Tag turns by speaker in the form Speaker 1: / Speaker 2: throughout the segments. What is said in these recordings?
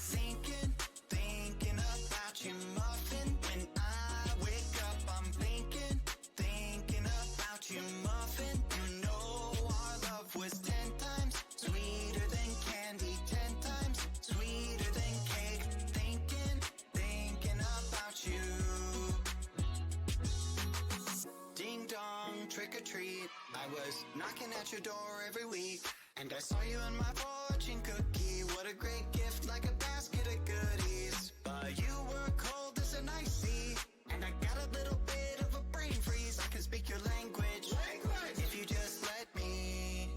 Speaker 1: thinking about you, muffin. When I wake up, I'm thinking about you, muffin. You know our love was 10 times sweeter than candy, 10 times sweeter than cake. Thinking about you. Ding dong, trick or treat. I was knocking at your door every week, and I saw you in my fortune cookie. What a great gift, like a basket of goodies. But you were cold as an ice sea, and I got a little bit of a brain freeze. I can speak your language. If you just let me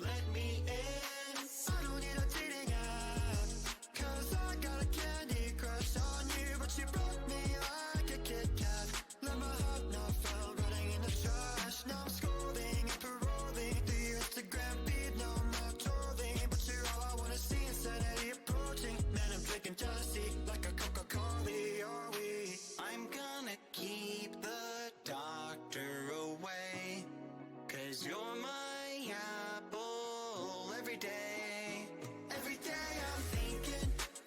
Speaker 1: in. I don't need a dating app, 'cause I got a candy crush on you. But you broke me like a Kit Kat. Let my heart not fall, running in the trash. Now I'm scrolling and paroling through your Instagram feed. No more trolling, but you're all I wanna see. Insanity approaching, man, I'm drinking jealousy like a Coca-Cola. Are we? I'm gonna keep the doctor away, 'cause you're my apple every day. Every day I'm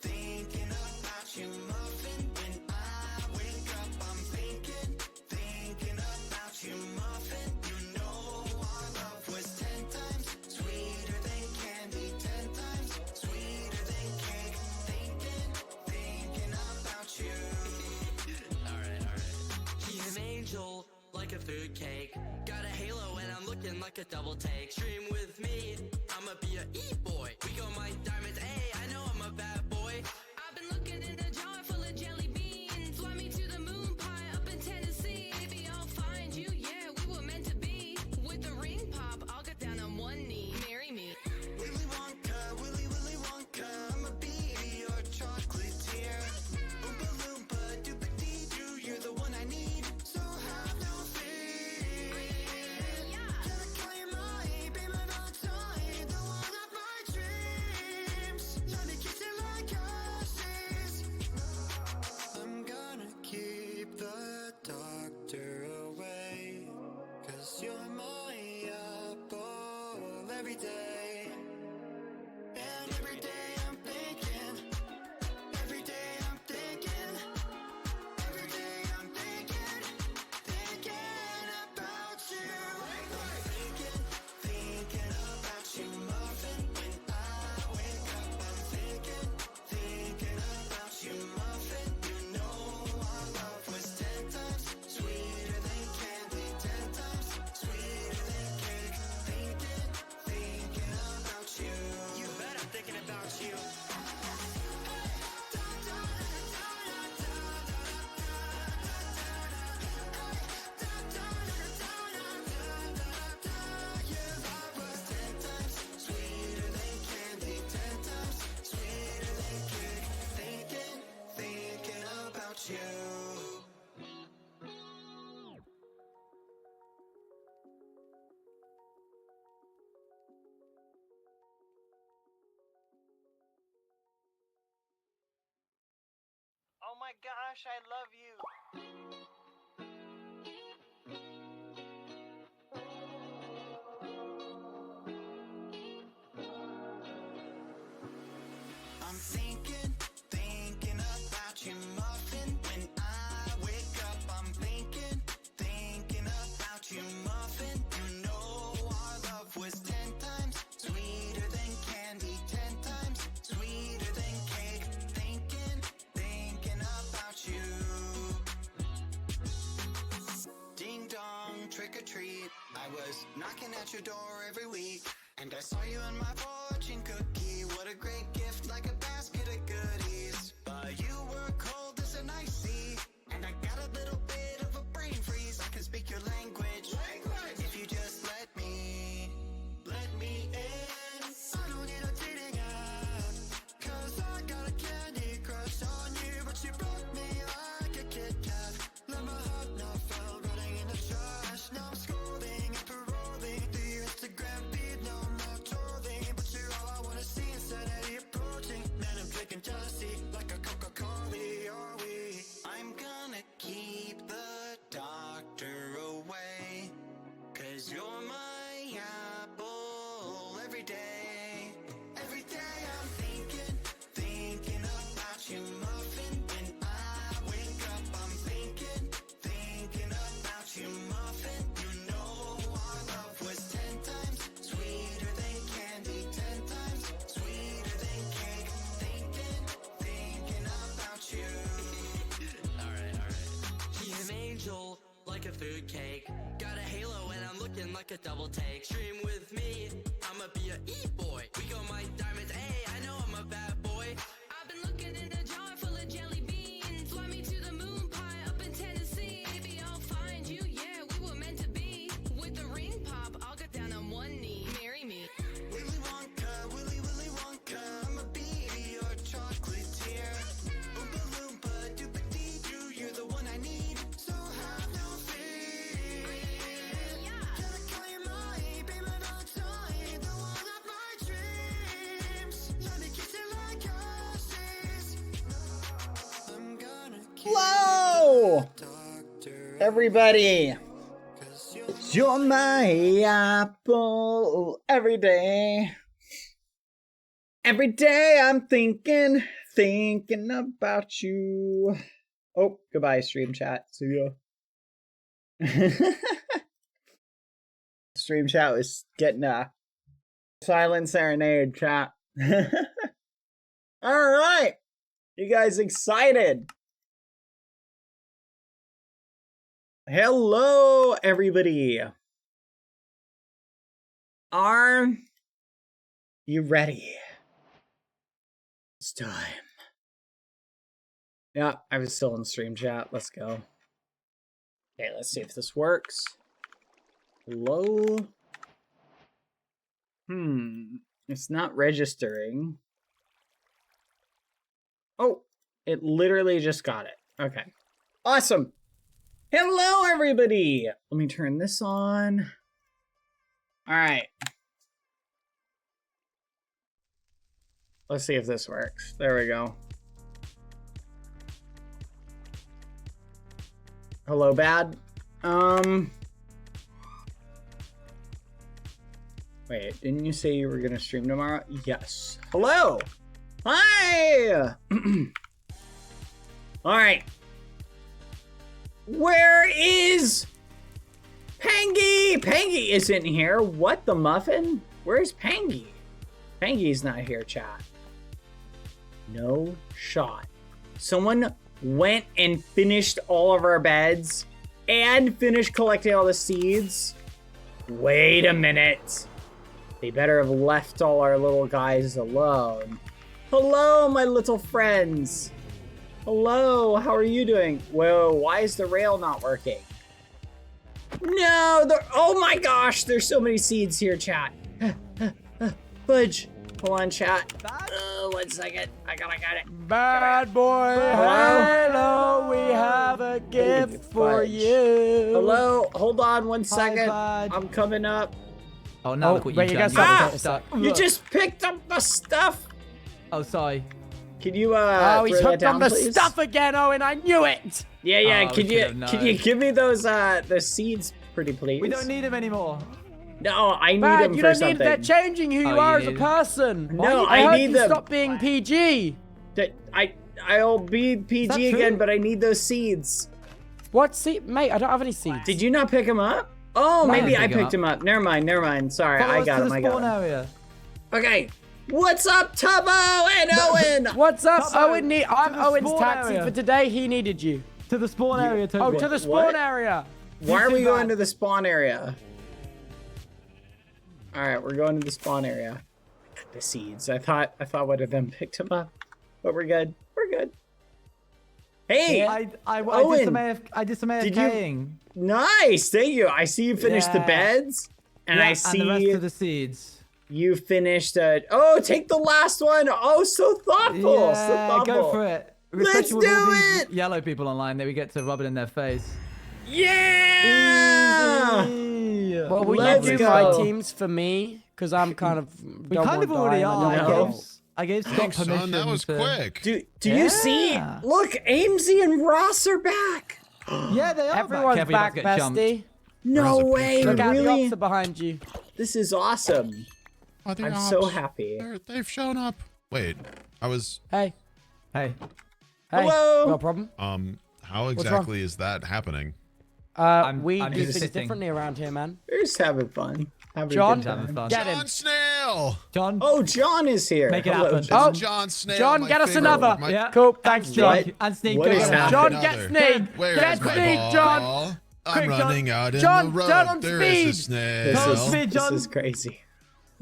Speaker 1: thinking about you, muffin. When I wake up, I'm thinking about you, muffin. You know our love was 10 times sweeter than candy, 10 times sweeter than cake. Thinking about you.
Speaker 2: Alright. He's an angel, like a food cake. Got a halo and I'm looking like a double take. Stream with me, I'ma be a e-boy. We gon' mine diamonds, hey, I know I'm a bad boy.
Speaker 3: I've been looking in a jar full of jelly beans. Fly me to the moon pie up in Tennessee. Maybe I'll find you, yeah, we were meant to be. With the ring pop, I'll get down on one knee. Marry me.
Speaker 1: Willy Wonka, Willy Wonka, I'ma be your chocolatier. Oompa Loompa, Doopa-Dee-Doo, you're the one I need, so have no fear. Can I call you mine, be my Valentine, the one of my dreams? Let me kiss you like ashes. I'm gonna keep the doctor away, 'cause you're my apple every day. And every day I'm thinking, every day I'm thinking, every day I'm thinking about you. Thinking about you, muffin. When I wake up, I'm thinking about you, muffin. You know our love was 10 times sweeter than candy, 10 times sweeter than cake. Thinking about you. You bet I'm thinking about you. Your love was 10 times sweeter than candy, 10 times sweeter than cake. Thinking about you.
Speaker 4: Oh my gosh, I love you.
Speaker 1: I'm thinking about you, muffin. When I wake up, I'm thinking about you, muffin. You know our love was 10 times sweeter than candy, 10 times sweeter than cake. Thinking about you. Ding dong, trick or treat. I was knocking at your door every week, and I saw you in my fortune cookie. What a great gift, like a basket of goodies. But you were cold as an ice sea, and I got a little bit of a brain freeze. I can speak your language. If you just let me in. I don't need a dating app, 'cause I got a candy crush on you. But you broke me like a Kit Kat. Let my heart not fall, running in the trash. Now I'm scrolling and paroling through your Instagram feed. No more trolling, but you're all I wanna see. Insanity approaching,
Speaker 2: like a food cake. Got a halo and I'm looking like a double take. Stream with me, I'ma be a e-boy. We go my diamonds, hey, I know I'm a bad boy.
Speaker 3: I've been looking in a jar full of jelly beans. Fly me to the moon pie up in Tennessee. Maybe I'll find you, yeah, we were meant to be. With the ring pop, I'll get down on one knee. Marry me.
Speaker 1: Willy Wonka, Willy Willy Wonka, I'ma be your chocolatier. Oompa Loompa, Doopa Dee Doo, you're the one I need, so have no fear. Gotta call you my, be my little toy, the one of my dreams. Let me kiss you like horses. I'm gonna kill
Speaker 5: Hello,
Speaker 1: doctor.
Speaker 5: everybody.
Speaker 1: 'Cause
Speaker 5: You're my apple every day. Every day I'm thinking about you. Oh, goodbye, stream chat. See ya. Stream chat was getting a silent serenade, chat. All right. You guys excited? Hello, everybody. Are you ready? It's time. Yeah, I was still in stream chat. Let's go. Okay, let's see if this works. Hello? It's not registering. Oh, it literally just got it. Okay. Awesome. Hello, everybody. Let me turn this on. All right. Let's see if this works. There we go. Hello, Bad. Wait, didn't you say you were gonna stream tomorrow? Yes. Hello. Hi. All right. Where is Pangy? Pangy isn't here. What the muffin? Where's Pangy? Pangy's not here, chat. No shot. Someone went and finished all of our beds and finished collecting all the seeds. Wait a minute. They better have left all our little guys alone. Hello, my little friends. Hello, how are you doing? Whoa, why is the rail not working? No, oh my gosh, there's so many seeds here, chat. Fudge, hold on, chat. 1 second, I gotta get it.
Speaker 6: Bad boy, hello, we have a gift for you.
Speaker 5: Hello, hold on 1 second.
Speaker 6: Bud.
Speaker 5: I'm coming up.
Speaker 6: Oh, now look what you've done.
Speaker 5: You just picked up the stuff.
Speaker 6: Oh, sorry.
Speaker 5: Can you
Speaker 6: Oh, he's
Speaker 5: throw that
Speaker 6: hooked
Speaker 5: down,
Speaker 6: on the
Speaker 5: please?
Speaker 6: stuff again, Owen. I knew it.
Speaker 5: Yeah.
Speaker 6: Oh,
Speaker 5: Can you give me those the seeds, pretty please?
Speaker 6: We don't need him anymore.
Speaker 5: No, I need
Speaker 6: Bad,
Speaker 5: them
Speaker 6: you
Speaker 5: for
Speaker 6: don't
Speaker 5: something.
Speaker 6: need. They're changing who you are as a
Speaker 5: do?
Speaker 6: person.
Speaker 5: No,
Speaker 6: I
Speaker 5: I
Speaker 6: heard
Speaker 5: need
Speaker 6: you
Speaker 5: them.
Speaker 6: Stop being PG.
Speaker 5: I'll be PG again, but I need those seeds.
Speaker 6: What seed, mate? I don't have any seeds.
Speaker 5: Did you not pick them up? Oh,
Speaker 6: No,
Speaker 5: maybe I
Speaker 6: pick 'em
Speaker 5: picked them up. Never mind. Sorry,
Speaker 6: Follow
Speaker 5: I
Speaker 6: us
Speaker 5: got
Speaker 6: to
Speaker 5: them.
Speaker 6: the
Speaker 5: I got
Speaker 6: spawn
Speaker 5: them.
Speaker 6: area.
Speaker 5: Okay, what's up, Tubbo and Owen?
Speaker 6: What's up,
Speaker 5: Tubbo,
Speaker 6: Owen? I'm
Speaker 5: to the
Speaker 6: Owen's
Speaker 5: spawn
Speaker 6: taxi
Speaker 5: area.
Speaker 6: for today. He needed you.
Speaker 7: To the spawn area, Toby.
Speaker 6: Oh, to the spawn area.
Speaker 5: Why are we going to the spawn area? All right, we're going to the spawn area. The seeds. I thought one of them picked them up, but we're good. We're good. Hey,
Speaker 7: I
Speaker 5: Owen,
Speaker 7: did some
Speaker 5: did you-
Speaker 7: AFKing.
Speaker 5: Nice, thank you. I see you finished the
Speaker 7: Yeah.
Speaker 5: beds, and I see
Speaker 7: and the rest of the seeds.
Speaker 5: you finished. Oh, take the last one. Oh, so thoughtful. so
Speaker 7: Yeah,
Speaker 5: thoughtful.
Speaker 7: go for it.
Speaker 5: Let's
Speaker 7: Especially with all
Speaker 5: do
Speaker 7: these
Speaker 5: it.
Speaker 7: Yellow people online, that we get to rub it in their face.
Speaker 5: Yeah.
Speaker 7: Easy.
Speaker 6: Well, will
Speaker 5: Let's
Speaker 6: you do
Speaker 5: go.
Speaker 6: my teams for me? Because I'm kind of.
Speaker 7: We kind of already are. I gave Scott
Speaker 8: Thanks,
Speaker 7: permission.
Speaker 8: son. That was
Speaker 7: to...
Speaker 8: quick.
Speaker 5: Do you see? Look, Amesy and Ross are back.
Speaker 7: Yeah, they are.
Speaker 6: Everyone's
Speaker 7: Careful, you
Speaker 6: back,
Speaker 7: might get jumped.
Speaker 6: bestie.
Speaker 5: No way,
Speaker 6: Look out, the
Speaker 5: really?
Speaker 6: ops are behind you.
Speaker 5: This is awesome.
Speaker 8: Oh, the
Speaker 5: I'm
Speaker 8: ops.
Speaker 5: so happy.
Speaker 8: They've shown up. Wait, I was.
Speaker 6: Hey.
Speaker 7: Hey.
Speaker 5: Hello.
Speaker 6: No problem.
Speaker 8: How
Speaker 6: wrong?
Speaker 8: exactly is that happening?
Speaker 6: We
Speaker 7: I'm
Speaker 6: do
Speaker 7: just
Speaker 6: things
Speaker 7: sitting.
Speaker 6: differently around here, man.
Speaker 5: We're just having fun. Having
Speaker 6: John,
Speaker 5: a good time.
Speaker 7: Having fun.
Speaker 6: get him.
Speaker 8: John Snail.
Speaker 7: John.
Speaker 5: Oh, John is here.
Speaker 7: Make it
Speaker 5: Hello,
Speaker 7: happen.
Speaker 5: John.
Speaker 6: Oh,
Speaker 8: John Snail.
Speaker 6: John,
Speaker 8: my
Speaker 6: get us
Speaker 8: favorite.
Speaker 6: another.
Speaker 8: My-
Speaker 7: Yeah.
Speaker 6: Cool, thanks, John.
Speaker 5: What?
Speaker 7: And Sneak.
Speaker 5: What
Speaker 7: go
Speaker 5: is
Speaker 7: for it.
Speaker 5: happening?
Speaker 6: John,
Speaker 8: Another.
Speaker 6: get Sneak.
Speaker 8: Where
Speaker 6: Get
Speaker 8: is my
Speaker 6: Sneak,
Speaker 8: ball?
Speaker 6: John.
Speaker 8: I'm running out in
Speaker 6: John,
Speaker 8: the road.
Speaker 6: turn on
Speaker 8: There
Speaker 6: speed.
Speaker 8: is a snail.
Speaker 5: This is crazy.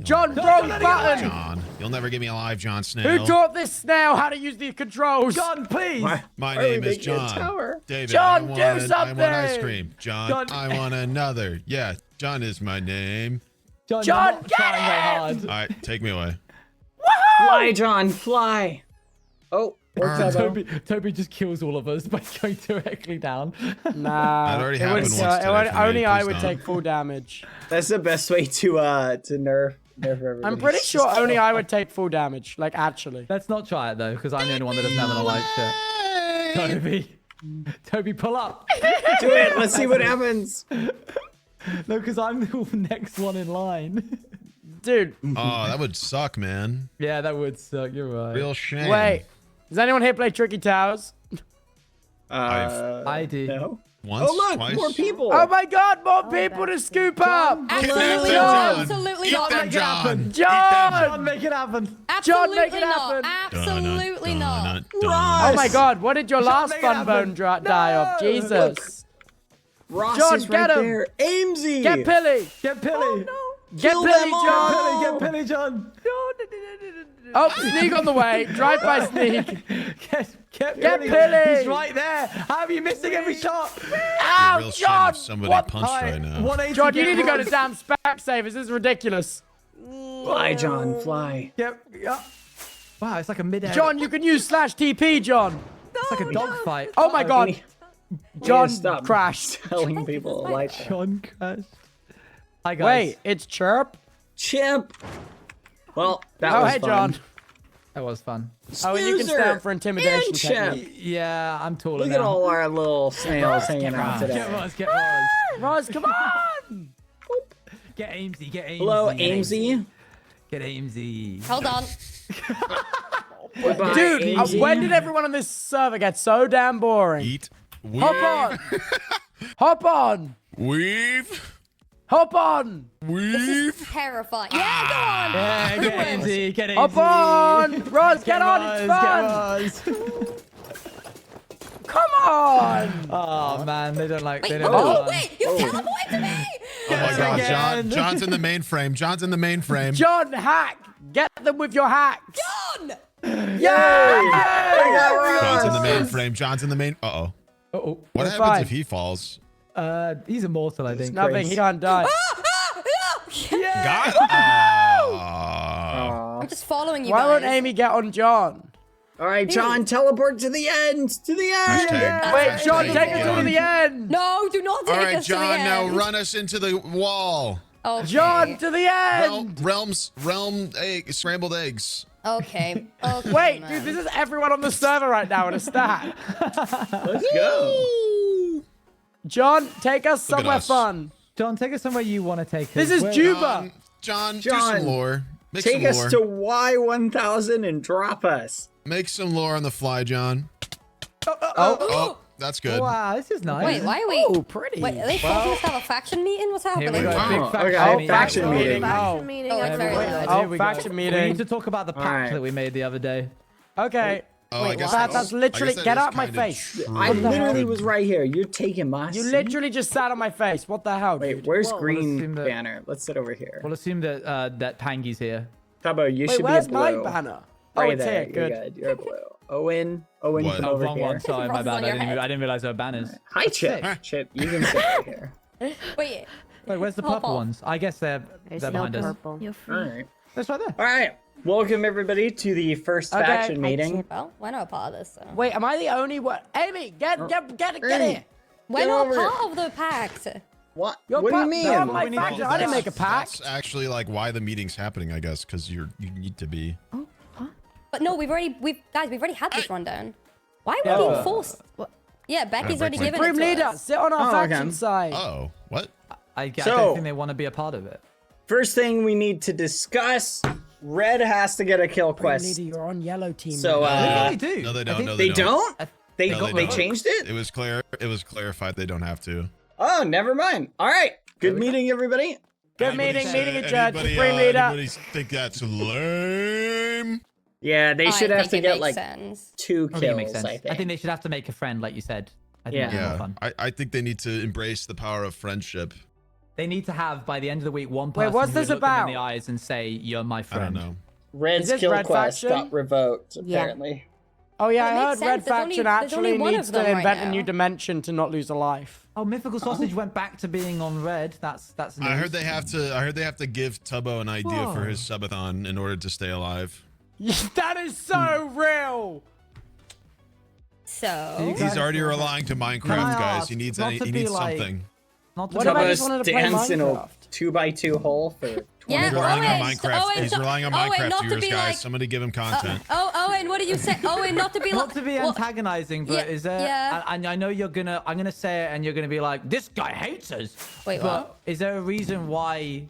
Speaker 6: John, wrong button.
Speaker 8: John, you'll never get me alive, John
Speaker 6: Who
Speaker 8: Snail.
Speaker 6: taught this snail how to use the controls?
Speaker 7: John, please.
Speaker 8: My
Speaker 5: Why are we
Speaker 8: name is
Speaker 5: making a
Speaker 8: John.
Speaker 5: tower?
Speaker 8: David,
Speaker 6: John,
Speaker 8: I
Speaker 6: do
Speaker 8: want ice
Speaker 6: something.
Speaker 8: cream. John,
Speaker 7: John.
Speaker 8: I want another. Yeah, John is my name.
Speaker 7: John,
Speaker 6: John,
Speaker 7: you're not
Speaker 6: get
Speaker 7: trying very
Speaker 6: him!
Speaker 7: hard.
Speaker 8: All right, take me away.
Speaker 5: Fly, John, fly. Oh,
Speaker 7: Toby just kills all of us by going directly down.
Speaker 6: Nah.
Speaker 8: That already happened once today for me,
Speaker 6: Only I
Speaker 8: please
Speaker 6: would
Speaker 8: don't.
Speaker 6: take full damage.
Speaker 5: that's the best way to nerf everybody.
Speaker 6: I'm pretty sure only I would take full damage. Like, actually.
Speaker 7: Let's not try it though, because I'm the only one that doesn't have an allocate. Toby, pull up.
Speaker 5: Do it. Let's see what happens.
Speaker 7: No, because I'm the next one in line.
Speaker 6: Dude,
Speaker 8: Oh, that would suck, man.
Speaker 7: Yeah, that would suck. You're right.
Speaker 8: Real shame.
Speaker 6: wait. Does anyone here play Tricky Towers?
Speaker 7: I do.
Speaker 5: No.
Speaker 8: Once,
Speaker 5: Oh look,
Speaker 8: twice.
Speaker 5: more people.
Speaker 6: Oh my god, more people to scoop up!
Speaker 3: Absolutely
Speaker 8: them,
Speaker 3: not.
Speaker 8: John.
Speaker 3: Absolutely
Speaker 8: Eat
Speaker 3: not.
Speaker 8: them, John.
Speaker 6: John!
Speaker 7: Make it happen.
Speaker 6: John, make
Speaker 3: Absolutely
Speaker 6: it
Speaker 3: not.
Speaker 6: happen.
Speaker 3: Absolutely not.
Speaker 6: Oh my god, what did your last
Speaker 7: make it
Speaker 6: fun
Speaker 7: happen.
Speaker 6: bone die of? Jesus.
Speaker 5: Ross
Speaker 6: John,
Speaker 5: is right
Speaker 6: get him.
Speaker 5: there. Amesy.
Speaker 6: Get Pilly!
Speaker 7: Get Pilly.
Speaker 6: Get
Speaker 5: Kill
Speaker 6: Pilly,
Speaker 5: them all.
Speaker 6: John!
Speaker 7: Get Pilly, John.
Speaker 6: Oh, Sneak on the way. Drive by Sneak.
Speaker 7: Get
Speaker 6: Pilly.
Speaker 7: He's right there. How are you missing every shot?
Speaker 6: Ow,
Speaker 8: Real shame
Speaker 6: John!
Speaker 8: if somebody
Speaker 6: What?
Speaker 8: punched right now.
Speaker 7: 180,
Speaker 6: John, you
Speaker 7: get
Speaker 6: need to go to
Speaker 7: Ross.
Speaker 6: damn Specsavers. This is ridiculous.
Speaker 5: Fly, John, fly.
Speaker 7: Yeah. Wow, it's like a mid-air.
Speaker 6: John, you can use /TP, John.
Speaker 7: It's like a dogfight.
Speaker 6: Oh my god.
Speaker 5: We
Speaker 6: John
Speaker 5: need to stop
Speaker 6: crashed.
Speaker 5: telling people like that.
Speaker 7: John crashed. Hi guys.
Speaker 6: Wait, it's Chirp?
Speaker 5: Chimp. Well, that
Speaker 6: Oh,
Speaker 5: was
Speaker 6: hey,
Speaker 5: fun.
Speaker 6: John.
Speaker 7: That was fun.
Speaker 6: Oh, and you can
Speaker 5: Snoozer
Speaker 6: stand for intimidation
Speaker 5: and Chimp.
Speaker 6: technique.
Speaker 7: Yeah, I'm taller
Speaker 5: Look
Speaker 7: now.
Speaker 5: at all our little snails hanging out
Speaker 7: Get
Speaker 5: today.
Speaker 7: Ross, get Ross.
Speaker 6: Roz, come on!
Speaker 7: Get Amesy, get Amesy.
Speaker 5: Hello,
Speaker 7: get
Speaker 5: Amesy.
Speaker 7: Get Amesy.
Speaker 3: Hold on.
Speaker 5: Goodbye,
Speaker 6: Dude,
Speaker 5: Amesy.
Speaker 6: when did everyone on this server get so damn boring?
Speaker 8: Eat. Weave.
Speaker 6: Hop on! Hop on!
Speaker 8: Weave.
Speaker 6: Hop on!
Speaker 8: Weave.
Speaker 3: Terrifying. Yeah, go on.
Speaker 7: Yeah, get Amesy, get Amesy.
Speaker 6: Hop on! Roz, get on, it's
Speaker 7: Ross,
Speaker 6: fun!
Speaker 7: get Ross.
Speaker 6: Come on!
Speaker 7: Oh man, they don't like.
Speaker 3: Wait,
Speaker 7: They don't
Speaker 3: oh,
Speaker 7: like
Speaker 3: wait, you teleported me.
Speaker 8: Oh my God, John.
Speaker 7: again.
Speaker 8: John's in the mainframe. John's in the mainframe.
Speaker 6: John, hack! Get them with your hacks!
Speaker 3: John.
Speaker 6: Yeah!
Speaker 8: John's in the mainframe. John's in the main. Uh-oh.
Speaker 7: Uh-oh.
Speaker 8: What
Speaker 6: We're
Speaker 8: happens
Speaker 6: fine.
Speaker 8: if he falls?
Speaker 7: He's immortal, I think.
Speaker 6: Nothing, he can't die.
Speaker 8: God.
Speaker 3: I'm just following you
Speaker 6: Why
Speaker 3: guys.
Speaker 6: won't Amy get on John?
Speaker 5: All right, John, teleport to the end. To the end.
Speaker 8: Hashtag.
Speaker 6: Wait, John,
Speaker 8: Hashtag
Speaker 6: take us
Speaker 8: John.
Speaker 6: to the end!
Speaker 3: No, do not take
Speaker 8: All right,
Speaker 3: us to the
Speaker 8: John. Now
Speaker 3: end.
Speaker 8: run us into the wall.
Speaker 3: Okay.
Speaker 6: John, to the end!
Speaker 8: Realm egg, scrambled eggs.
Speaker 3: Okay. Okay.
Speaker 6: Wait,
Speaker 3: man.
Speaker 6: dude, this is everyone on the server right now in a stack.
Speaker 5: Let's go.
Speaker 6: John, take us
Speaker 8: Look at
Speaker 6: somewhere
Speaker 8: us.
Speaker 6: fun.
Speaker 7: John, take us somewhere you want to take us.
Speaker 6: This is
Speaker 7: Where-
Speaker 6: Juba.
Speaker 8: John, do
Speaker 5: John,
Speaker 8: some lore. Make
Speaker 5: Take
Speaker 8: some
Speaker 5: us
Speaker 8: lore.
Speaker 5: to Y1000 and drop us.
Speaker 8: Make some lore on the fly, John.
Speaker 6: Oh,
Speaker 8: Oh, that's good.
Speaker 7: Wow, this is nice.
Speaker 3: Wait, why are we?
Speaker 6: oh, pretty.
Speaker 3: Wait, are they forcing us to have a faction meeting? What's
Speaker 7: Here
Speaker 3: happening?
Speaker 7: we go.
Speaker 5: Wow.
Speaker 7: Big
Speaker 5: Okay,
Speaker 7: faction
Speaker 5: oh, faction meeting.
Speaker 6: Oh,
Speaker 3: Oh, that's very
Speaker 7: Wait,
Speaker 3: good.
Speaker 6: Oh,
Speaker 7: here we go.
Speaker 6: faction
Speaker 7: We
Speaker 6: meeting.
Speaker 7: need to talk about the pact
Speaker 5: Alright.
Speaker 7: that we made the other day.
Speaker 6: okay.
Speaker 8: Oh, I
Speaker 3: Wait,
Speaker 8: guess
Speaker 3: what?
Speaker 6: That's
Speaker 8: I
Speaker 6: literally,
Speaker 8: guess that
Speaker 6: get
Speaker 8: is
Speaker 6: out my
Speaker 8: kinda
Speaker 6: face.
Speaker 8: true.
Speaker 5: I literally was right here. You're taking my
Speaker 6: You
Speaker 5: seat.
Speaker 6: literally just sat on my face. What the hell,
Speaker 5: Wait,
Speaker 6: dude?
Speaker 5: where's
Speaker 7: Well,
Speaker 5: green
Speaker 7: assume that-
Speaker 5: banner? Let's sit over here.
Speaker 7: We'll assume that that Pangy's here.
Speaker 5: Tubbo, you
Speaker 6: Wait,
Speaker 5: should
Speaker 6: where's
Speaker 5: be
Speaker 6: my
Speaker 5: blue.
Speaker 6: banner?
Speaker 5: Right
Speaker 6: Oh, it's
Speaker 5: there.
Speaker 6: here. Good.
Speaker 5: You're good. You're blue. Owen,
Speaker 8: What?
Speaker 5: come
Speaker 7: Oh,
Speaker 5: over
Speaker 7: wrong
Speaker 5: here.
Speaker 7: one. Sorry, my
Speaker 3: Ross is
Speaker 7: bad.
Speaker 3: on your head.
Speaker 7: I didn't realize there were banners.
Speaker 5: Hi, Chip.
Speaker 7: sick.
Speaker 5: Chip, you can sit right here.
Speaker 3: Wait.
Speaker 7: Wait, where's the
Speaker 3: Hop
Speaker 7: purple
Speaker 3: on.
Speaker 7: ones? I guess they're behind us.
Speaker 3: You're
Speaker 5: All right.
Speaker 7: That's right there.
Speaker 5: All right. Welcome everybody to the first
Speaker 6: Okay.
Speaker 5: faction meeting.
Speaker 3: Well, we're not a part of this. So.
Speaker 6: Wait, am I the only one? Amy, get
Speaker 5: Hey.
Speaker 6: here.
Speaker 3: We're
Speaker 5: Get
Speaker 3: not
Speaker 5: over
Speaker 3: part of the pact.
Speaker 5: What?
Speaker 6: You're
Speaker 5: What do you
Speaker 6: part-
Speaker 5: mean?
Speaker 6: you're on my
Speaker 7: We need to-
Speaker 6: faction. I didn't make a pact.
Speaker 8: That's actually like why the meeting's happening, I guess, because you need to be.
Speaker 3: But no, we've already had this rundown. Why are we being forced? What? Yeah, Becky's already given it
Speaker 6: Supreme
Speaker 3: to
Speaker 6: leader,
Speaker 3: us.
Speaker 6: sit on our
Speaker 5: Oh,
Speaker 6: faction
Speaker 5: okay.
Speaker 6: side.
Speaker 8: Oh, what?
Speaker 7: I
Speaker 5: So-
Speaker 7: don't think they want to be a part of it.
Speaker 5: First thing we need to discuss, Red has to get a kill
Speaker 6: Supreme
Speaker 5: quest.
Speaker 6: leader, you're on yellow team.
Speaker 5: So,
Speaker 6: leader.
Speaker 7: They do.
Speaker 8: No, they
Speaker 7: I
Speaker 8: don't.
Speaker 7: think
Speaker 8: No,
Speaker 5: They don't? They
Speaker 8: No,
Speaker 5: go, they
Speaker 8: don't.
Speaker 5: changed it?
Speaker 8: It was clear. It was clarified they don't have to.
Speaker 5: Oh, never mind. All right. Good meeting, everybody.
Speaker 6: Good meeting adjourned.
Speaker 8: Anybody,
Speaker 6: Supreme leader.
Speaker 8: Anybody think that's lame?
Speaker 5: Yeah, they should
Speaker 3: I
Speaker 5: have to
Speaker 3: think it
Speaker 5: get
Speaker 3: makes
Speaker 5: like
Speaker 3: sense.
Speaker 5: 2
Speaker 7: I think it
Speaker 5: kills,
Speaker 7: makes sense.
Speaker 5: I think.
Speaker 7: I think they should have to make a friend, like you said. I think that's more
Speaker 8: Yeah,
Speaker 7: fun.
Speaker 8: I think they need to embrace the power of friendship.
Speaker 7: They need to have, by the end of the week, one
Speaker 6: Wait,
Speaker 7: person
Speaker 6: what's
Speaker 7: who would
Speaker 6: this
Speaker 7: look them
Speaker 6: about?
Speaker 7: in the eyes and say, "You're my
Speaker 8: I
Speaker 7: friend."
Speaker 8: don't know.
Speaker 5: Red's
Speaker 6: Is this
Speaker 5: kill
Speaker 6: Red
Speaker 5: quest
Speaker 6: Faction?
Speaker 5: got revoked,
Speaker 9: Yeah.
Speaker 5: apparently.
Speaker 6: Oh yeah,
Speaker 3: Well, it
Speaker 6: I heard
Speaker 3: makes
Speaker 6: Red
Speaker 3: sense. There's only
Speaker 6: Faction
Speaker 3: one
Speaker 6: needs
Speaker 3: of them
Speaker 6: to
Speaker 3: right
Speaker 6: invent a
Speaker 3: now.
Speaker 6: new dimension to not lose a life.
Speaker 7: Oh, Mythical Sausage went back to being on red. That's news.
Speaker 8: I heard they have to give Tubbo an idea for his subathon in order to stay alive.
Speaker 6: That is so real.
Speaker 3: So
Speaker 8: He's already relying to Minecraft, guys. He needs something.
Speaker 7: Not to
Speaker 6: What
Speaker 7: be
Speaker 6: if I
Speaker 7: like-
Speaker 6: just wanted to play
Speaker 5: Stands in a
Speaker 6: Minecraft?
Speaker 5: 2x2 hole for 20
Speaker 3: Yeah,
Speaker 8: He's relying on
Speaker 3: Owen,
Speaker 8: Minecraft.
Speaker 3: Owen,
Speaker 8: He's
Speaker 3: so-
Speaker 8: relying on
Speaker 3: Owen,
Speaker 8: Minecraft
Speaker 3: not to
Speaker 8: viewers,
Speaker 3: be
Speaker 8: guys.
Speaker 3: like-
Speaker 8: Somebody give him content.
Speaker 3: Owen, what did you say? Owen, not to be
Speaker 7: Not
Speaker 3: like
Speaker 7: to be
Speaker 3: well,
Speaker 7: antagonizing, but
Speaker 3: yeah,
Speaker 7: is there?
Speaker 3: yeah.
Speaker 7: And I know I'm gonna say it, and you're gonna be like, "This guy hates us."
Speaker 3: Wait,
Speaker 7: but
Speaker 3: what?
Speaker 7: is there a reason why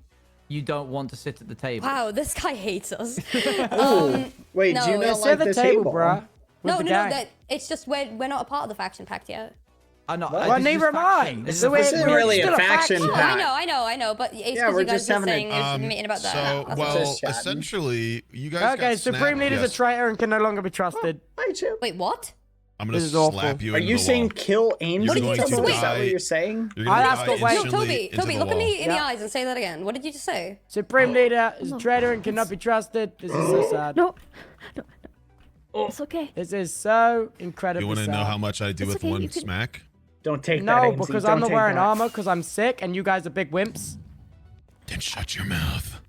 Speaker 7: you don't want to sit at the table?
Speaker 3: Wow, this guy hates us.
Speaker 5: Wait,
Speaker 3: no,
Speaker 5: do you
Speaker 3: no,
Speaker 5: not
Speaker 6: Sit
Speaker 5: like
Speaker 6: at the
Speaker 5: this
Speaker 6: table,
Speaker 5: table?
Speaker 6: bruh.
Speaker 3: No,
Speaker 6: with
Speaker 3: no,
Speaker 6: the
Speaker 3: no.
Speaker 6: gang.
Speaker 3: It's just we're not a part of the faction pact yet.
Speaker 7: I know.
Speaker 5: Well,
Speaker 7: this is
Speaker 6: neither
Speaker 7: just
Speaker 6: am I.
Speaker 7: faction.
Speaker 6: It's
Speaker 7: This
Speaker 6: the
Speaker 7: is
Speaker 6: way
Speaker 5: This
Speaker 6: it
Speaker 5: isn't really a
Speaker 6: still a
Speaker 5: faction
Speaker 6: faction.
Speaker 5: pact.
Speaker 3: I know, but it's
Speaker 5: Yeah,
Speaker 3: because
Speaker 5: we're
Speaker 3: you guys
Speaker 5: just
Speaker 3: were
Speaker 5: having a-
Speaker 3: saying meeting about that.
Speaker 8: So,
Speaker 3: That's
Speaker 8: well,
Speaker 5: just chatting.
Speaker 8: essentially, you guys
Speaker 6: Okay,
Speaker 8: got
Speaker 6: Supreme
Speaker 8: snapped.
Speaker 6: Leader's
Speaker 8: Yes.
Speaker 6: a traitor and can no longer be trusted.
Speaker 5: Hi, Chip.
Speaker 3: Wait, what?
Speaker 8: I'm gonna
Speaker 6: This is awful.
Speaker 8: slap you
Speaker 5: Are
Speaker 8: into
Speaker 5: you
Speaker 8: the
Speaker 5: saying
Speaker 8: wall.
Speaker 5: kill Angel?
Speaker 8: You're going to
Speaker 5: Is that what
Speaker 8: die.
Speaker 5: you're saying?
Speaker 8: You're gonna
Speaker 6: I asked
Speaker 8: die
Speaker 6: what way-
Speaker 3: No,
Speaker 8: instantly into
Speaker 3: Toby,
Speaker 8: the
Speaker 3: look
Speaker 8: wall.
Speaker 3: me in the
Speaker 6: Yeah.
Speaker 3: eyes and say that again. What did you just say?
Speaker 6: Supreme Leader is a traitor and cannot be trusted. This is so sad.
Speaker 9: No. It's okay.
Speaker 6: This is so incredibly
Speaker 8: You want to
Speaker 6: sad.
Speaker 8: know how much I do
Speaker 9: It's
Speaker 8: with
Speaker 9: okay,
Speaker 8: one
Speaker 9: you can-
Speaker 8: smack?
Speaker 5: Don't take that,
Speaker 6: No,
Speaker 5: Ainsley.
Speaker 6: because
Speaker 5: Don't
Speaker 6: I'm not
Speaker 5: take
Speaker 6: wearing
Speaker 5: that.
Speaker 6: armor because I'm sick and you guys are big wimps.
Speaker 8: Then shut your mouth.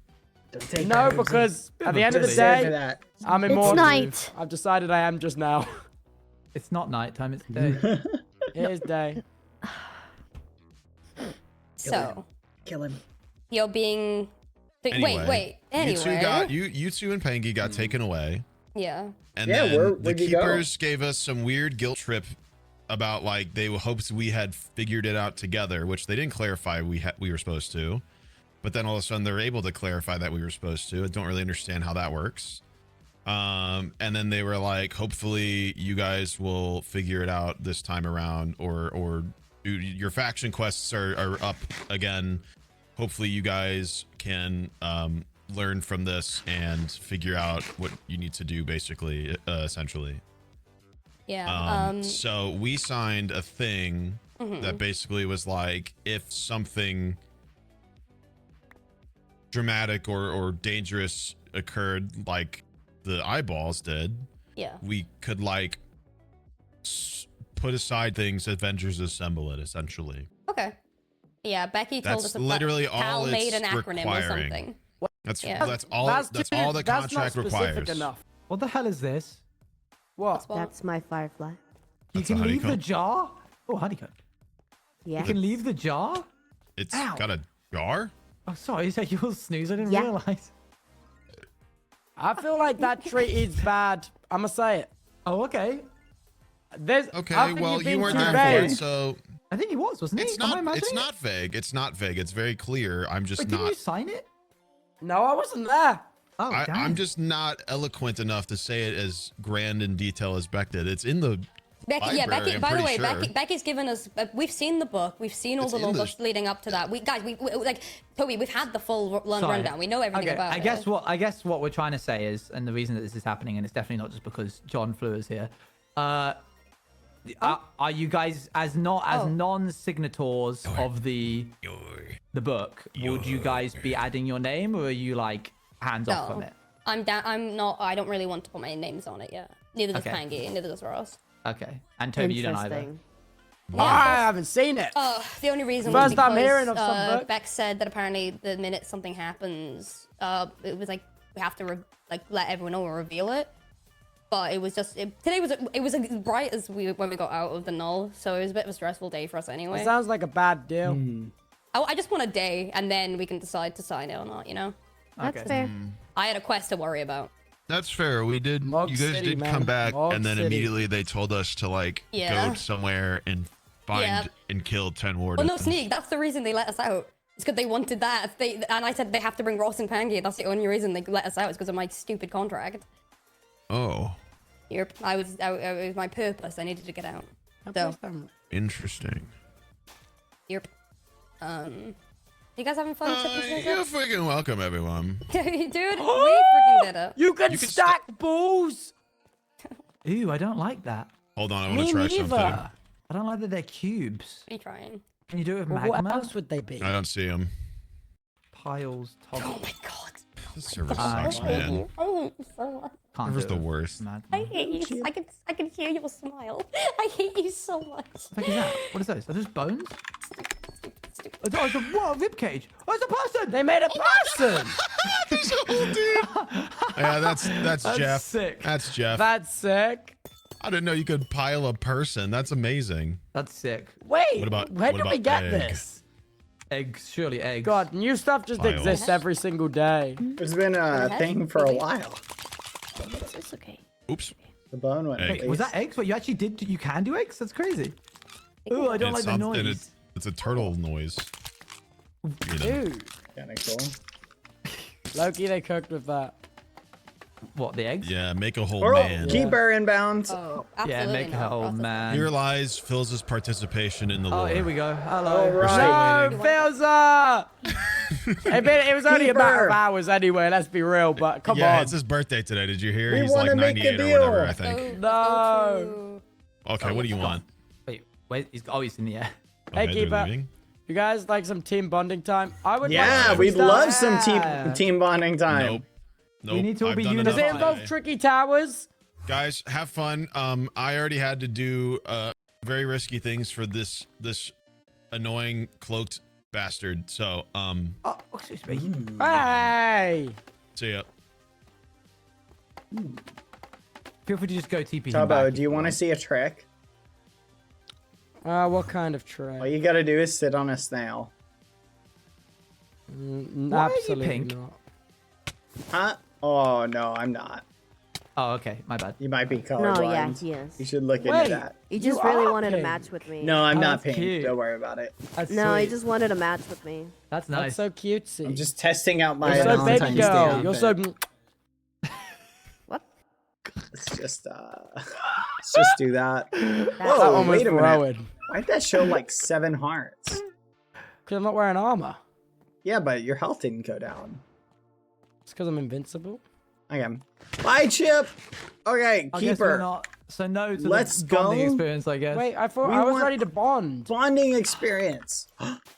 Speaker 5: Don't take
Speaker 6: No,
Speaker 5: that, Ainsley.
Speaker 6: because at the end of the
Speaker 5: Don't deserve
Speaker 6: day,
Speaker 5: that.
Speaker 6: I'm immortal.
Speaker 9: night.
Speaker 6: I've decided I am just now.
Speaker 7: It's not nighttime. It's day.
Speaker 6: It is day.
Speaker 3: So
Speaker 5: Kill him.
Speaker 3: you're being.
Speaker 8: Anyway,
Speaker 3: Wait. Anyway.
Speaker 8: You two and Pangy got taken away,
Speaker 3: Yeah.
Speaker 8: and
Speaker 5: Yeah,
Speaker 8: then the
Speaker 5: where'd you go?
Speaker 8: keepers gave us some weird guilt trip about like they hoped we had figured it out together, which they didn't clarify we were supposed to. But then all of a sudden they're able to clarify that we were supposed to. I don't really understand how that works. And then they were like, hopefully you guys will figure it out this time around, or your faction quests are up again. Hopefully you guys can learn from this and figure out what you need to do, basically, essentially.
Speaker 3: Yeah.
Speaker 8: So we signed a thing that basically was like, if something dramatic or dangerous occurred, like the eyeballs did,
Speaker 3: Yeah.
Speaker 8: we could like put aside things, Avengers Assemble it, essentially.
Speaker 3: Okay. Yeah, Becky told
Speaker 8: That's
Speaker 3: us
Speaker 8: literally
Speaker 3: Cal
Speaker 8: all
Speaker 3: made
Speaker 8: it's
Speaker 3: an acronym or
Speaker 8: requiring.
Speaker 3: something.
Speaker 8: That's
Speaker 3: Yeah.
Speaker 8: that's all the
Speaker 6: that's not
Speaker 8: contract
Speaker 6: specific
Speaker 8: requires.
Speaker 6: enough.
Speaker 7: What the hell is this?
Speaker 6: What?
Speaker 3: Well,
Speaker 9: That's my firefly.
Speaker 7: You
Speaker 8: That's a
Speaker 7: can leave the
Speaker 8: honeycomb.
Speaker 7: jar. Oh, honeycomb.
Speaker 9: Yeah.
Speaker 7: You can leave the jar.
Speaker 8: It's
Speaker 7: Ow.
Speaker 8: got a jar.
Speaker 7: Oh, sorry. Is that your snooze? I didn't
Speaker 9: Yeah.
Speaker 7: realize.
Speaker 6: I feel like that treat is bad. I'ma say it.
Speaker 7: Oh, okay.
Speaker 6: There's. I
Speaker 8: Okay,
Speaker 6: think
Speaker 8: well
Speaker 6: you're
Speaker 8: you
Speaker 6: being
Speaker 8: weren't
Speaker 6: too
Speaker 8: there for it,
Speaker 6: vague.
Speaker 8: so
Speaker 7: I think he was, wasn't he?
Speaker 8: it's
Speaker 7: Am I
Speaker 8: not.
Speaker 7: imagining
Speaker 8: It's
Speaker 7: it?
Speaker 8: not vague. It's not vague. It's very clear. I'm just
Speaker 7: Wait, didn't
Speaker 8: not.
Speaker 7: you sign it?
Speaker 6: No, I wasn't there.
Speaker 7: Oh,
Speaker 8: I'm
Speaker 7: damn.
Speaker 8: just not eloquent enough to say it as grand in detail as Beck did. It's in the
Speaker 3: Becky, yeah,
Speaker 8: library,
Speaker 3: Becky.
Speaker 8: I'm
Speaker 3: By the
Speaker 8: pretty
Speaker 3: way,
Speaker 8: sure.
Speaker 3: Becky's given us. We've seen the book. We've seen all
Speaker 8: It's
Speaker 3: the
Speaker 8: in
Speaker 3: little
Speaker 8: the-
Speaker 3: books leading up to that. We guys, we like Toby. We've had the full
Speaker 7: Sorry.
Speaker 3: rundown. We know everything
Speaker 7: Okay,
Speaker 3: about
Speaker 7: I
Speaker 3: it.
Speaker 7: guess what we're trying to say is, and the reason that this is happening, and it's definitely not just because John Flew is here. Are you guys as non-signatories of the book? Would you guys be adding your name, or are you like hands off from
Speaker 3: No,
Speaker 7: it?
Speaker 3: I'm down. I'm not. I don't really want to put my names on it yet. Neither does
Speaker 7: Okay.
Speaker 3: Pangy. Neither does Ross.
Speaker 7: Okay, and Toby, you don't either.
Speaker 9: Interesting.
Speaker 6: I haven't seen it.
Speaker 3: The only reason
Speaker 6: First
Speaker 3: was because
Speaker 6: I'm hearing of some book.
Speaker 3: Beck said that apparently the minute something happens, it was like we have to let everyone know or reveal it. But it was just today was it was as bright as when we got out of the null, so it was a bit of a stressful day for us anyway.
Speaker 6: It sounds like a bad deal.
Speaker 3: I just want a day, and then we can decide to sign it or not. You know,
Speaker 9: That's
Speaker 7: Okay.
Speaker 9: fair.
Speaker 3: I had a quest to worry about.
Speaker 8: That's fair. We did.
Speaker 6: Mog
Speaker 8: You guys
Speaker 6: City,
Speaker 8: did
Speaker 6: man.
Speaker 8: come back,
Speaker 6: Mog
Speaker 8: and then
Speaker 6: City.
Speaker 8: immediately they told us to like
Speaker 3: Yeah.
Speaker 8: go somewhere and find
Speaker 3: Yeah.
Speaker 8: and kill 10
Speaker 3: Well,
Speaker 8: wardens.
Speaker 3: no, Sneak. That's the reason they let us out. It's because they wanted that. And I said they have to bring Ross and Pangy. That's the only reason they let us out. Is because of my stupid contract.
Speaker 8: Oh,
Speaker 3: Yep. It was my purpose. I needed to get out. So,
Speaker 8: interesting.
Speaker 3: yep. You guys having fun?
Speaker 8: You're freaking welcome, everyone.
Speaker 3: Dude, we freaking did it.
Speaker 6: You can
Speaker 8: You can
Speaker 6: stack balls.
Speaker 7: Ooh, I don't like that.
Speaker 8: Hold on, I want
Speaker 6: Me
Speaker 8: to try
Speaker 6: neither.
Speaker 8: something.
Speaker 7: I don't like that they're cubes.
Speaker 10: Are you trying?
Speaker 7: Can you do it with
Speaker 6: Well,
Speaker 7: magma?
Speaker 6: what else would they be?
Speaker 8: I don't see him.
Speaker 7: Piles, toggle.
Speaker 10: Oh my god.
Speaker 8: This server
Speaker 7: I
Speaker 8: sucks,
Speaker 10: hate
Speaker 8: man.
Speaker 10: you. I hate you so much.
Speaker 7: Can't
Speaker 8: Server's
Speaker 7: do
Speaker 8: the
Speaker 7: it with
Speaker 8: worst.
Speaker 7: magma.
Speaker 10: I hate you. I can hear your smile. I hate you so much.
Speaker 7: What the heck is that? What is those? Are those bones? Oh, it's a what? A rib cage. Oh, it's a person.
Speaker 6: They made a person.
Speaker 8: There's a whole dude. Yeah, that's Jeff.
Speaker 7: sick.
Speaker 8: That's Jeff.
Speaker 6: That's sick.
Speaker 8: I didn't know you could pile a person. That's amazing.
Speaker 7: That's sick.
Speaker 6: Wait,
Speaker 8: What about-
Speaker 6: where
Speaker 8: what
Speaker 6: did we
Speaker 8: about
Speaker 6: get
Speaker 8: egg?
Speaker 6: this?
Speaker 7: Eggs, surely eggs.
Speaker 6: God, new stuff just
Speaker 8: Piles.
Speaker 6: exists every single day.
Speaker 5: It's been a thing for a while.
Speaker 10: It's okay.
Speaker 8: Oops.
Speaker 5: The bone went.
Speaker 8: Egg.
Speaker 7: Wait, was that eggs? What, you actually did? You can do eggs? That's crazy. Ooh, I don't like the
Speaker 8: And
Speaker 7: noise.
Speaker 8: it's a turtle noise. You know.
Speaker 6: Dude,
Speaker 5: Kind of cool.
Speaker 6: Loki, they cooked with that.
Speaker 7: What, the eggs?
Speaker 8: Yeah, make a whole
Speaker 5: Oh,
Speaker 8: man.
Speaker 5: keep her inbounds.
Speaker 10: Oh,
Speaker 7: Yeah,
Speaker 10: absolutely
Speaker 7: make her
Speaker 10: not.
Speaker 7: old
Speaker 10: Ross is-
Speaker 7: man.
Speaker 8: Here lies Phil's participation in the
Speaker 7: Oh,
Speaker 8: lore.
Speaker 7: here we go. Hello.
Speaker 5: All
Speaker 8: We're still
Speaker 5: right.
Speaker 6: No,
Speaker 8: waiting.
Speaker 6: Filza! it was only a matter
Speaker 5: Keeper.
Speaker 6: of hours anyway, let's be real, but come
Speaker 8: Yeah,
Speaker 6: on.
Speaker 8: it's his birthday today. Did you hear?
Speaker 5: We
Speaker 8: He's
Speaker 5: wanna
Speaker 8: like
Speaker 5: make a
Speaker 8: 98 or whatever,
Speaker 5: deal.
Speaker 8: I think.
Speaker 10: Let's
Speaker 6: No.
Speaker 10: go
Speaker 8: Okay, what do you want?
Speaker 7: Wait, wait. He's in the air.
Speaker 6: Hey,
Speaker 8: Okay, they're
Speaker 6: Keeper.
Speaker 8: leaving.
Speaker 6: You guys like some team bonding time? I would
Speaker 5: Yeah,
Speaker 6: like
Speaker 5: we'd
Speaker 6: some
Speaker 5: love
Speaker 6: stuff.
Speaker 5: some team bonding time.
Speaker 8: Nope. Nope.
Speaker 7: We need to all
Speaker 8: I've
Speaker 7: be
Speaker 8: done
Speaker 6: Does
Speaker 8: enough
Speaker 6: it involve
Speaker 8: today.
Speaker 6: tricky towers?
Speaker 8: Guys, have fun. I already had to do very risky things for this annoying cloaked bastard. So
Speaker 7: Oh, excuse me.
Speaker 6: Hey!
Speaker 8: see ya.
Speaker 7: Feel free to just go TP him back
Speaker 5: Tubbo,
Speaker 7: if
Speaker 5: do you want to
Speaker 7: want.
Speaker 5: see a trick?
Speaker 6: What kind of tray?
Speaker 5: All you gotta do is sit on a snail.
Speaker 7: Why are you
Speaker 6: Absolutely
Speaker 7: pink?
Speaker 6: not.
Speaker 5: Huh? Oh no, I'm not.
Speaker 7: Oh, okay. My bad.
Speaker 5: You might be
Speaker 9: No,
Speaker 5: colorblind.
Speaker 9: yeah, he is.
Speaker 5: You should look
Speaker 6: Wait.
Speaker 5: into that.
Speaker 9: He just
Speaker 6: You
Speaker 9: really
Speaker 6: are
Speaker 9: wanted to
Speaker 6: pink.
Speaker 9: match with me.
Speaker 5: No, I'm
Speaker 6: Oh,
Speaker 5: not
Speaker 6: that's
Speaker 5: pink.
Speaker 6: cute.
Speaker 5: Don't worry about it.
Speaker 6: That's
Speaker 9: No, he
Speaker 6: sweet.
Speaker 9: just wanted to match with me.
Speaker 7: That's
Speaker 6: That's
Speaker 7: nice.
Speaker 6: so cutesy.
Speaker 5: I'm just testing out my
Speaker 6: You're so
Speaker 5: Valentine's
Speaker 6: baby
Speaker 5: Day
Speaker 6: girl. You're so...
Speaker 5: outfit.
Speaker 9: What?
Speaker 5: Let's just let's just do that.
Speaker 6: That
Speaker 5: Whoa,
Speaker 6: one was
Speaker 5: wait a minute.
Speaker 6: throwing.
Speaker 5: Why'd that show like 7 hearts?
Speaker 6: Because I'm not wearing armor.
Speaker 5: Yeah, but your health didn't go down.
Speaker 6: It's because I'm invincible.
Speaker 5: Okay. Bye, Chip. Okay,
Speaker 7: I guess we're
Speaker 5: keeper.
Speaker 7: not. So no to
Speaker 5: Let's
Speaker 7: the bonding
Speaker 5: go.
Speaker 7: experience, I guess.
Speaker 6: Wait, I thought
Speaker 5: We
Speaker 6: I was
Speaker 5: want-
Speaker 6: ready to bond.
Speaker 5: Bonding experience.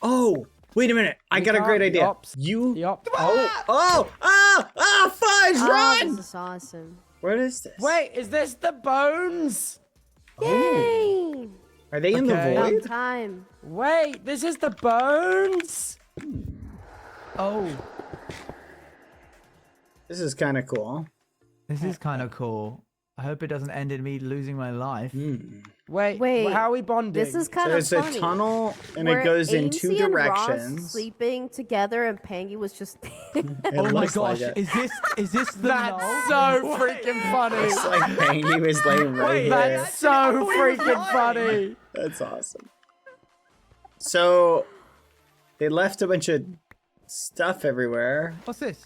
Speaker 5: Oh, wait a minute. I
Speaker 6: We
Speaker 5: got a great
Speaker 6: can't- the
Speaker 5: idea.
Speaker 6: ops-
Speaker 5: You.
Speaker 6: the op-
Speaker 5: Fudge,
Speaker 9: Oh,
Speaker 5: run!
Speaker 9: this is awesome.
Speaker 5: What is this?
Speaker 6: Wait, is this the bones?
Speaker 9: Yay!
Speaker 5: Are they in the
Speaker 7: Okay.
Speaker 9: About
Speaker 5: void?
Speaker 9: time.
Speaker 6: Wait, this is the bones?
Speaker 7: Oh,
Speaker 5: This is kind of cool.
Speaker 7: this is kind of cool. I hope it doesn't end in me losing my life.
Speaker 6: Wait,
Speaker 9: Wait,
Speaker 6: how are we bonding?
Speaker 9: This is kind
Speaker 5: So
Speaker 9: of
Speaker 5: it's
Speaker 9: funny.
Speaker 5: a tunnel, and
Speaker 9: Where
Speaker 5: it goes in 2
Speaker 9: Ainsley and Ross
Speaker 5: directions.
Speaker 9: sleeping together, and Pangy was just.
Speaker 5: It
Speaker 7: Oh my
Speaker 5: looks like
Speaker 7: gosh,
Speaker 5: it.
Speaker 7: is this the
Speaker 6: That's
Speaker 7: null?
Speaker 6: so freaking funny.
Speaker 5: It's like Pangy was laying right
Speaker 7: Wait,
Speaker 5: here.
Speaker 6: That's so freaking funny.
Speaker 5: That's awesome. So they left a bunch of stuff everywhere.
Speaker 7: What's this?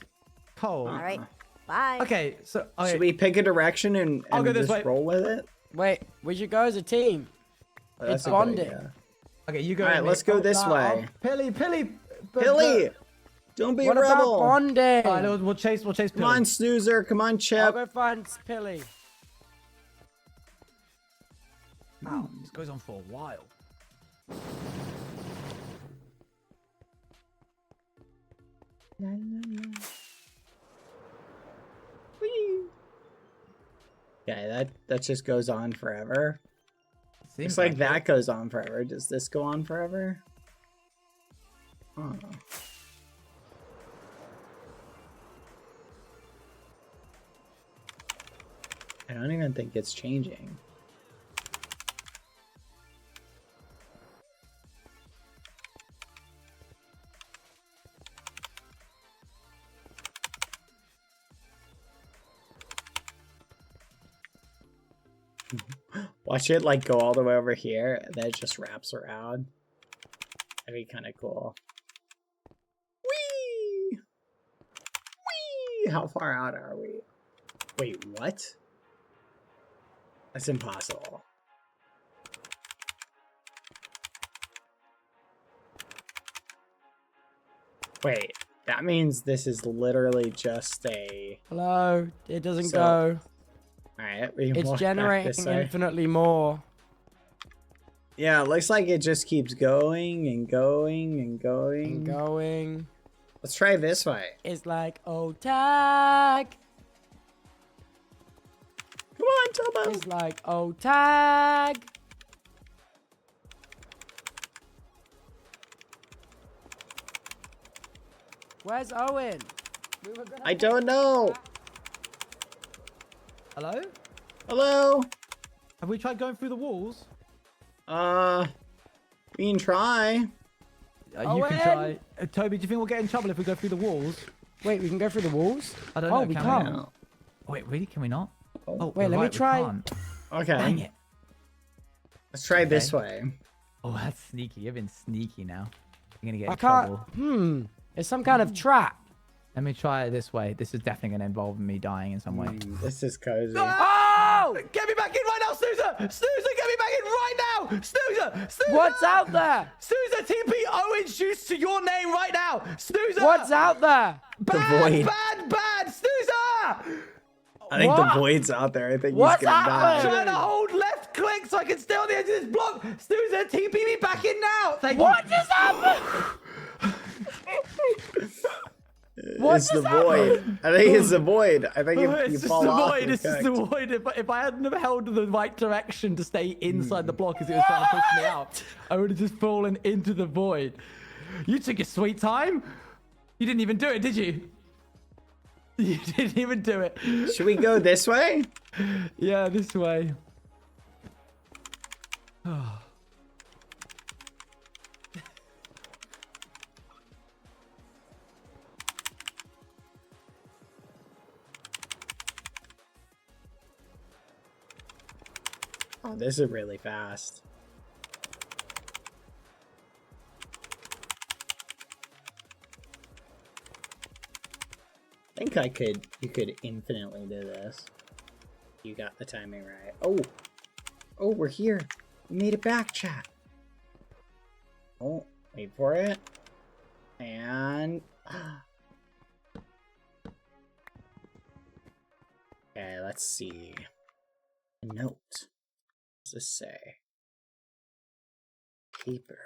Speaker 7: Coal.
Speaker 9: All right. Bye.
Speaker 7: Okay, so okay.
Speaker 5: Should we pick a direction and
Speaker 7: I'll go this
Speaker 5: just
Speaker 7: way.
Speaker 5: roll with it?
Speaker 6: Wait, we should go as a team.
Speaker 5: Oh, that's
Speaker 6: It's
Speaker 5: a good
Speaker 6: bonding.
Speaker 5: idea.
Speaker 7: Okay, you go.
Speaker 5: All right,
Speaker 7: with me.
Speaker 5: let's go this way.
Speaker 7: Pilly.
Speaker 5: Billy, don't be
Speaker 6: What
Speaker 5: a
Speaker 6: about
Speaker 5: rebel.
Speaker 6: bonding?
Speaker 7: All right, we'll chase Pilly.
Speaker 5: Come on, snoozer. Come on,
Speaker 6: I'll
Speaker 5: Chip.
Speaker 6: go find Pilly.
Speaker 7: Wow, this goes on for a while.
Speaker 5: Yeah, that just goes on forever.
Speaker 7: Seems
Speaker 5: Looks like
Speaker 7: it.
Speaker 5: that goes on forever. Does this go on forever? Oh. I don't even think it's changing. Watch it like go all the way over here and then it just wraps around. That'd be kind of cool. Whee! Whee! How far out are we? Wait, what? That's impossible. Wait, that means this is literally just a...
Speaker 6: Hello, it doesn't
Speaker 5: So,
Speaker 6: go.
Speaker 5: Alright, we can
Speaker 6: It's
Speaker 5: walk back this
Speaker 6: generating
Speaker 5: way.
Speaker 6: infinitely more.
Speaker 5: Yeah, it looks like it just keeps going and going and going.
Speaker 6: And going.
Speaker 5: Let's try this way.
Speaker 6: It's like, oh, tag.
Speaker 5: Come on, Tubbo.
Speaker 6: It's like, oh, tag. Where's Owen? We were gonna
Speaker 5: I don't know.
Speaker 7: Hello?
Speaker 5: Hello?
Speaker 7: Have we tried going through the walls?
Speaker 5: We can try.
Speaker 7: You can try. Toby, do you think we'll get in trouble if we go through the walls?
Speaker 6: Wait, we can go through the walls?
Speaker 7: I don't know.
Speaker 6: Oh, we
Speaker 7: can
Speaker 6: can't.
Speaker 7: Oh, wait, really? Can we not? Oh,
Speaker 6: wait,
Speaker 7: you're
Speaker 6: let me
Speaker 7: right, we
Speaker 6: try.
Speaker 7: can't.
Speaker 5: Okay.
Speaker 7: Dang it.
Speaker 5: Let's try this way.
Speaker 7: Oh, that's sneaky. You've been sneaky now. You're gonna get
Speaker 6: I
Speaker 7: in
Speaker 6: can't.
Speaker 7: trouble.
Speaker 6: It's some kind of trap.
Speaker 7: Let me try it this way. This is definitely gonna involve me dying in some way.
Speaker 5: This is cozy.
Speaker 7: Oh! Get me back in right now, Snoozer! Snoozer, get me back in right now! Snoozer! Snoozer!
Speaker 6: What's out there?
Speaker 7: Snoozer, TP Owen shoots to your name right now! Snoozer!
Speaker 6: What's out there?
Speaker 7: Bad, bad, Snoozer!
Speaker 5: I think
Speaker 6: What?
Speaker 5: the void's out there. I think
Speaker 6: What's
Speaker 5: he's gonna
Speaker 6: happening?
Speaker 5: die.
Speaker 7: Trying to hold left click so I can stay on the edge of this block! Snoozer, TP me back in now! Thank you.
Speaker 6: What just happened?
Speaker 5: It's the void. I think it's the void. I think if
Speaker 7: It's
Speaker 5: you
Speaker 7: just
Speaker 5: fall
Speaker 7: the
Speaker 5: off,
Speaker 7: void.
Speaker 5: you're
Speaker 7: It's just the
Speaker 5: cooked.
Speaker 7: void. If I hadn't have held the right direction to stay inside the block as it was trying to push me out, I would have just fallen into the void. You took your sweet time. You didn't even do it, did you? You didn't even do it.
Speaker 5: Should we go this way?
Speaker 7: Yeah, this way.
Speaker 5: Oh, this is really fast. I think you could infinitely do this. You got the timing right. Oh, we're here. We made it back, chat. Oh, wait for it. And okay, let's see. A note. What's this say? Paper.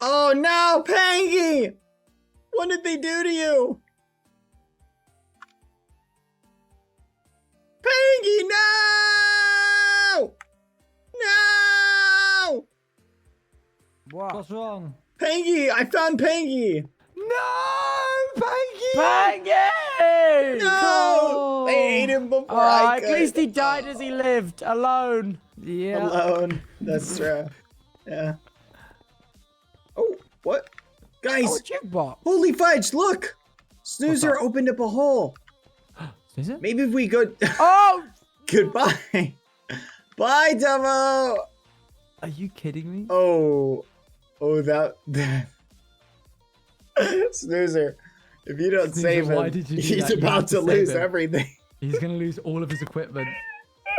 Speaker 5: Oh no, Pangy! What did they do to you? Pangy, no! No!
Speaker 6: What?
Speaker 7: What's wrong?
Speaker 5: Pangy, I found Pangy!
Speaker 7: No, Pangy!
Speaker 6: Pangy!
Speaker 5: No! I ate him before I
Speaker 6: At
Speaker 5: could.
Speaker 6: least he died as he lived, alone.
Speaker 7: Yeah.
Speaker 5: Alone. That's true. Yeah. Oh, what? Guys!
Speaker 6: Oh, jukebox.
Speaker 5: Holy fudge, look! Snoozer opened up a hole.
Speaker 7: Is it?
Speaker 5: Maybe if we go...
Speaker 6: Oh!
Speaker 5: Goodbye. Bye, Tubbo!
Speaker 7: Are you kidding me?
Speaker 5: Oh, that Snoozer. If you don't
Speaker 7: Snoozer,
Speaker 5: save
Speaker 7: why
Speaker 5: him,
Speaker 7: did you do
Speaker 5: he's
Speaker 7: that? You
Speaker 5: about
Speaker 7: had
Speaker 5: to
Speaker 7: to
Speaker 5: lose
Speaker 7: save him.
Speaker 5: everything.
Speaker 7: He's gonna lose all of his equipment.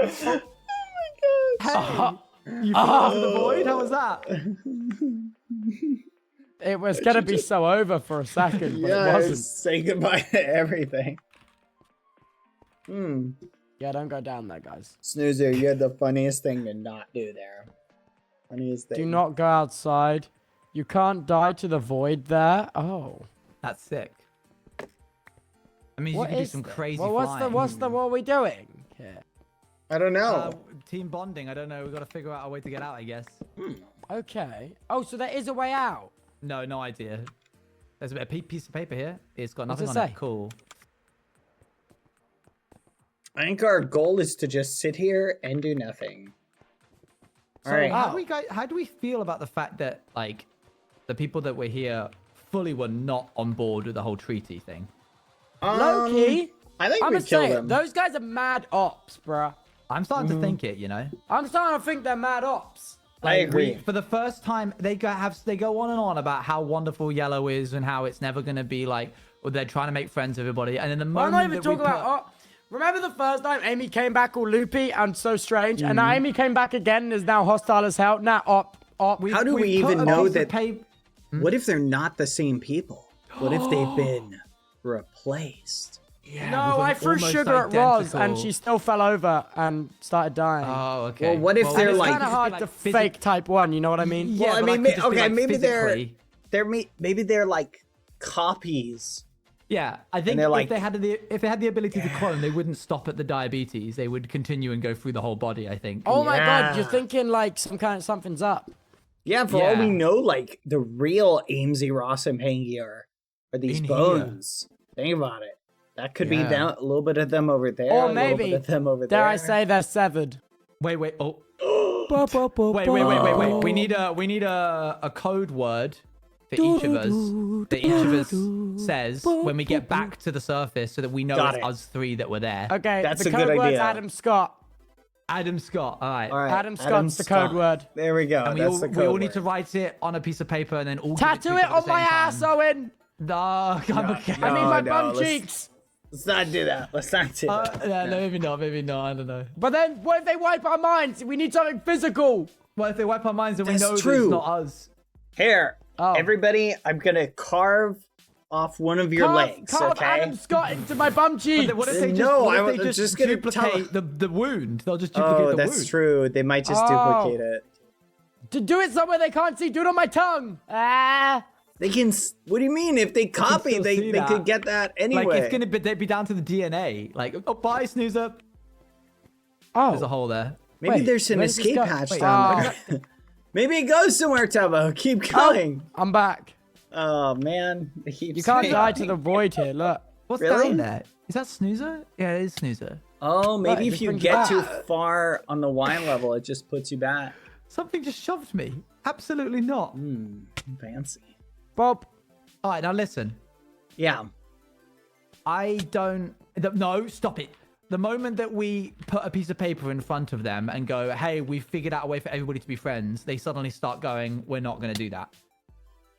Speaker 5: Oh my god.
Speaker 7: You fell into the void? How was that?
Speaker 6: It was gonna be so over for a second, but
Speaker 5: Yeah,
Speaker 6: it wasn't.
Speaker 5: say goodbye to everything.
Speaker 6: Yeah, don't go down there, guys.
Speaker 5: Snoozer, you had the funniest thing to not do there. Funniest thing.
Speaker 6: Do not go outside. You can't die to the void there. Oh.
Speaker 7: That's sick. I mean, you
Speaker 6: What
Speaker 7: can do
Speaker 6: is
Speaker 7: some
Speaker 6: this?
Speaker 7: crazy
Speaker 6: Well,
Speaker 7: flying.
Speaker 6: what are we doing here?
Speaker 5: I don't know.
Speaker 7: Team bonding. I don't know. We've got to figure out a way to get out, I guess.
Speaker 6: Okay. Oh, so there is a way out.
Speaker 7: No, no idea. There's a bit of piece of paper here. It's got
Speaker 6: What's
Speaker 7: nothing
Speaker 6: it
Speaker 7: on
Speaker 6: say?
Speaker 7: it. Cool.
Speaker 5: I think our goal is to just sit here and do nothing.
Speaker 7: So
Speaker 5: All right.
Speaker 7: how do we feel about the fact that like the people that were here fully were not on board with the whole treaty thing?
Speaker 6: Low-key,
Speaker 5: I think
Speaker 6: I'm
Speaker 5: we
Speaker 6: gonna
Speaker 5: killed
Speaker 6: say it.
Speaker 5: them.
Speaker 6: Those guys are mad ops, bruh.
Speaker 7: I'm starting to think it, you know.
Speaker 6: I'm starting to think they're mad ops.
Speaker 5: I agree.
Speaker 7: For the first time, they go on and on about how wonderful yellow is and how it's never gonna be like, or they're trying to make friends with everybody. And in the
Speaker 6: I'm
Speaker 7: moment
Speaker 6: not even
Speaker 7: that we
Speaker 6: talking about. Oh, remember the first time Amy came back all loopy and so strange, and now Amy came back again and is now hostile as hell. Now op.
Speaker 5: How do we
Speaker 7: put
Speaker 5: even
Speaker 7: a
Speaker 5: know
Speaker 7: piece of
Speaker 5: that?
Speaker 7: paper-
Speaker 5: What if they're not the same people? What if they've been replaced?
Speaker 6: No, I threw
Speaker 7: almost
Speaker 6: sugar at Roz, and
Speaker 7: identical-
Speaker 6: she still fell over and started dying.
Speaker 7: Oh, okay.
Speaker 5: Well, what if they're
Speaker 6: it's
Speaker 5: like-
Speaker 6: kind of hard to fake type 1, you know what I mean?
Speaker 7: Yeah,
Speaker 5: Well, I
Speaker 7: but
Speaker 5: mean,
Speaker 7: could just be,
Speaker 5: okay,
Speaker 7: like,
Speaker 5: maybe
Speaker 7: physically-
Speaker 5: maybe they're like copies.
Speaker 7: Yeah, I think
Speaker 5: they're
Speaker 7: if
Speaker 5: like-
Speaker 7: they had the ability to clone, they wouldn't stop at the diabetes. They would continue and go through the whole body, I think.
Speaker 6: Oh my god, you're
Speaker 5: Yeah.
Speaker 6: thinking like something's up.
Speaker 5: Yeah, for all we
Speaker 7: Yeah.
Speaker 5: know, like the real Amesy, Ross, and Pangy are these
Speaker 7: In
Speaker 5: bones. Think about it. That could be
Speaker 7: Yeah.
Speaker 5: them, a little bit of them over there,
Speaker 6: Or
Speaker 5: a little
Speaker 6: maybe,
Speaker 5: bit of them over
Speaker 6: dare
Speaker 5: there.
Speaker 6: I say, they're severed.
Speaker 7: Wait. Oh. Wait. We need a code word for each of us that each of us says when we get back to the surface, so that we know
Speaker 5: Got
Speaker 7: it's
Speaker 5: it.
Speaker 7: us three that were there.
Speaker 6: Okay,
Speaker 5: That's
Speaker 6: the
Speaker 5: a
Speaker 6: code
Speaker 5: good
Speaker 6: word's
Speaker 5: idea.
Speaker 6: Adam Scott.
Speaker 7: Adam Scott. All right.
Speaker 5: All right,
Speaker 6: Adam Scott's the code
Speaker 5: Scott.
Speaker 6: word.
Speaker 5: There we go.
Speaker 7: And
Speaker 5: That's the code
Speaker 7: we all
Speaker 5: word.
Speaker 7: need to write it on a piece of paper and then all
Speaker 6: Tattoo
Speaker 7: give it
Speaker 6: it
Speaker 7: to
Speaker 6: on
Speaker 7: each other
Speaker 6: my
Speaker 7: at the same
Speaker 6: ass,
Speaker 7: time.
Speaker 6: Owen.
Speaker 7: No, I'm okay.
Speaker 6: I mean my
Speaker 5: no,
Speaker 6: bum
Speaker 5: let's-
Speaker 6: cheeks.
Speaker 5: Let's not do that. Let's not do that.
Speaker 7: Yeah, no, maybe not. I don't know.
Speaker 6: But then, what if they wipe our minds? We need something physical.
Speaker 7: Well, if they wipe our minds and we
Speaker 5: That's
Speaker 7: know that
Speaker 5: true.
Speaker 7: it's not us.
Speaker 5: Here,
Speaker 6: Oh.
Speaker 5: everybody, I'm gonna carve off one of your legs.
Speaker 6: Carve
Speaker 5: Okay.
Speaker 6: Adam Scott into my bum cheeks.
Speaker 7: But what if they just,
Speaker 5: No,
Speaker 7: what if
Speaker 5: I
Speaker 7: they
Speaker 5: was
Speaker 7: just,
Speaker 5: just gonna
Speaker 7: duplicate the wound? They'll just duplicate
Speaker 5: Oh,
Speaker 7: the
Speaker 5: that's
Speaker 7: wound.
Speaker 5: true. They might just
Speaker 6: Oh.
Speaker 5: duplicate it.
Speaker 6: To do it somewhere they can't see, do it on my tongue. Ah.
Speaker 5: They can. What do you mean? If they copy,
Speaker 7: still
Speaker 5: they
Speaker 7: see that.
Speaker 5: could get that anyway.
Speaker 7: Like, it's gonna be down to the DNA. Like, oh, bye, snoozer.
Speaker 6: Oh.
Speaker 7: There's a hole there.
Speaker 5: Maybe
Speaker 6: Wait,
Speaker 5: there's an
Speaker 6: where does this
Speaker 5: escape
Speaker 6: go?
Speaker 5: hatch
Speaker 6: Wait,
Speaker 5: down there. Maybe it goes somewhere, Tubbo. Keep going.
Speaker 6: I'm back.
Speaker 5: Oh man, it keeps
Speaker 6: You can't
Speaker 5: saying-
Speaker 6: die to the void here. Look.
Speaker 7: What's
Speaker 5: Really?
Speaker 7: down there? Is that snoozer? Yeah, it is snoozer.
Speaker 5: Oh, maybe
Speaker 6: Right,
Speaker 5: if
Speaker 6: just
Speaker 5: you
Speaker 6: brings you
Speaker 5: get too
Speaker 6: back.
Speaker 5: far on the wine level, it just puts you back.
Speaker 7: Something just shoved me. Absolutely not.
Speaker 5: Fancy.
Speaker 6: Bob.
Speaker 7: All right, now listen.
Speaker 5: Yeah.
Speaker 7: No, stop it. The moment that we put a piece of paper in front of them and go, hey, we've figured out a way for everybody to be friends, they suddenly start going, we're not going to do that.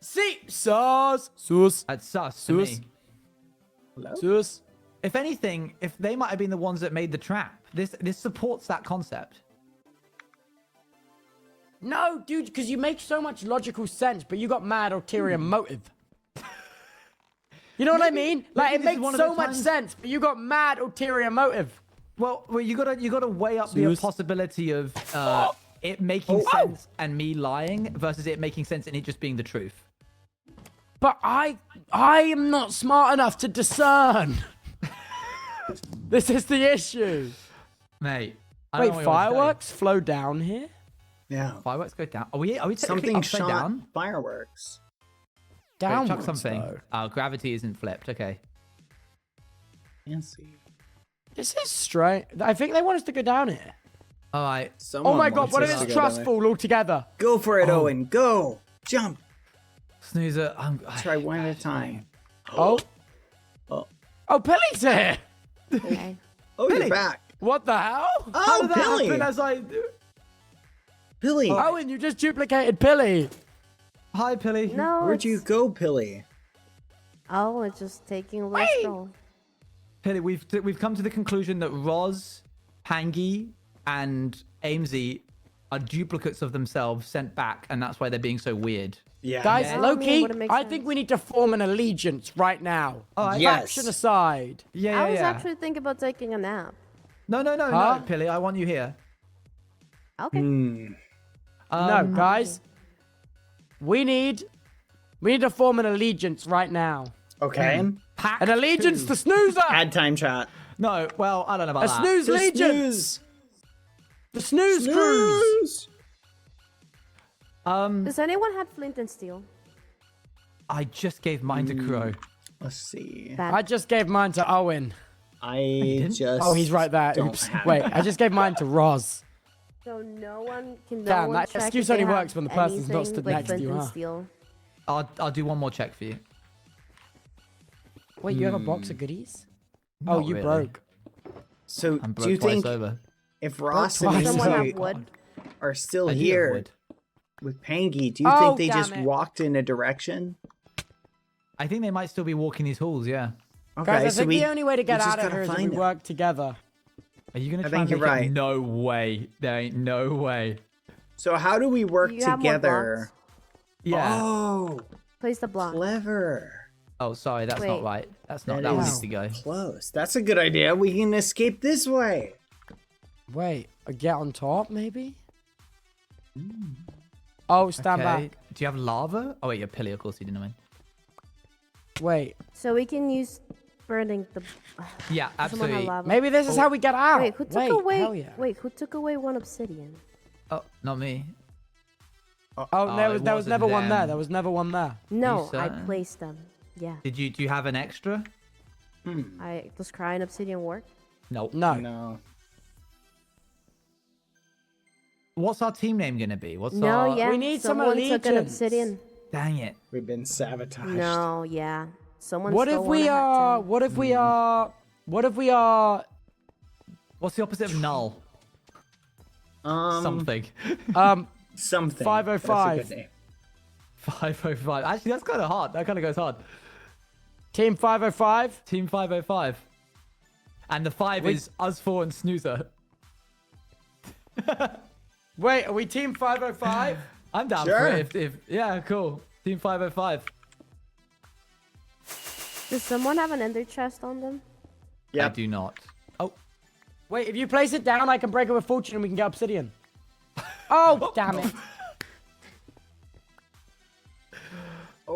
Speaker 6: See. Sus. Sus.
Speaker 7: That's sus to
Speaker 6: Sus.
Speaker 7: me.
Speaker 6: Sus.
Speaker 7: If anything, if they might have been the ones that made the trap, this supports that concept.
Speaker 6: No, dude, because you make so much logical sense, but you got mad ulterior motive. You know what I mean? Like, it
Speaker 7: this is
Speaker 6: makes
Speaker 7: one of
Speaker 6: so
Speaker 7: the
Speaker 6: much
Speaker 7: times-
Speaker 6: sense, but you got mad ulterior motive.
Speaker 7: Well, you gotta weigh up the
Speaker 6: Zeus.
Speaker 7: possibility of it making sense and me lying versus it making sense and it just being the truth.
Speaker 6: But I am not smart enough to discern. This is the issue.
Speaker 7: Mate. I don't
Speaker 6: Wait,
Speaker 7: know what you want to say.
Speaker 6: fireworks flow down here?
Speaker 5: Yeah.
Speaker 7: Fireworks go down. Are we technically
Speaker 5: Something
Speaker 7: upside
Speaker 5: shot
Speaker 7: down?
Speaker 5: fireworks.
Speaker 7: Wait,
Speaker 6: Downwards,
Speaker 7: chuck something.
Speaker 6: though.
Speaker 7: Oh, gravity isn't flipped. Okay.
Speaker 5: Fancy.
Speaker 6: This is strange. I think they want us to go down here.
Speaker 7: All right.
Speaker 6: Oh
Speaker 5: Someone
Speaker 6: my god,
Speaker 5: wants
Speaker 6: what
Speaker 5: us
Speaker 6: if
Speaker 5: to
Speaker 6: it's
Speaker 5: go down there.
Speaker 6: trustful altogether?
Speaker 5: Go for it, Owen. Go. Jump.
Speaker 7: Snoozer.
Speaker 5: Try one at a time.
Speaker 6: Oh.
Speaker 5: Oh.
Speaker 6: Oh, Pilly's here.
Speaker 9: Okay.
Speaker 5: Oh,
Speaker 7: Billy.
Speaker 5: you're back.
Speaker 6: What the hell?
Speaker 7: How
Speaker 5: Oh,
Speaker 7: did that
Speaker 5: Billy.
Speaker 7: happen as I do?
Speaker 5: Billy.
Speaker 6: Owen, you just duplicated Pilly.
Speaker 7: Hi, Pilly.
Speaker 9: No.
Speaker 5: Where'd you go, Billy?
Speaker 9: Oh, it's just taking a little stroll.
Speaker 7: Pilly, we've come to the conclusion that Roz, Pangy, and Amesy are duplicates of themselves sent back, and that's why they're being so weird.
Speaker 5: Yeah.
Speaker 6: Guys,
Speaker 9: Yeah. I
Speaker 6: low-key,
Speaker 9: mean, would it make
Speaker 6: I
Speaker 9: sense?
Speaker 6: think we need to form an allegiance right now.
Speaker 5: Yes.
Speaker 6: Faction aside.
Speaker 7: Yeah,
Speaker 9: I was
Speaker 7: yeah.
Speaker 9: actually thinking about taking a nap.
Speaker 7: No,
Speaker 6: Huh?
Speaker 7: no, Pilly. I want you here.
Speaker 9: Okay.
Speaker 6: No, guys. We need to form an allegiance right now.
Speaker 5: Okay.
Speaker 6: An allegiance to Snoozer.
Speaker 5: Add time chat.
Speaker 7: No, well, I don't know about
Speaker 6: A
Speaker 7: that.
Speaker 6: snooze
Speaker 5: The
Speaker 6: allegiance. The snooze cruise.
Speaker 5: Snooze.
Speaker 9: Does anyone have flint and steel?
Speaker 7: I just gave mine to Crow.
Speaker 5: Let's see.
Speaker 9: Bad.
Speaker 6: I just gave mine to Owen.
Speaker 5: I just.
Speaker 6: Oh, he's right there.
Speaker 5: don't
Speaker 6: Oops.
Speaker 5: have
Speaker 6: Wait,
Speaker 5: that.
Speaker 6: I just gave mine to Roz.
Speaker 9: So no one can.
Speaker 6: Damn,
Speaker 9: no one
Speaker 6: that
Speaker 9: check
Speaker 6: excuse
Speaker 9: if they
Speaker 6: only
Speaker 9: have
Speaker 6: works when the person's not
Speaker 9: anything
Speaker 6: stood
Speaker 9: like
Speaker 6: next to
Speaker 9: flint
Speaker 6: you,
Speaker 9: and
Speaker 6: huh?
Speaker 9: steel.
Speaker 7: I'll do one more check for you.
Speaker 6: Wait, you have a box of goodies?
Speaker 7: Not
Speaker 6: Oh, you
Speaker 7: really.
Speaker 6: broke.
Speaker 5: So,
Speaker 7: I'm
Speaker 5: do you
Speaker 7: broke twice
Speaker 5: think
Speaker 7: over.
Speaker 5: if Ross
Speaker 6: twice.
Speaker 5: and
Speaker 9: Someone
Speaker 5: Izzy
Speaker 9: have wood?
Speaker 5: are still
Speaker 7: I do have
Speaker 5: here
Speaker 7: wood.
Speaker 5: with Pangy, do you
Speaker 6: Oh,
Speaker 5: think they
Speaker 6: damn
Speaker 5: just
Speaker 6: it.
Speaker 5: walked in a direction?
Speaker 7: I think they might still be walking these halls. Yeah.
Speaker 5: Okay,
Speaker 6: Guys, I
Speaker 5: so
Speaker 6: think
Speaker 5: we
Speaker 6: the only way to get
Speaker 5: just
Speaker 6: out of
Speaker 5: gotta
Speaker 6: here is if we
Speaker 5: find 'em.
Speaker 6: work together.
Speaker 7: Are you gonna
Speaker 5: I
Speaker 7: try
Speaker 5: think
Speaker 7: and
Speaker 5: you're
Speaker 7: make it?
Speaker 5: right.
Speaker 7: No way. There ain't no way.
Speaker 5: So how do we work
Speaker 9: You have more
Speaker 5: together?
Speaker 9: blocks?
Speaker 7: Yeah.
Speaker 5: Oh,
Speaker 9: Place the block.
Speaker 5: clever.
Speaker 7: Oh, sorry, that's not
Speaker 9: Wait.
Speaker 7: right. That's not.
Speaker 5: That
Speaker 7: That one
Speaker 5: is
Speaker 7: needs to go.
Speaker 5: close. That's a good idea. We can escape this way.
Speaker 6: Wait, get on top, maybe? Oh, stand
Speaker 7: Okay.
Speaker 6: back.
Speaker 7: Do you have lava? Oh wait, you're pilly. Of course you didn't know.
Speaker 6: Wait,
Speaker 9: So we can use burning the.
Speaker 7: Yeah,
Speaker 9: Does someone have
Speaker 7: absolutely.
Speaker 9: lava?
Speaker 6: maybe this is how we get out.
Speaker 9: Wait, who took away?
Speaker 6: Hell yeah.
Speaker 9: Wait, who took away one obsidian?
Speaker 7: Oh, not me.
Speaker 6: Oh, there
Speaker 7: it
Speaker 6: was never
Speaker 7: wasn't
Speaker 6: one there.
Speaker 7: them.
Speaker 6: There was never one there.
Speaker 9: No, I
Speaker 7: certain?
Speaker 9: placed them. Yeah.
Speaker 7: Do you have an extra?
Speaker 9: Does crying obsidian work?
Speaker 7: No.
Speaker 6: No.
Speaker 5: No.
Speaker 7: What's our team name gonna be? What's
Speaker 9: No,
Speaker 7: our...
Speaker 9: yeah.
Speaker 6: We need some
Speaker 9: someone took an
Speaker 6: allegiance.
Speaker 9: obsidian.
Speaker 7: Dang it.
Speaker 5: We've been sabotaged.
Speaker 9: No, yeah. Someone.
Speaker 6: What if
Speaker 9: stole
Speaker 6: we
Speaker 9: one, I had
Speaker 6: are?
Speaker 9: 10.
Speaker 6: What if we are? What if we are?
Speaker 7: What's the opposite of null? Something.
Speaker 5: Something.
Speaker 6: 505.
Speaker 5: That's a good name.
Speaker 7: 505. Actually, that's kind of hard. That kind of goes hard.
Speaker 6: Team 505.
Speaker 7: Team 505. And the 5 is us 4 and Snoozer.
Speaker 6: Wait, are we team 505?
Speaker 7: I'm down
Speaker 5: Sure.
Speaker 7: for it. If yeah, cool. Team 505.
Speaker 9: Does someone have an ender chest on them?
Speaker 7: I
Speaker 5: Yep.
Speaker 7: do not. Oh,
Speaker 6: Wait, if you place it down, I can break it with fortune and we can get obsidian. Oh, damn it.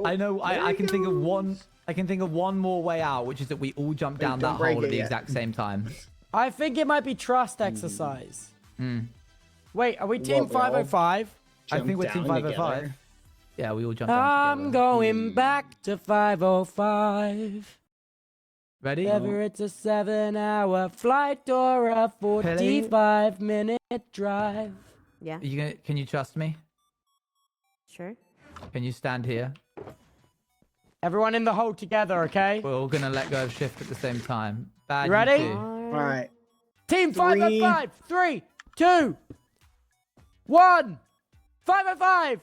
Speaker 7: I know.
Speaker 5: there
Speaker 7: I
Speaker 5: he
Speaker 7: can think of
Speaker 5: goes.
Speaker 7: one. I can think of one more way out, which is that we all jump down
Speaker 5: don't
Speaker 7: that
Speaker 5: break
Speaker 7: hole at
Speaker 5: it
Speaker 7: the
Speaker 5: yet.
Speaker 7: exact same time.
Speaker 6: I think it might be trust exercise. Wait, are we team
Speaker 5: What, we all
Speaker 6: 505?
Speaker 7: I think we're
Speaker 5: Jump
Speaker 7: team
Speaker 5: down
Speaker 7: 505.
Speaker 5: together.
Speaker 7: Yeah, we all jump down
Speaker 6: I'm
Speaker 7: together.
Speaker 6: going back to 505.
Speaker 7: Ready?
Speaker 6: Whether it's a 7-hour flight or a 45-minute drive.
Speaker 9: Yeah.
Speaker 7: Can you trust me?
Speaker 9: Sure.
Speaker 7: Can you stand here?
Speaker 6: Everyone in the hole together, okay?
Speaker 7: We're all gonna let go of shift at the same time. Bad.
Speaker 6: You ready?
Speaker 7: too.
Speaker 5: All right.
Speaker 6: Team 505. 3, 2, 1. 505.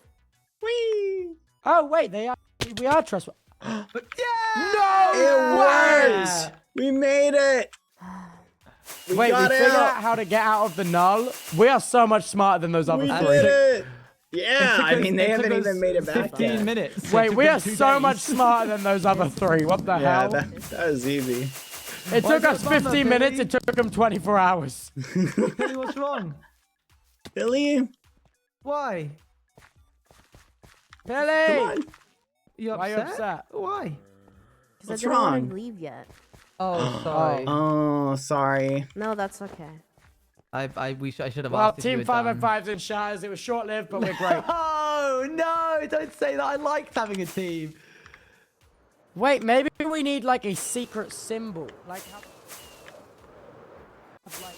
Speaker 5: Whee!
Speaker 6: Oh, wait, we are trustworthy.
Speaker 7: But yeah!
Speaker 6: No!
Speaker 5: It worked! We made it! We
Speaker 6: Wait, we
Speaker 5: got
Speaker 6: figured
Speaker 5: out!
Speaker 6: out how to get out of the null. We are so much smarter than those other
Speaker 5: We
Speaker 6: three.
Speaker 5: did it! Yeah,
Speaker 7: took
Speaker 5: I
Speaker 7: us-
Speaker 5: mean, they
Speaker 7: it took
Speaker 5: haven't
Speaker 7: us
Speaker 5: even made it back
Speaker 7: 15
Speaker 5: yet.
Speaker 7: minutes. It
Speaker 6: Wait,
Speaker 7: took
Speaker 6: we
Speaker 7: them
Speaker 6: are
Speaker 7: 2
Speaker 6: so
Speaker 7: days.
Speaker 6: much smarter than those other three. What the
Speaker 5: Yeah,
Speaker 6: hell?
Speaker 5: that was easy.
Speaker 6: It
Speaker 7: Why
Speaker 6: took
Speaker 7: is
Speaker 6: us
Speaker 7: that fun,
Speaker 6: 15
Speaker 7: though,
Speaker 6: minutes.
Speaker 7: Billy?
Speaker 6: It took them 24 hours.
Speaker 7: Billy, what's wrong?
Speaker 5: Billy,
Speaker 7: Why?
Speaker 5: come
Speaker 6: Billy!
Speaker 5: on.
Speaker 7: You upset?
Speaker 6: Why are you upset?
Speaker 7: Why?
Speaker 9: Because I
Speaker 5: What's
Speaker 9: didn't want
Speaker 5: wrong?
Speaker 9: to leave yet.
Speaker 7: Oh, sorry.
Speaker 5: Oh, sorry.
Speaker 9: No, that's okay.
Speaker 7: I should have
Speaker 6: Well,
Speaker 7: asked if you
Speaker 6: Team
Speaker 7: were done.
Speaker 6: 505's in shatters. It was short-lived, but we're great.
Speaker 7: Oh no! Don't say that. I liked having a team.
Speaker 6: Wait, maybe we need like a secret symbol. Like how... Like...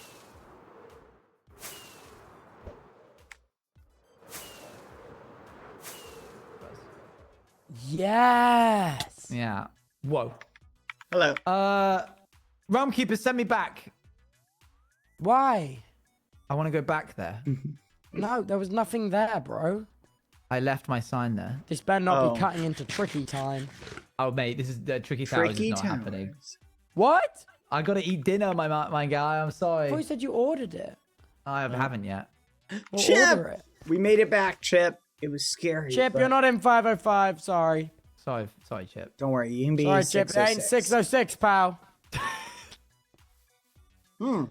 Speaker 6: Yes!
Speaker 7: Yeah. Whoa.
Speaker 5: Hello.
Speaker 7: Realm Keeper, send me back.
Speaker 6: Why?
Speaker 7: I want to go back there.
Speaker 6: No, there was nothing there, bro.
Speaker 7: I left my sign there.
Speaker 6: This better not
Speaker 5: Oh.
Speaker 6: be cutting into tricky time.
Speaker 7: Oh mate, this is the tricky towers
Speaker 5: Tricky
Speaker 7: is not happening.
Speaker 5: towers.
Speaker 6: What?
Speaker 7: I gotta eat dinner, my guy. I'm
Speaker 6: I
Speaker 7: sorry.
Speaker 6: thought you said you ordered it.
Speaker 7: I haven't yet.
Speaker 6: Well,
Speaker 5: Chip!
Speaker 6: order it.
Speaker 5: We made it back, Chip. It was scary.
Speaker 6: Chip,
Speaker 5: but
Speaker 6: you're not in 505. Sorry.
Speaker 7: Sorry, Chip.
Speaker 5: Don't worry, you can be
Speaker 6: Sorry, Chip. It ain't 606, pal. Wait,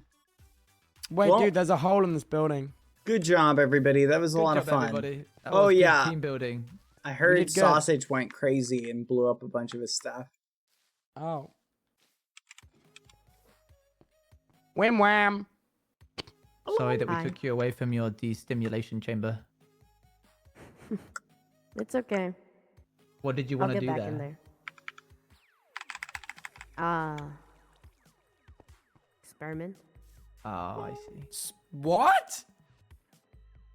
Speaker 5: Well-
Speaker 6: dude, there's a hole in this building.
Speaker 5: Good job, everybody. That was a
Speaker 7: Good
Speaker 5: lot
Speaker 7: job,
Speaker 5: of fun.
Speaker 7: everybody. That
Speaker 5: Oh,
Speaker 7: was good
Speaker 5: yeah.
Speaker 7: team building.
Speaker 5: I heard
Speaker 6: did good.
Speaker 5: Sausage went crazy and blew up a bunch of his stuff.
Speaker 6: Oh. Wham wham.
Speaker 7: Sorry that we
Speaker 9: Hi.
Speaker 7: took you away from your destimulation chamber.
Speaker 9: It's okay.
Speaker 7: What did you
Speaker 9: I'll
Speaker 7: want to
Speaker 9: get
Speaker 7: do
Speaker 9: back
Speaker 7: there?
Speaker 9: in there. Experiment.
Speaker 7: Oh, I see.
Speaker 6: What?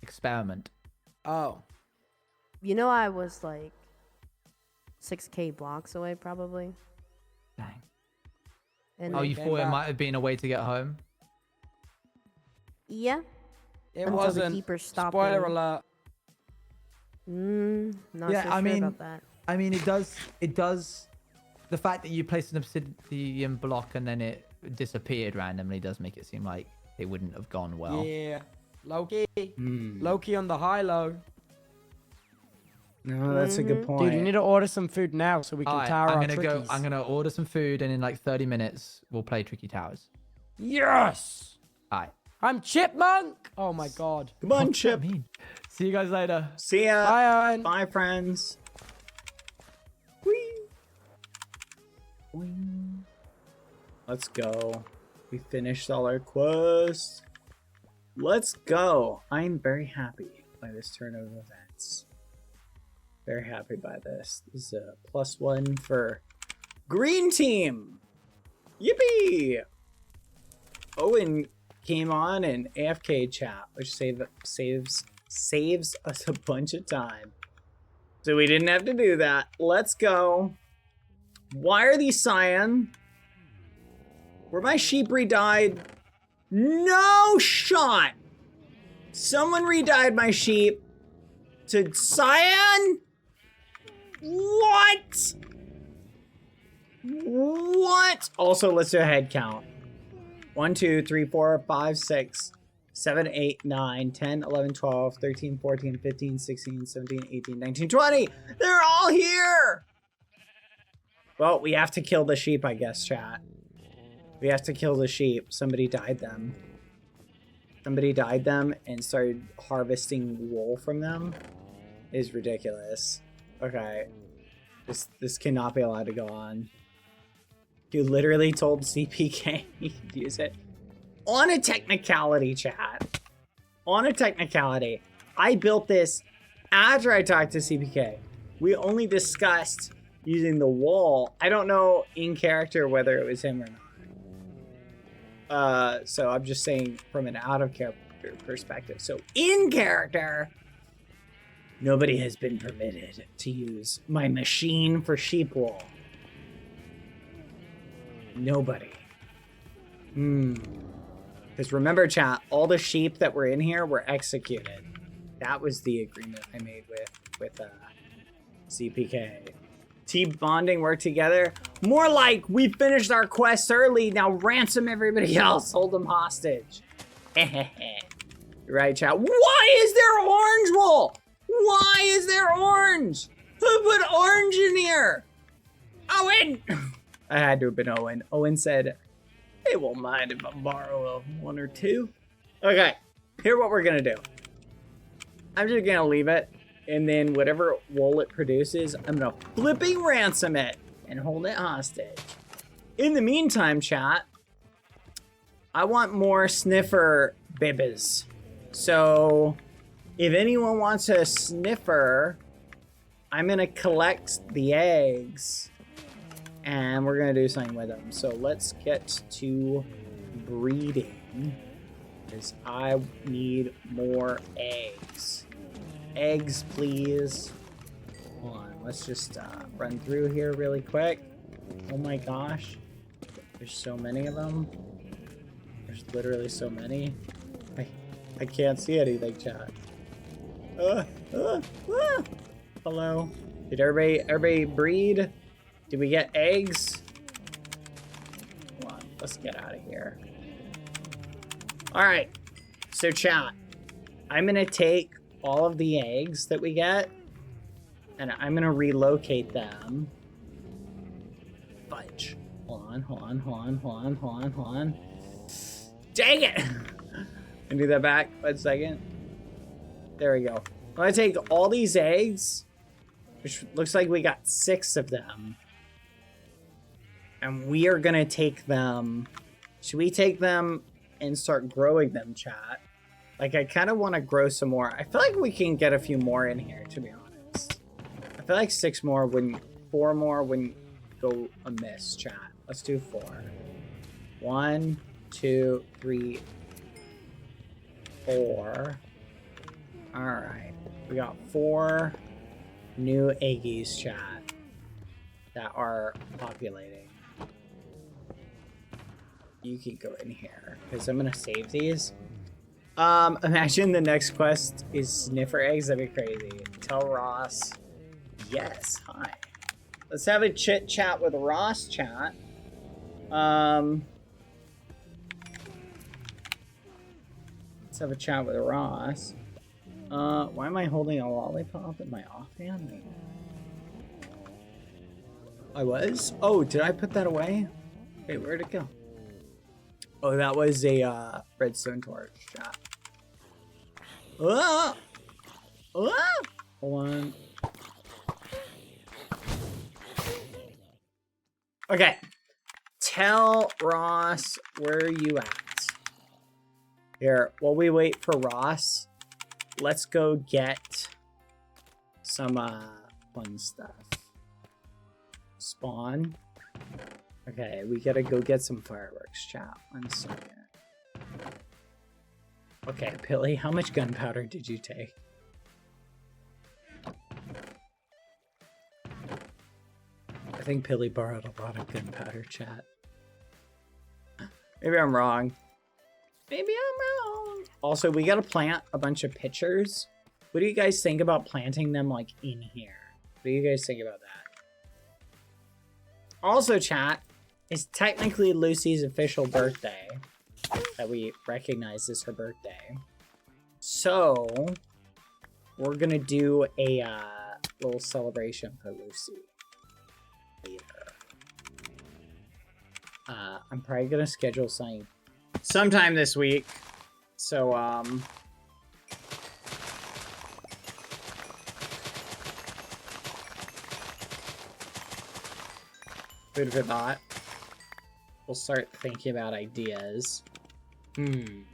Speaker 7: Experiment.
Speaker 6: Oh.
Speaker 9: You know, I was like 6K blocks away, probably.
Speaker 7: Dang.
Speaker 9: And
Speaker 7: Oh, you
Speaker 6: came
Speaker 7: thought it
Speaker 6: back.
Speaker 7: might have been a way to get home?
Speaker 9: yeah.
Speaker 6: It
Speaker 9: Until the
Speaker 6: wasn't.
Speaker 9: keeper stopped
Speaker 6: Spoiler
Speaker 9: me.
Speaker 6: alert.
Speaker 9: Not
Speaker 7: Yeah,
Speaker 9: so
Speaker 7: I
Speaker 9: sure
Speaker 7: mean-
Speaker 9: about that.
Speaker 7: I mean, it does. The fact that you placed an obsidian block and then it disappeared randomly does make it seem like it wouldn't have gone well.
Speaker 6: Yeah. Loki.
Speaker 5: Hmm.
Speaker 6: Loki on the high low.
Speaker 5: No, that's a good point.
Speaker 6: Dude, you need to order some food now so we can
Speaker 7: Alright,
Speaker 6: tower
Speaker 7: I'm
Speaker 6: our
Speaker 7: gonna
Speaker 6: trickies.
Speaker 7: I'm gonna order some food, and in like 30 minutes we'll play Tricky Towers.
Speaker 6: Yes!
Speaker 7: Alright.
Speaker 6: I'm Chipmunk! Oh my god.
Speaker 5: Come on,
Speaker 7: What's that
Speaker 5: Chip.
Speaker 7: mean? See you guys later.
Speaker 5: See ya.
Speaker 6: Bye, Owen.
Speaker 5: Bye, friends. Whee. Whee. Let's go. We finished all our quests. Let's go. I'm very happy by this turn of events. Very happy by this. This is a +1 for green team. Yippee! Owen came on and AFK chat, which saves us a bunch of time. So we didn't have to do that. Let's go. Why are these cyan? Were my sheep re-dyed? No shot! Someone re-dyed my sheep to cyan? What? What? Also, let's do a head count. 1, 2, 3, 4, 5, 6, 7, 8, 9, 10, 11, 12, 13, 14, 15, 16, 17, 18, 19, 20. They're all here. Well, we have to kill the sheep, I guess, chat. We have to kill the sheep. Somebody dyed them. Somebody dyed them and started harvesting wool from them. It is ridiculous. Okay. This cannot be allowed to go on. You literally told CPK you could use it. On a technicality, chat. On a technicality. I built this after I talked to CPK. We only discussed using the wall. I don't know in character whether it was him or not. So I'm just saying from an out of character perspective. So in character, nobody has been permitted to use my machine for sheep wool. Nobody. Because remember, chat, all the sheep that were in here were executed. That was the agreement I made with CPK. Team bonding, work together. More like we finished our quest early. Now ransom everybody else. Hold them hostage. Right, chat. Why is there orange wool? Why is there orange? Who put orange in here? Owen! I had to have been Owen. Owen said, "Hey, won't mind if I borrow one or two." Okay, here's what we're gonna do. I'm just gonna leave it, and then whatever wool it produces, I'm gonna flipping ransom it and hold it hostage. In the meantime, chat, I want more Sniffer bibbies. So, if anyone wants a Sniffer, I'm gonna collect the eggs. And we're gonna do something with them. So let's get to breeding, because I need more eggs. Eggs, please. Hold on, let's just run through here really quick. Oh my gosh, there's so many of them. There's literally so many. I can't see anything, chat. Hello. Did everybody breed? Did we get eggs? Hold on, let's get out of here. All right, so chat, I'm gonna take all of the eggs that we get and I'm gonna relocate them. Fudge. Hold on. Dang it! And do that back, 1 second. There we go. I'm gonna take all these eggs, which looks like we got 6 of them. And we are gonna take them. Should we take them and start growing them, chat? Like, I kind of want to grow some more. I feel like we can get a few more in here, to be honest. I feel like 6 more wouldn't, 4 more wouldn't go amiss, chat. Let's do 4. 1, 2, 3, 4. All right, we got 4 new eggies, chat, that are populating. You can go in here, because I'm gonna save these. Imagine the next quest is Sniffer eggs. That'd be crazy. Tell Ross. Yes, hi. Let's have a chit-chat with Ross, chat. Let's have a chat with Ross. Why am I holding a lollipop in my offhand? I was? Oh, did I put that away? Wait, where'd it go? Oh, that was a redstone torch. Chat. Ah! Ah! Hold on. Okay. Tell Ross where you at. Here, while we wait for Ross, let's go get some fun stuff. Spawn. Okay, we gotta go get some fireworks, chat. 1 second. Okay, Pilly, how much gunpowder did you take? I think Pilly borrowed a lot of gunpowder, chat. Maybe I'm wrong. Maybe I'm wrong. Also, we gotta plant a bunch of pitchers. What do you guys think about planting them, like, in here? What do you guys think about that? Also, chat, it's technically Lucy's official birthday that we recognize as her birthday. So, we're gonna do a little celebration for Lucy later. I'm probably gonna schedule something sometime this week. So, food for thought. We'll start thinking about ideas. Can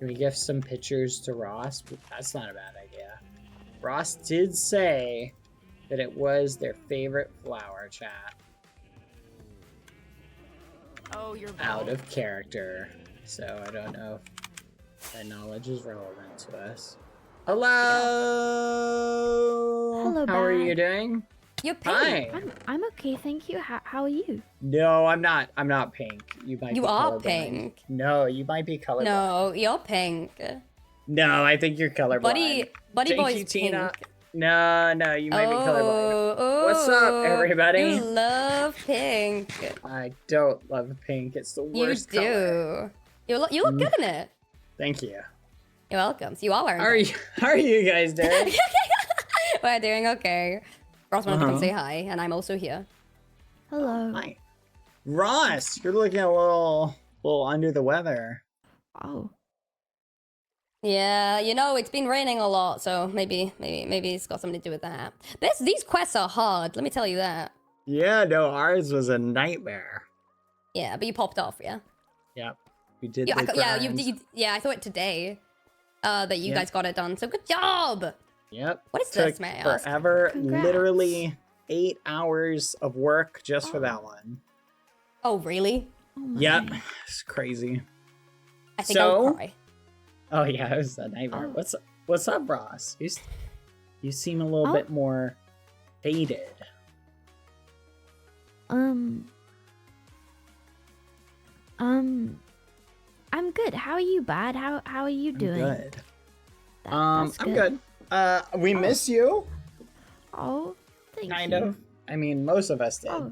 Speaker 5: we gift some pictures to Ross? That's not a bad idea. Ross did say that it was their favorite flower, chat.
Speaker 10: Oh, you're
Speaker 5: Out of character. So I don't know if that knowledge is relevant to us. Hello!
Speaker 10: Hello,
Speaker 5: How are
Speaker 10: Bad.
Speaker 5: you doing?
Speaker 10: You're pink.
Speaker 5: Hi.
Speaker 10: I'm okay, thank you. How are you?
Speaker 5: No, I'm not. I'm not pink. You might
Speaker 10: You
Speaker 5: be
Speaker 10: are
Speaker 5: colorblind.
Speaker 10: pink.
Speaker 5: No, you might be colorblind.
Speaker 10: No, you're pink.
Speaker 5: No, I think you're colorblind.
Speaker 10: Buddy
Speaker 5: Thank
Speaker 10: boy's
Speaker 5: you, Tina.
Speaker 10: pink.
Speaker 5: No, you might be colorblind.
Speaker 10: Oh,
Speaker 5: What's up, everybody?
Speaker 10: You love pink.
Speaker 5: I don't love pink. It's the worst
Speaker 10: You do.
Speaker 5: color.
Speaker 10: You look good in it.
Speaker 5: Thank you.
Speaker 10: You're welcome. So you are wearing.
Speaker 5: How are you guys doing?
Speaker 10: We're doing okay. Ross wanted to come say hi, and I'm also here. Hello.
Speaker 5: Hi. Ross, you're looking a little under the weather.
Speaker 10: Oh. Yeah, you know, it's been raining a lot, so maybe it's got something to do with that. These quests are hard, let me tell you that.
Speaker 5: Yeah, no, ours was a nightmare.
Speaker 10: Yeah, but you popped off, yeah?
Speaker 5: Yep. We did
Speaker 10: Yeah,
Speaker 5: the grind.
Speaker 10: I thought today that you guys got it done, so good job!
Speaker 5: Yep.
Speaker 10: What is
Speaker 5: Took
Speaker 10: this, may I ask?
Speaker 5: forever.
Speaker 10: Congrats.
Speaker 5: Literally 8 hours of work just for that one.
Speaker 10: Oh, really?
Speaker 5: Yep. It's crazy.
Speaker 10: I think I'll cry.
Speaker 5: Oh yeah, it was a nightmare. What's up, Ross? You seem a little bit more faded.
Speaker 10: I'm good. How are you, Bad? How are you doing?
Speaker 5: Good. I'm good. We miss you.
Speaker 10: Oh, thank
Speaker 5: Kind
Speaker 10: you.
Speaker 5: of. I mean, most of us did.
Speaker 10: Oh.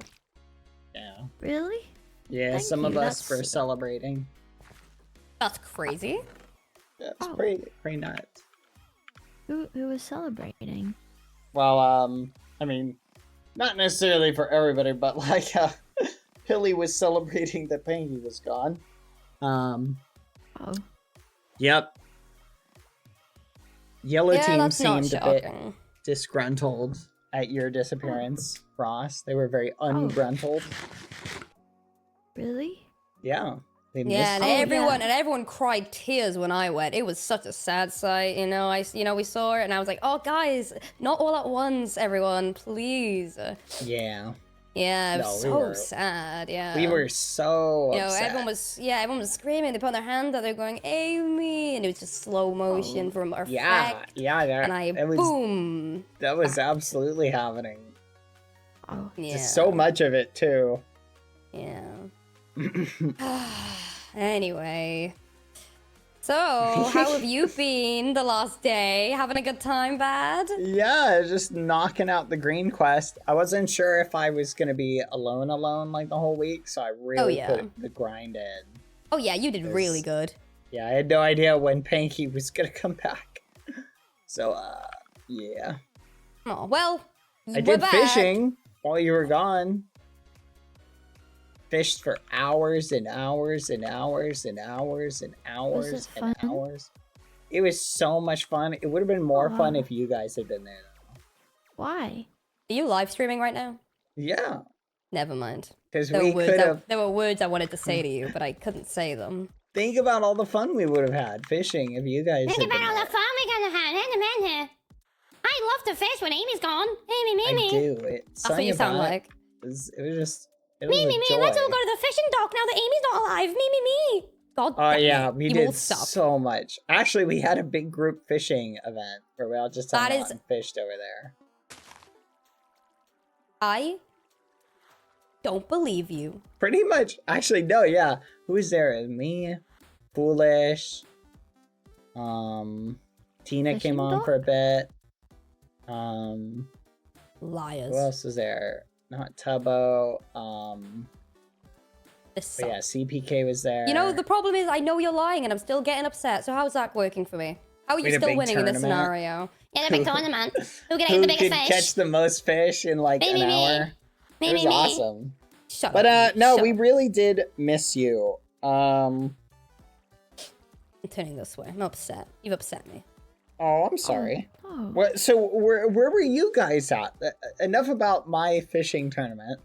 Speaker 5: Yeah.
Speaker 10: Really?
Speaker 5: Yeah,
Speaker 10: Thank
Speaker 5: some of
Speaker 10: you,
Speaker 5: us
Speaker 10: that's-
Speaker 5: for celebrating.
Speaker 10: That's crazy.
Speaker 5: Yeah, it's pretty nuts.
Speaker 10: Who was celebrating?
Speaker 5: Well, I mean, not necessarily for everybody, but like, Hilly was celebrating that Pangy was gone.
Speaker 10: Oh.
Speaker 5: Yep. Yellow
Speaker 10: Yeah,
Speaker 5: team
Speaker 10: that's not
Speaker 5: seemed a bit
Speaker 10: shocking.
Speaker 5: disgruntled at your disappearance, Ross. They were very ungruntled.
Speaker 10: Really?
Speaker 5: Yeah. They
Speaker 10: Yeah,
Speaker 5: missed you.
Speaker 10: and everyone cried tears when I went. It was such a sad sight, you know. We saw it, and I was like, "Oh, guys, not all at once, everyone, please."
Speaker 5: Yeah.
Speaker 10: Yeah, it
Speaker 5: No,
Speaker 10: was
Speaker 5: we
Speaker 10: so
Speaker 5: were-
Speaker 10: sad. Yeah,
Speaker 5: We were so
Speaker 10: You know,
Speaker 5: upset.
Speaker 10: everyone was screaming. They put their hands out. They're going, "Amy!" And it was just slow motion from our
Speaker 5: Yeah,
Speaker 10: effect.
Speaker 5: yeah,
Speaker 10: And boom.
Speaker 5: That was absolutely happening.
Speaker 10: Oh, yeah.
Speaker 5: Just so much of it too.
Speaker 10: Yeah. Anyway. So, how have you been the last day? Having a good time, Bad?
Speaker 5: Yeah, just knocking out the green quest. I wasn't sure if I was gonna be alone like the whole week, so I really
Speaker 10: yeah.
Speaker 5: put the grind in.
Speaker 10: Oh yeah, you did really good.
Speaker 5: Yeah, I had no idea when Panky was gonna come back. So, yeah.
Speaker 10: Oh, well,
Speaker 5: I did fishing while you were gone. Fished for hours and hours and hours and hours and hours
Speaker 11: Was it
Speaker 5: and
Speaker 11: fun?
Speaker 5: hours. It was so much fun. It would have been more fun if you guys had been there, though.
Speaker 11: Why?
Speaker 10: Are you live streaming right now?
Speaker 5: Yeah.
Speaker 10: Never mind.
Speaker 5: Because
Speaker 10: There
Speaker 5: we
Speaker 10: were words
Speaker 5: could
Speaker 10: I-
Speaker 5: have...
Speaker 10: there were words I wanted to say to you, but I couldn't say them.
Speaker 5: Think about all the fun we would have had fishing if you guys had been there.
Speaker 11: fun we're gonna have in a minute. I love to fish when Amy's gone.
Speaker 5: I do.
Speaker 10: That's what you sound like.
Speaker 5: It was just... It was
Speaker 10: Me,
Speaker 5: a
Speaker 10: me, me.
Speaker 5: joy.
Speaker 10: Let's all go to the fishing dock now that Amy's not alive. Me, me, me. God
Speaker 5: Oh
Speaker 10: damn
Speaker 5: yeah,
Speaker 10: it.
Speaker 5: we
Speaker 10: You
Speaker 5: did
Speaker 10: will stop.
Speaker 5: so much. Actually, we had a big group fishing event where we all just hung
Speaker 10: That
Speaker 5: out
Speaker 10: is-
Speaker 5: and fished over there.
Speaker 10: I don't believe you.
Speaker 5: Pretty much. Actually, no, yeah. Who was there? Me, Foolish. Tina
Speaker 11: Fishing
Speaker 5: came on
Speaker 11: dock?
Speaker 5: for a bit.
Speaker 10: Liars.
Speaker 5: Who else was there? Not Tubbo.
Speaker 10: This
Speaker 5: But yeah,
Speaker 10: sucks.
Speaker 5: CPK was there.
Speaker 10: You know, the problem is I know you're lying and I'm still getting upset. So how's that working for me? How are
Speaker 5: We
Speaker 10: you
Speaker 5: had a
Speaker 10: still
Speaker 5: big
Speaker 10: winning in this
Speaker 5: tournament.
Speaker 10: scenario?
Speaker 11: Yeah, the big tournament. Who can
Speaker 5: who
Speaker 11: eat the biggest
Speaker 5: could
Speaker 11: fish?
Speaker 5: catch the most fish in like
Speaker 11: Me,
Speaker 5: an
Speaker 11: me, me.
Speaker 5: hour?
Speaker 11: Me,
Speaker 5: It was
Speaker 11: me, me.
Speaker 5: awesome.
Speaker 10: Shut
Speaker 5: But
Speaker 10: up.
Speaker 5: no,
Speaker 10: Shut
Speaker 5: we
Speaker 10: up.
Speaker 5: really did miss you.
Speaker 10: I'm turning this way. I'm upset. You've upset me.
Speaker 5: Oh, I'm sorry.
Speaker 11: Oh.
Speaker 5: So where were you guys at? Enough about my fishing tournament.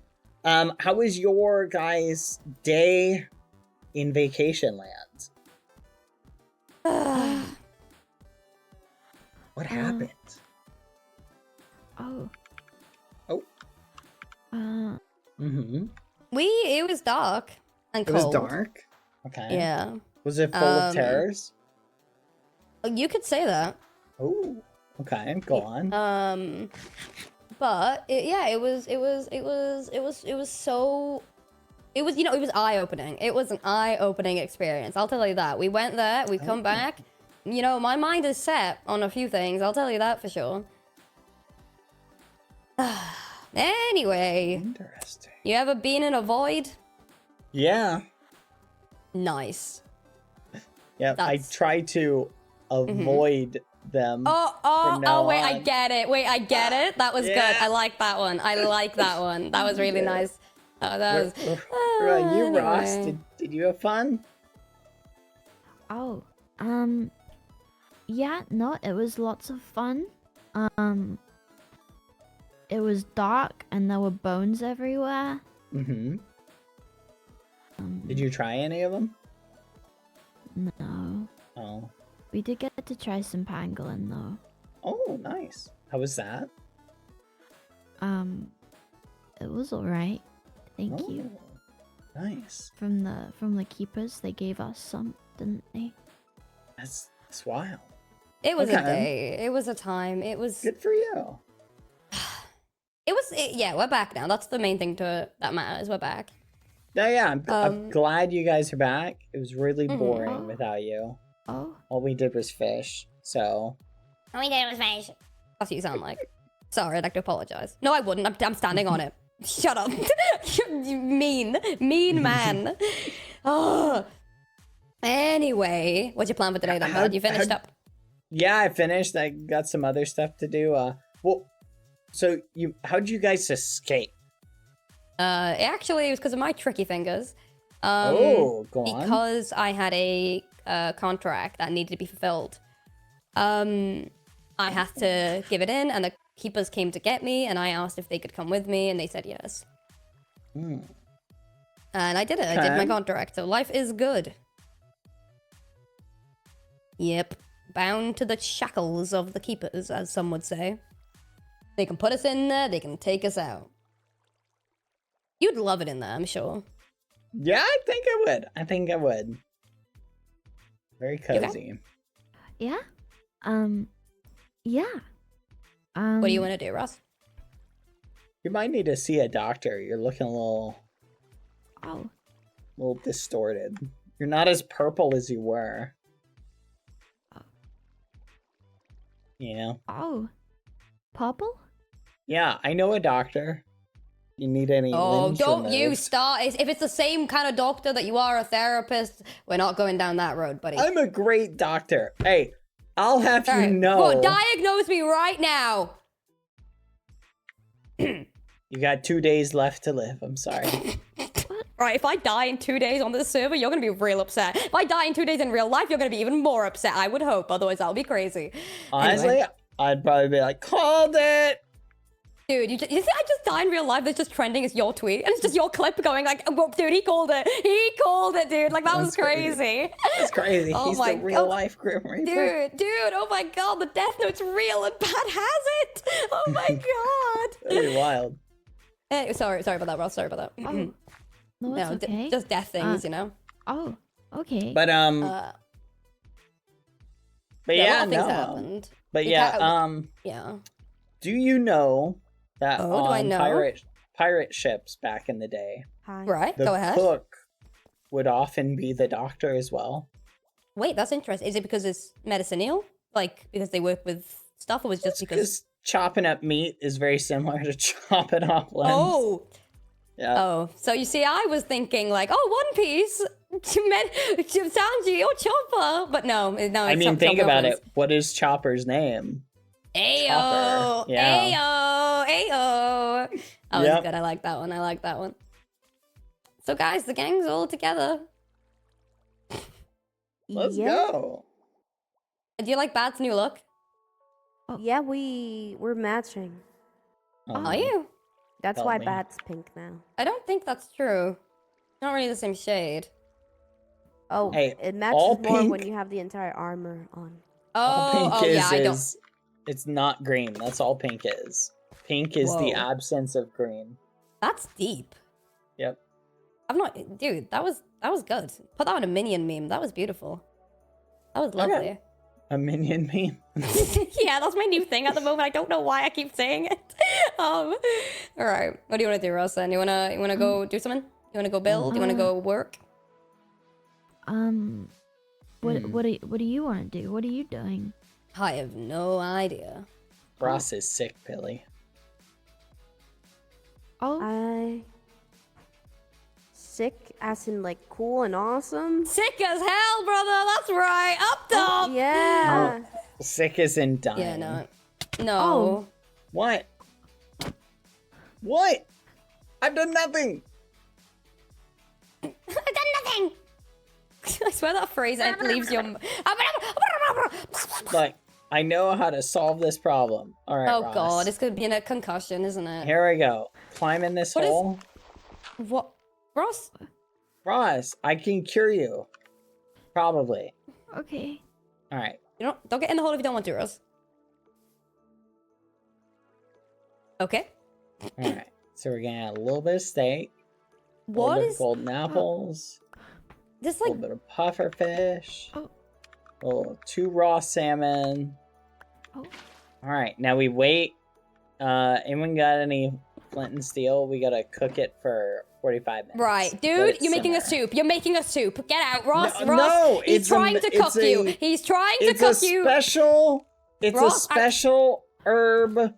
Speaker 5: How was your guys' day in vacation land? What happened?
Speaker 11: Oh.
Speaker 5: Oh. Mm-hmm.
Speaker 10: It was dark and
Speaker 5: It
Speaker 10: cold.
Speaker 5: was dark. Okay.
Speaker 10: Yeah.
Speaker 5: Was it full of terrors?
Speaker 10: You could say that.
Speaker 5: Oh. Okay. Go on.
Speaker 10: But it was eye-opening. It was an eye-opening experience. I'll tell you that. We went there, we come back. You know, my mind is set on a few things. I'll tell you that for sure. Anyway,
Speaker 5: Interesting.
Speaker 10: you ever been in a void?
Speaker 5: Yeah.
Speaker 10: Nice.
Speaker 5: Yeah. I
Speaker 10: That's-
Speaker 5: try to avoid them.
Speaker 10: Oh,
Speaker 5: from now
Speaker 10: wait, I
Speaker 5: on.
Speaker 10: get it. Wait, I get it. That was good.
Speaker 5: Yeah.
Speaker 10: I like that one. I like that one. That was really
Speaker 5: Yeah.
Speaker 10: nice. Oh, that was...
Speaker 5: What about you, Ross?
Speaker 10: anyway.
Speaker 5: Did you have fun?
Speaker 11: Oh. Yeah, no, it was lots of fun. It was dark and there were bones everywhere.
Speaker 5: Mm-hmm. Did you try any of them?
Speaker 11: No.
Speaker 5: Oh.
Speaker 11: We did get to try some pangolin though.
Speaker 5: Oh, nice. How was that?
Speaker 11: It was alright. Thank you.
Speaker 5: Oh, nice.
Speaker 11: From the keepers, they gave us some, didn't they?
Speaker 5: That's wild.
Speaker 10: It was a
Speaker 5: Okay.
Speaker 10: day. It was a time. It was...
Speaker 5: Good for you.
Speaker 10: Yeah, we're back now. That's the main thing that matters. We're back.
Speaker 5: No, yeah, I'm glad you guys are back. It was really boring
Speaker 11: Oh.
Speaker 5: without you.
Speaker 11: Oh.
Speaker 5: All we did was fish, so...
Speaker 11: All we did was fish.
Speaker 10: That's what you sound like. Sorry, I'd like to apologize. No, I wouldn't. I'm standing on it. Shut up. You mean man. Oh. Anyway, what's your plan for today then, bud? You finished up?
Speaker 5: Yeah, I finished. I got some other stuff to do. Well, so how'd you guys escape?
Speaker 10: Actually, it was because of my tricky fingers.
Speaker 5: Oh, go on.
Speaker 10: Because I had a contract that needed to be fulfilled. I had to give it in, and the keepers came to get me, and I asked if they could come with me, and they said yes.
Speaker 5: Hmm.
Speaker 10: And I did it. I did my
Speaker 5: Okay.
Speaker 10: contract, so life is good. Yep. Bound to the shackles of the keepers, as some would say. They can put us in there, they can take us out. You'd love it in there, I'm sure.
Speaker 5: Yeah, I think I would. Very cozy.
Speaker 11: Yeah. Yeah.
Speaker 10: What do you want to do, Ross?
Speaker 5: You might need to see a doctor. You're looking a little distorted. You're not as purple as you were. Yeah.
Speaker 11: Oh. Purple?
Speaker 5: Yeah, I know a doctor. You need any
Speaker 10: Oh,
Speaker 5: limbs
Speaker 10: don't you
Speaker 5: removed.
Speaker 10: start. If it's the same kind of doctor that you are a therapist, we're not going down that road, buddy.
Speaker 5: I'm a great doctor. Hey, I'll have
Speaker 10: All
Speaker 5: you
Speaker 10: right.
Speaker 5: know.
Speaker 10: Well, diagnose me right now.
Speaker 5: You got 2 days left to live. I'm sorry.
Speaker 10: Right, if I die in 2 days on this server, you're gonna be real upset. If I die in 2 days in real life, you're gonna be even more upset. I would hope, otherwise that'll be crazy.
Speaker 5: Honestly,
Speaker 10: Anyway.
Speaker 5: I'd probably be like, called it.
Speaker 10: Dude, you see I just die in real life, that's just trending as your tweet. And it's just your clip going like, oh, dude, he called it. He called it, dude. Like, that was crazy.
Speaker 5: That's crazy.
Speaker 10: Oh
Speaker 5: He's
Speaker 10: my
Speaker 5: the real
Speaker 10: God.
Speaker 5: life Grim Reaper.
Speaker 10: Dude, oh my god, the Death Note's real and Bad has it. Oh my god.
Speaker 5: That'd be wild.
Speaker 10: Sorry about that, Ross. Sorry about that.
Speaker 12: Oh, no, it's okay.
Speaker 10: Just death things, you know?
Speaker 12: Oh, okay.
Speaker 5: But
Speaker 10: But
Speaker 5: yeah,
Speaker 10: a lot of things
Speaker 5: no.
Speaker 10: happened.
Speaker 5: But
Speaker 10: You
Speaker 5: yeah,
Speaker 10: can't- yeah.
Speaker 5: do you know that
Speaker 10: Oh, do I
Speaker 5: on
Speaker 10: know?
Speaker 5: pirate ships back in the day,
Speaker 10: Right,
Speaker 5: the
Speaker 10: go ahead.
Speaker 5: cook would often be the doctor as well?
Speaker 10: Wait, that's interesting. Is it because it's medicinal? Like, because they work with stuff, or was it just because...
Speaker 5: chopping up meat is very similar to chopping off limbs.
Speaker 10: Oh!
Speaker 5: Yeah.
Speaker 10: Oh, so you see, I was thinking like, oh, One Piece, Sanji or Chopper, but no,
Speaker 5: I mean, think about it. What is Chopper's name?
Speaker 10: Ayo,
Speaker 5: Chopper. Yeah.
Speaker 10: ayo. That was
Speaker 5: Yep.
Speaker 10: good. I like that one. So guys, the gang's all together.
Speaker 5: Let's go.
Speaker 10: Do you like Bad's new look?
Speaker 9: Yeah, we're matching.
Speaker 10: Are you?
Speaker 9: That's
Speaker 5: Help
Speaker 9: why
Speaker 5: me.
Speaker 9: Bat's pink now.
Speaker 10: I don't think that's true. Not really the same shade.
Speaker 9: Oh,
Speaker 5: Hey,
Speaker 9: it
Speaker 5: all
Speaker 9: matches more
Speaker 5: pink-
Speaker 9: when you have the entire armor on.
Speaker 5: All pink
Speaker 10: Oh, yeah, I don't.
Speaker 5: it's not green. That's all pink is. Pink is the
Speaker 10: Whoa.
Speaker 5: absence of green.
Speaker 10: That's deep.
Speaker 5: Yep.
Speaker 10: I'm not, dude. That was good. Put that on a minion meme. That was beautiful. That was lovely.
Speaker 5: Okay. A minion meme.
Speaker 10: Yeah, that's my new thing at the moment. I don't know why I keep saying it. All right. What do you want to do, Ross? Then you wanna go do something? You wanna go build? You wanna go work?
Speaker 12: What do you want to do? What are you doing?
Speaker 10: I have no idea.
Speaker 5: Ross is sick, Billy.
Speaker 12: Oh,
Speaker 9: Sick, as in like cool and awesome.
Speaker 10: Sick as hell, brother. That's right. Up top.
Speaker 9: Yeah.
Speaker 5: Sick as in dying.
Speaker 10: Yeah, no.
Speaker 12: Oh.
Speaker 5: What? What? I've done nothing.
Speaker 11: I've done nothing.
Speaker 10: I swear that phrase leaves your.
Speaker 5: Like, I know how to solve this problem. All right,
Speaker 10: Oh
Speaker 5: Ross.
Speaker 10: god, it's gonna be a concussion, isn't it?
Speaker 5: Here we go. Climb in this
Speaker 10: What is-
Speaker 5: hole.
Speaker 10: What, Ross?
Speaker 5: Ross, I can cure you. Probably.
Speaker 12: okay.
Speaker 5: All right.
Speaker 10: You don't get in the hole if you don't want to, Ross. Okay.
Speaker 5: All right. So we're gonna add a little bit of steak. A
Speaker 10: What
Speaker 5: little bit
Speaker 10: is
Speaker 5: of golden apples.
Speaker 10: this
Speaker 5: A
Speaker 10: like?
Speaker 5: little bit of puffer fish.
Speaker 12: Oh.
Speaker 5: A little 2 raw salmon.
Speaker 12: Oh.
Speaker 5: All right. Now we wait. Anyone got any flint and steel? We gotta cook it for 45 minutes.
Speaker 10: Right,
Speaker 5: Let
Speaker 10: dude,
Speaker 5: it
Speaker 10: you're making a
Speaker 5: simmer.
Speaker 10: soup. You're making a soup. Get out, Ross.
Speaker 5: No,
Speaker 10: Ross.
Speaker 5: no,
Speaker 10: He's
Speaker 5: it's
Speaker 10: trying to cook you. He's trying to cook you.
Speaker 5: It's
Speaker 10: Ross,
Speaker 5: a special herb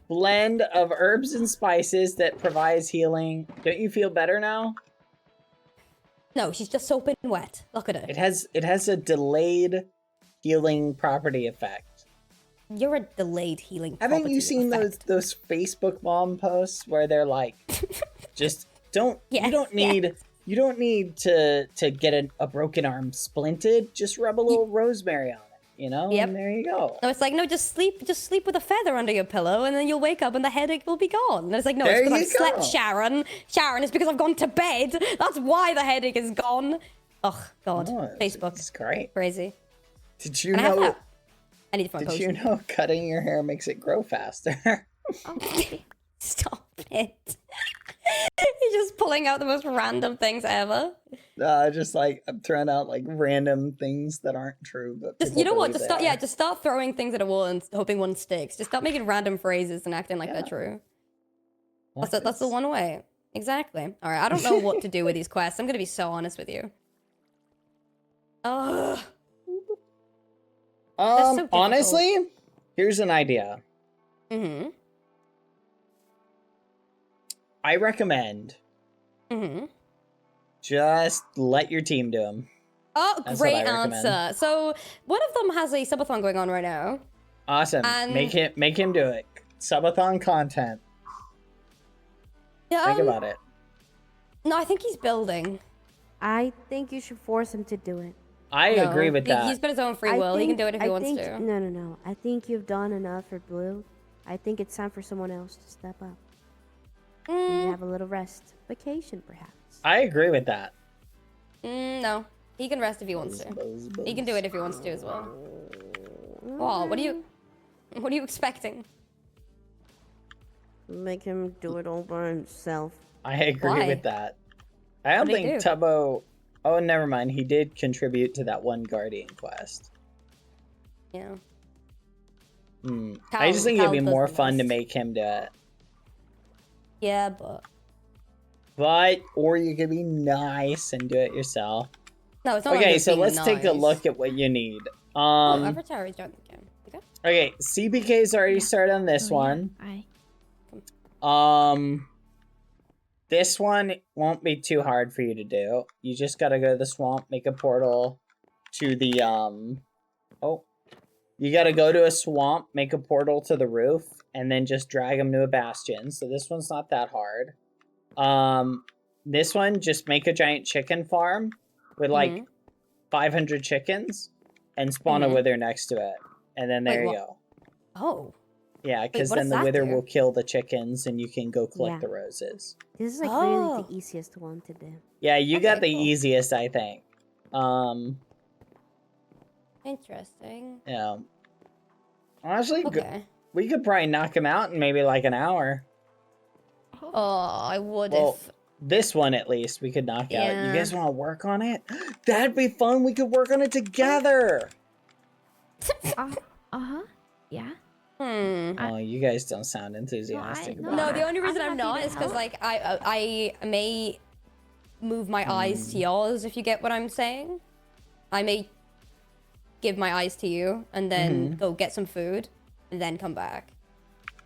Speaker 5: blend of herbs and spices that provides healing. Don't you feel better now?
Speaker 10: No, she's just soaping wet. Look at her.
Speaker 5: It has a delayed healing property effect.
Speaker 10: You're a delayed healing.
Speaker 5: Haven't you
Speaker 10: property
Speaker 5: seen
Speaker 10: effect.
Speaker 5: those Facebook mom posts where they're like, just don't
Speaker 10: Yes,
Speaker 5: you don't need to get a broken arm splinted. Just rub a little rosemary on it, you know?
Speaker 10: Yep.
Speaker 5: And there you go.
Speaker 10: No, it's like, no, just sleep with a feather under your pillow, and then you'll wake up and the headache will be gone. And it's like, no,
Speaker 5: There
Speaker 10: it's because
Speaker 5: you
Speaker 10: I've slept,
Speaker 5: go.
Speaker 10: Sharon. Sharon, it's because I've gone to bed. That's why the headache is gone. Oh God,
Speaker 5: Oh,
Speaker 10: Facebook,
Speaker 5: It's great.
Speaker 10: crazy.
Speaker 5: Did you
Speaker 10: Can I have
Speaker 5: know?
Speaker 10: that? I need to find
Speaker 5: Did you know cutting your hair makes it grow faster?
Speaker 10: Stop it. He's just pulling out the most random things ever.
Speaker 5: Just like I'm throwing out like random things that aren't true, but
Speaker 10: Just,
Speaker 5: people
Speaker 10: you know what?
Speaker 5: believe
Speaker 10: Just
Speaker 5: they
Speaker 10: start,
Speaker 5: are.
Speaker 10: just start throwing things at a wall and hoping one sticks. Just start making random phrases and acting like they're true. That's the one way. Exactly. All right. I don't know what to do with these quests. I'm gonna be so honest with you. Ugh. That's so difficult.
Speaker 5: Honestly, here's an idea.
Speaker 10: Mm-hmm.
Speaker 5: I recommend
Speaker 10: Mm-hmm.
Speaker 5: just let your team do them.
Speaker 10: Oh,
Speaker 5: That's
Speaker 10: great
Speaker 5: what I recommend.
Speaker 10: answer. So one of them has a subathon going on right now.
Speaker 5: Awesome.
Speaker 10: And-
Speaker 5: Make him do it. Subathon content.
Speaker 10: Yeah,
Speaker 5: Think about it.
Speaker 10: No, I think he's building.
Speaker 9: I think you should force him to do it.
Speaker 5: I agree with that.
Speaker 10: He's got his own free will. He can do it if he wants to.
Speaker 9: No. I think you've done enough for Blue. I think it's time for someone else to step up. And have a little rest. Vacation, perhaps.
Speaker 5: I agree with that.
Speaker 10: No. He can rest if he wants to. He can do it if he wants to as well. Oh, what are you expecting?
Speaker 9: Make him do it all by himself.
Speaker 5: I agree
Speaker 10: Why?
Speaker 5: with that. I don't
Speaker 10: What did he
Speaker 5: think
Speaker 10: do?
Speaker 5: Tubbo... Oh, never mind. He did contribute to that one Guardian quest.
Speaker 10: Yeah.
Speaker 5: I just think it'd be
Speaker 10: Cal
Speaker 5: more
Speaker 10: does
Speaker 5: fun to
Speaker 10: this.
Speaker 5: make him do it.
Speaker 10: Yeah, but...
Speaker 5: Or you could be nice and do it yourself.
Speaker 10: No, it's not
Speaker 5: Okay,
Speaker 10: like
Speaker 5: so
Speaker 10: being
Speaker 5: let's take a
Speaker 10: nice.
Speaker 5: look at what you need.
Speaker 10: Oh, Avatar is joined the game. You good?
Speaker 5: Okay, CPK's already started on this one.
Speaker 12: I
Speaker 5: This one won't be too hard for you to do. You just gotta go to the swamp, make a portal to the, You gotta go to a swamp, make a portal to the roof, and then just drag them to a bastion. So this one's not that hard. This one, just make a giant chicken farm with, like, 500 chickens and spawn a wither next to it. And then there you go.
Speaker 10: Oh.
Speaker 5: Yeah, because
Speaker 10: what
Speaker 5: then
Speaker 10: does
Speaker 5: the
Speaker 10: that
Speaker 5: wither
Speaker 10: do?
Speaker 5: will kill the chickens and you can go collect
Speaker 9: Yeah.
Speaker 5: the roses.
Speaker 9: This is like really the easiest one to do.
Speaker 5: Yeah, you
Speaker 10: Okay,
Speaker 5: got the
Speaker 10: cool.
Speaker 5: easiest, I think.
Speaker 10: Interesting.
Speaker 5: Yeah. Honestly,
Speaker 10: Okay.
Speaker 5: we could probably knock him out in maybe like an hour.
Speaker 10: Oh, I would
Speaker 5: Well,
Speaker 10: if...
Speaker 5: this one at least we could knock out. You
Speaker 10: Yeah.
Speaker 5: guys want to work on it? That'd be fun. We could work on it together.
Speaker 12: Uh-huh. Yeah.
Speaker 5: Oh, you guys don't sound enthusiastic about
Speaker 10: No,
Speaker 5: it.
Speaker 10: the only reason I'm
Speaker 12: happy
Speaker 10: not
Speaker 12: to
Speaker 10: is because,
Speaker 12: help.
Speaker 10: like, I may move my eyes to yours, if you get what I'm saying. I may give my eyes to you, and then go get some food, and then come back.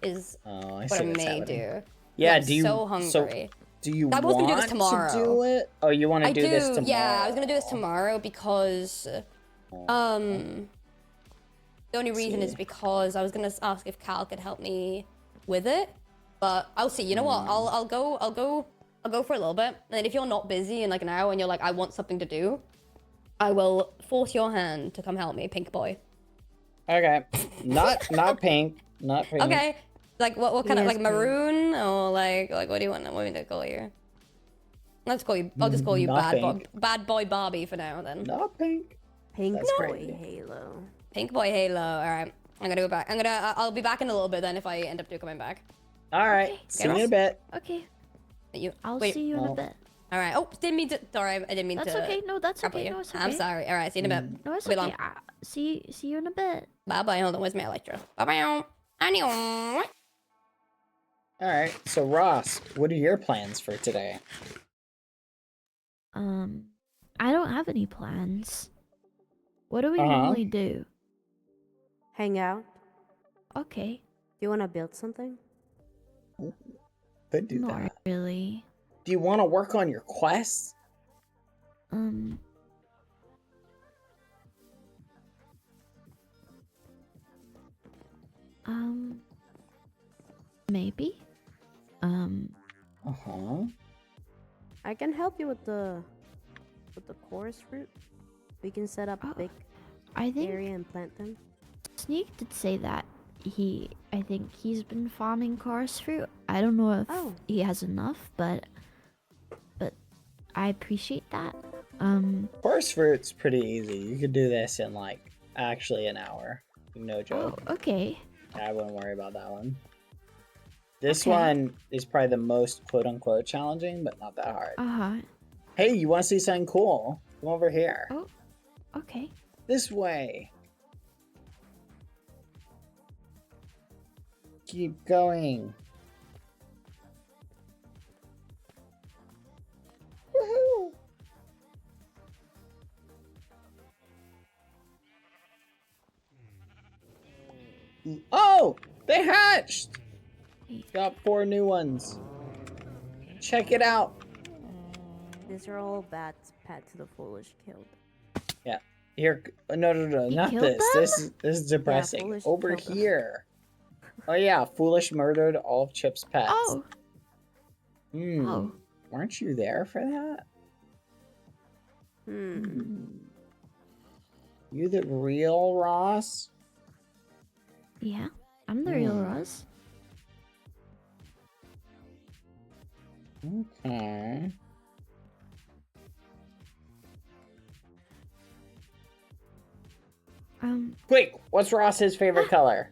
Speaker 10: Is
Speaker 5: Oh, I
Speaker 10: what
Speaker 5: see
Speaker 10: I
Speaker 5: what's
Speaker 10: may
Speaker 5: happening.
Speaker 10: do.
Speaker 5: Yeah,
Speaker 10: I'm
Speaker 5: do you?
Speaker 10: so hungry.
Speaker 5: Do you
Speaker 10: I was
Speaker 5: want
Speaker 10: gonna do this tomorrow.
Speaker 5: to do it? Oh, you want to do this tomorrow?
Speaker 10: Yeah, I was gonna do this tomorrow because, the only reason is because I was gonna ask if Cal could help me with it, but I'll see. You know what? I'll go for a little bit, and then if you're not busy in like an hour and you're like, I want something to do, I will force your hand to come help me, pink boy.
Speaker 5: Okay, not pink, not pink.
Speaker 10: Okay, like what kind of
Speaker 9: Yes,
Speaker 10: like maroon or like what do you want me to call you? Let's call you. I'll just call you
Speaker 5: Not pink.
Speaker 10: bad boy Barbie for now then.
Speaker 5: Not pink.
Speaker 9: Pink
Speaker 5: That's
Speaker 9: boy
Speaker 5: great.
Speaker 9: Halo.
Speaker 10: Pink boy Halo. All right, I'm gonna go back. I'll be back in a little bit then if I end up coming back.
Speaker 5: All right, see you in a bit.
Speaker 12: Okay.
Speaker 10: You.
Speaker 12: I'll
Speaker 10: wait.
Speaker 12: see you in a bit.
Speaker 10: All right. Oh, didn't mean to. Sorry, I didn't mean
Speaker 12: That's
Speaker 10: to.
Speaker 12: okay. No, that's
Speaker 10: grapple
Speaker 12: okay.
Speaker 10: you.
Speaker 12: No, it's
Speaker 10: I'm
Speaker 12: okay.
Speaker 10: sorry. All right. See you in a bit.
Speaker 12: No, it's
Speaker 10: Wait
Speaker 12: okay.
Speaker 10: long.
Speaker 12: See you in a bit.
Speaker 10: Bye bye. Hold on. Where's my electro? Bye bye. Anyway.
Speaker 5: All right, so Ross, what are your plans for today?
Speaker 12: I don't have any plans. What do we
Speaker 5: Uh-huh.
Speaker 12: normally do?
Speaker 9: Hang out.
Speaker 12: Okay.
Speaker 9: Do you want to build something?
Speaker 5: Could do
Speaker 12: Not
Speaker 5: that.
Speaker 12: really.
Speaker 5: Do you want to work on your quests?
Speaker 12: Maybe.
Speaker 5: Uh-huh.
Speaker 9: I can help you with the chorus fruit. We can set up a big
Speaker 12: I think
Speaker 9: area and plant them.
Speaker 12: Sneak did say that I think he's been farming chorus fruit. I don't know if he has enough, but I appreciate that.
Speaker 5: Forest fruit's pretty easy. You could do this in like actually an hour. No joke.
Speaker 12: Okay.
Speaker 5: I wouldn't worry about that one. This
Speaker 12: Okay.
Speaker 5: one is probably the most quote unquote challenging, but not that hard.
Speaker 12: Uh-huh.
Speaker 5: Hey, you want to see something cool? Come over here.
Speaker 12: Oh, okay.
Speaker 5: This way. Keep going. Woohoo! Oh! They hatched! Got 4 new ones. Check it out.
Speaker 9: These are all bats pat to the foolish killed.
Speaker 5: Yeah. Here. No, not
Speaker 12: killed
Speaker 5: this.
Speaker 12: them?
Speaker 5: This is depressing.
Speaker 9: Foolish
Speaker 5: Over
Speaker 9: killed them.
Speaker 5: here. Oh yeah, Foolish murdered all of Chip's pets.
Speaker 12: Oh.
Speaker 5: Hmm.
Speaker 12: Oh.
Speaker 5: Weren't you there for that? You the real Ross?
Speaker 12: Yeah, I'm the real Ross.
Speaker 5: Okay. Quick, what's Ross's favorite color?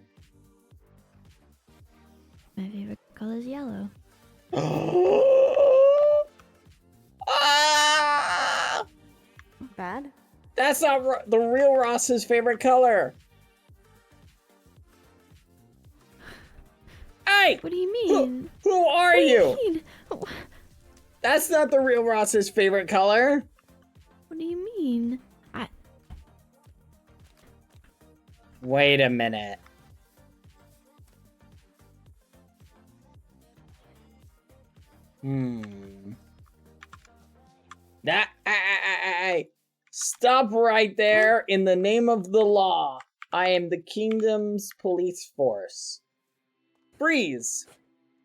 Speaker 12: My favorite color is yellow.
Speaker 5: Ah!
Speaker 9: Bad?
Speaker 5: That's not the real Ross's favorite color. Hey!
Speaker 12: What do you mean?
Speaker 5: Who are
Speaker 12: What do
Speaker 5: you?
Speaker 12: mean?
Speaker 5: That's not the real Ross's favorite color.
Speaker 12: What do you mean?
Speaker 5: Wait a minute. That stop right there in the name of the law. I am the kingdom's police force. Freeze.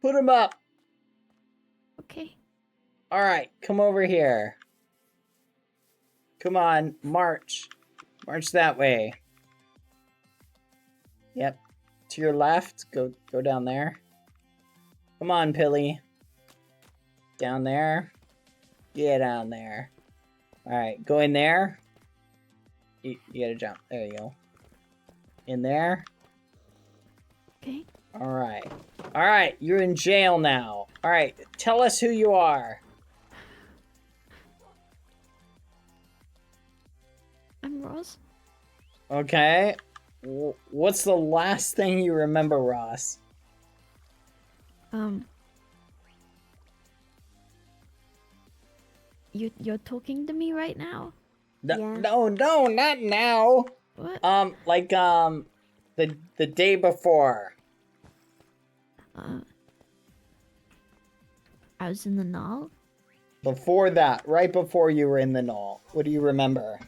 Speaker 5: Put him up.
Speaker 12: Okay.
Speaker 5: All right, come over here. Come on, march. March that way. Yep. To your left. Go down there. Come on, Pilly. Down there. Get down there. Alright, go in there. You gotta jump. There you go. In there.
Speaker 12: Okay.
Speaker 5: Alright. Alright, you're in jail now. Alright, tell us who you are.
Speaker 12: I'm Ross.
Speaker 5: Okay. What's the last thing you remember, Ross?
Speaker 12: You're talking to me right now?
Speaker 5: No, not now.
Speaker 12: What?
Speaker 5: The day before.
Speaker 12: I was in the null.
Speaker 5: Before that, right before you were in the null. What do you remember?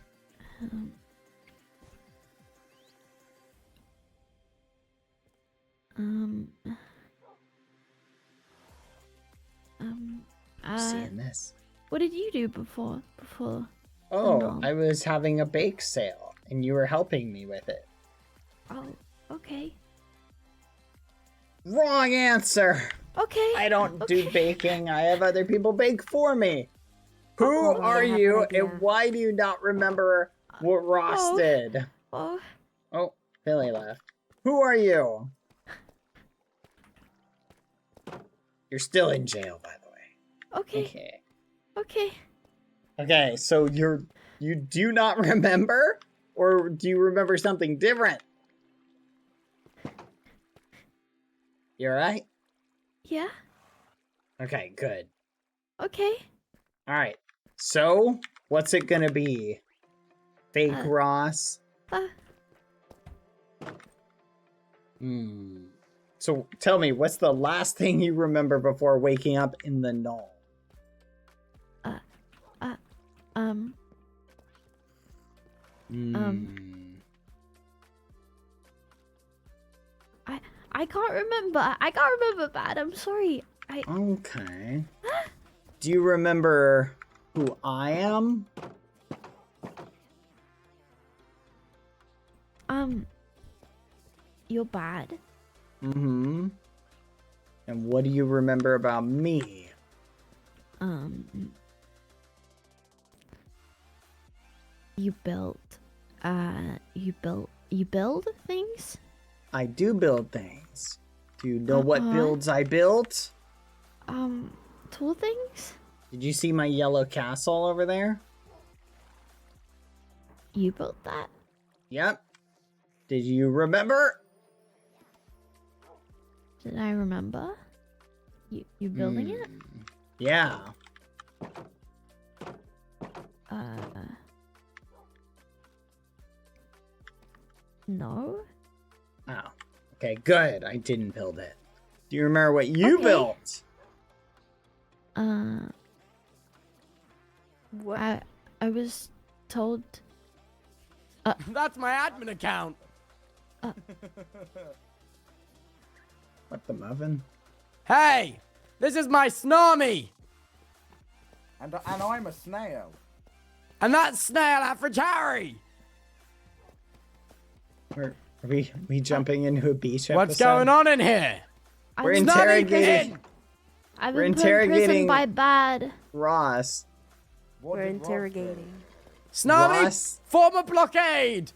Speaker 5: Seeing this.
Speaker 12: What did you do before?
Speaker 5: Oh, I was having a bake sale, and you were helping me with it.
Speaker 12: Oh, okay.
Speaker 5: Wrong answer!
Speaker 12: Okay.
Speaker 5: I don't do baking. I have other people bake for me. Who are you, and why do you not remember what Ross did?
Speaker 12: Oh,
Speaker 5: Billy left. Who are you? You're still in jail, by the way.
Speaker 12: okay. Okay.
Speaker 5: Okay, so you do not remember? Or do you remember something different? You alright?
Speaker 12: Yeah.
Speaker 5: Okay, good.
Speaker 12: Okay.
Speaker 5: Alright, so what's it gonna be? Fake Ross? So tell me, what's the last thing you remember before waking up in the null?
Speaker 12: I can't remember. I can't remember that. I'm sorry.
Speaker 5: Okay. Do you remember who I am?
Speaker 12: You're bad.
Speaker 5: Mm-hmm. And what do you remember about me?
Speaker 12: You build things?
Speaker 5: I do build things. Do you know what builds I built?
Speaker 12: Tool things?
Speaker 5: Did you see my yellow castle over there?
Speaker 12: You built that?
Speaker 5: Yep. Did you remember?
Speaker 12: Did I remember? You building it?
Speaker 5: Yeah.
Speaker 12: No.
Speaker 5: Oh. Okay, good. I didn't build it. Do you remember what you built?
Speaker 12: I was told
Speaker 6: That's my admin account.
Speaker 5: What the muffin?
Speaker 6: Hey, this is my Snormy.
Speaker 7: And I'm a snail.
Speaker 6: And that's Snail Average Harry.
Speaker 5: Are we jumping into a beach
Speaker 6: What's
Speaker 5: episode?
Speaker 6: going on in here?
Speaker 5: We're
Speaker 12: I'm
Speaker 5: interrogating.
Speaker 12: I've
Speaker 5: We're
Speaker 12: been put in prison
Speaker 5: interrogating
Speaker 12: by Bad.
Speaker 5: Ross.
Speaker 9: We're interrogating.
Speaker 6: Snarmy,
Speaker 5: Ross.
Speaker 6: form a blockade.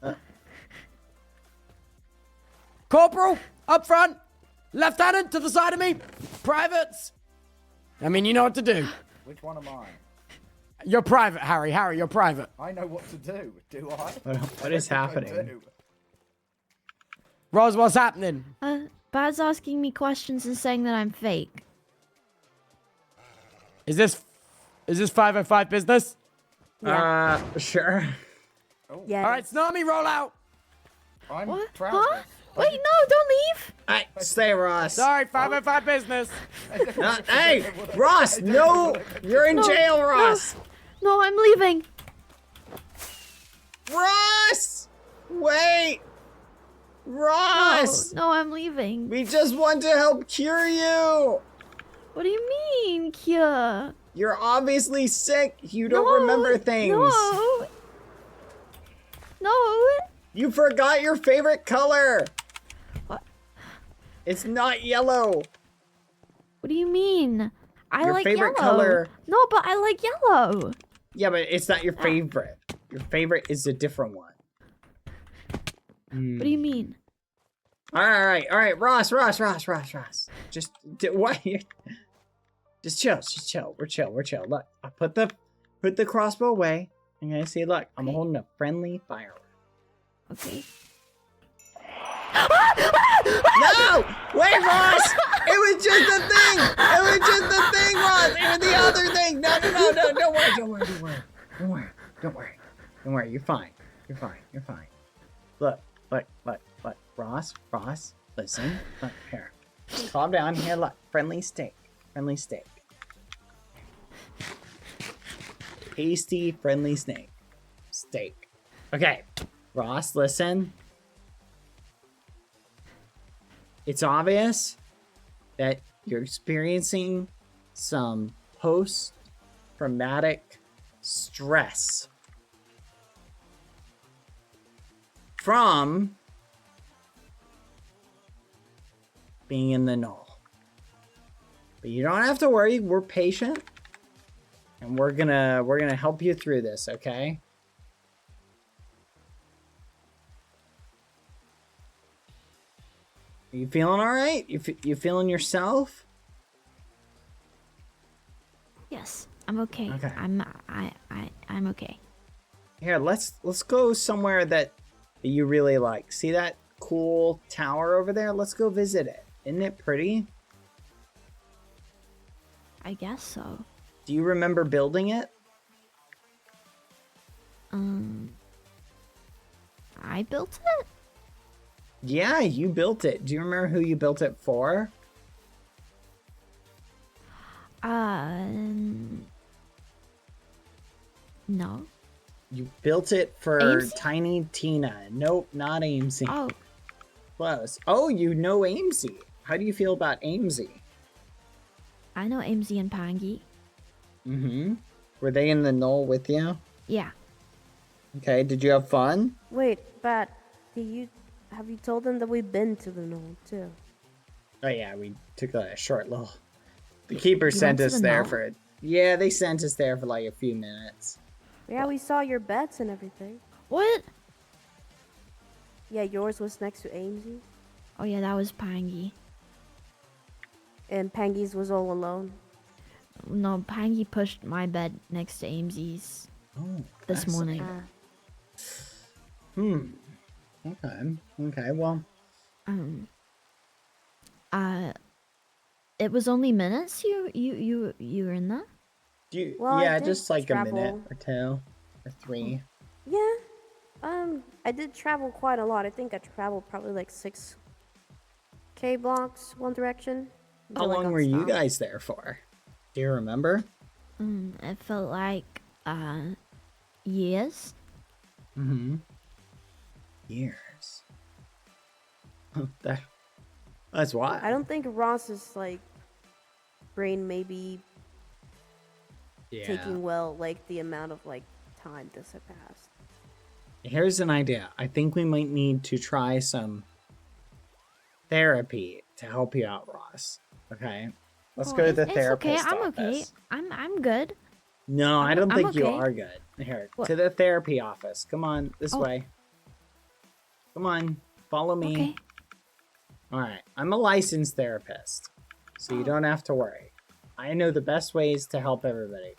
Speaker 5: Uh.
Speaker 6: Corporal, up front. Lieutenant, to the side of me. Privates. I mean, you know what to do.
Speaker 7: Which one am I?
Speaker 6: You're private, Harry. Harry, you're private.
Speaker 7: I know what to do. Do I?
Speaker 5: What is happening?
Speaker 6: Roz, what's happening?
Speaker 12: Bad's asking me questions and saying that I'm fake.
Speaker 6: Is this 505 business?
Speaker 5: Sure.
Speaker 9: Yeah.
Speaker 6: All right, Snarmy, roll out.
Speaker 7: I'm
Speaker 12: What?
Speaker 7: trounced.
Speaker 12: Huh? Wait, no, don't leave.
Speaker 5: Stay, Ross.
Speaker 6: Sorry, 505 business.
Speaker 5: Hey, Ross, no, you're in jail, Ross.
Speaker 12: No, I'm leaving.
Speaker 5: Ross, wait. Ross,
Speaker 12: No, I'm leaving.
Speaker 5: we just want to help cure you.
Speaker 12: What do you mean, Kia?
Speaker 5: You're obviously sick. You don't remember things.
Speaker 12: No.
Speaker 5: You forgot your favorite color.
Speaker 12: What?
Speaker 5: It's not yellow.
Speaker 12: What do you mean? I
Speaker 5: Your
Speaker 12: like
Speaker 5: favorite
Speaker 12: yellow.
Speaker 5: color.
Speaker 12: No, but I like yellow.
Speaker 5: Yeah, but it's not your favorite. Your favorite is a different one.
Speaker 12: What do you mean?
Speaker 5: All right, Ross. Just what? Just chill. We're chill. Look, I put the crossbow away. I'm gonna say, look, I'm holding a friendly firearm.
Speaker 12: Okay.
Speaker 5: No! Wait, Ross! It was just a thing! Ross! It was the other thing! No, don't worry. You're fine. Look. Ross, listen. Look, here. Calm down here, look. Friendly steak. Tasty, friendly steak. Okay. Ross, listen. It's obvious that you're experiencing some post-traumatic stress from being in the null. But you don't have to worry, we're patient. And we're gonna help you through this, okay? Are you feeling all right? You feeling yourself?
Speaker 12: Yes, I'm okay.
Speaker 5: Okay.
Speaker 12: I'm okay.
Speaker 5: Here, let's go somewhere that you really like. See that cool tower over there? Let's go visit it. Isn't it pretty?
Speaker 12: I guess so.
Speaker 5: Do you remember building it?
Speaker 12: I built it?
Speaker 5: Yeah, you built it. Do you remember who you built it for?
Speaker 12: No.
Speaker 5: You built it for
Speaker 12: Amesy?
Speaker 5: Tiny Tina. Nope, not Amesy.
Speaker 12: Oh.
Speaker 5: Close. Oh, you know Amesy. How do you feel about Amesy?
Speaker 12: I know Amesy and Pangy.
Speaker 5: Mm-hmm. Were they in the null with you?
Speaker 12: Yeah.
Speaker 5: Okay, did you have fun?
Speaker 9: Wait, but have you told them that we've been to the null too?
Speaker 5: Oh yeah, we took a short little... The keeper
Speaker 12: You
Speaker 5: sent
Speaker 12: went to
Speaker 5: us
Speaker 12: the
Speaker 5: there
Speaker 12: null?
Speaker 5: for... Yeah, they sent us there for like a few minutes.
Speaker 9: Yeah, we saw your bets and everything.
Speaker 12: What?
Speaker 9: Yeah, yours was next to Amesy,
Speaker 12: Oh yeah, that was Pangy.
Speaker 9: and Pangy's was all alone.
Speaker 12: No, Pangy pushed my bed next to Amesy's
Speaker 5: Oh,
Speaker 12: this morning.
Speaker 5: Okay, well...
Speaker 12: It was only minutes you were in that?
Speaker 9: Well, I
Speaker 5: yeah,
Speaker 9: did
Speaker 5: just like a minute
Speaker 9: travel.
Speaker 5: or two or three.
Speaker 9: Yeah. I did travel quite a lot. I think I traveled probably like 6K blocks one direction.
Speaker 5: How
Speaker 9: until I
Speaker 5: long
Speaker 9: got
Speaker 5: were you
Speaker 9: stopped.
Speaker 5: guys there for? Do you remember?
Speaker 12: It felt like years.
Speaker 5: Mm-hmm. Years. That's why.
Speaker 9: I don't think Ross's like brain may be taking well like the amount of like time this had passed.
Speaker 5: Here's an idea. I think we might need to try some therapy to help you out, Ross. Okay? Let's go to the therapist
Speaker 12: It's okay.
Speaker 5: office.
Speaker 12: I'm good.
Speaker 5: No, I don't think you
Speaker 12: okay.
Speaker 5: are good. Here,
Speaker 12: What?
Speaker 5: to the therapy office. Come on, this
Speaker 12: Oh.
Speaker 5: way. Come on, follow me.
Speaker 12: Okay.
Speaker 5: All right, I'm a licensed therapist, so you don't have to worry. I know the best ways to help everybody.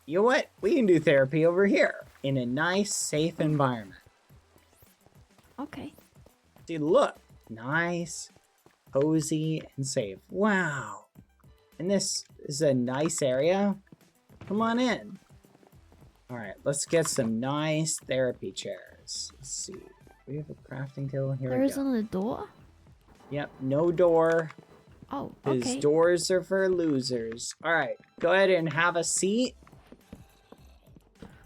Speaker 5: You know what? We can do therapy over here in a nice, safe environment.
Speaker 12: Okay.
Speaker 5: See, look, nice, cozy, and safe. Wow. And this is a nice area. Come on in. All right, let's get some nice therapy chairs. Let's see. We have a crafting table here.
Speaker 12: There
Speaker 5: we
Speaker 12: isn't
Speaker 5: go.
Speaker 12: a door?
Speaker 5: Yep, no door.
Speaker 12: Oh,
Speaker 5: Because
Speaker 12: okay.
Speaker 5: doors are for losers. All right, go ahead and have a seat.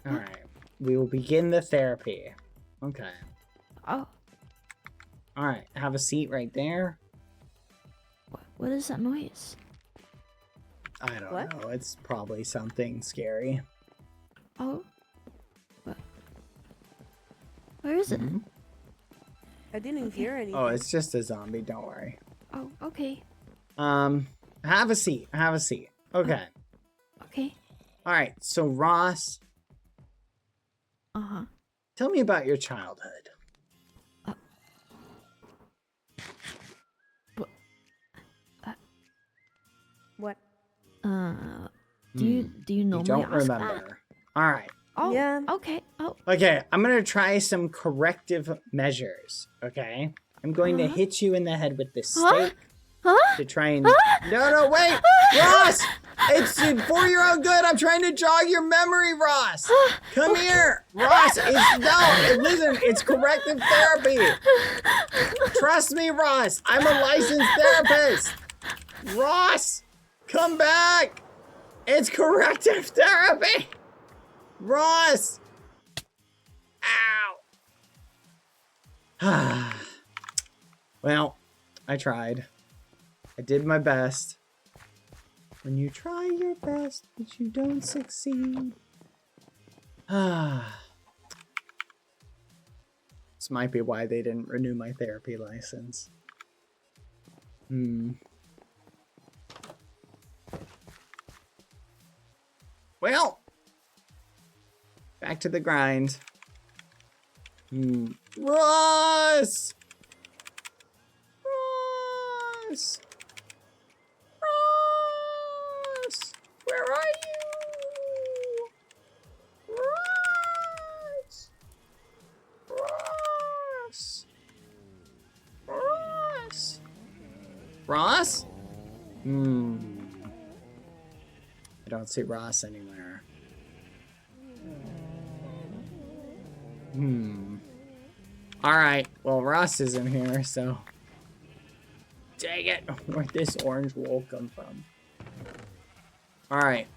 Speaker 5: All right, we will begin the therapy. Okay.
Speaker 12: Oh,
Speaker 5: All right, have a seat right there.
Speaker 12: what is that noise?
Speaker 5: I don't
Speaker 9: What?
Speaker 5: know. It's probably something scary.
Speaker 12: Oh. Where is it?
Speaker 5: Mm-hmm.
Speaker 9: I didn't hear anything.
Speaker 5: Oh, it's just a zombie. Don't worry.
Speaker 12: Oh, okay.
Speaker 5: Have a seat. Have a seat. Okay.
Speaker 12: Okay.
Speaker 5: All right. So Ross,
Speaker 12: Uh-huh.
Speaker 5: tell me about your childhood.
Speaker 9: What?
Speaker 12: Do you know
Speaker 5: You don't
Speaker 12: ask that?
Speaker 5: remember. All right.
Speaker 12: Oh,
Speaker 9: Yeah.
Speaker 12: okay. Oh,
Speaker 5: Okay, I'm gonna try some corrective measures. Okay, I'm going to hit you in the head with this
Speaker 12: Huh?
Speaker 5: stake
Speaker 12: huh?
Speaker 5: to try and. No, wait, Ross! It's for your own good. I'm trying to jog your memory, Ross. Come here, Ross. Listen, it's corrective therapy. Trust me, Ross. I'm a licensed therapist. Ross, come back. It's corrective therapy. Ross! Ow! Well, I tried. I did my best. When you try your best, but you don't succeed. This might be why they didn't renew my therapy license. Well, back to the grind. Ross! Ross! Ross! Where are you? Ross! Ross! Ross! Ross? I don't see Ross anywhere. Alright, well, Ross isn't here, so... Dang it! Where'd this orange wool come from? Alright.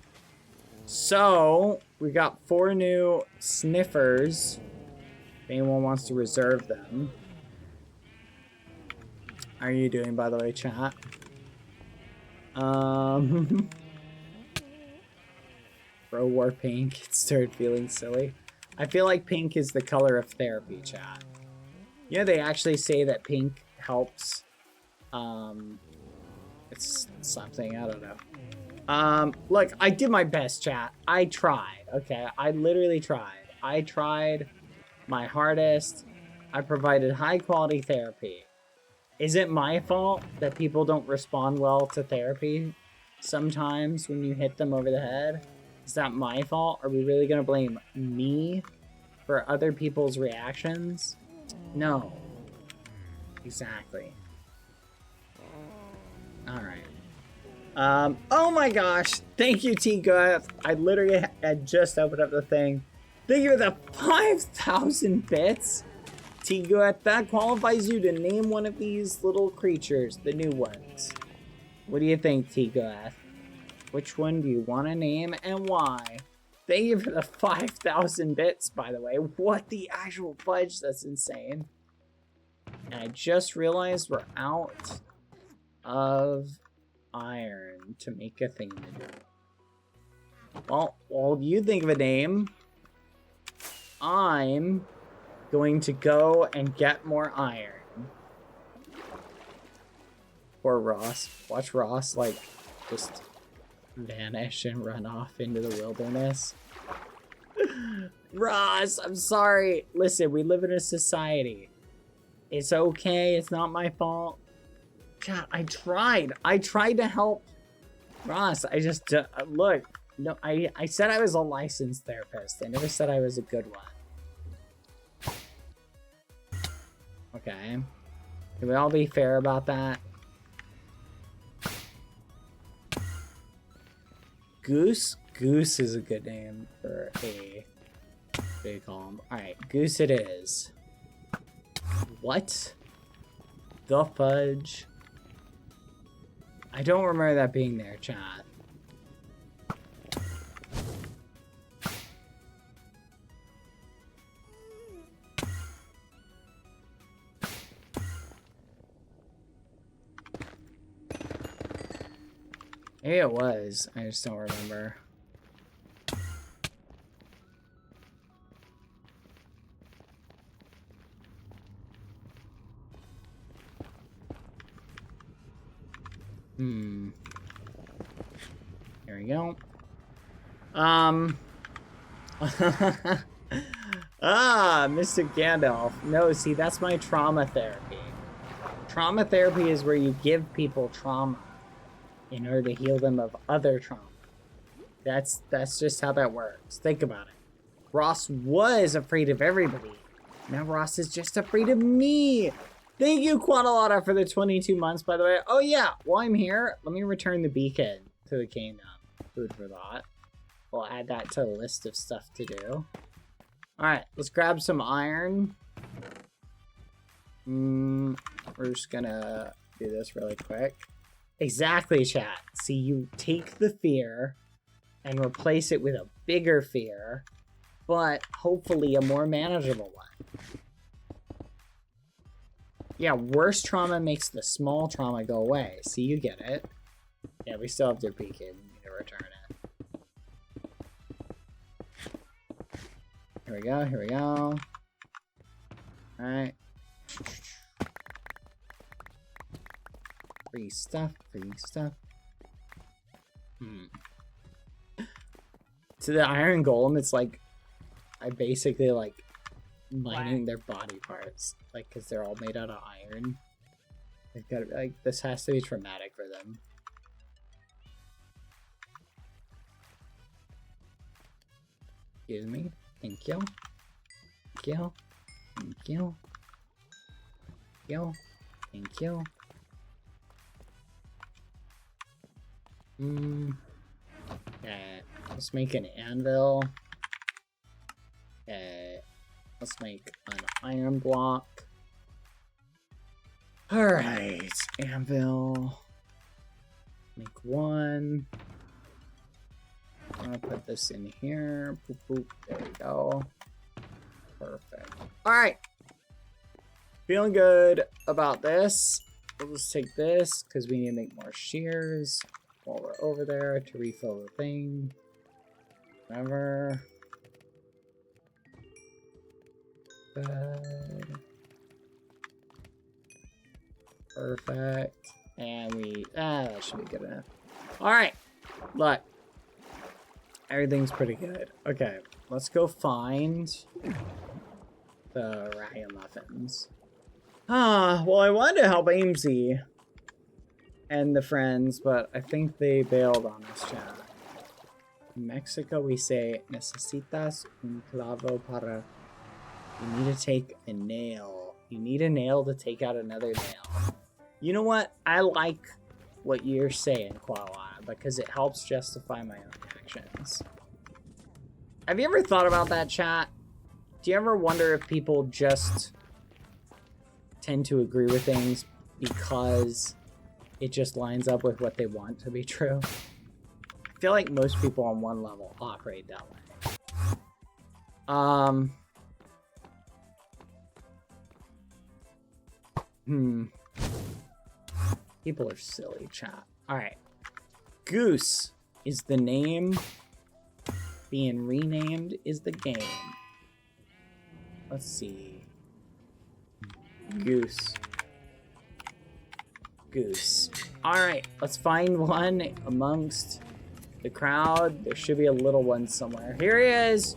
Speaker 5: So, we got 4 new Sniffers. If anyone wants to reserve them. How are you doing, by the way, chat? Bro wore pink. It started feeling silly. I feel like pink is the color of therapy, chat. You know, they actually say that pink helps. It's something, I don't know. Look, I did my best, chat. I tried, okay? I literally tried. I tried my hardest. I provided high quality therapy. Is it my fault that people don't respond well to therapy sometimes when you hit them over the head? Is that my fault? Are we really gonna blame me for other people's reactions? No. Exactly. Alright. Oh my gosh. Thank you, T-Guth. I literally had just opened up the thing. Thank you for the 5,000 bits. T-Guth, that qualifies you to name one of these little creatures, the new ones. What do you think, T-Guth? Which one do you want to name and why? Thank you for the 5,000 bits, by the way. What the actual fudge? That's insane. And I just realized we're out of iron to make a thing to do. Well, while you think of a name, I'm going to go and get more iron. Poor Ross. Watch Ross, like, just vanish and run off into the wilderness. Ross, I'm sorry. Listen, we live in a society. It's okay. It's not my fault. God, I tried to help Ross. I just, look, no, I said I was a licensed therapist. I never said I was a good one. Okay. Can we all be fair about that? Goose? Goose is a good name for a big column. Alright, Goose it is. What the fudge? I don't remember that being there, chat. Maybe it was. I just don't remember. Here we go. Mr. Gandalf. No, see, that's my trauma therapy. Trauma therapy is where you give people trauma in order to heal them of other trauma. That's just how that works. Think about it. Ross was afraid of everybody. Now Ross is just afraid of me. Thank you, Quadalata, for the 22 months, by the way. Oh, yeah. While I'm here, let me return the beacon to the kingdom. Food for thought. We'll add that to the list of stuff to do. Alright, let's grab some iron. We're just gonna do this really quick. Exactly, chat. See, you take the fear and replace it with a bigger fear, but hopefully a more manageable one. Yeah, worse trauma makes the small trauma go away. See, you get it. Yeah, we still have to beacon. We need to return it. Here we go, here we go. Alright. Free stuff, free stuff. To the iron golem, it's like, I basically like mining their body parts, like, because they're all made out of iron. They've got to be like, this has to be traumatic for them. Excuse me. Thank you. Thank you. Thank you. Thank you. Thank you. Let's make an anvil. Let's make an iron block. Alright, anvil. Make one. I'm gonna put this in here. Boop, boop. There we go. Perfect. Alright. Feeling good about this. We'll just take this because we need to make more shears while we're over there to refill the thing. Whatever. Good. Perfect. And we... that should be good enough. Alright. Look. Everything's pretty good. Okay. Let's go find the ragamuffins. Well, I wanted to help Amesy and the friends, but I think they bailed on us, chat. In Mexico, we say, necesitas un clavo para... You need to take a nail. You need a nail to take out another nail. You know what? I like what you're saying, Koala, because it helps justify my own actions. Have you ever thought about that, chat? Do you ever wonder if people just tend to agree with things because it just lines up with what they want to be true? I feel like most people on one level operate that way. People are silly, chat. Alright. Goose is the name. Being renamed is the game. Let's see. Goose. Goose. Alright, let's find one amongst the crowd. There should be a little one somewhere. Here he is!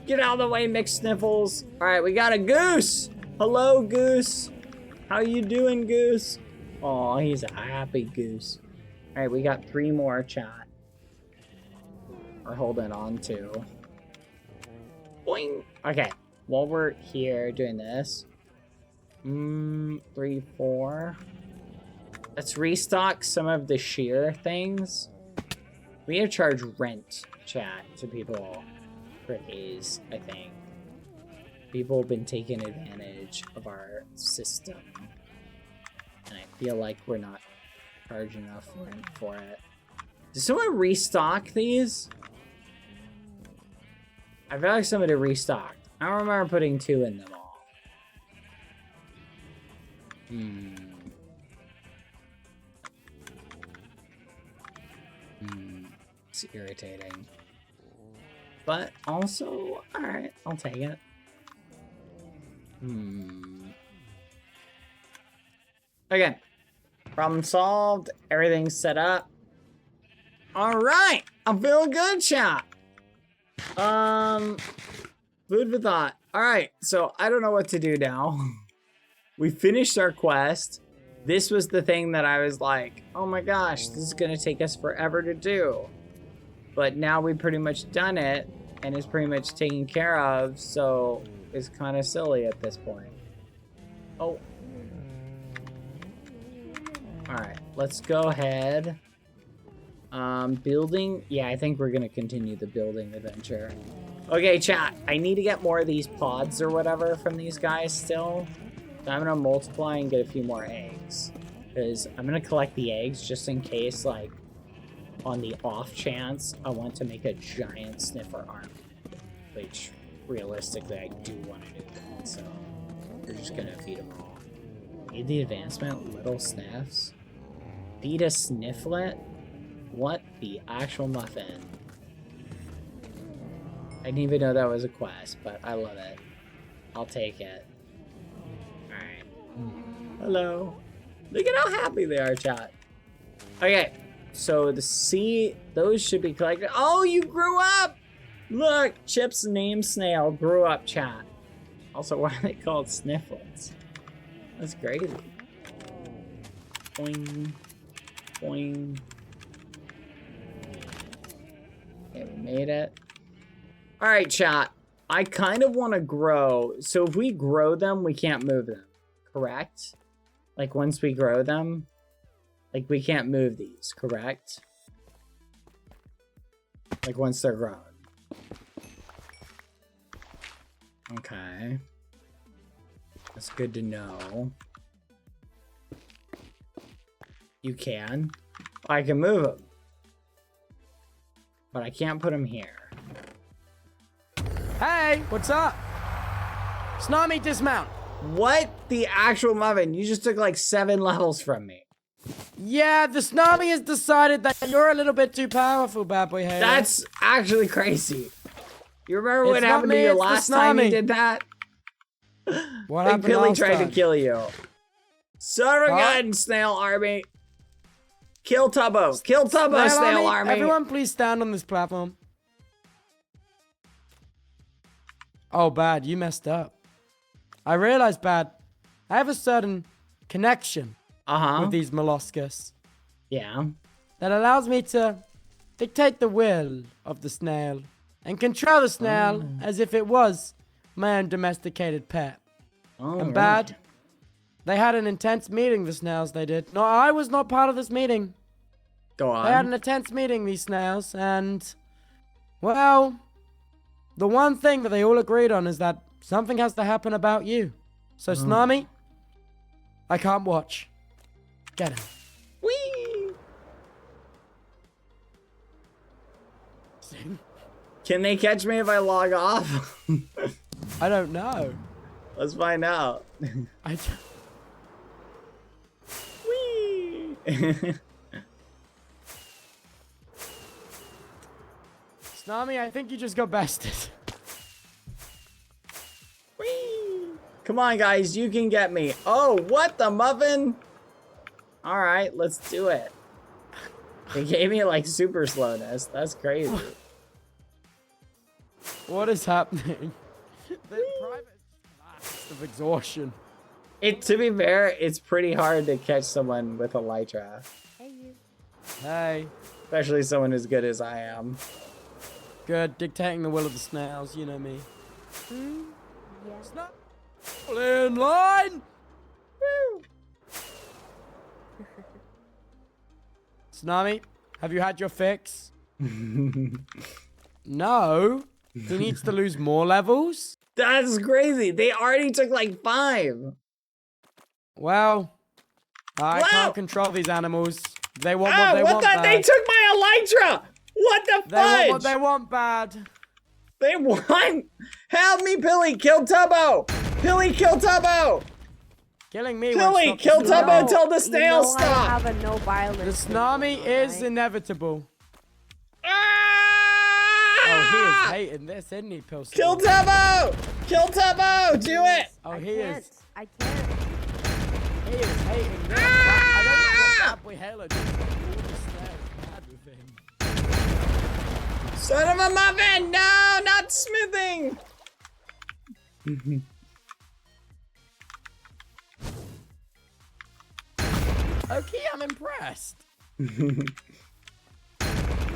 Speaker 5: Get out of the way, Mixed Sniffles! Alright, we got a goose! Hello, goose! How you doing, goose? Aw, he's a happy goose. Alright, we got 3 more, chat. We're holding on to. Boing! Okay, while we're here doing this. 3, 4. Let's restock some of the shear things. We have to charge rent, chat, to people for these, I think. People have been taking advantage of our system. And I feel like we're not charging enough rent for it. Did someone restock these? I feel like somebody restocked. I don't remember putting 2 in them all. It's irritating. But also, alright, I'll take it. Okay. Problem solved. Everything's set up. Alright! I'm feeling good, chat! Food for thought. Alright, so I don't know what to do now. We finished our quest. This was the thing that I was like, oh my gosh, this is gonna take us forever to do. But now we've pretty much done it, and it's pretty much taken care of, so it's kind of silly at this point. Oh. Alright, let's go ahead. Building. Yeah, I think we're gonna continue the building adventure. Okay, chat, I need to get more of these pods or whatever from these guys still. So I'm gonna multiply and get a few more eggs. Because I'm gonna collect the eggs just in case, like, on the off chance I want to make a giant sniffer army. Which, realistically, I do want to do that, so we're just gonna feed them all. Need the advancement, little sniffs. Feed a snifflet? What the actual muffin? I didn't even know that was a quest, but I love it. I'll take it. Alright. Hello. Look at how happy they are, chat. Okay, so the those should be collected. Oh, you grew up! Look, Chip's name snail grew up, chat. Also, why are they called snifflets? That's crazy. Boing. Boing. Okay, we made it. Alright, chat. I kind of want to grow. So if we grow them, we can't move them. Correct? Like, once we grow them, like, we can't move these. Correct? Like, once they're grown. Okay. That's good to know. You can. I can move them. But I can't put them here.
Speaker 6: Hey, what's up? Snami, dismount.
Speaker 5: What the actual muffin? You just took like 7 levels from me.
Speaker 6: Yeah, the Snami has decided that you're a little bit too powerful, Badboyhalo.
Speaker 5: That's actually crazy. You remember what happened to you last time you did that?
Speaker 6: What
Speaker 5: Big
Speaker 6: happened
Speaker 5: Billy
Speaker 6: last
Speaker 5: tried
Speaker 6: time?
Speaker 5: to kill you. Son of a gun, snail army. Kill Tubbo. Kill Tubbo, snail army.
Speaker 6: Everyone please stand on this platform. Oh, Bad, you messed up. I realized, Bad, I have a certain connection with these molluscus.
Speaker 5: Yeah.
Speaker 6: That allows me to dictate the will of the snail and control the snail as if it was my own domesticated pet. And Bad, they had an intense meeting, the snails, they did. No, I was not part of this meeting.
Speaker 5: Go on.
Speaker 6: They had an intense meeting, these snails, and, well, the one thing that they all agreed on is that something has to happen about you. So, Snami, I can't watch. Get him.
Speaker 5: Whee! Can they catch me if I log off?
Speaker 6: I don't know.
Speaker 5: Let's find out. Whee!
Speaker 6: Snami, I think you just got bested.
Speaker 5: Whee! Come on, guys, you can get me. Oh, what the muffin? All right, let's do it. They gave me like super slowness. That's crazy.
Speaker 6: What is happening? The private blast of exhaustion.
Speaker 5: To be fair, it's pretty hard to catch someone with elytra.
Speaker 9: Hey, you.
Speaker 6: Hey.
Speaker 5: Especially someone as good as I am.
Speaker 6: Good, dictating the will of the snails, you know me.
Speaker 9: Yeah.
Speaker 6: Snap! In line!
Speaker 5: Woo!
Speaker 6: Snami, have you had your fix? No. He needs to lose more levels?
Speaker 5: That's crazy. They already took like 5.
Speaker 6: Well, I can't control these animals. They want what they want bad.
Speaker 5: They took my elytra! What the
Speaker 6: They want
Speaker 5: fudge?
Speaker 6: what they want bad.
Speaker 5: They want... Help me, Pilly! Kill Tubbo! Pilly, kill Tubbo!
Speaker 6: Killing me
Speaker 5: Pilly,
Speaker 6: won't
Speaker 5: kill
Speaker 6: stop
Speaker 5: Tubbo
Speaker 6: the
Speaker 5: till the
Speaker 9: I
Speaker 5: snails stop!
Speaker 9: have a no violence.
Speaker 6: The tsunami is inevitable.
Speaker 5: Ah!
Speaker 6: Oh, he is hating this, isn't he, Pilsy?
Speaker 5: Kill Tubbo! Kill Tubbo! Do it!
Speaker 6: Oh,
Speaker 9: I
Speaker 6: he
Speaker 9: can't.
Speaker 6: is.
Speaker 9: I can't.
Speaker 6: He is hating this. I don't know what Badboyhalo did. All the snails bad with him.
Speaker 5: Son of a muffin! No, not smithing!
Speaker 6: Okay, I'm impressed.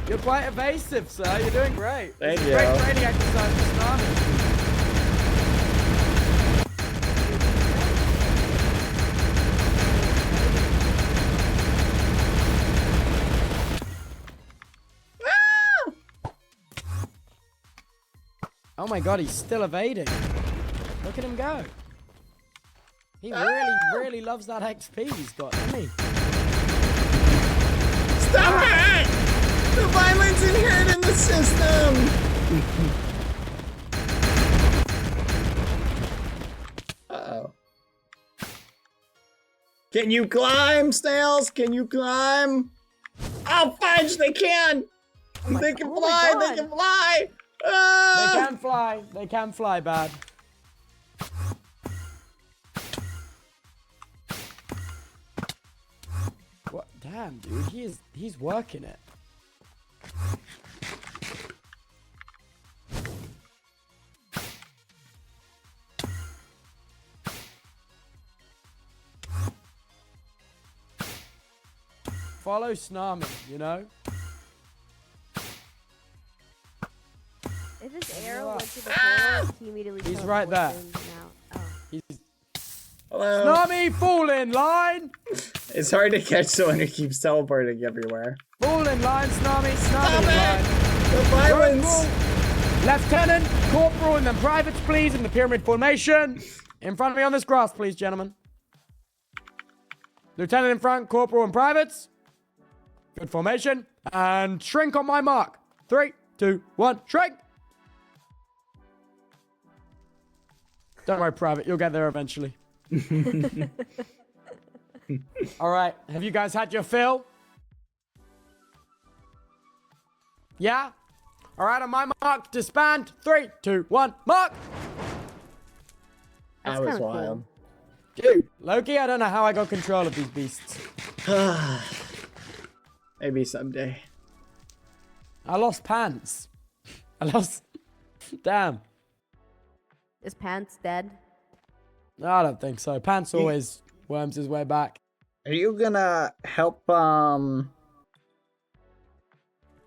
Speaker 6: You're quite evasive, sir. You're doing great.
Speaker 5: Thank
Speaker 6: It's a
Speaker 5: you.
Speaker 6: great training exercise for Tsunami. Oh my god, he's still evading. Look at him go. He really loves that XP he's got, doesn't he?
Speaker 5: Stop it! The violence inherent in the system! Uh-oh. Can you climb, snails? Can you climb? Oh, fudge, they can! They can fly, they can fly! Ah!
Speaker 6: They can fly. They can fly, bad. What? Damn, dude. He's working it. Follow Snami, you know?
Speaker 9: If his arrow went to the floor, he immediately
Speaker 6: He's right there.
Speaker 9: Oh.
Speaker 6: He's...
Speaker 5: Hello?
Speaker 6: Snami, fall in line!
Speaker 5: It's hard to catch someone who keeps teleporting everywhere.
Speaker 6: Fall in line, Snami.
Speaker 5: Stop
Speaker 6: Snami in
Speaker 5: it!
Speaker 6: line.
Speaker 5: The violence!
Speaker 6: Lieutenant, corporal, and then privates, please, in the pyramid formation. In front of me on this grass, please, gentlemen. Lieutenant in front, corporal, and privates. Good formation. And shrink on my mark. 3, 2, 1, shrink! Don't worry, private. You'll get there eventually. All right. Have you guys had your fill? Yeah? All right. On my mark, disband. 3, 2, 1, mark!
Speaker 5: That was wild.
Speaker 6: Dude, Loki, I don't know how I got control of these beasts.
Speaker 5: Maybe someday.
Speaker 6: I lost pants. I lost... Damn.
Speaker 9: Is Pants dead?
Speaker 6: I don't think so. Pants always worms his way back.
Speaker 5: Are you gonna help,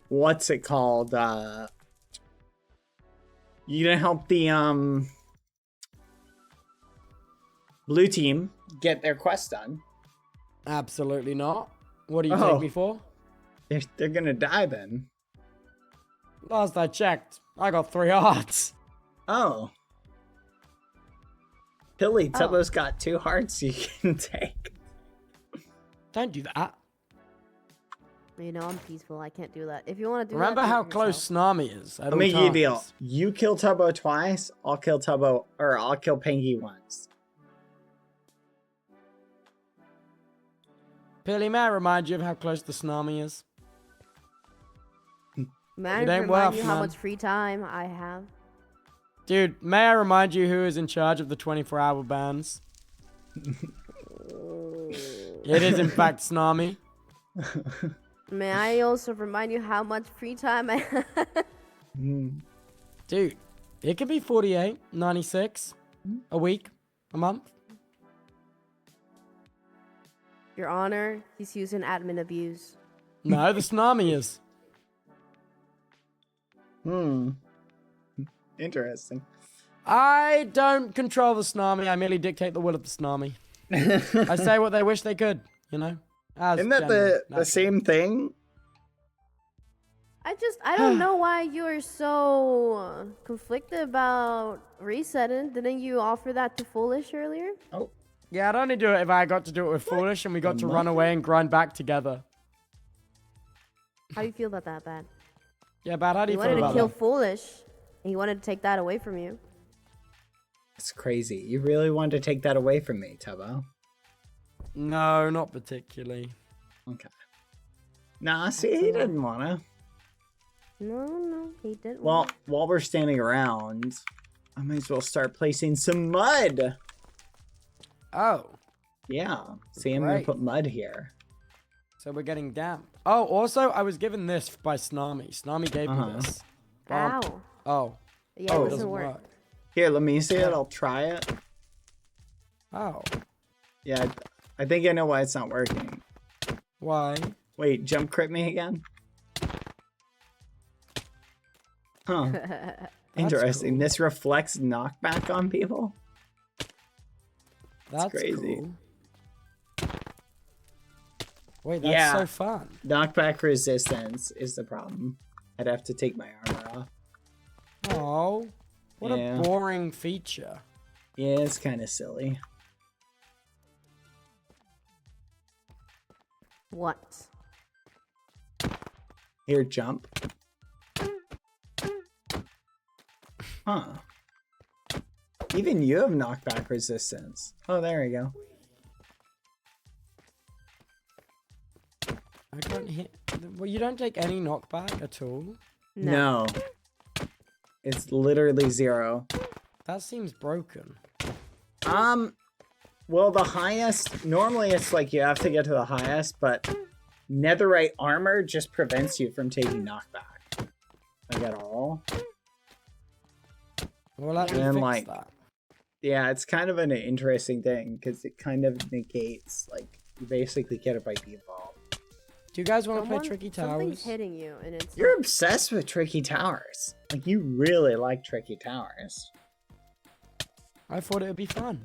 Speaker 5: what's it called? You gonna help the, blue team get their quest done?
Speaker 6: Absolutely not. What do you take me for?
Speaker 5: They're gonna die then.
Speaker 6: Last I checked, I got 3 hearts.
Speaker 5: Oh. Pilly, Tubbo's got 2 hearts you can take.
Speaker 6: Don't do that.
Speaker 9: You know, I'm peaceful. I can't do that. If you want to do
Speaker 6: Remember
Speaker 9: that, do
Speaker 6: how
Speaker 9: it
Speaker 6: close
Speaker 9: yourself.
Speaker 6: Tsunami is at
Speaker 5: Let me
Speaker 6: all
Speaker 5: give you a deal.
Speaker 6: times.
Speaker 5: You kill Tubbo twice, I'll kill Tubbo, or I'll kill Pangy once.
Speaker 6: Pilly, may I remind you of how close the Tsunami is?
Speaker 9: Man,
Speaker 6: It ain't
Speaker 9: remind
Speaker 6: worth,
Speaker 9: you how
Speaker 6: man.
Speaker 9: much free time I have.
Speaker 6: Dude, may I remind you who is in charge of the 24-hour bans? It is, in fact, Tsunami.
Speaker 9: May I also remind you how much free time I have?
Speaker 6: Dude, it could be 48, 96, a week, a month.
Speaker 9: Your Honor, he's using admin abuse.
Speaker 6: No, the Tsunami is.
Speaker 5: Interesting.
Speaker 6: I don't control the Tsunami. I merely dictate the will of the Tsunami. I say what they wish they could, you know? As
Speaker 5: Isn't that
Speaker 6: general,
Speaker 5: the
Speaker 6: naturally.
Speaker 5: same thing?
Speaker 9: I don't know why you're so conflicted about resetting. Didn't you offer that to Foolish earlier?
Speaker 5: Oh.
Speaker 6: Yeah, I'd only do it if I got to do it with Foolish and we got to run away and grind back together.
Speaker 9: How do you feel about that, Bad?
Speaker 6: Yeah, Bad, how do
Speaker 9: He
Speaker 6: you feel
Speaker 9: wanted to
Speaker 6: about
Speaker 9: kill
Speaker 6: that?
Speaker 9: Foolish, and he wanted to take that away from you.
Speaker 5: It's crazy. You really wanted to take that away from me, Tubbo.
Speaker 6: No, not particularly.
Speaker 5: Okay. Nah, see, he didn't want to.
Speaker 9: No, he didn't.
Speaker 5: Well, while we're standing around, I might as well start placing some mud.
Speaker 6: Oh.
Speaker 5: Yeah. See, I'm going to
Speaker 6: Great.
Speaker 5: put mud here.
Speaker 6: So we're getting damp. Oh, also, I was given this by Tsunami. Tsunami gave me this.
Speaker 9: Ow.
Speaker 6: Oh.
Speaker 9: Yeah,
Speaker 5: Oh,
Speaker 9: it
Speaker 5: it
Speaker 9: doesn't work.
Speaker 5: Here, let me see it. I'll try it.
Speaker 6: Oh.
Speaker 5: Yeah, I think I know why it's not working.
Speaker 6: Why?
Speaker 5: Wait, jump crit me again? Huh. Interesting.
Speaker 6: cool.
Speaker 5: This reflects knockback on people?
Speaker 6: That's
Speaker 5: crazy.
Speaker 6: cool. Wait, that's
Speaker 5: Yeah.
Speaker 6: so fun.
Speaker 5: Knockback resistance is the problem. I'd have to take my armor off.
Speaker 6: Oh. What
Speaker 5: Yeah.
Speaker 6: a boring feature.
Speaker 5: Yeah, it's kind of silly.
Speaker 9: What?
Speaker 5: Here, jump. Huh. Even you have knockback resistance. Oh, there we go.
Speaker 6: I don't hit. Well, you don't take any knockback at all.
Speaker 5: No. It's literally 0.
Speaker 6: That seems broken.
Speaker 5: Well, the highest, normally it's like you have to get to the highest, but netherite armor just prevents you from taking knockback. Like at all.
Speaker 6: Well, let me
Speaker 5: And
Speaker 6: fix
Speaker 5: like,
Speaker 6: that.
Speaker 5: yeah, it's kind of an interesting thing because it kind of negates, like, you basically get it by default.
Speaker 6: Do you guys want to play Tricky
Speaker 9: Something's
Speaker 6: Towers?
Speaker 9: hitting you, and it's.
Speaker 5: You're obsessed with Tricky Towers. Like, you really like Tricky Towers.
Speaker 6: I thought it would be fun.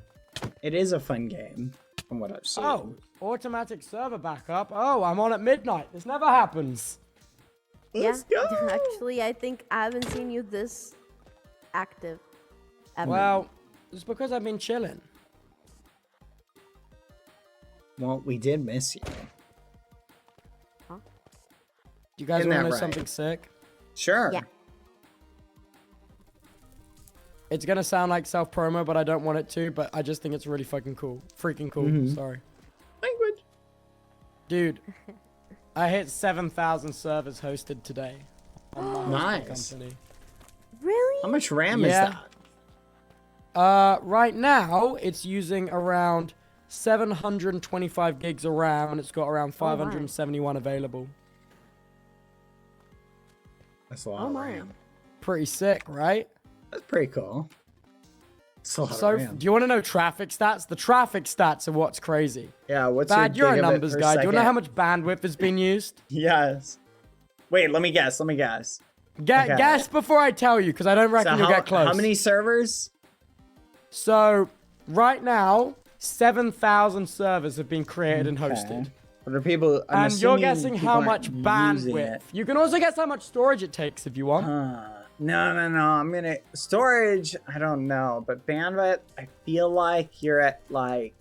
Speaker 5: It is a fun game, from what I've seen.
Speaker 6: Oh, automatic server backup. Oh, I'm on at midnight. This never happens.
Speaker 5: Let's
Speaker 9: Yeah.
Speaker 5: go!
Speaker 9: Actually, I think I haven't seen you this active. Ever.
Speaker 6: Well, it's because I've been chilling.
Speaker 5: Well, we did miss you.
Speaker 6: Do you guys
Speaker 5: Isn't
Speaker 6: want to
Speaker 5: that
Speaker 6: know
Speaker 5: right?
Speaker 6: something sick?
Speaker 5: Sure.
Speaker 9: Yeah.
Speaker 6: It's gonna sound like self promo, but I don't want it to. But I just think it's really fucking cool. Freaking cool.
Speaker 5: Mhm.
Speaker 6: Sorry,
Speaker 5: Language.
Speaker 6: dude. I hit 7,000 servers hosted today. On my hosting
Speaker 5: Nice.
Speaker 6: company.
Speaker 9: Really?
Speaker 5: How much RAM is
Speaker 6: Yeah.
Speaker 5: that?
Speaker 6: Right now it's using around 725 gigs of RAM, and it's got around 571 available.
Speaker 5: That's a lot
Speaker 9: Oh
Speaker 5: of
Speaker 9: my.
Speaker 5: RAM.
Speaker 6: Pretty sick, right?
Speaker 5: That's pretty cool. It's a lot
Speaker 6: So,
Speaker 5: of RAM.
Speaker 6: do you want to know traffic stats? The traffic stats are what's crazy.
Speaker 5: Yeah, what's
Speaker 6: Bad,
Speaker 5: your
Speaker 6: you're a
Speaker 5: gigabit
Speaker 6: numbers
Speaker 5: per
Speaker 6: guy. Do you want to know how
Speaker 5: second?
Speaker 6: much bandwidth has been used?
Speaker 5: Yes. Wait, let me guess. Okay.
Speaker 6: Guess before I tell you, because I don't reckon
Speaker 5: So
Speaker 6: you'll get close.
Speaker 5: how many servers?
Speaker 6: So, right now, 7,000 servers have been created and
Speaker 5: Okay.
Speaker 6: hosted.
Speaker 5: But are people? I'm
Speaker 6: And you're
Speaker 5: assuming
Speaker 6: guessing
Speaker 5: people
Speaker 6: how
Speaker 5: aren't
Speaker 6: much
Speaker 5: using
Speaker 6: bandwidth.
Speaker 5: it.
Speaker 6: You can also guess how much storage it takes if you want.
Speaker 5: No. I'm gonna storage. I don't know, but bandwidth. I feel like you're at like.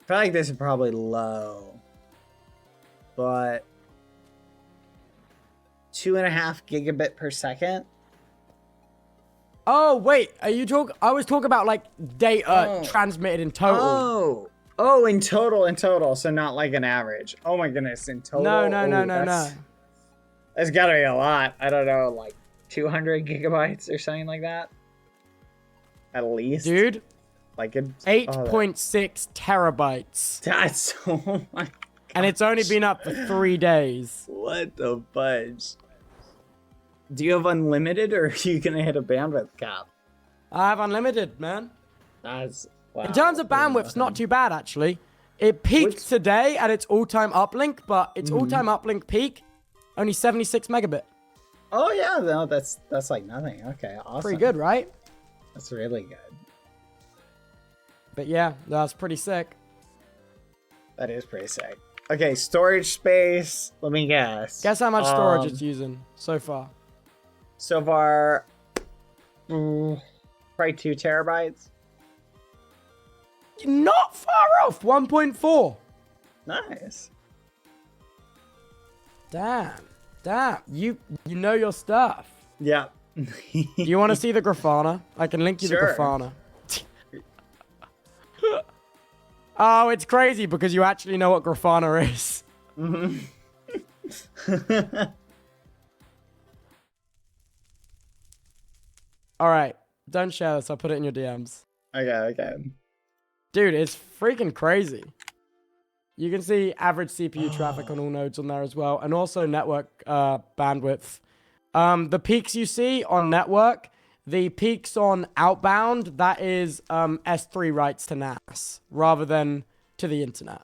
Speaker 5: feel like this is probably low, but 2.5 gigabit per second.
Speaker 6: Oh wait, are you talk? I was talking about like data transmitted in total.
Speaker 5: Oh, in total. So not like an average. Oh my goodness, in total.
Speaker 6: No.
Speaker 5: That's gotta be a lot. I don't know, like 200 gigabytes or something like that. At least,
Speaker 6: dude.
Speaker 5: Like it's
Speaker 6: 8.6 terabytes.
Speaker 5: That's oh my God.
Speaker 6: And it's only been up for 3 days.
Speaker 5: What the fudge? Do you have unlimited, or are you gonna hit a bandwidth cap?
Speaker 6: I have unlimited, man.
Speaker 5: That's wow.
Speaker 6: In terms of bandwidth, it's not too bad actually. It peaked today at its all-time uplink, but its all-time uplink peak only 76 megabit.
Speaker 5: Oh yeah, no, that's like nothing. Okay, awesome.
Speaker 6: Pretty good, right?
Speaker 5: That's really good.
Speaker 6: But yeah, that's pretty sick.
Speaker 5: That is pretty sick. Okay, storage space. Let me guess.
Speaker 6: Guess how much storage it's using so far.
Speaker 5: So far, probably 2 terabytes.
Speaker 6: Not far off. 1.4.
Speaker 5: Nice.
Speaker 6: Damn. You know your stuff.
Speaker 5: Yeah.
Speaker 6: Do you want to see the Grafana? I can link you the Grafana. Oh, it's crazy because you actually know what Grafana is. All right. Don't share this. I'll put it in your DMs.
Speaker 5: Okay.
Speaker 6: Dude, it's freaking crazy. You can see average CPU traffic on all nodes on there as well. And also network bandwidth. The peaks you see on network, the peaks on outbound, that is S3 writes to NAS rather than to the internet.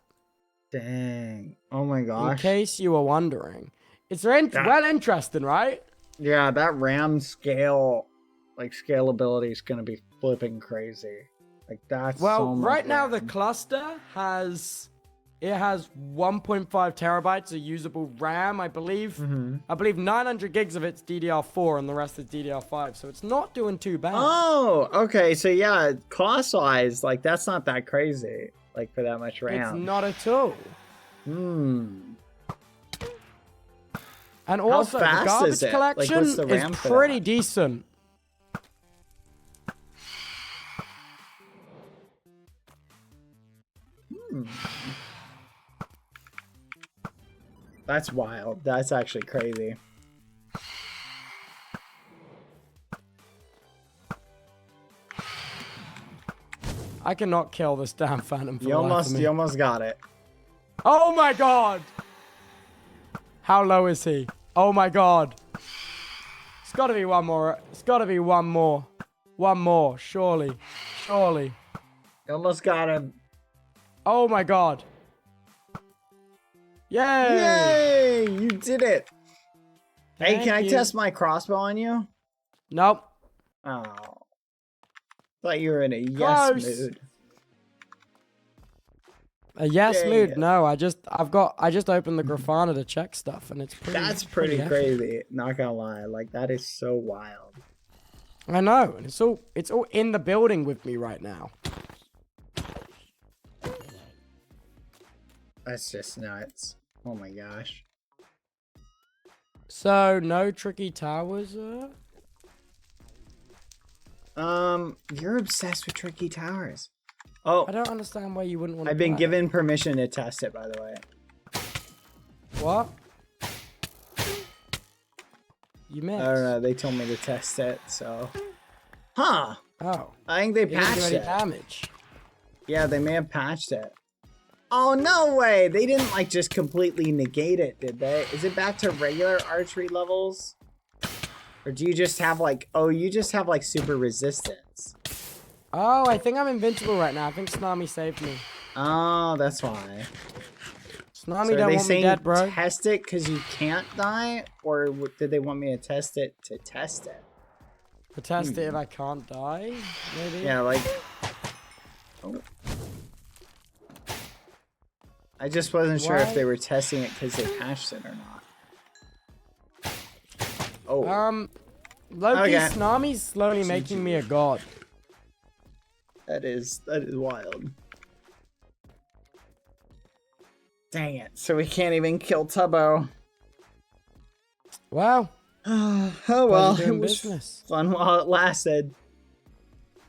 Speaker 5: Dang. Oh my gosh.
Speaker 6: In case you were wondering. It's well interesting, right?
Speaker 5: Yeah, that RAM scale, like scalability is going to be flipping crazy. Like that's so much
Speaker 6: right now
Speaker 5: RAM.
Speaker 6: the cluster has 1.5 terabytes of usable RAM, I believe. I believe 900 gigs of it's DDR4 and the rest is DDR5, so it's not doing too bad.
Speaker 5: Oh, okay. So yeah, cost-wise, like that's not that crazy. Like for that much RAM.
Speaker 6: It's not at all. And also, the
Speaker 5: fast
Speaker 6: garbage
Speaker 5: is it?
Speaker 6: collection
Speaker 5: Like, what's the RAM
Speaker 6: is
Speaker 5: for
Speaker 6: pretty
Speaker 5: that?
Speaker 6: decent.
Speaker 5: That's wild. That's actually crazy.
Speaker 6: I cannot kill this damn phantom for
Speaker 5: You
Speaker 6: the life of me.
Speaker 5: almost got it.
Speaker 6: Oh my god! How low is he? Oh my god. It's gotta be one more. It's gotta be one more. One more, surely. Surely.
Speaker 5: You almost got him.
Speaker 6: Oh my god. Yay!
Speaker 5: Yay! You did it. Hey,
Speaker 6: Thank
Speaker 5: can I
Speaker 6: you.
Speaker 5: test my crossbow on you?
Speaker 6: Nope.
Speaker 5: Oh. Thought you were in a yes
Speaker 6: Close.
Speaker 5: mood.
Speaker 6: A yes
Speaker 5: Dang
Speaker 6: mood?
Speaker 5: it.
Speaker 6: No, I just opened the Grafana to check stuff and it's pretty.
Speaker 5: That's pretty
Speaker 6: epic.
Speaker 5: crazy. Not gonna lie. Like that is so wild.
Speaker 6: I know, and it's all in the building with me right now.
Speaker 5: That's just nuts. Oh my gosh.
Speaker 6: So no tricky towers.
Speaker 5: You're obsessed with tricky towers. Oh,
Speaker 6: I don't understand why you wouldn't want to
Speaker 5: I've been
Speaker 6: play.
Speaker 5: given permission to test it, by the way.
Speaker 6: What? You missed.
Speaker 5: I don't know. They told me to test it, so. Huh.
Speaker 6: Oh.
Speaker 5: I think they
Speaker 6: You didn't do
Speaker 5: patched
Speaker 6: any
Speaker 5: it.
Speaker 6: damage.
Speaker 5: Yeah, they may have patched it. Oh, no way. They didn't, like, just completely negate it, did they? Is it back to regular archery levels? Or do you just have, like... Oh, you just have, like, super resistance.
Speaker 6: Oh, I think I'm invincible right now. I think Tsunami saved me.
Speaker 5: Oh, that's why.
Speaker 6: Tsunami
Speaker 5: So are
Speaker 6: don't
Speaker 5: they
Speaker 6: want me
Speaker 5: saying
Speaker 6: dead, bro.
Speaker 5: test it because you can't die? Or did they want me to test it to test it?
Speaker 6: To test it if I can't die, maybe?
Speaker 5: Yeah, like... Oh. I just wasn't sure if
Speaker 6: Why?
Speaker 5: they were testing it because they patched it or not. Oh.
Speaker 6: Loki,
Speaker 5: Okay.
Speaker 6: Tsunami's slowly making me a god.
Speaker 5: That is wild. Dang it. So we can't even kill Tubbo.
Speaker 6: Well.
Speaker 5: Oh well,
Speaker 6: doing
Speaker 5: it was
Speaker 6: business.
Speaker 5: fun while it lasted.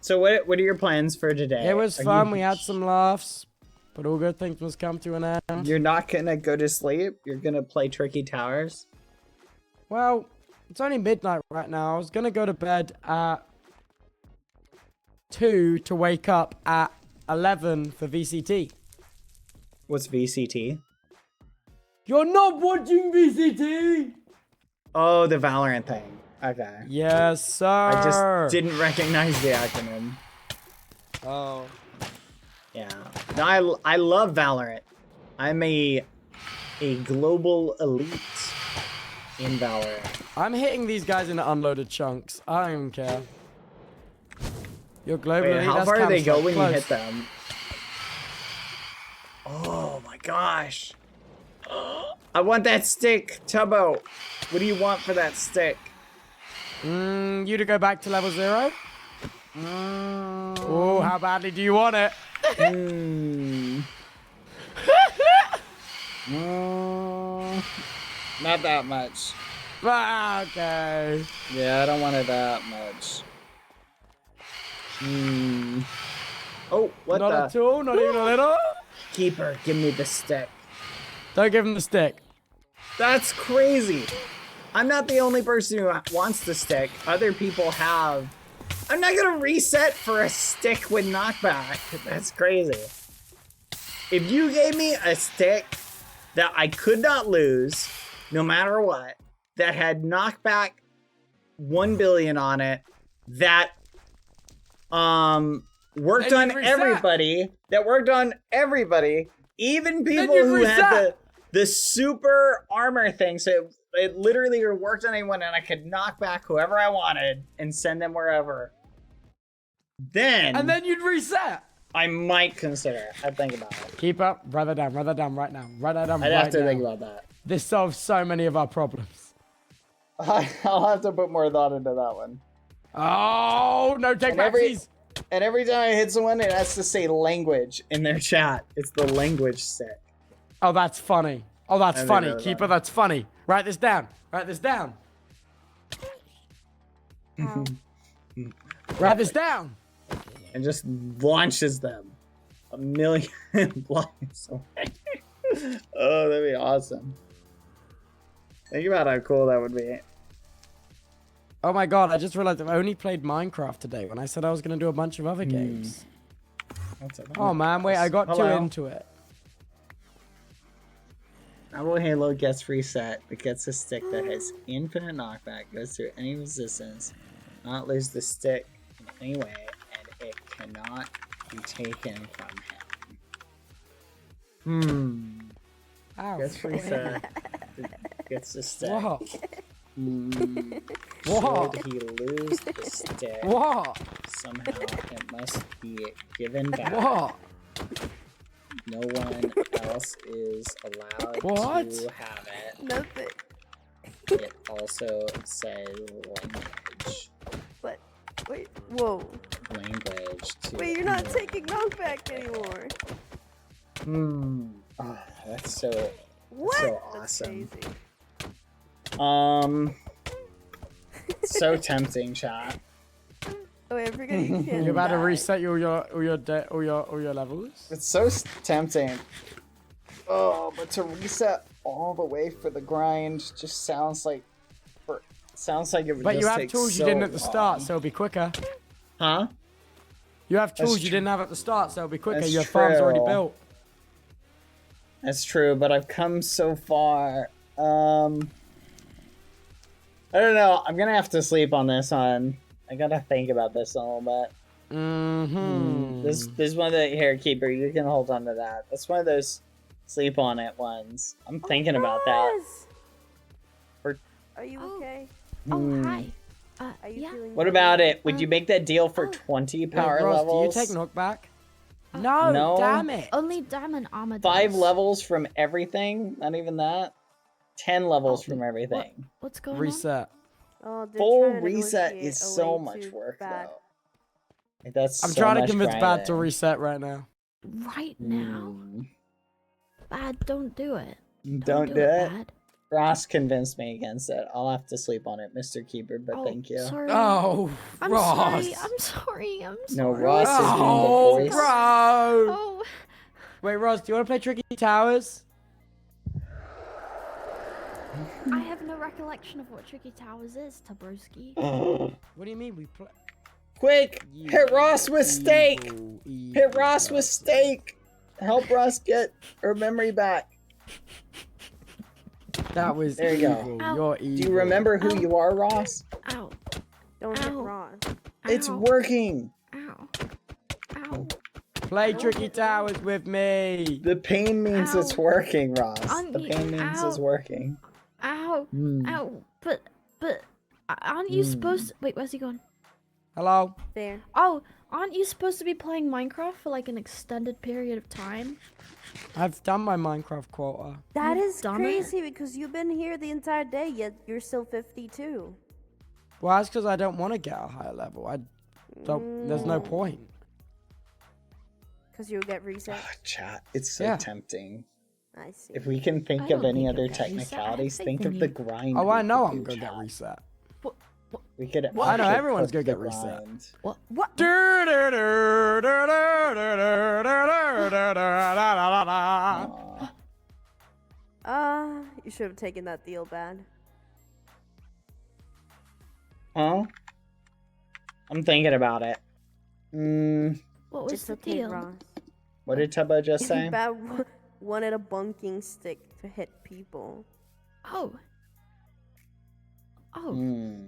Speaker 5: So what are your plans for today?
Speaker 6: It was
Speaker 5: Are
Speaker 6: fun.
Speaker 5: you-
Speaker 6: We had some laughs. But all good things must come to an end.
Speaker 5: You're not gonna go to sleep? You're gonna play Tricky Towers?
Speaker 6: Well, it's only midnight right now. I was going to go to bed at 2 to wake up at 11 for VCT.
Speaker 5: What's VCT?
Speaker 6: You're not watching VCT?
Speaker 5: Oh, the Valorant thing. Okay.
Speaker 6: Yes, sir.
Speaker 5: I just didn't recognize the acronym.
Speaker 6: Oh.
Speaker 5: Yeah. No, I love Valorant. I'm a global elite in Valorant.
Speaker 6: I'm hitting these guys in unloaded chunks. I don't care. You're global
Speaker 5: Wait,
Speaker 6: elite.
Speaker 5: how
Speaker 6: That's
Speaker 5: far do they go
Speaker 6: Counter-Strike.
Speaker 5: when
Speaker 6: Close.
Speaker 5: you hit them? Oh my gosh. I want that stick, Tubbo. What do you want for that stick?
Speaker 6: You to go back to level 0? Oh, how badly do you want it?
Speaker 5: Not that much.
Speaker 6: Ah, okay.
Speaker 5: Yeah, I don't want it that much. Oh, what
Speaker 6: Not
Speaker 5: the?
Speaker 6: at all, not even a little.
Speaker 5: Keeper, give me the stick.
Speaker 6: Don't give him the stick.
Speaker 5: That's crazy. I'm not the only person who wants the stick. Other people have. I'm not gonna reset for a stick with knockback. That's crazy. If you gave me a stick that I could not lose, no matter what, that had knockback 1 billion on it, that worked
Speaker 6: Then
Speaker 5: on
Speaker 6: you reset.
Speaker 5: everybody, even people
Speaker 6: you
Speaker 5: who had
Speaker 6: reset.
Speaker 5: the super armor thing, so it literally worked on anyone, and I could knock back whoever I wanted and send them wherever.
Speaker 6: And then you'd reset.
Speaker 5: I might consider it. I'd think about it.
Speaker 6: Keep up, write that down right now. Write that down
Speaker 5: I'd
Speaker 6: right
Speaker 5: have to
Speaker 6: now.
Speaker 5: think about that.
Speaker 6: This solves so many of our problems.
Speaker 5: I'll have to put more thought into that one.
Speaker 6: Oh, no take
Speaker 5: And every,
Speaker 6: backsies.
Speaker 5: and every time I hit someone, it has to say language in their chat. It's the language stick.
Speaker 6: Oh, that's funny. Oh, that's
Speaker 5: I didn't
Speaker 6: funny.
Speaker 5: know
Speaker 6: Keeper,
Speaker 5: that.
Speaker 6: that's funny. Write this down. Write this down. Write this down.
Speaker 5: And just launches them 1,000,000 blocks away. Oh, that'd be awesome. Think about how cool that would be.
Speaker 6: Oh my god, I just realized I've only played Minecraft today when I said I was going to do a bunch of other games. Oh man, wait, I got too
Speaker 5: Hello.
Speaker 6: into it.
Speaker 5: Badboyhalo gets reset. It gets a stick that has infinite knockback, goes through any resistance, not lose the stick in any way, and it cannot be taken from him.
Speaker 6: Ow.
Speaker 5: Gets reset. Gets the stick.
Speaker 6: Whoa.
Speaker 5: Should he lose the stick,
Speaker 6: Whoa.
Speaker 5: somehow it must be given back.
Speaker 6: Whoa.
Speaker 5: No one else is allowed
Speaker 6: What?
Speaker 5: to have it.
Speaker 9: Nothing.
Speaker 5: It also says language.
Speaker 9: But wait, whoa.
Speaker 5: Language. To
Speaker 9: Wait, you're not
Speaker 5: anyone.
Speaker 9: taking knockback anymore.
Speaker 5: Oh, that's so.
Speaker 9: What?
Speaker 5: So
Speaker 9: That's
Speaker 5: awesome.
Speaker 9: crazy.
Speaker 5: So tempting, chat.
Speaker 9: Oh, wait, I forgot you can't.
Speaker 6: You're about to
Speaker 9: die.
Speaker 6: reset all your levels.
Speaker 5: It's so tempting. Oh, but to reset all the way for the grind just sounds like it would
Speaker 6: But
Speaker 5: just
Speaker 6: you have
Speaker 5: take
Speaker 6: tools
Speaker 5: so
Speaker 6: you didn't at the start,
Speaker 5: long.
Speaker 6: so it'll be quicker.
Speaker 5: Huh?
Speaker 6: You have tools
Speaker 5: That's
Speaker 6: you
Speaker 5: true.
Speaker 6: didn't have at the start, so it'll be quicker.
Speaker 5: That's
Speaker 6: Your farm's already
Speaker 5: true.
Speaker 6: built.
Speaker 5: That's true, but I've come so far. I don't know. I'm gonna have to sleep on this one. I gotta think about this a little bit. This is one of the here, Keeper. You can hold on to that. That's one of those sleep on it ones. I'm thinking about that.
Speaker 9: Yes! Are you okay?
Speaker 12: Oh, hi.
Speaker 9: Are you
Speaker 12: yeah.
Speaker 9: feeling
Speaker 5: What
Speaker 9: better?
Speaker 5: about it? Would you make that deal for 20 power
Speaker 6: Wait, Ross,
Speaker 5: levels?
Speaker 6: do you take knockback? No,
Speaker 5: No.
Speaker 6: damn it.
Speaker 12: Only diamond armor.
Speaker 5: 5
Speaker 12: does.
Speaker 5: levels from everything? Not even that? 10 levels from everything.
Speaker 12: What's going
Speaker 6: Reset.
Speaker 9: Oh, they're
Speaker 5: Full
Speaker 9: trying to
Speaker 5: reset
Speaker 9: negotiate
Speaker 5: is
Speaker 9: a
Speaker 5: so
Speaker 9: way
Speaker 5: much
Speaker 9: to
Speaker 5: work,
Speaker 9: bad.
Speaker 5: though. Like, that's
Speaker 6: I'm
Speaker 5: so
Speaker 6: trying to
Speaker 5: much
Speaker 6: convince Bad to
Speaker 5: grinding.
Speaker 6: reset right now.
Speaker 12: Right now. Bad, don't do it.
Speaker 5: Don't do it.
Speaker 12: Bad.
Speaker 5: Ross convinced me against it. I'll have to sleep on it, Mr. Keeper, but
Speaker 12: Oh,
Speaker 5: thank you.
Speaker 12: Sorry.
Speaker 6: Oh,
Speaker 12: I'm
Speaker 6: Ross.
Speaker 12: sorry. I'm sorry. I'm sorry.
Speaker 5: No, Ross is being
Speaker 6: Oh,
Speaker 5: the voice.
Speaker 6: bro.
Speaker 12: Oh.
Speaker 6: Wait, Ross, do you want to play Tricky Towers?
Speaker 12: I have no recollection of what Tricky Towers is, Tabroski.
Speaker 6: What do you mean we play?
Speaker 5: Quick!
Speaker 6: You
Speaker 5: Hit Ross with steak!
Speaker 6: evil
Speaker 5: Hit Ross with
Speaker 6: bastard.
Speaker 5: steak! Help Ross get her memory back.
Speaker 6: That was
Speaker 5: There you go.
Speaker 6: evil.
Speaker 12: Ow.
Speaker 6: You're
Speaker 5: Do
Speaker 6: evil.
Speaker 5: you remember who you are, Ross?
Speaker 12: Ow.
Speaker 9: Don't hit
Speaker 12: Ow.
Speaker 9: Ross.
Speaker 5: It's
Speaker 12: Ow.
Speaker 5: working!
Speaker 12: Ow. Ow.
Speaker 6: Play Tricky Towers with me.
Speaker 5: The pain means
Speaker 12: Ow.
Speaker 5: it's working, Ross.
Speaker 12: On
Speaker 5: The
Speaker 12: you.
Speaker 5: pain means
Speaker 12: Ow.
Speaker 5: it's working.
Speaker 12: Ow.
Speaker 5: Mm.
Speaker 12: Ow. But aren't you supposed to... Wait, where's he gone?
Speaker 6: Hello?
Speaker 9: There.
Speaker 12: Oh, aren't you supposed to be playing Minecraft for like an extended period of time?
Speaker 6: I've done my Minecraft quota.
Speaker 9: That
Speaker 12: You've
Speaker 9: is
Speaker 12: done it?
Speaker 9: crazy because you've been here the entire day, yet you're still 52.
Speaker 6: Well, that's because I don't want to get a higher level. I don't. There's no point.
Speaker 9: Because you'll get reset.
Speaker 5: Oh, chat, it's so
Speaker 6: Yeah.
Speaker 5: tempting.
Speaker 9: I see.
Speaker 5: If we can think
Speaker 12: I
Speaker 5: of
Speaker 12: don't
Speaker 5: any
Speaker 12: think
Speaker 5: other
Speaker 12: you'll get reset. I
Speaker 5: technicalities,
Speaker 12: think
Speaker 5: think
Speaker 12: when
Speaker 5: of
Speaker 12: you-
Speaker 5: the grind.
Speaker 6: Oh,
Speaker 5: we
Speaker 6: I know
Speaker 5: could
Speaker 6: I'm
Speaker 5: do,
Speaker 6: gonna get
Speaker 5: chat.
Speaker 6: reset.
Speaker 5: We could.
Speaker 6: I know
Speaker 5: actually
Speaker 6: everyone's
Speaker 5: cook
Speaker 6: gonna
Speaker 5: the
Speaker 6: get reset.
Speaker 5: grind.
Speaker 9: What?
Speaker 5: Aw.
Speaker 9: You should have taken that deal, Bad.
Speaker 5: Huh? I'm thinking about it.
Speaker 12: What was
Speaker 9: It's
Speaker 12: the
Speaker 9: okay,
Speaker 12: deal?
Speaker 9: Ross.
Speaker 5: What did Tubbo just say?
Speaker 9: Bad wanted a bunking stick to hit people.
Speaker 12: Oh. Oh.
Speaker 5: Hmm.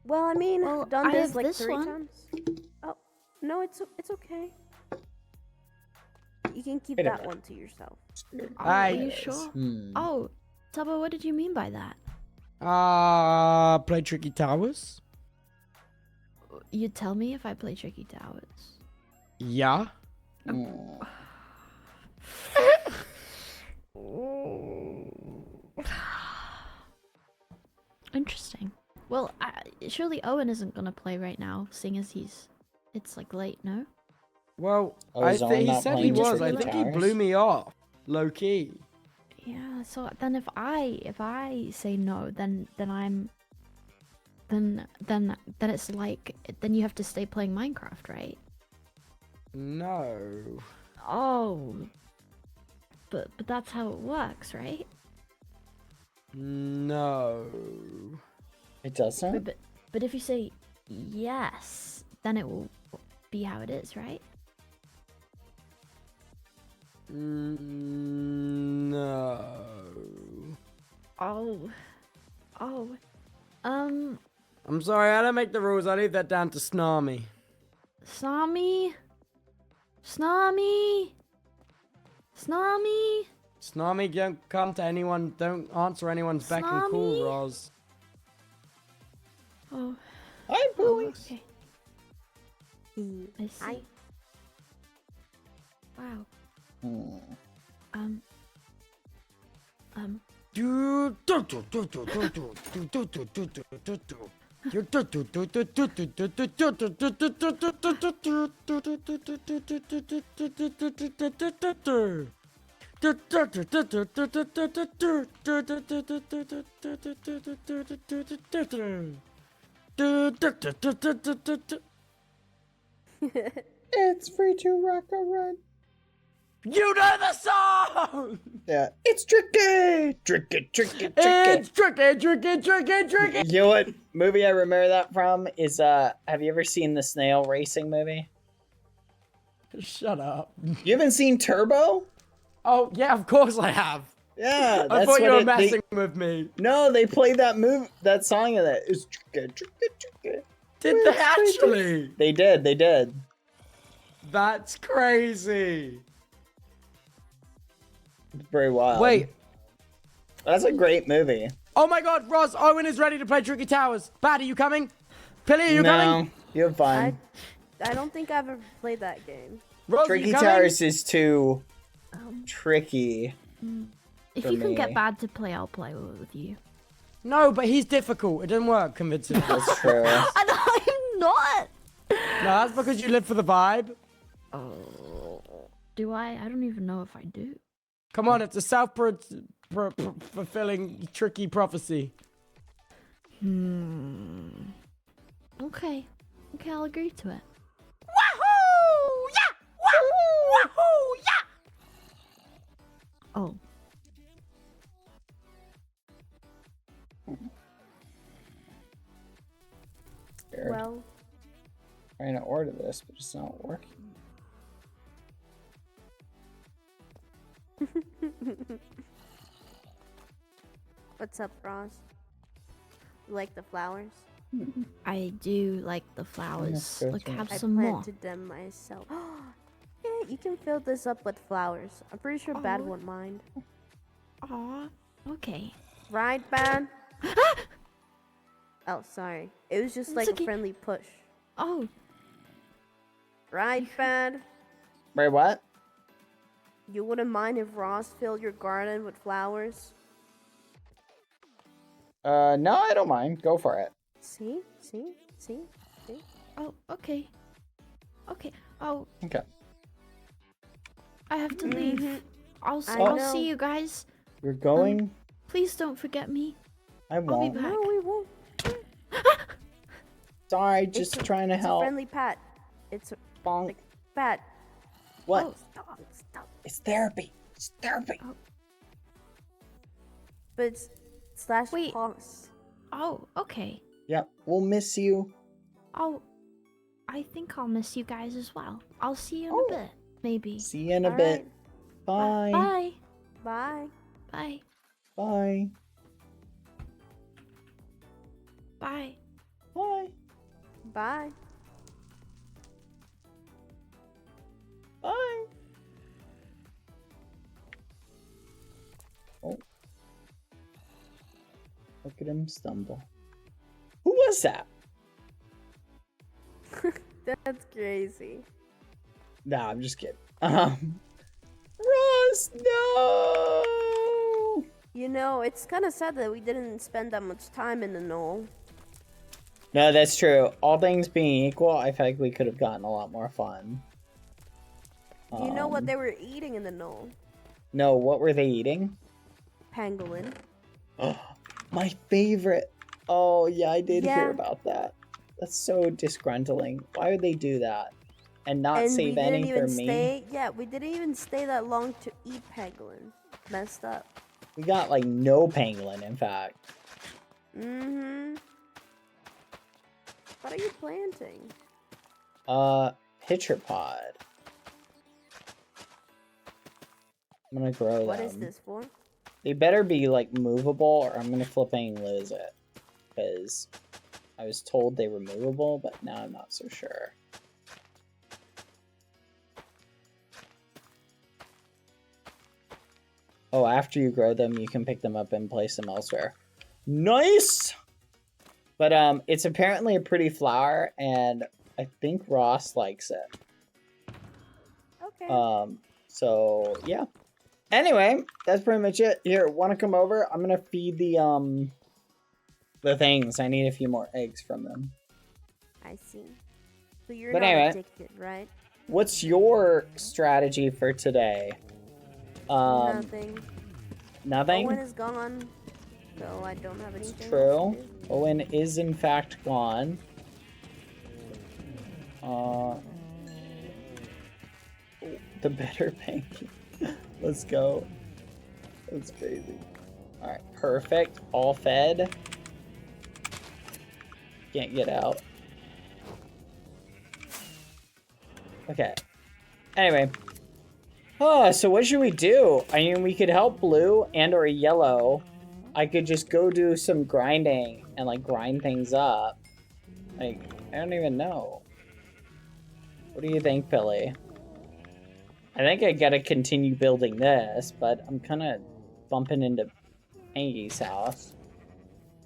Speaker 9: Well, I mean,
Speaker 12: Well,
Speaker 9: I've done
Speaker 12: I
Speaker 9: this
Speaker 12: have
Speaker 9: like
Speaker 12: this
Speaker 9: 3
Speaker 12: one.
Speaker 9: times. Oh, no, it's okay. You can keep
Speaker 5: Wait a
Speaker 9: that
Speaker 5: minute.
Speaker 9: one to yourself.
Speaker 12: Oh,
Speaker 6: Hi.
Speaker 12: are you sure? Oh, Tubbo, what did you mean by that?
Speaker 6: Play Tricky Towers?
Speaker 12: You tell me if I play Tricky Towers.
Speaker 6: Yeah.
Speaker 12: Interesting. Well, surely Owen isn't gonna play right now, seeing as it's like late, no?
Speaker 6: Well,
Speaker 5: Oh,
Speaker 6: I
Speaker 5: is Owen
Speaker 6: think he
Speaker 5: not
Speaker 6: said he
Speaker 5: playing
Speaker 6: was. I
Speaker 12: Tricky
Speaker 6: think he
Speaker 5: Towers?
Speaker 6: blew me off. Low key.
Speaker 12: Yeah. So then, if I say no, then I'm. Then it's like then you have to stay playing Minecraft, right?
Speaker 6: No.
Speaker 12: Oh. But that's how it works, right?
Speaker 6: No.
Speaker 5: It doesn't?
Speaker 12: But if you say yes, then it will be how it is, right?
Speaker 6: No.
Speaker 12: Oh.
Speaker 6: I'm sorry, I don't make the rules. I leave that down to Snarmy.
Speaker 12: Snarmy.
Speaker 6: Snarmy, don't come to anyone. Don't answer anyone's beck and call,
Speaker 12: Snarmy?
Speaker 6: Roz.
Speaker 12: Oh.
Speaker 5: Hi, boys.
Speaker 12: Okay. I see.
Speaker 9: Hi.
Speaker 12: Wow.
Speaker 5: Hmm. It's free to rock a run.
Speaker 6: You know the song!
Speaker 5: Yeah. It's tricky! Tricky.
Speaker 6: It's tricky.
Speaker 5: You know what movie I remember that from is, have you ever seen the snail racing movie?
Speaker 6: Shut up.
Speaker 5: You haven't seen Turbo?
Speaker 6: Oh, yeah, of course I have.
Speaker 5: Yeah,
Speaker 6: I
Speaker 5: that's
Speaker 6: thought you
Speaker 5: what
Speaker 6: were messing with me.
Speaker 5: No, they played that song of that. It's tricky.
Speaker 6: Did they actually?
Speaker 5: They did.
Speaker 6: That's crazy.
Speaker 5: It's very wild.
Speaker 6: Wait.
Speaker 5: That's a great movie.
Speaker 6: Oh my god, Roz, Owen is ready to play Tricky Towers. Bad, are you coming? Pilly, are you coming?
Speaker 5: You're fine.
Speaker 9: I don't think I've ever played that game.
Speaker 6: Roz,
Speaker 5: Tricky
Speaker 6: you coming?
Speaker 5: Towers is too tricky.
Speaker 12: If
Speaker 5: For
Speaker 12: you can
Speaker 5: me.
Speaker 12: get Bad to play, I'll play with you.
Speaker 6: No, but he's difficult. It didn't work convincingly.
Speaker 5: That's true.
Speaker 12: And I'm not.
Speaker 6: No, that's because you live for the vibe.
Speaker 12: Oh. Do I? I don't even know if I do.
Speaker 6: Come on, it's a self-fulfilling, tricky prophecy.
Speaker 12: Okay. Okay, I'll agree to it.
Speaker 6: Wahoo! Yeah! Wahoo! Yeah!
Speaker 12: Oh.
Speaker 9: Well,
Speaker 5: Trying to order this, but it's not working.
Speaker 9: what's up, Ross? You like the flowers?
Speaker 12: I do like the flowers.
Speaker 5: good
Speaker 12: Look,
Speaker 5: to
Speaker 12: have
Speaker 9: I
Speaker 12: some more.
Speaker 9: planted them myself. Yeah, you can fill this up with flowers. I'm pretty sure Bad
Speaker 12: Oh.
Speaker 9: won't mind.
Speaker 12: Aw. Okay.
Speaker 9: Right, Bad? Oh, sorry. It was just
Speaker 12: It's
Speaker 9: like
Speaker 12: okay.
Speaker 9: a friendly push.
Speaker 12: Oh.
Speaker 9: Right, Bad?
Speaker 5: Wait, what?
Speaker 9: You wouldn't mind if Ross filled your garden with flowers?
Speaker 5: No, I don't mind. Go for it.
Speaker 9: See? See? See? See?
Speaker 12: Oh, okay. Okay. Oh,
Speaker 5: Okay.
Speaker 12: I have to leave. I'll
Speaker 9: I
Speaker 12: I'll
Speaker 9: know.
Speaker 12: see you guys.
Speaker 5: You're going?
Speaker 12: Please don't forget me.
Speaker 5: I
Speaker 12: I'll be
Speaker 5: won't.
Speaker 12: back.
Speaker 9: No, we won't.
Speaker 5: Sorry, just trying to
Speaker 9: It's
Speaker 5: help.
Speaker 9: a friendly pat. It's a
Speaker 5: Bonk.
Speaker 9: pat.
Speaker 5: What?
Speaker 9: Oh, stop. Stop.
Speaker 5: It's therapy. It's therapy.
Speaker 9: But it's slash
Speaker 12: Wait.
Speaker 9: pause.
Speaker 12: Oh, okay.
Speaker 5: Yep, we'll miss you.
Speaker 12: I think I'll miss you guys as well. I'll see you in
Speaker 5: Oh.
Speaker 12: a bit, maybe.
Speaker 5: See you in a
Speaker 9: All
Speaker 5: bit.
Speaker 9: right.
Speaker 5: Bye.
Speaker 12: Bye.
Speaker 9: Bye.
Speaker 12: Bye.
Speaker 5: Bye.
Speaker 12: Bye.
Speaker 5: Bye.
Speaker 9: Bye.
Speaker 5: Bye. Oh. Look at him stumble. Who was that?
Speaker 9: That's crazy.
Speaker 5: Nah, I'm just kidding. Ross, no!
Speaker 9: You know, it's kind of sad that we didn't spend that much time in the knoll.
Speaker 5: No, that's true. All things being equal, I feel like we could have gotten a lot more fun.
Speaker 9: Do you know what they were eating in the knoll?
Speaker 5: No, what were they eating?
Speaker 9: Pangolin.
Speaker 5: My favorite. Oh, yeah, I did hear
Speaker 9: Yeah.
Speaker 5: about that. That's so disgruntling. Why would they do that? And not
Speaker 9: And
Speaker 5: save
Speaker 9: we didn't
Speaker 5: any
Speaker 9: even
Speaker 5: for me?
Speaker 9: stay. Yeah, we didn't even stay that long to eat pangolin. Messed up.
Speaker 5: We got like no pangolin, in fact.
Speaker 9: Mm-hmm. What are you planting?
Speaker 5: Pitcher pod. I'm gonna grow them.
Speaker 9: What is this for?
Speaker 5: They better be like movable or I'm gonna flipping lose it. Because I was told they were movable, but now I'm not so sure. Oh, after you grow them, you can pick them up and place them elsewhere. Nice! But it's apparently a pretty flower, and I think Ross likes it.
Speaker 9: Okay.
Speaker 5: So yeah. Anyway, that's pretty much it. Here, wanna come over? I'm gonna feed the things. I need a few more eggs from them.
Speaker 9: I see. So you're
Speaker 5: But
Speaker 9: not
Speaker 5: anyway.
Speaker 9: addicted, right?
Speaker 5: What's your strategy for today?
Speaker 9: Nothing.
Speaker 5: Nothing?
Speaker 9: Owen is gone, so I don't have anything.
Speaker 5: True.
Speaker 9: else to do.
Speaker 5: Owen is in fact gone. The better Pangy. Let's go. That's crazy. Alright, perfect. All fed. Can't get out. Okay. Anyway. Oh, so what should we do? I mean, we could help blue and or yellow. I could just go do some grinding and like grind things up. Like, I don't even know. What do you think, Billy? I think I gotta continue building this, but I'm kind of bumping into Pangy's house.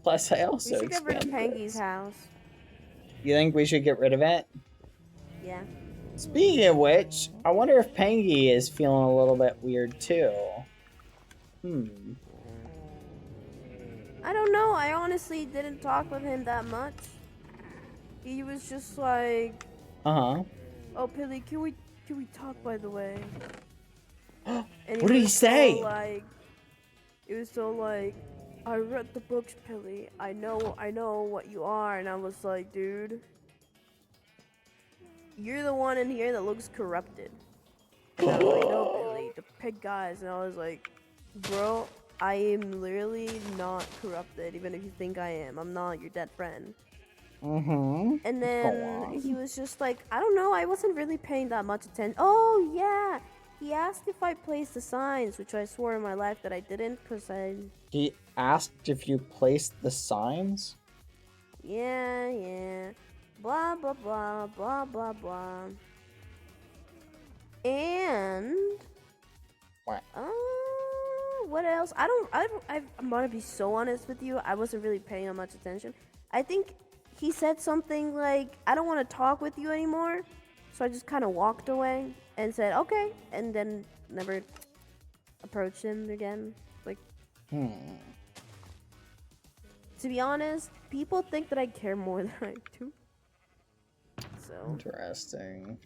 Speaker 5: Plus, I also
Speaker 9: We should get rid of
Speaker 5: expanded
Speaker 9: Pangy's
Speaker 5: this.
Speaker 9: house.
Speaker 5: You think we should get rid of it?
Speaker 9: Yeah.
Speaker 5: Speaking of which, I wonder if Pangy is feeling a little bit weird too.
Speaker 9: I don't know. I honestly didn't talk with him that much. He was just like,
Speaker 5: Uh-huh.
Speaker 9: "Oh, Pilly, can we talk, by the way?" And
Speaker 5: What did he say?
Speaker 9: It was so like, I read the books, Pilly. I know what you are. And I was like, dude, you're the one in here that looks corrupted. And I was like, no, Billy, the pig guys. And I was like, bro, I am literally not corrupted, even if you think I am. I'm not your dead friend.
Speaker 5: Mm-hmm.
Speaker 9: And then he was just like, I don't know, I wasn't really paying that much attention. Oh, yeah. He asked if I placed the signs, which I swore in my life that I didn't, because I...
Speaker 5: He asked if you placed the signs?
Speaker 9: Yeah. Blah, blah, blah, blah, blah, blah. And...
Speaker 5: What?
Speaker 9: What else? I'm gonna be so honest with you, I wasn't really paying that much attention. I think he said something like, I don't want to talk with you anymore. So I just kind of walked away and said, okay. And then never approached him again. Like, to be honest, people think that I care more than I do. So.
Speaker 5: Interesting.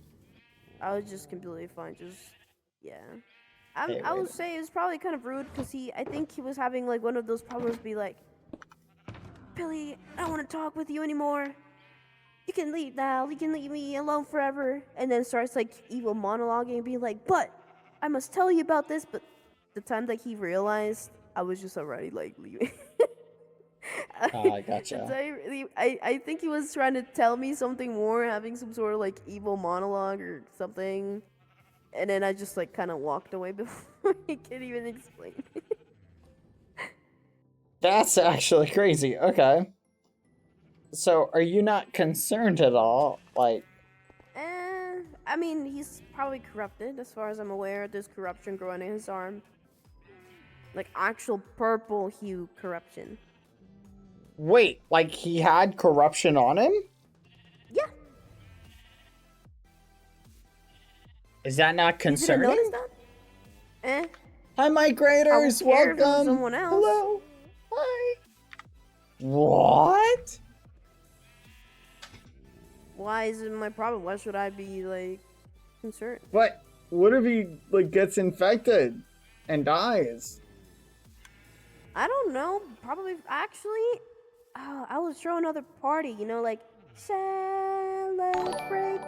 Speaker 9: I was just completely fine. Yeah. I would say it was probably kind of rude because I think he was having like one of those problems be like, Billy, I don't want to talk with you anymore. You can leave now. You can leave me alone forever. And then starts like evil monologuing and being like, but I must tell you about this. But the time that he realized, I was just already like leaving.
Speaker 5: I gotcha.
Speaker 9: I think he was trying to tell me something more, having some sort of like evil monologue or something. And then I just like kind of walked away before he could even explain.
Speaker 5: That's actually crazy. Okay. So, are you not concerned at all? Like...
Speaker 9: I mean, he's probably corrupted, as far as I'm aware. There's corruption growing in his arm. Like, actual purple hue corruption.
Speaker 5: Wait, like he had corruption on him?
Speaker 9: Yeah.
Speaker 5: Is that not concerning?
Speaker 9: You didn't notice that?
Speaker 5: Hi, migrators. Welcome.
Speaker 9: Someone else.
Speaker 5: Hello. Hi. What?
Speaker 9: Why is it my problem? Why should I be like concerned?
Speaker 5: What if he like gets infected and dies?
Speaker 9: I don't know. Probably. Actually, I was throwing another party. You know, like celebrate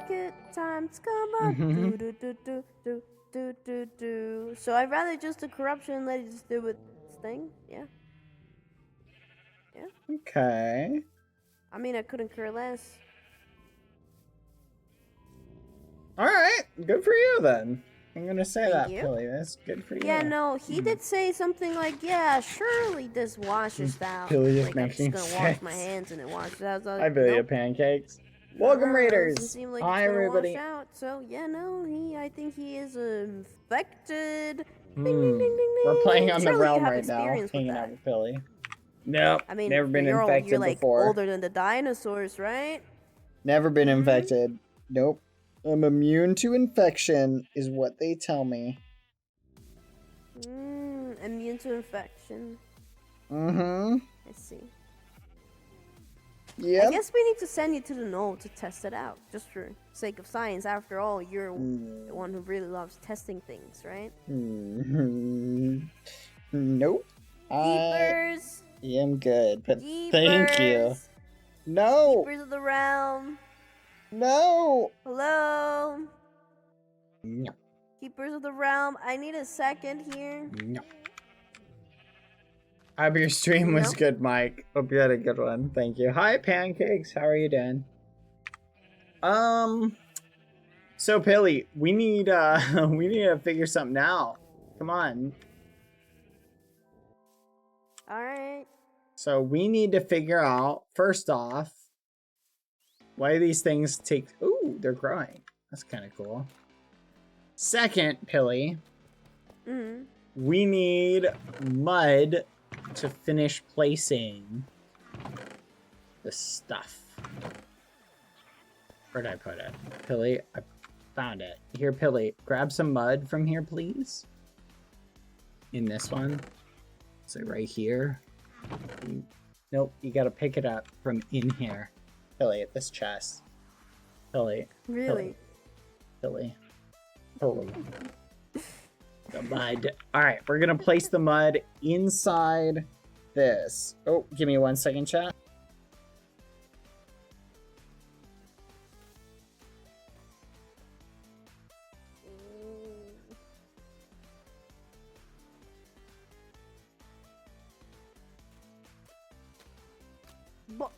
Speaker 9: good times come on. Do. So I'd rather just the corruption let it just do its thing. Yeah.
Speaker 5: Okay.
Speaker 9: I mean, I couldn't care less.
Speaker 5: All right. Good for you then. I'm gonna say
Speaker 9: Thank
Speaker 5: that,
Speaker 9: you.
Speaker 5: Billy. That's good for you.
Speaker 9: Yeah, no, he did say something like, yeah, surely this washes out.
Speaker 5: Billy is
Speaker 9: like, I'm
Speaker 5: making
Speaker 9: just gonna wash my
Speaker 5: sense.
Speaker 9: hands and it washes out.
Speaker 5: Hi, Billy of Pancakes. Welcome, Raiders.
Speaker 9: Doesn't seem like
Speaker 5: Hi,
Speaker 9: it's gonna
Speaker 5: everybody.
Speaker 9: wash out. So, yeah, no, I think he is infected.
Speaker 5: We're playing on the
Speaker 9: Surely you
Speaker 5: realm
Speaker 9: have
Speaker 5: right now,
Speaker 9: experience with
Speaker 5: hanging
Speaker 9: that.
Speaker 5: out with Billy. Nope.
Speaker 9: I mean,
Speaker 5: never been
Speaker 9: you're
Speaker 5: infected
Speaker 9: like
Speaker 5: before.
Speaker 9: older than the dinosaurs, right?
Speaker 5: Never been infected. Nope. I'm immune to infection, is what they tell me.
Speaker 9: Immune to infection.
Speaker 5: Mm-hmm.
Speaker 9: I see.
Speaker 5: Yeah.
Speaker 9: I guess we need to send you to the null to test it out, just for sake of science. After all, you're the one who really loves testing things, right?
Speaker 5: Nope.
Speaker 9: Keepers.
Speaker 5: I am good, but thank you. No.
Speaker 9: Keepers of the realm.
Speaker 5: No.
Speaker 9: Hello.
Speaker 5: No.
Speaker 9: Keepers of the realm. I need a second here.
Speaker 5: No. I hope your stream was good, Mike. Hope you had a good one. Thank you. Hi, Pancakes. How are you doing? So Pilly, we need to figure something out. Come on.
Speaker 9: All right.
Speaker 5: So we need to figure out, first off, why these things take... Ooh, they're growing. That's kind of cool. Second, Pilly, we need mud to finish placing the stuff. Where'd I put it? Pilly, I found it. Here, Pilly, grab some mud from here, please. In this one. So right here. Nope, you gotta pick it up from in here. Pilly, at this chest. Pilly.
Speaker 9: Really?
Speaker 5: Pilly. Pilly. The mud. All right, we're gonna place the mud inside this. Oh, give me 1 second, chat.
Speaker 9: But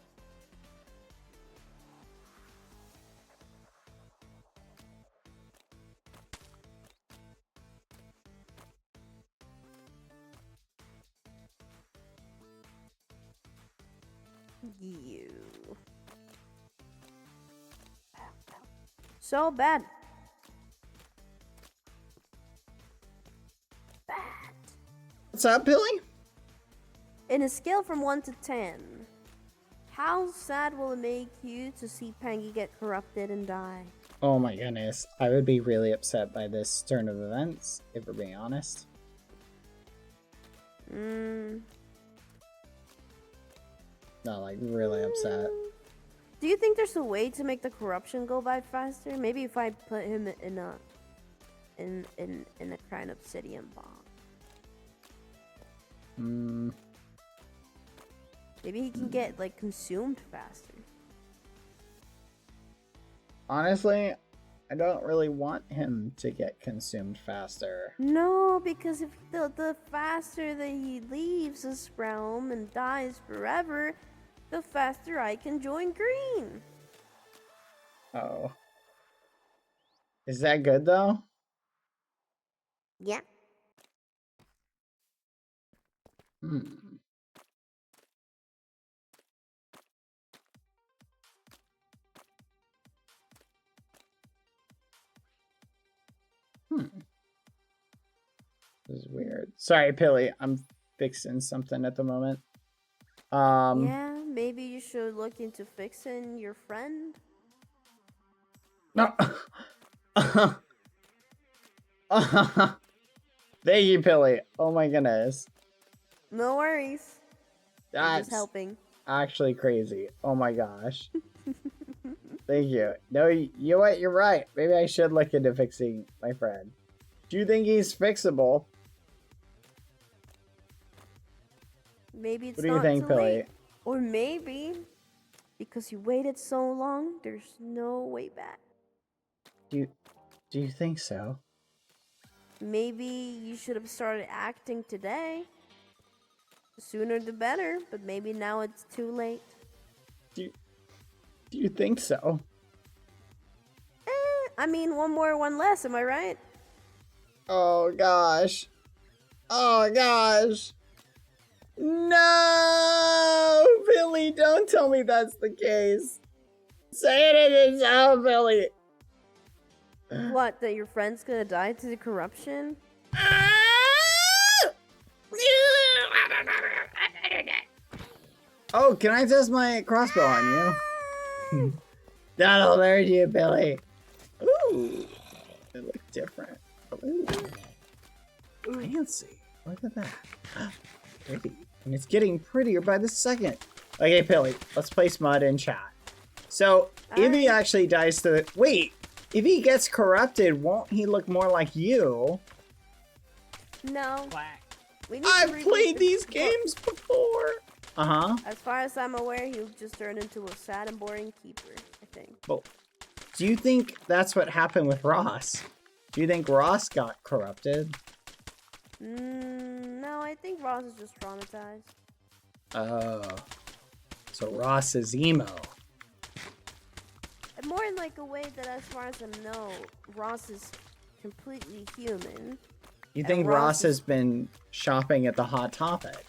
Speaker 9: you so bad.
Speaker 5: What's up, Billy?
Speaker 9: In a scale from 1 to 10, how sad will it make you to see Pangy get corrupted and die?
Speaker 5: Oh my goodness, I would be really upset by this turn of events, if we're being honest.
Speaker 9: Mm.
Speaker 5: Not like really upset.
Speaker 9: Do you think there's a way to make the corruption go by faster? Maybe if I put him in a kind of obsidian bomb.
Speaker 5: Hmm.
Speaker 9: Maybe he can get like consumed faster.
Speaker 5: Honestly, I don't really want him to get consumed faster.
Speaker 9: No, because if the faster that he leaves this realm and dies forever, the faster I can join green.
Speaker 5: Oh. Is that good though?
Speaker 9: Yeah.
Speaker 5: Hmm. This is weird. Sorry, Pilly. I'm fixing something at the moment.
Speaker 9: Yeah, maybe you should look into fixing your friend.
Speaker 5: No. Thank you, Pilly. Oh my goodness.
Speaker 9: No worries. I'm just
Speaker 5: That's
Speaker 9: helping.
Speaker 5: actually crazy. Oh my gosh. Thank you. No, you know what? You're right. Maybe I should look into fixing my friend. Do you think he's fixable?
Speaker 9: Maybe it's
Speaker 5: What do you
Speaker 9: not
Speaker 5: think,
Speaker 9: too
Speaker 5: Pilly?
Speaker 9: late. Or maybe because you waited so long, there's no way back.
Speaker 5: Do you think so?
Speaker 9: Maybe you should have started acting today. The sooner the better, but maybe now it's too late.
Speaker 5: Do you think so?
Speaker 9: I mean, one more, one less, am I right?
Speaker 5: Oh gosh. Oh gosh. No, Billy, don't tell me that's the case. Say it isn't so, Billy.
Speaker 9: What, that your friend's gonna die to the corruption?
Speaker 5: Oh, can I test my crossbow on you? That'll hurt you, Billy. Ooh, it looks different. Ooh. Fancy. Look at that. Pretty. And it's getting prettier by the second. Okay, Billy, let's place mud in chat. So, if he actually dies to the... Wait, if he gets corrupted, won't he look more like you?
Speaker 9: No.
Speaker 5: I've played these games before. Uh-huh.
Speaker 9: As far as I'm aware, he'll just turn into a sad and boring keeper, I think.
Speaker 5: Well, do you think that's what happened with Ross? Do you think Ross got corrupted?
Speaker 9: No, I think Ross is just traumatized.
Speaker 5: Oh. So Ross is emo.
Speaker 9: More in like a way that, as far as I know, Ross is completely human.
Speaker 5: You think Ross has been shopping at the Hot Topic?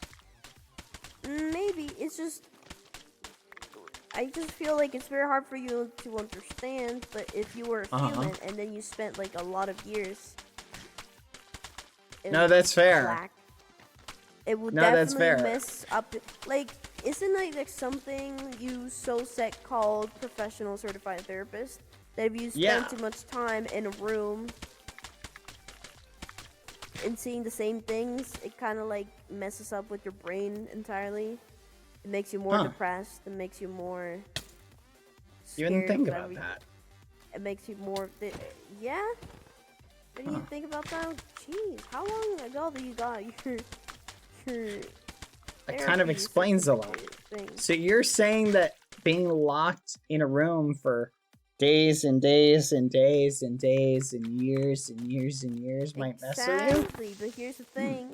Speaker 9: Maybe. It's just... I just feel like it's very hard for you to understand, but if you were a human and then you spent like a lot of years...
Speaker 5: No, that's fair.
Speaker 9: Black, it would
Speaker 5: that's fair.
Speaker 9: definitely mess up... Like, isn't it like something you so set called professional certified therapist? That if you spend too much time in a room and seeing the same things, it kind of like messes up with your brain entirely. It makes you more depressed. It makes you more
Speaker 5: You didn't
Speaker 9: scared
Speaker 5: think
Speaker 9: of
Speaker 5: about
Speaker 9: everything.
Speaker 5: that.
Speaker 9: It makes you more... Yeah? What do you think about that? Jeez, how long ago that you got your
Speaker 5: That kind of explains a lot.
Speaker 9: thing?
Speaker 5: So you're saying that being locked in a room for days and days and days and days and years and years and years might mess with you?
Speaker 9: Exactly, but here's the thing.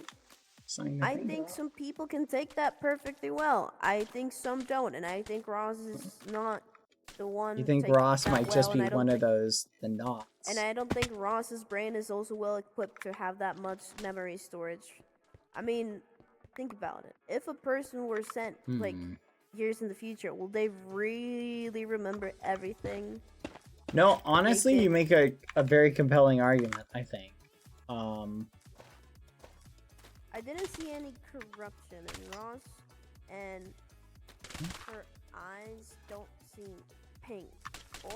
Speaker 5: Something to
Speaker 9: I
Speaker 5: think
Speaker 9: think
Speaker 5: about.
Speaker 9: some people can take that perfectly well. I think some don't, and I think Ross is not the one.
Speaker 5: You think
Speaker 9: to take
Speaker 5: Ross
Speaker 9: that
Speaker 5: might just
Speaker 9: well,
Speaker 5: be
Speaker 9: and I don't
Speaker 5: one of
Speaker 9: think-
Speaker 5: those, the knots.
Speaker 9: And I don't think Ross's brain is also well equipped to have that much memory storage. I mean, think about it. If a person were sent like years in the future, will they really remember everything?
Speaker 5: No, honestly, you make a very compelling argument, I think.
Speaker 9: I didn't see any corruption in Ross, and her eyes don't seem pink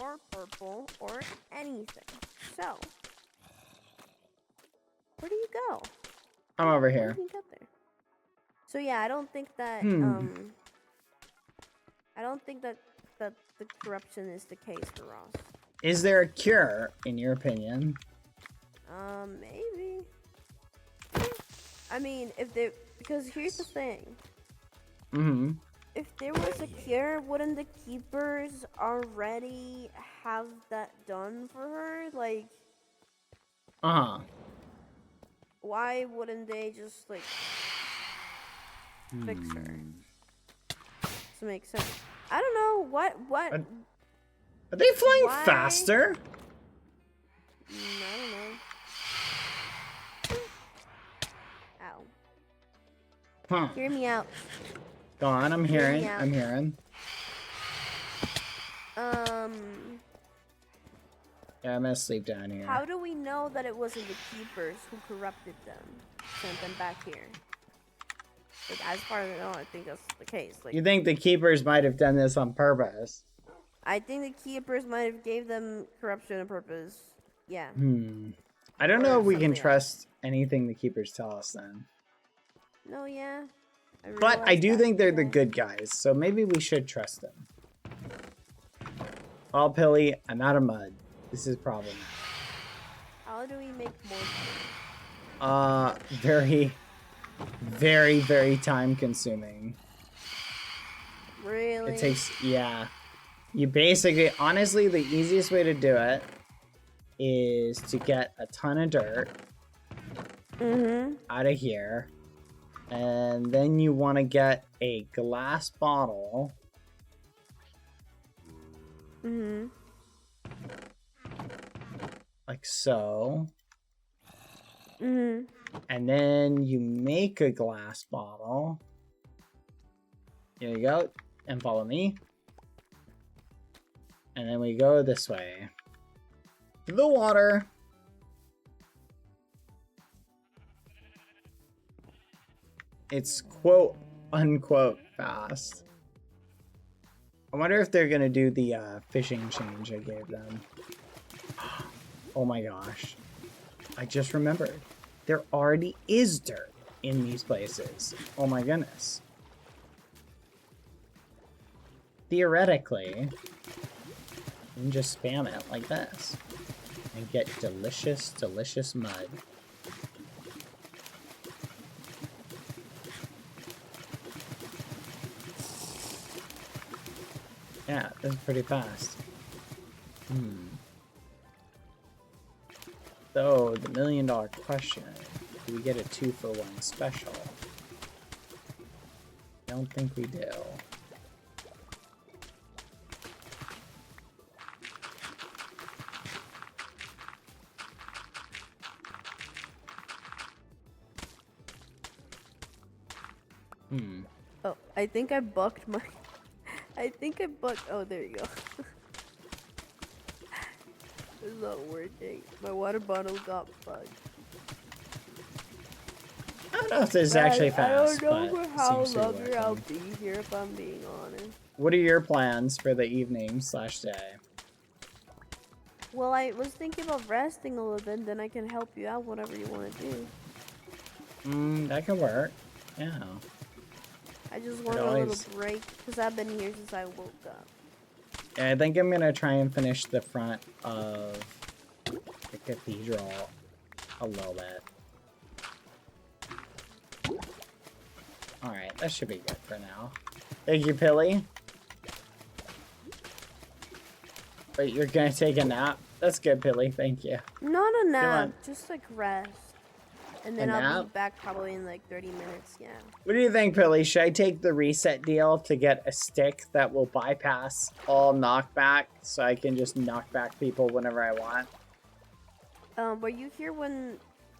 Speaker 9: or purple or anything. So, where do you go?
Speaker 5: I'm over
Speaker 9: How
Speaker 5: here.
Speaker 9: did you get there? So yeah, I don't think that I don't think that the corruption is the case for Ross.
Speaker 5: Is there a cure, in your opinion?
Speaker 9: Maybe. I mean, because here's the thing. If there was a cure, wouldn't the keepers already have that done for her? Like, why wouldn't they just like fix her? To make sense. I don't know what.
Speaker 5: Are they flying
Speaker 9: Why?
Speaker 5: faster?
Speaker 9: I don't know. Ow.
Speaker 5: Huh.
Speaker 9: Hear me out.
Speaker 5: Go on, I'm
Speaker 9: Hear me
Speaker 5: hearing.
Speaker 9: out.
Speaker 5: I'm hearing. Yeah, I'm gonna sleep down here.
Speaker 9: How do we know that it wasn't the keepers who corrupted them, sent them back here? Like, as far as I know, I think that's the case. Like,
Speaker 5: You think the keepers might have done this on purpose?
Speaker 9: I think the keepers might have gave them corruption on purpose. Yeah.
Speaker 5: I don't know if we can
Speaker 9: something else.
Speaker 5: trust anything the keepers tell us then.
Speaker 9: No, yeah.
Speaker 5: But I
Speaker 9: realized
Speaker 5: do
Speaker 9: that
Speaker 5: think they're the
Speaker 9: today.
Speaker 5: good guys, so maybe we should trust them. Oh, Pilly, I'm out of mud. This is problematic.
Speaker 9: How do we make more money?
Speaker 5: Very, very, very time consuming.
Speaker 9: Really?
Speaker 5: It takes, yeah. You basically, honestly, the easiest way to do it is to get a ton of dirt out of here. And then you want to get a glass bottle. Like so. And then you make a glass bottle. Here you go. And follow me. And then we go this way. To the water. It's quote unquote fast. I wonder if they're gonna do the fishing change I gave them. Oh my gosh. I just remembered. There already is dirt in these places. Oh my goodness. Theoretically, you can just spam it like this and get delicious, delicious mud. Yeah, that's pretty fast. So, the $1 million question, do we get a 2-for-1 special? I don't think we do.
Speaker 9: Oh, I think I bucked my... I think I bucked... Oh, there you go. It's not working. My water bottle got bugged.
Speaker 5: I don't know if this is actually fast,
Speaker 9: I don't know
Speaker 5: but
Speaker 9: for how
Speaker 5: seems to be
Speaker 9: long I'll
Speaker 5: working.
Speaker 9: be here, if I'm being honest.
Speaker 5: What are your plans for the evening/day?
Speaker 9: Well, I was thinking about resting a little bit, then I can help you out, whatever you want to do.
Speaker 5: That could work. Yeah.
Speaker 9: I just want a
Speaker 5: always-
Speaker 9: little break, because I've been here since I woke up.
Speaker 5: I think I'm gonna try and finish the front of the cathedral A little bit. Alright, that should be good for now. Thank you, Pilly. Wait, you're gonna take a nap? That's good, Pilly. Thank you.
Speaker 9: Not a
Speaker 5: Come
Speaker 9: nap,
Speaker 5: on.
Speaker 9: just like rest. And then
Speaker 5: A
Speaker 9: I'll
Speaker 5: nap?
Speaker 9: be back probably in like 30 minutes, yeah.
Speaker 5: What do you think, Pilly? Should I take the reset deal to get a stick that will bypass all knockback so I can just knock back people whenever I want?
Speaker 9: Were you here when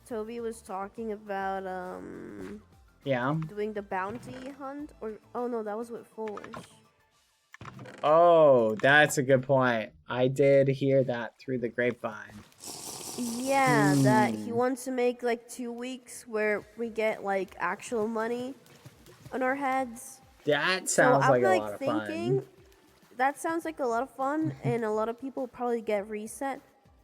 Speaker 9: Toby was talking about
Speaker 5: Yeah.
Speaker 9: doing the bounty hunt? Or oh no, that was with Foolish.
Speaker 5: Oh, that's a good point. I did hear that through the grapevine.
Speaker 9: Yeah, that he wants to make like 2 weeks where we get like actual money on our heads.
Speaker 5: That
Speaker 9: So
Speaker 5: sounds
Speaker 9: I'm
Speaker 5: like a
Speaker 9: like
Speaker 5: lot of
Speaker 9: thinking
Speaker 5: fun.
Speaker 9: that sounds like a lot of fun, and a lot of people probably get reset.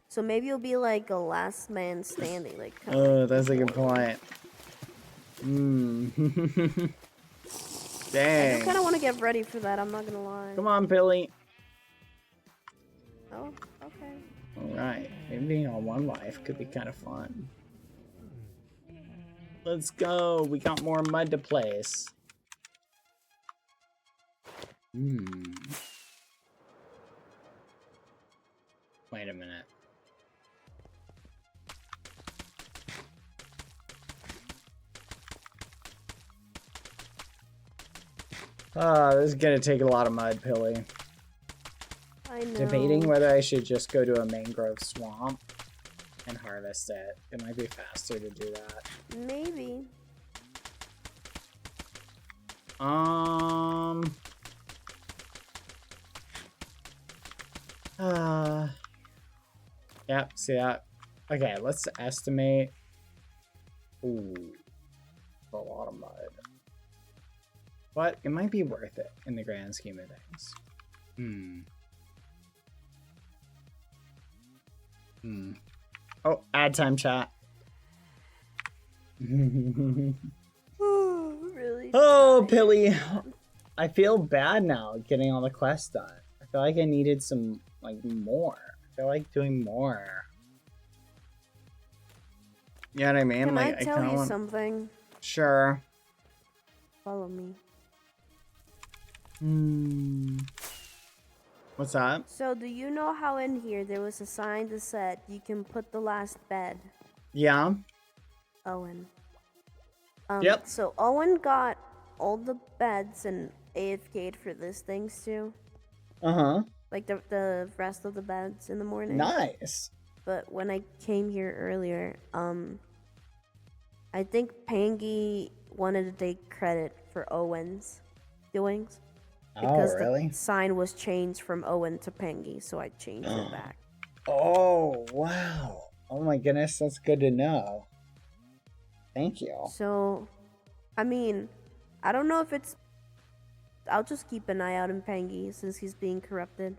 Speaker 9: So maybe it'll be like a last man standing, like. Kinda
Speaker 5: Oh,
Speaker 9: like
Speaker 5: that's a good point.
Speaker 9: I
Speaker 5: Dang.
Speaker 9: do kind of want to get ready for that. I'm not gonna lie.
Speaker 5: Come on, Billy.
Speaker 9: Oh, okay.
Speaker 5: Alright. Maybe being on one life could be kind of fun. Let's go. We got more mud to place. Wait a minute. This is gonna take a lot of mud, Pilly.
Speaker 9: I know.
Speaker 5: Debating whether I should just go to a mangrove swamp and harvest it. It might be faster to do that.
Speaker 9: Maybe.
Speaker 5: Yep, see that? Okay, let's estimate. Ooh, a lot of mud. But it might be worth it in the grand scheme of things. Oh, ad time chat.
Speaker 9: Oh, really?
Speaker 5: Oh, Pilly. I feel bad now getting all the quests done. I feel like I needed some, like, more. I feel like doing more. You know what I mean?
Speaker 9: Can
Speaker 5: like,
Speaker 9: I tell
Speaker 5: kinda
Speaker 9: you
Speaker 5: want...
Speaker 9: something?
Speaker 5: Sure.
Speaker 9: Follow me.
Speaker 5: What's that?
Speaker 9: So, do you know how in here there was a sign that said you can put the last bed?
Speaker 5: Yeah.
Speaker 9: Owen.
Speaker 5: Yep.
Speaker 9: So Owen got all the beds and AFK'd for this things too. Like the rest of the beds in the morning.
Speaker 5: Nice.
Speaker 9: But when I came here earlier, I think Pangy wanted to take credit for Owen's doings. Because
Speaker 5: really?
Speaker 9: the sign was changed from Owen to Pangy, so I changed it back.
Speaker 5: Oh, wow. Oh my goodness, that's good to know. Thank you.
Speaker 9: So, I mean, I don't know if it's... I'll just keep an eye out on Pangy since he's being corrupted.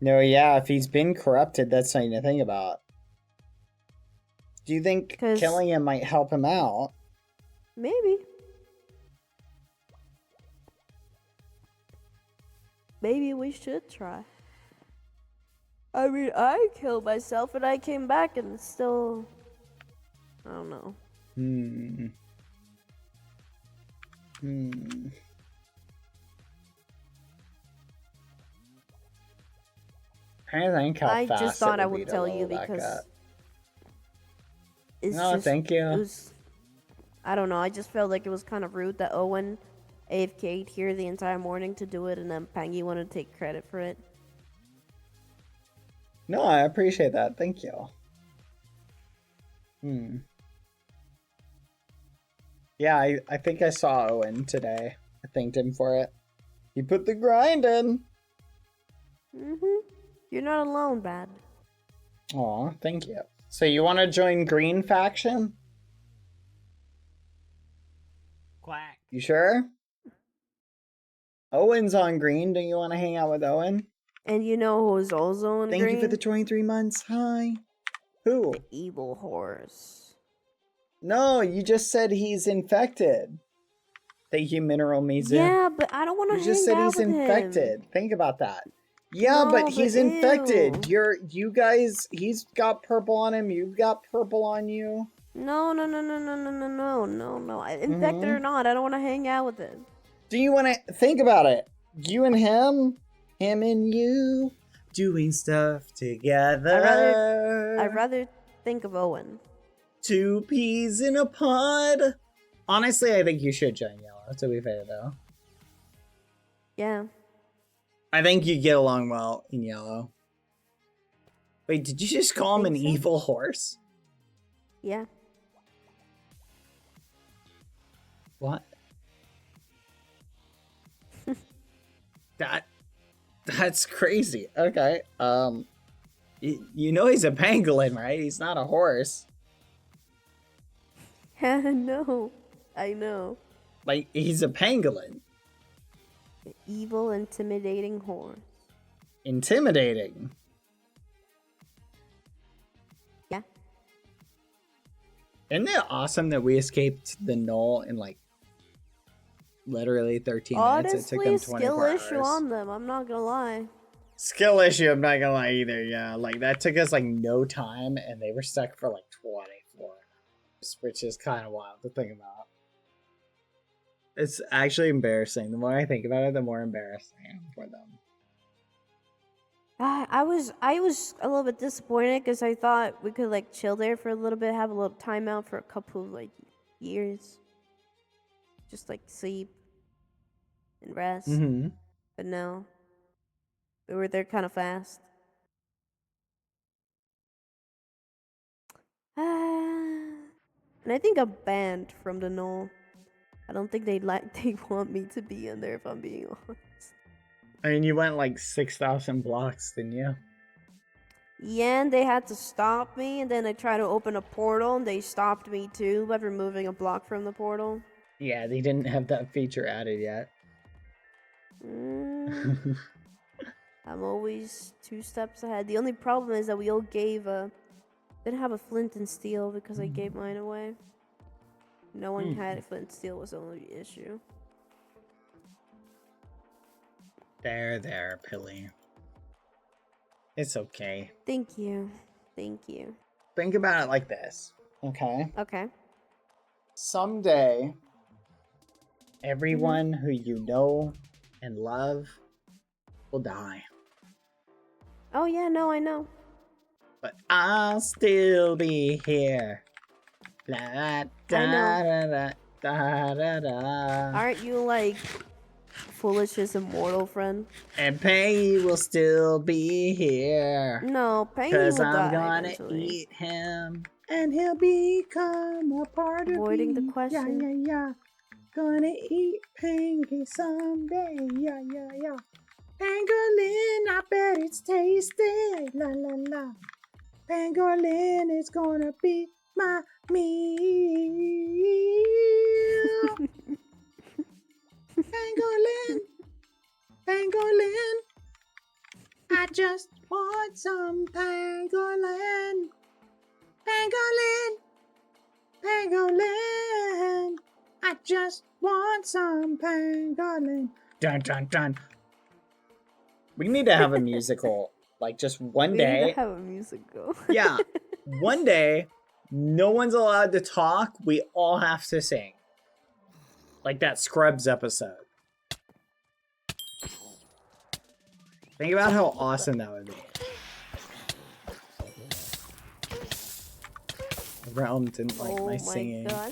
Speaker 5: No, yeah, if he's been corrupted, that's something to think about. Do you think killing him might help him out?
Speaker 9: Maybe. Maybe we should try. I mean, I killed myself and I came back and still... I don't know.
Speaker 5: I think how
Speaker 9: I
Speaker 5: fast
Speaker 9: just thought
Speaker 5: it
Speaker 9: I
Speaker 5: would be
Speaker 9: would
Speaker 5: to
Speaker 9: tell you
Speaker 5: level back
Speaker 9: because...
Speaker 5: up.
Speaker 9: It's
Speaker 5: No,
Speaker 9: just,
Speaker 5: thank you.
Speaker 9: It was, I don't know, I just felt like it was kind of rude that Owen AFK'd here the entire morning to do it and then Pangy wanted to take credit for it.
Speaker 5: No, I appreciate that. Thank you. Yeah, I think I saw Owen today. I thanked him for it. He put the grind in.
Speaker 9: You're not alone, Bad.
Speaker 5: Aw, thank you. So you want to join Green Faction?
Speaker 4: Quack.
Speaker 5: You sure? Owen's on Green. Don't you want to hang out with Owen?
Speaker 9: And you know who's also on
Speaker 5: Thank
Speaker 9: Green?
Speaker 5: you for the 23 months. Hi. Who?
Speaker 9: The evil horse.
Speaker 5: No, you just said he's infected. Thank you, Mineral Mizu.
Speaker 9: Yeah, but I don't want to
Speaker 5: You
Speaker 9: hang
Speaker 5: just said
Speaker 9: out
Speaker 5: he's
Speaker 9: with
Speaker 5: infected.
Speaker 9: him.
Speaker 5: Think about that. Yeah,
Speaker 9: No,
Speaker 5: but he's
Speaker 9: but
Speaker 5: infected.
Speaker 9: ew.
Speaker 5: You guys, he's got purple on him. You've got purple on you.
Speaker 9: No. Infected or not, I don't want to hang out with him.
Speaker 5: Do you want to think about it? You and him and you, doing stuff together.
Speaker 9: I'd rather think of Owen.
Speaker 5: 2 peas in a pod. Honestly, I think you should join Yellow, to be fair, though.
Speaker 9: Yeah.
Speaker 5: I think you get along well in Yellow. Wait, did you just call him an evil horse?
Speaker 9: Yeah.
Speaker 5: What? That's crazy. Okay. You know he's a pangolin, right? He's not a horse.
Speaker 9: No. I know.
Speaker 5: Like, he's a pangolin.
Speaker 9: The evil, intimidating horse.
Speaker 5: Intimidating.
Speaker 9: Yeah.
Speaker 5: Isn't it awesome that we escaped the null in like literally 13 minutes? It took them
Speaker 9: Honestly,
Speaker 5: 24
Speaker 9: skill
Speaker 5: hours.
Speaker 9: issue on them. I'm not gonna lie.
Speaker 5: Skill issue, I'm not gonna lie either, yeah. Like, that took us like no time and they were stuck for like 24 hours, which is kind of wild to think about. It's actually embarrassing. The more I think about it, the more embarrassed I am for them.
Speaker 9: I was a little bit disappointed because I thought we could like chill there for a little bit, have a little timeout for a couple of like years, just like sleep and rest.
Speaker 5: Mm-hmm.
Speaker 9: But no, we were there kind of fast. And I think I'm banned from the null. I don't think they want me to be in there, if I'm being honest.
Speaker 5: I mean, you went like 6,000 blocks, didn't you?
Speaker 9: Yeah, and they had to stop me, and then I tried to open a portal, and they stopped me too by removing a block from the portal.
Speaker 5: Yeah, they didn't have that feature added yet.
Speaker 9: I'm always 2 steps ahead. The only problem is that we all didn't have a flint and steel because I gave mine away. No one had a flint and steel was the only issue.
Speaker 5: There, Pilly. It's okay.
Speaker 9: Thank you.
Speaker 5: Think about it like this, okay?
Speaker 9: Okay.
Speaker 5: Someday, everyone who you know and love will die.
Speaker 9: Oh yeah, no, I know.
Speaker 5: But I'll still be here. Da, da, da, da, da, da.
Speaker 9: Aren't you like Foolish's immortal friend?
Speaker 5: And Pangy will still be here.
Speaker 9: No, Pangy
Speaker 5: Cause
Speaker 9: will
Speaker 5: I'm
Speaker 9: die
Speaker 5: gonna
Speaker 9: eventually.
Speaker 5: eat him. And he'll become a part of me.
Speaker 9: Avoiding the question.
Speaker 5: Yeah. Gonna eat Pangy someday. Yeah. Pangolin, I bet it's tasty. La la la. Pangolin is gonna be my meal. Pangolin, I just want some pangolin. Pangolin, I just want some pangolin. Dun dun dun. We need to have a musical, like just one day.
Speaker 9: We need to have a musical.
Speaker 5: Yeah, one day, no one's allowed to talk. We all have to sing. Like that Scrubs episode. Think about how awesome that would be. Realm didn't like my singing.
Speaker 9: God.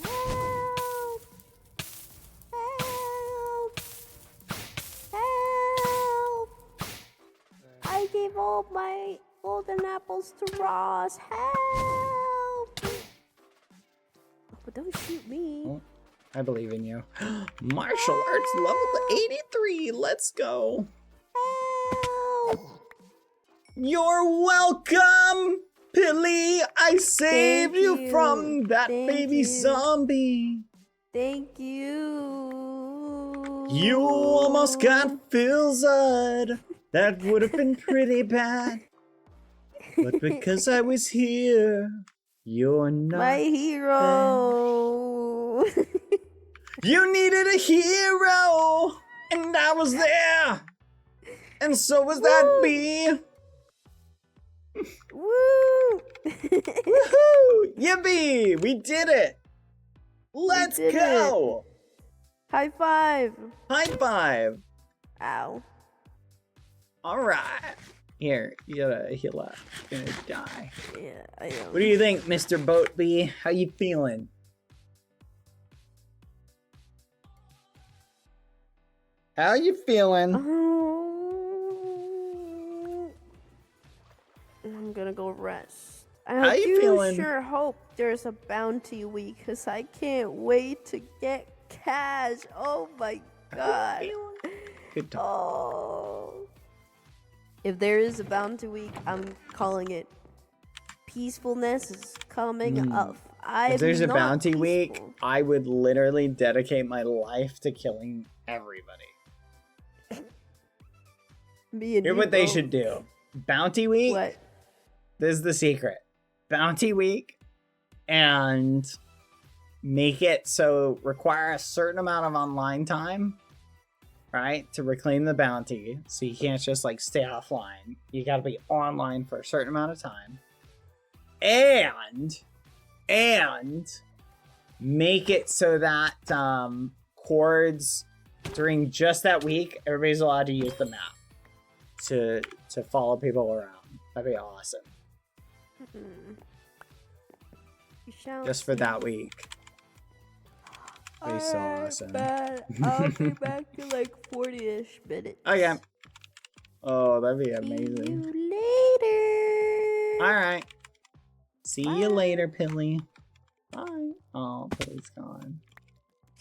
Speaker 9: Help! I gave all my golden apples to Ross. Help! But don't shoot me.
Speaker 5: Oh, I believe in you. Martial arts level 83. Let's go.
Speaker 9: Help!
Speaker 5: You're welcome, Pilly. I saved you from that baby zombie.
Speaker 9: Thank you.
Speaker 5: You almost got Philzud. That would have been pretty bad. But because I was here, you're not
Speaker 9: my hero.
Speaker 5: You needed a hero, and I was there. And so was that bee.
Speaker 9: Woo!
Speaker 5: Woohoo! Yippee! We did it! Let's
Speaker 9: did
Speaker 5: go!
Speaker 9: High five!
Speaker 5: High five!
Speaker 9: Ow.
Speaker 5: Alright. Here, you gotta heal up. You're gonna die.
Speaker 9: Yeah, I know.
Speaker 5: What do you think, Mr. Boatbee? How you feeling? How you feeling?
Speaker 9: I'm gonna go rest.
Speaker 5: How
Speaker 9: I
Speaker 5: you
Speaker 9: do
Speaker 5: feeling?
Speaker 9: sure hope there's a bounty week, because I can't wait to get cash. Oh my god.
Speaker 5: Good talk.
Speaker 9: Oh. If there is a bounty week, I'm calling it peacefulness is coming up.
Speaker 5: If there's a
Speaker 9: not
Speaker 5: bounty week,
Speaker 9: peaceful.
Speaker 5: I would literally dedicate my life to killing everybody.
Speaker 9: Me and
Speaker 5: Here's
Speaker 9: you
Speaker 5: what they
Speaker 9: both.
Speaker 5: should do. Bounty week.
Speaker 9: What?
Speaker 5: This is the secret. Bounty week, and make it so require a certain amount of online time, right, to reclaim the bounty. So you can't just like stay offline. You got to be online for a certain amount of time, and make it so that chords during just that week, everybody's allowed to use the map to follow people around. That'd be awesome. Just for that week. That'd be so awesome.
Speaker 9: I'll be back in like 40-ish minutes.
Speaker 5: Okay. Oh, that'd be
Speaker 9: See
Speaker 5: amazing.
Speaker 9: you later.
Speaker 5: Alright. See you later, Pilly. Bye. Oh, Pilly's gone.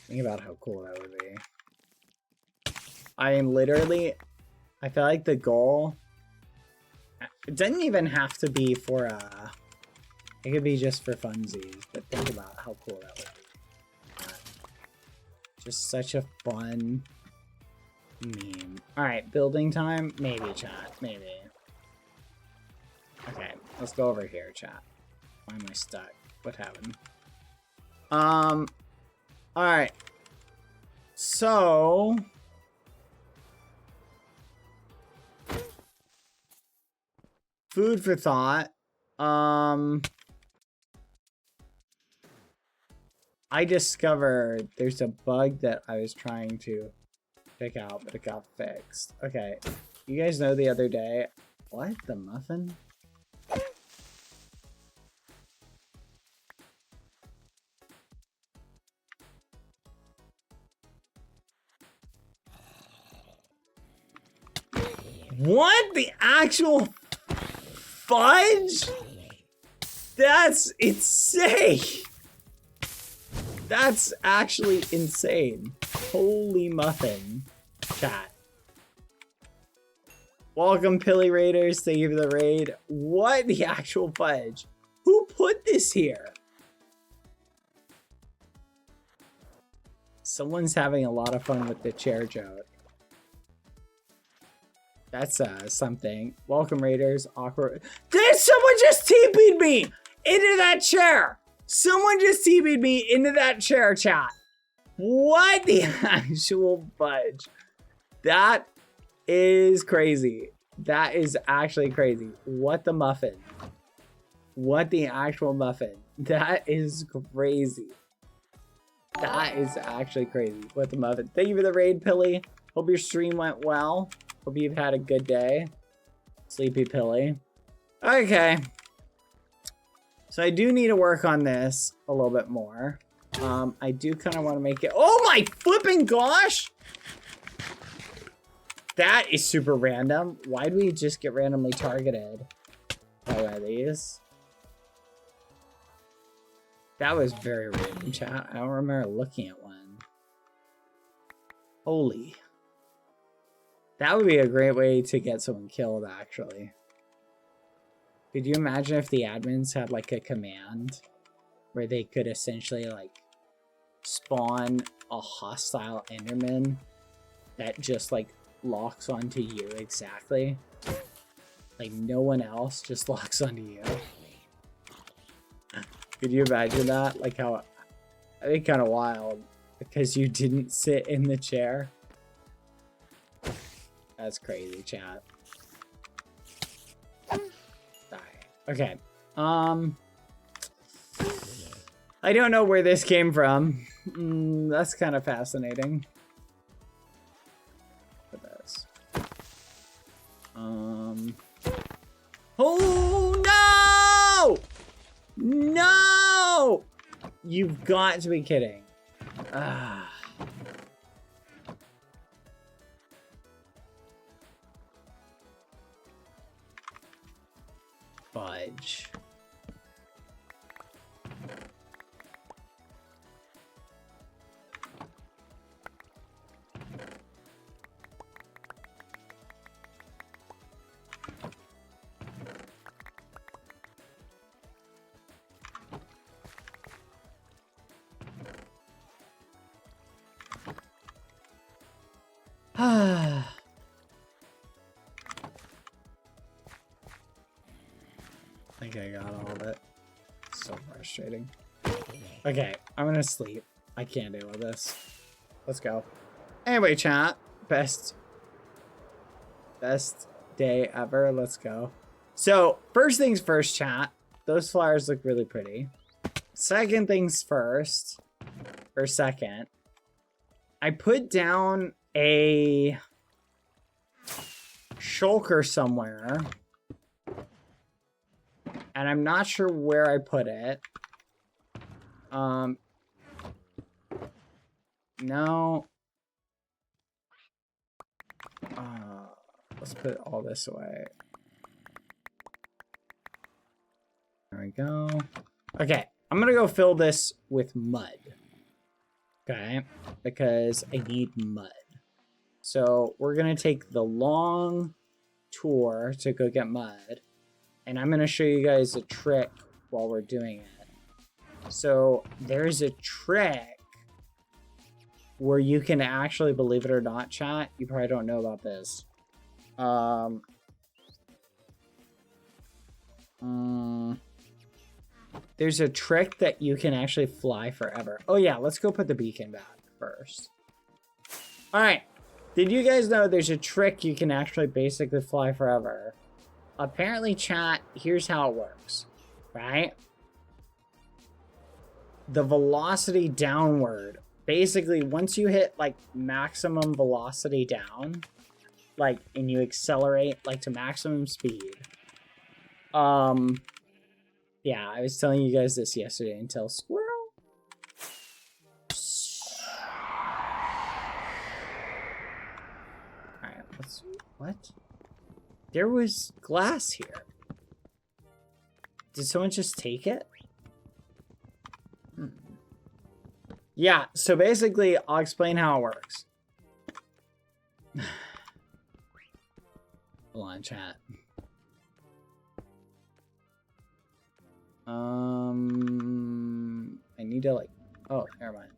Speaker 5: Think about how cool that would be. I am literally... I feel like the goal... It doesn't even have to be for, it could be just for funsies, but think about how cool that would be. Just such a fun meme. Alright, building time? Maybe, chat. Maybe. Okay, let's go over here, chat. Why am I stuck? What happened? Alright. So... food for thought. I discovered there's a bug that I was trying to pick out, but it got fixed. Okay, you guys know the other day... What? The muffin? What? The actual fudge? That's insane. That's actually insane. Holy muffin. Chat. Welcome, Pilly Raiders. Thank you for the raid. What the actual fudge? Who put this here? Someone's having a lot of fun with the chair joke. That's something. Welcome, Raiders. Awkward. Did someone just TP'd me into that chair? Someone just TP'd me into that chair, chat. What the actual fudge? That is crazy. That is actually crazy. What the muffin? What the actual muffin? That is crazy. That is actually crazy. What the muffin? Thank you for the raid, Pilly. Hope your stream went well. Hope you've had a good day. Sleepy Pilly. Okay. So I do need to work on this a little bit more. I do kind of want to make it... Oh my flipping gosh! That is super random. Why do we just get randomly targeted by one of these? That was very random, chat. I don't remember looking at one. Holy. That would be a great way to get someone killed, actually. Could you imagine if the admins had, like, a command where they could essentially, like, spawn a hostile Enderman that just, like, locks onto you exactly? Like, no one else just locks onto you. Could you imagine that? Like, how... I think kind of wild. Because you didn't sit in the chair. That's crazy, chat. Alright. Okay. I don't know where this came from. That's kind of fascinating. Look at this. Oh no! No! You've got to be kidding. Ah. Fudge. I think I got all of it. So frustrating. Okay, I'm gonna sleep. I can't deal with this. Let's go. Anyway, chat. Best day ever. Let's go. So, first things first, chat. Those flowers look really pretty. Second things first. Or second. I put down a shulker somewhere. And I'm not sure where I put it. No. Let's put all this away. There we go. Okay, I'm gonna go fill this with mud. Okay, because I need mud. So we're gonna take the long tour to go get mud. And I'm gonna show you guys a trick while we're doing it. So there's a trick where you can actually, believe it or not, chat, you probably don't know about this. There's a trick that you can actually fly forever. Oh yeah, let's go put the beacon back first. All right, did you guys know there's a trick you can actually basically fly forever? Apparently, chat, here's how it works, right? The velocity downward. Basically, once you hit, like, maximum velocity down, like, and you accelerate, like, to maximum speed. Yeah, I was telling you guys this yesterday until squirrel. Alright, let's... What? There was glass here. Did someone just take it? Yeah, so basically, I'll explain how it works. Hold on, chat. I need to, like... Oh, never mind.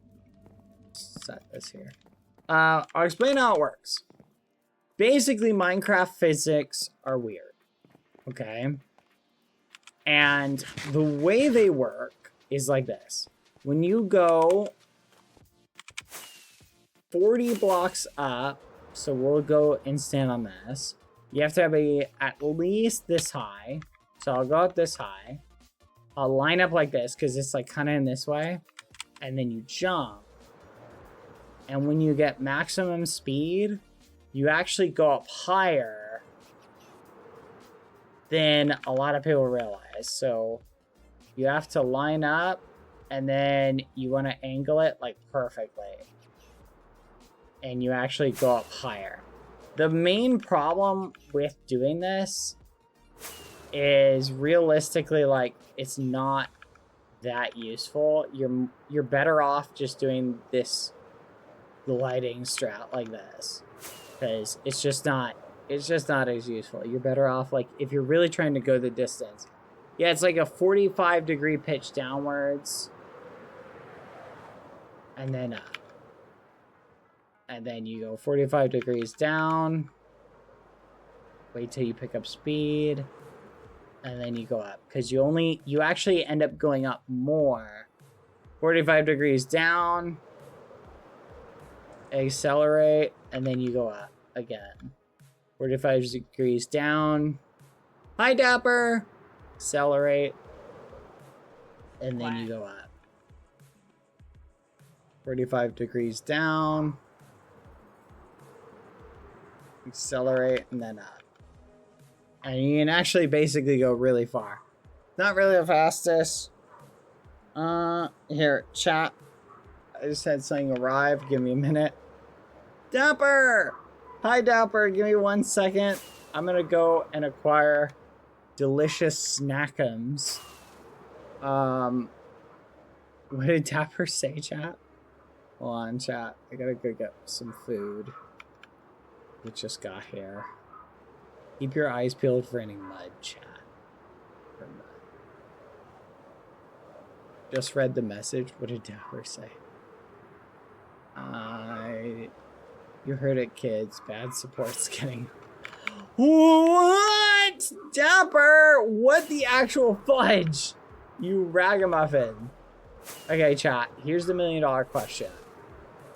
Speaker 5: Set this here. I'll explain how it works. Basically, Minecraft physics are weird. Okay? And the way they work is like this. When you go 40 blocks up, so we'll go and stand on this, you have to have at least this high. So I'll go up this high. I'll line up like this because it's like kind of in this way. And then you jump. And when you get maximum speed, you actually go up higher than a lot of people realize. So you have to line up and then you want to angle it like perfectly. And you actually go up higher. The main problem with doing this is realistically, like, it's not that useful. You're better off just doing this gliding strat like this. Because it's just not as useful. You're better off, like, if you're really trying to go the distance. Yeah, it's like a 45-degree pitch downwards. And then up. And then you go 45 degrees down. Wait till you pick up speed. And then you go up. Because you actually end up going up more. 45 degrees down. Accelerate. And then you go up again. 45 degrees down. Hi, Dapper. Accelerate. And then you go up. 45 degrees down. Accelerate and then up. And you can actually basically go really far. Not really the fastest. Here, chat. I just had something arrive. Give me a minute. Dapper! Hi, Dapper. Give me 1 second. I'm gonna go and acquire delicious snackums. What did Dapper say, chat? Hold on, chat. I gotta go get some food. We just got here. Keep your eyes peeled for any mud, chat. For mud. Just read the message. What did Dapper say? You heard it, kids. Bad support's getting... What? Dapper! What the actual fudge? You ragamuffin. Okay, chat. Here's the $1 million question.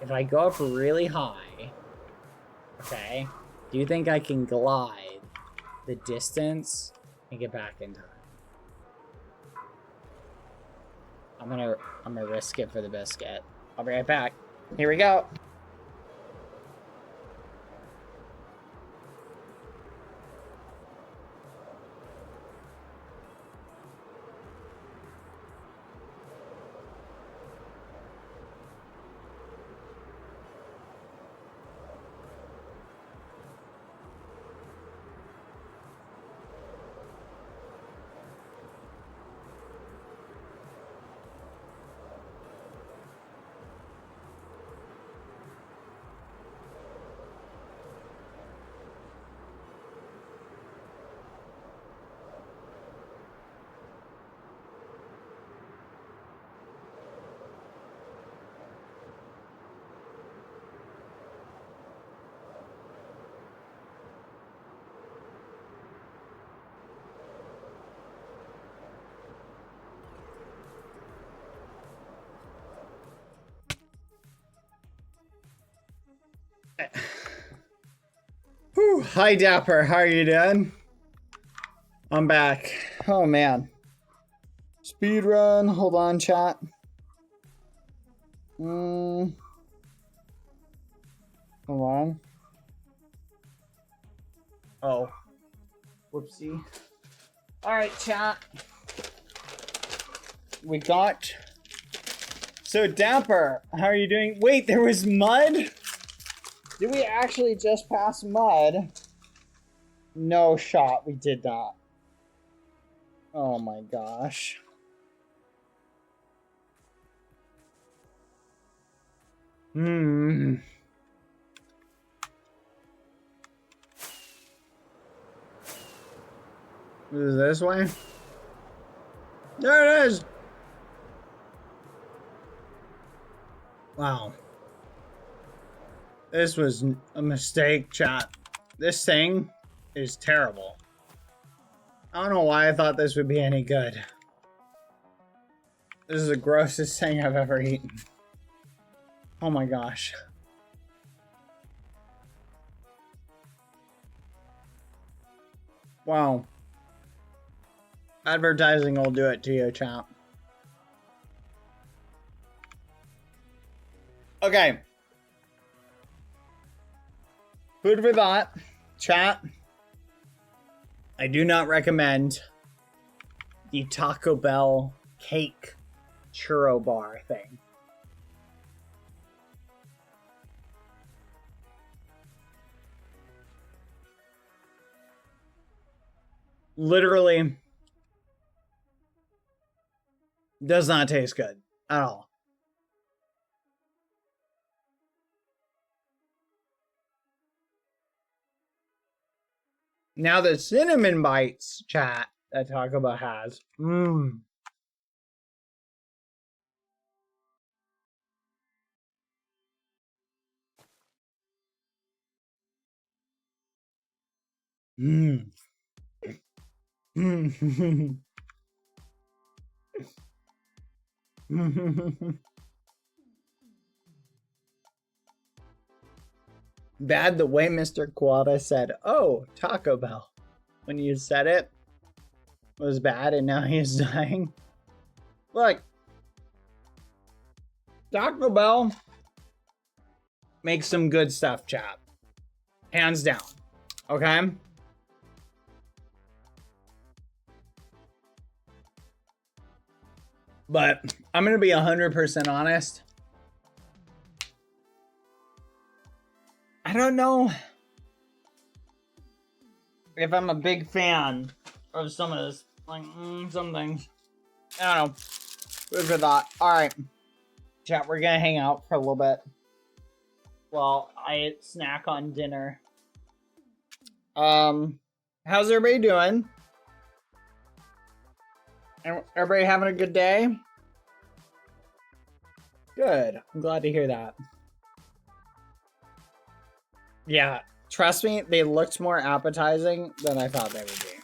Speaker 5: If I go up really high, okay, do you think I can glide the distance and get back in time? I'm gonna risk it for the biscuit. I'll be right back. Here we go. Whew, hi Dapper, how are you doing? I'm back. Oh man. Speed run, hold on chat. Hold on. Oh. Whoopsie. Alright chat. We got... So Dapper, how are you doing? Wait, there was mud? Did we actually just pass mud? No shot, we did not. Oh my gosh. Is it this way? There it is! Wow. This was a mistake, chat. This thing is terrible. I don't know why I thought this would be any good. This is the grossest thing I've ever eaten. Oh my gosh. Wow. Advertising will do it to you, chat. Okay. Food for thought. Chat. I do not recommend the Taco Bell cake churro bar thing. Literally does not taste good at all. Now the cinnamon bites, chat, that Taco Bell has. Bad the way Mr. Quada said, "Oh, Taco Bell." When you said it was bad and now he's dying. Look, Taco Bell makes some good stuff, chat. Hands down. Okay? But I'm going to be 100% honest. I don't know if I'm a big fan of some of this. Like, some things. I don't know. Food for thought. Alright. Chat, we're going to hang out for a little bit while I snack on dinner. How's everybody doing? Everybody having a good day? Good. I'm glad to hear that. Yeah, trust me, they looked more appetizing than I thought they would be.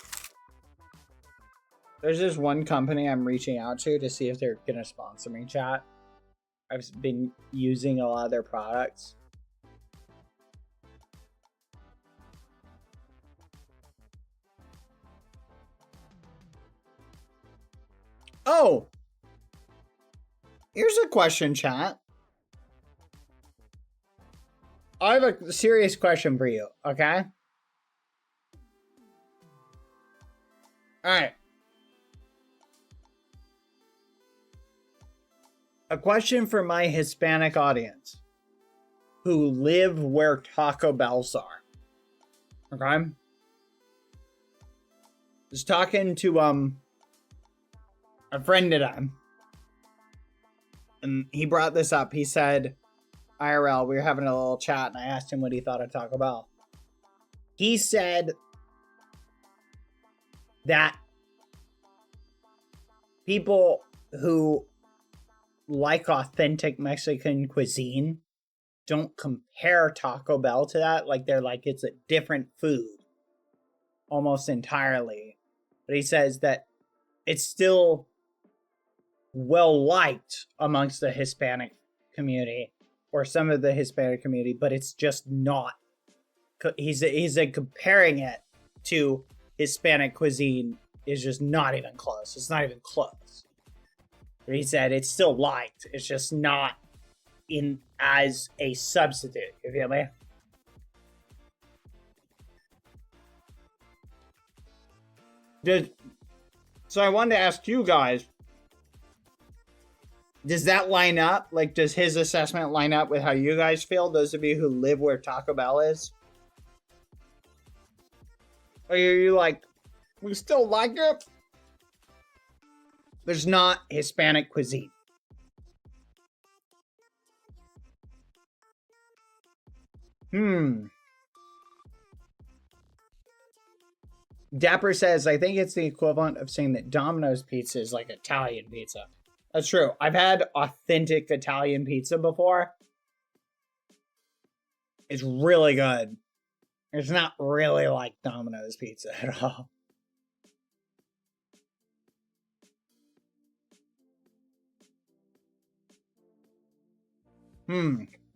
Speaker 5: There's this one company I'm reaching out to see if they're gonna sponsor me, chat. I've been using a lot of their products. Oh! Here's a question, chat. I have a serious question for you, okay? Alright. A question for my Hispanic audience who live where Taco Bells are. Okay? Was talking to a friend today. And he brought this up. He said, IRL, we were having a little chat and I asked him what he thought of Taco Bell. He said that people who like authentic Mexican cuisine don't compare Taco Bell to that. Like they're like, it's a different food almost entirely. But he says that it's still well liked amongst the Hispanic community or some of the Hispanic community, but it's just not. He's comparing it to Hispanic cuisine is just not even close. It's not even close. But he said it's still liked. It's just not in as a substitute. You feel me? So I wanted to ask you guys, does that line up? Like, does his assessment line up with how you guys feel? Those of you who live where Taco Bell is? Or are you like, we still like it? There's not Hispanic cuisine. Dapper says, I think it's the equivalent of saying that Domino's pizza is like Italian pizza. That's true. I've had authentic Italian pizza before. It's really good. It's not really like Domino's pizza at all.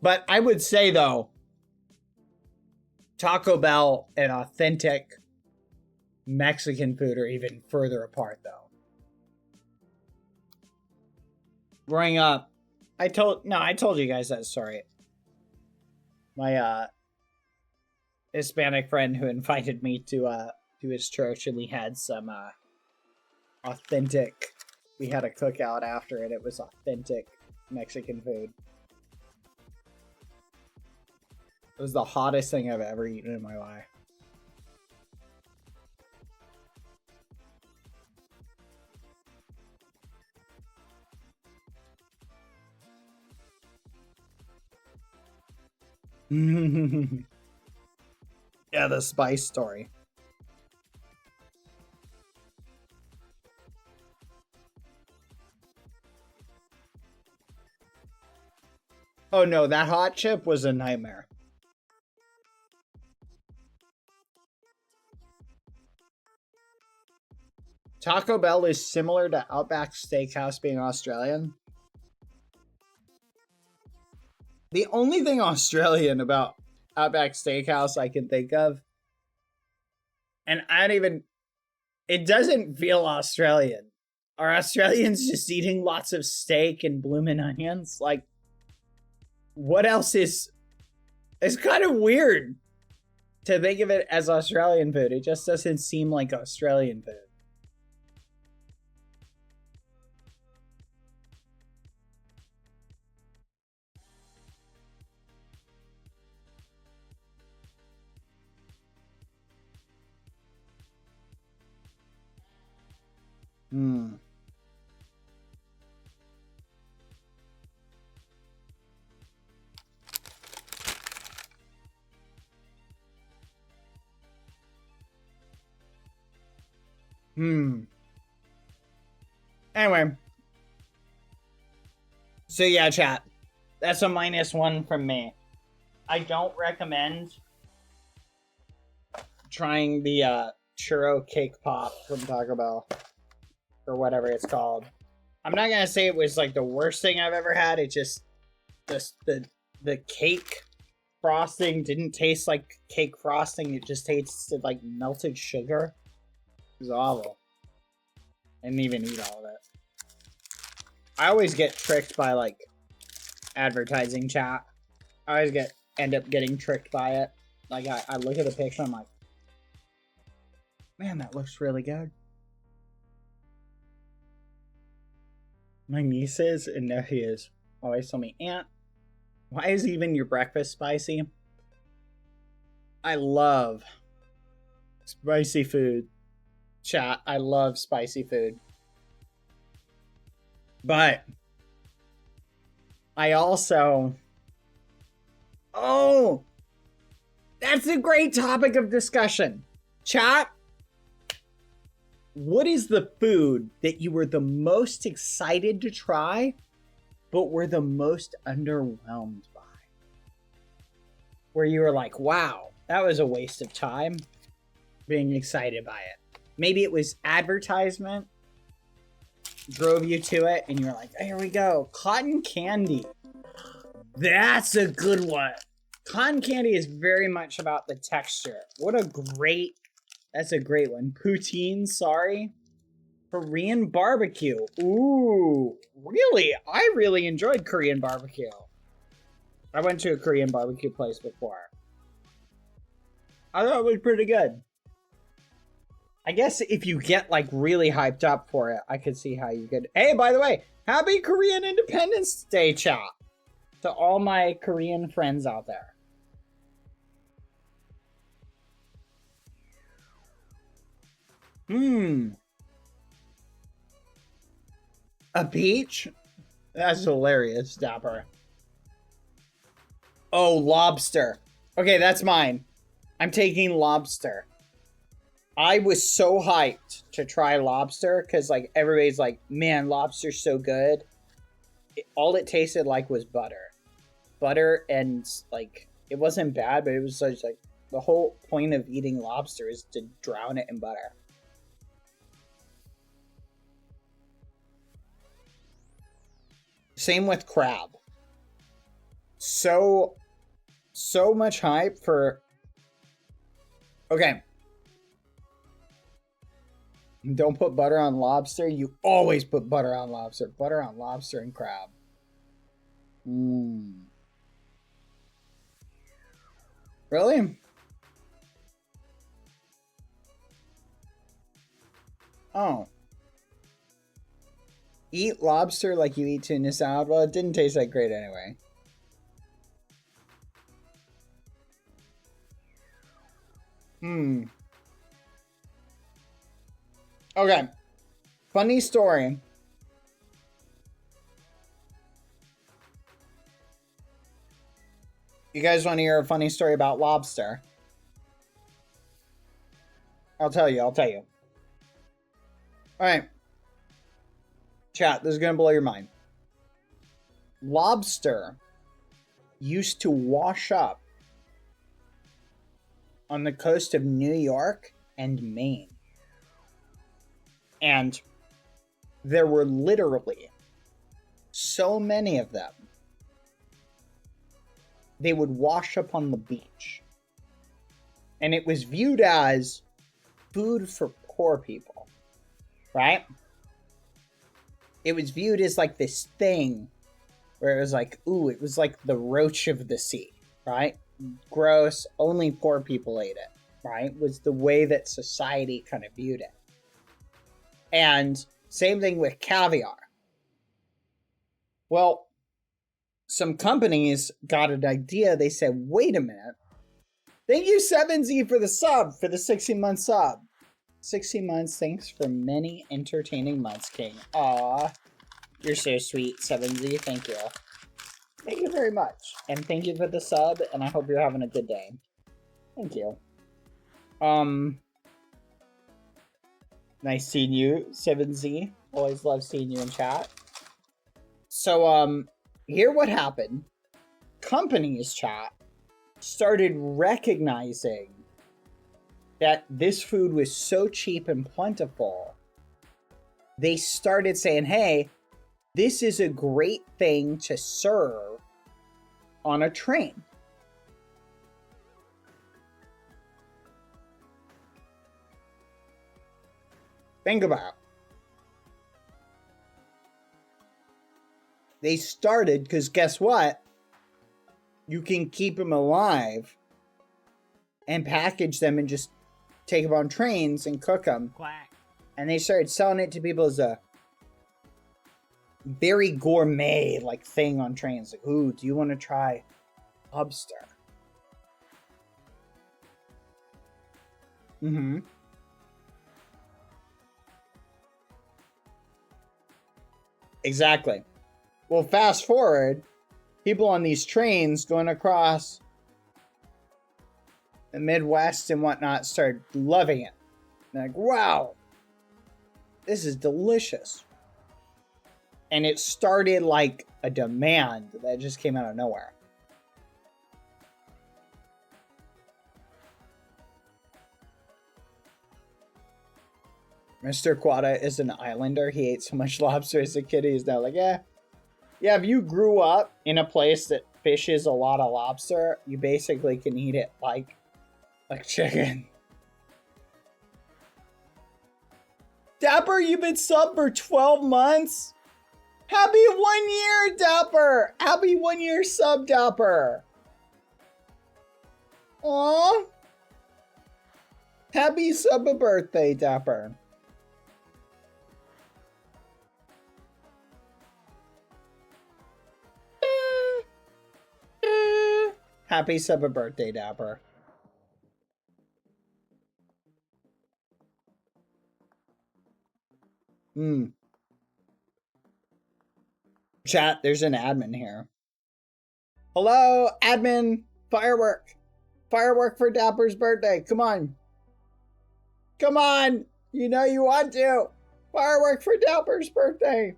Speaker 5: But I would say, though, Taco Bell and authentic Mexican food are even further apart, though. Growing up, I told you guys that story. My Hispanic friend who invited me to his church, and we had some authentic. We had a cookout after it. It was authentic Mexican food. It was the hottest thing I've ever eaten in my life. Yeah, the spice story. Oh no, that hot chip was a nightmare. Taco Bell is similar to Outback Steakhouse being Australian. The only thing Australian about Outback Steakhouse I can think of. And I don't even... It doesn't feel Australian. Are Australians just eating lots of steak and bloomin' onions? Like, what else is... It's kind of weird to think of it as Australian food. It just doesn't seem like Australian food. Hmm. Anyway. So yeah, chat. That's a -1 from me. I don't recommend trying the churro cake pop from Taco Bell. Or whatever it's called. I'm not gonna say it was like the worst thing I've ever had. It just the cake frosting didn't taste like cake frosting. It just tasted like melted sugar. It was awful. I didn't even eat all of it. I always get tricked by like advertising chat. I always end up getting tricked by it. Like I look at the picture, I'm like, man, that looks really good. My nieces and nephews always tell me, Aunt, why is even your breakfast spicy? I love spicy food. Chat, I love spicy food. But I also... Oh! That's a great topic of discussion. Chat, what is the food that you were the most excited to try, but were the most underwhelmed by? Where you were like, wow, that was a waste of time being excited by it. Maybe it was advertisement drove you to it and you're like, here we go. Cotton candy. That's a good one. Cotton candy is very much about the texture. That's a great one. Poutine, sorry. Korean barbecue. Ooh, really? I really enjoyed Korean barbecue. I went to a Korean barbecue place before. I thought it was pretty good. I guess if you get like really hyped up for it, I could see how you could. Hey, by the way, happy Korean Independence Day, chat. To all my Korean friends out there. A peach? That's hilarious, Dapper. Oh, lobster. Okay, that's mine. I'm taking lobster. I was so hyped to try lobster because like everybody's like, man, lobster's so good. All it tasted like was butter. Butter and like, it wasn't bad, but it was such like, the whole point of eating lobster is to drown it in butter. Same with crab. So much hype for... Okay. Don't put butter on lobster. You always put butter on lobster. Butter on lobster and crab. Really? Oh. Eat lobster like you eat tuna salad? Well, it didn't taste that great anyway. Okay. Funny story. You guys want to hear a funny story about lobster? I'll tell you. Alright. Chat, this is going to blow your mind. Lobster used to wash up on the coast of New York and Maine. And there were literally so many of them they would wash up on the beach. And it was viewed as food for poor people, right? It was viewed as like this thing where it was like, ooh, it was like the roach of the sea, right? Gross, only poor people ate it, right? Was the way that society kind of viewed it. And same thing with caviar. Well, some companies got an idea. They said, wait a minute. Thank you, 7Z, for the sub, for the 16-month sub. 16 months, thanks for many entertaining months, King. Aw, you're so sweet, 7Z. Thank you. Thank you very much. And thank you for the sub, and I hope you're having a good day. Thank you. Nice seeing you, 7Z. Always love seeing you in chat. So, here what happened. Companies, chat, started recognizing that this food was so cheap and plentiful. They started saying, hey, this is a great thing to serve on a train. Think about it. They started because guess what? You can keep them alive and package them and just take them on trains and cook them.
Speaker 13: Quack.
Speaker 5: And they started selling it to people as a very gourmet like thing on trains. Like, ooh, do you want to try lobster? Mm-hmm. Exactly. Well, fast forward, people on these trains going across the Midwest and whatnot started loving it. They're like, wow, this is delicious. And it started like a demand that just came out of nowhere. Mr. Quada is an islander. He ate so much lobster as a kid. He's now like, yeah, if you grew up in a place that fishes a lot of lobster, you basically can eat it like chicken. Dapper, you've been sub for 12 months? Happy 1 year, Dapper! Happy 1 year sub, Dapper! Aww! Happy sub birthday, Dapper. Happy sub birthday, Dapper. Chat, there's an admin here. Hello, admin. Firework. Firework for Dapper's birthday. Come on. Come on. You know you want to. Firework for Dapper's birthday.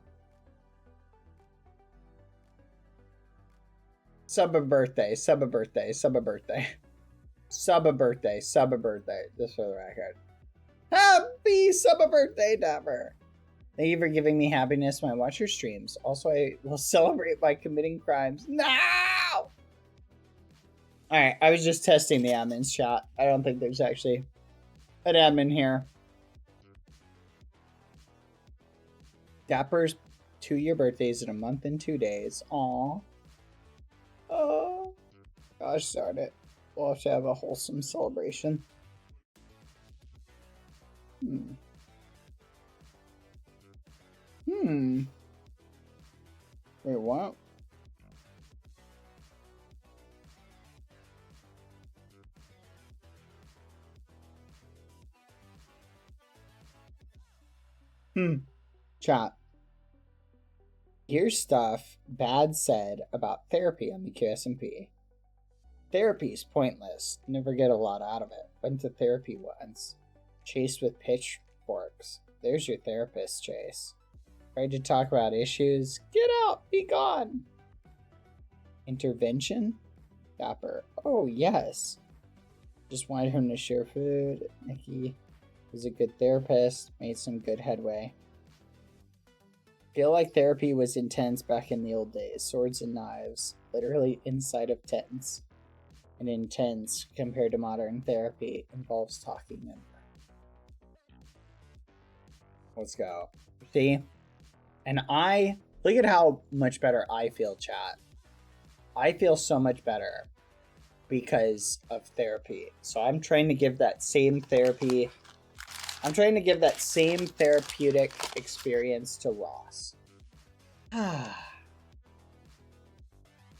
Speaker 5: Sub a birthday. Sub a birthday. Sub a birthday. Sub a birthday. Sub a birthday. Just for the record. Happy sub a birthday, Dapper. Thank you for giving me happiness when I watch your streams. Also, I will celebrate by committing crimes. No! Alright, I was just testing the admin's chat. I don't think there's actually an admin here. Dapper's 2-year birthday is in a month and 2 days. Aww. Oh. Gosh darn it. We'll have to have a wholesome celebration. Wait, what? Chat. Here's stuff Bad said about therapy on the QSMP. Therapy's pointless. Never get a lot out of it. Went to therapy once. Chased with pitchforks. There's your therapist, Chase. Tried to talk about issues. Get out! Be gone! Intervention? Dapper. Oh, yes. Just wanted him to share food. Nikki was a good therapist. Made some good headway. Feel like therapy was intense back in the old days. Swords and knives, literally inside of tents. And intense compared to modern therapy involves talking and let's go. See? And look at how much better I feel, chat. I feel so much better because of therapy. So I'm trying to give that same therapeutic experience to Ross. I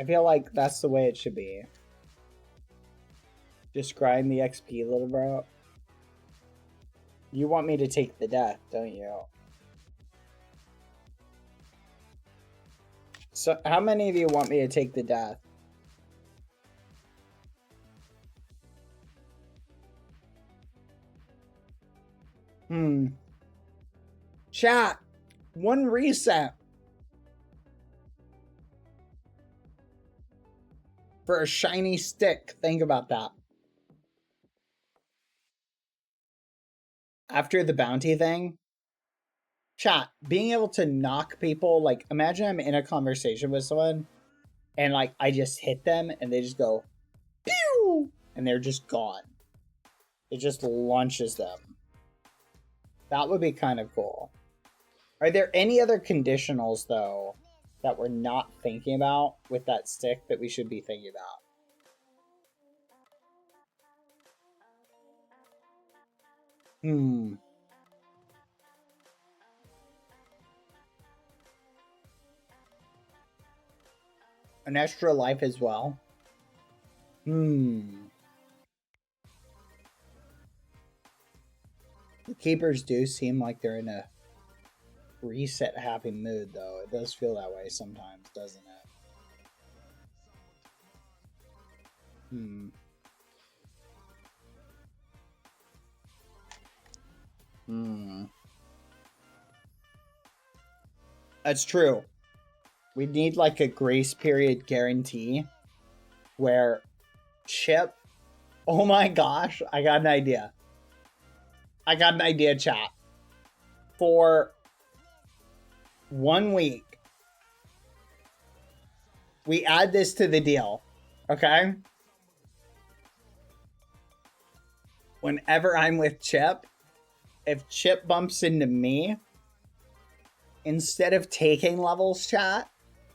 Speaker 5: feel like that's the way it should be. Just grind the XP, little bro. You want me to take the death, don't you? So, how many of you want me to take the death? Chat. One reset. For a shiny stick. Think about that. After the bounty thing. Chat, being able to knock people, like, imagine I'm in a conversation with someone, and, like, I just hit them, and they just go, pew! And they're just gone. It just launches them. That would be kind of cool. Are there any other conditionals, though, that we're not thinking about with that stick that we should be thinking about? An extra life as well? The keepers do seem like they're in a reset happy mood, though. It does feel that way sometimes, doesn't it? That's true. We need like a grace period guarantee where Chip... Oh my gosh, I got an idea. Chat. For 1 week, we add this to the deal, okay? Whenever I'm with Chip, if Chip bumps into me, instead of taking levels, chat,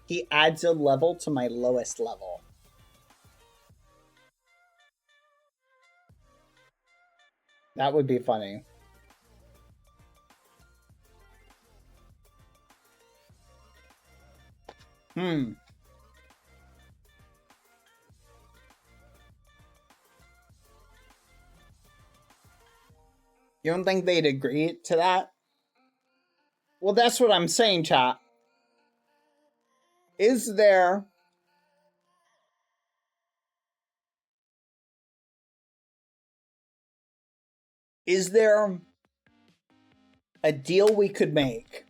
Speaker 5: he adds a level to my lowest level. That would be funny. You don't think they'd agree to that? Well, that's what I'm saying, chat. Is there a deal we could make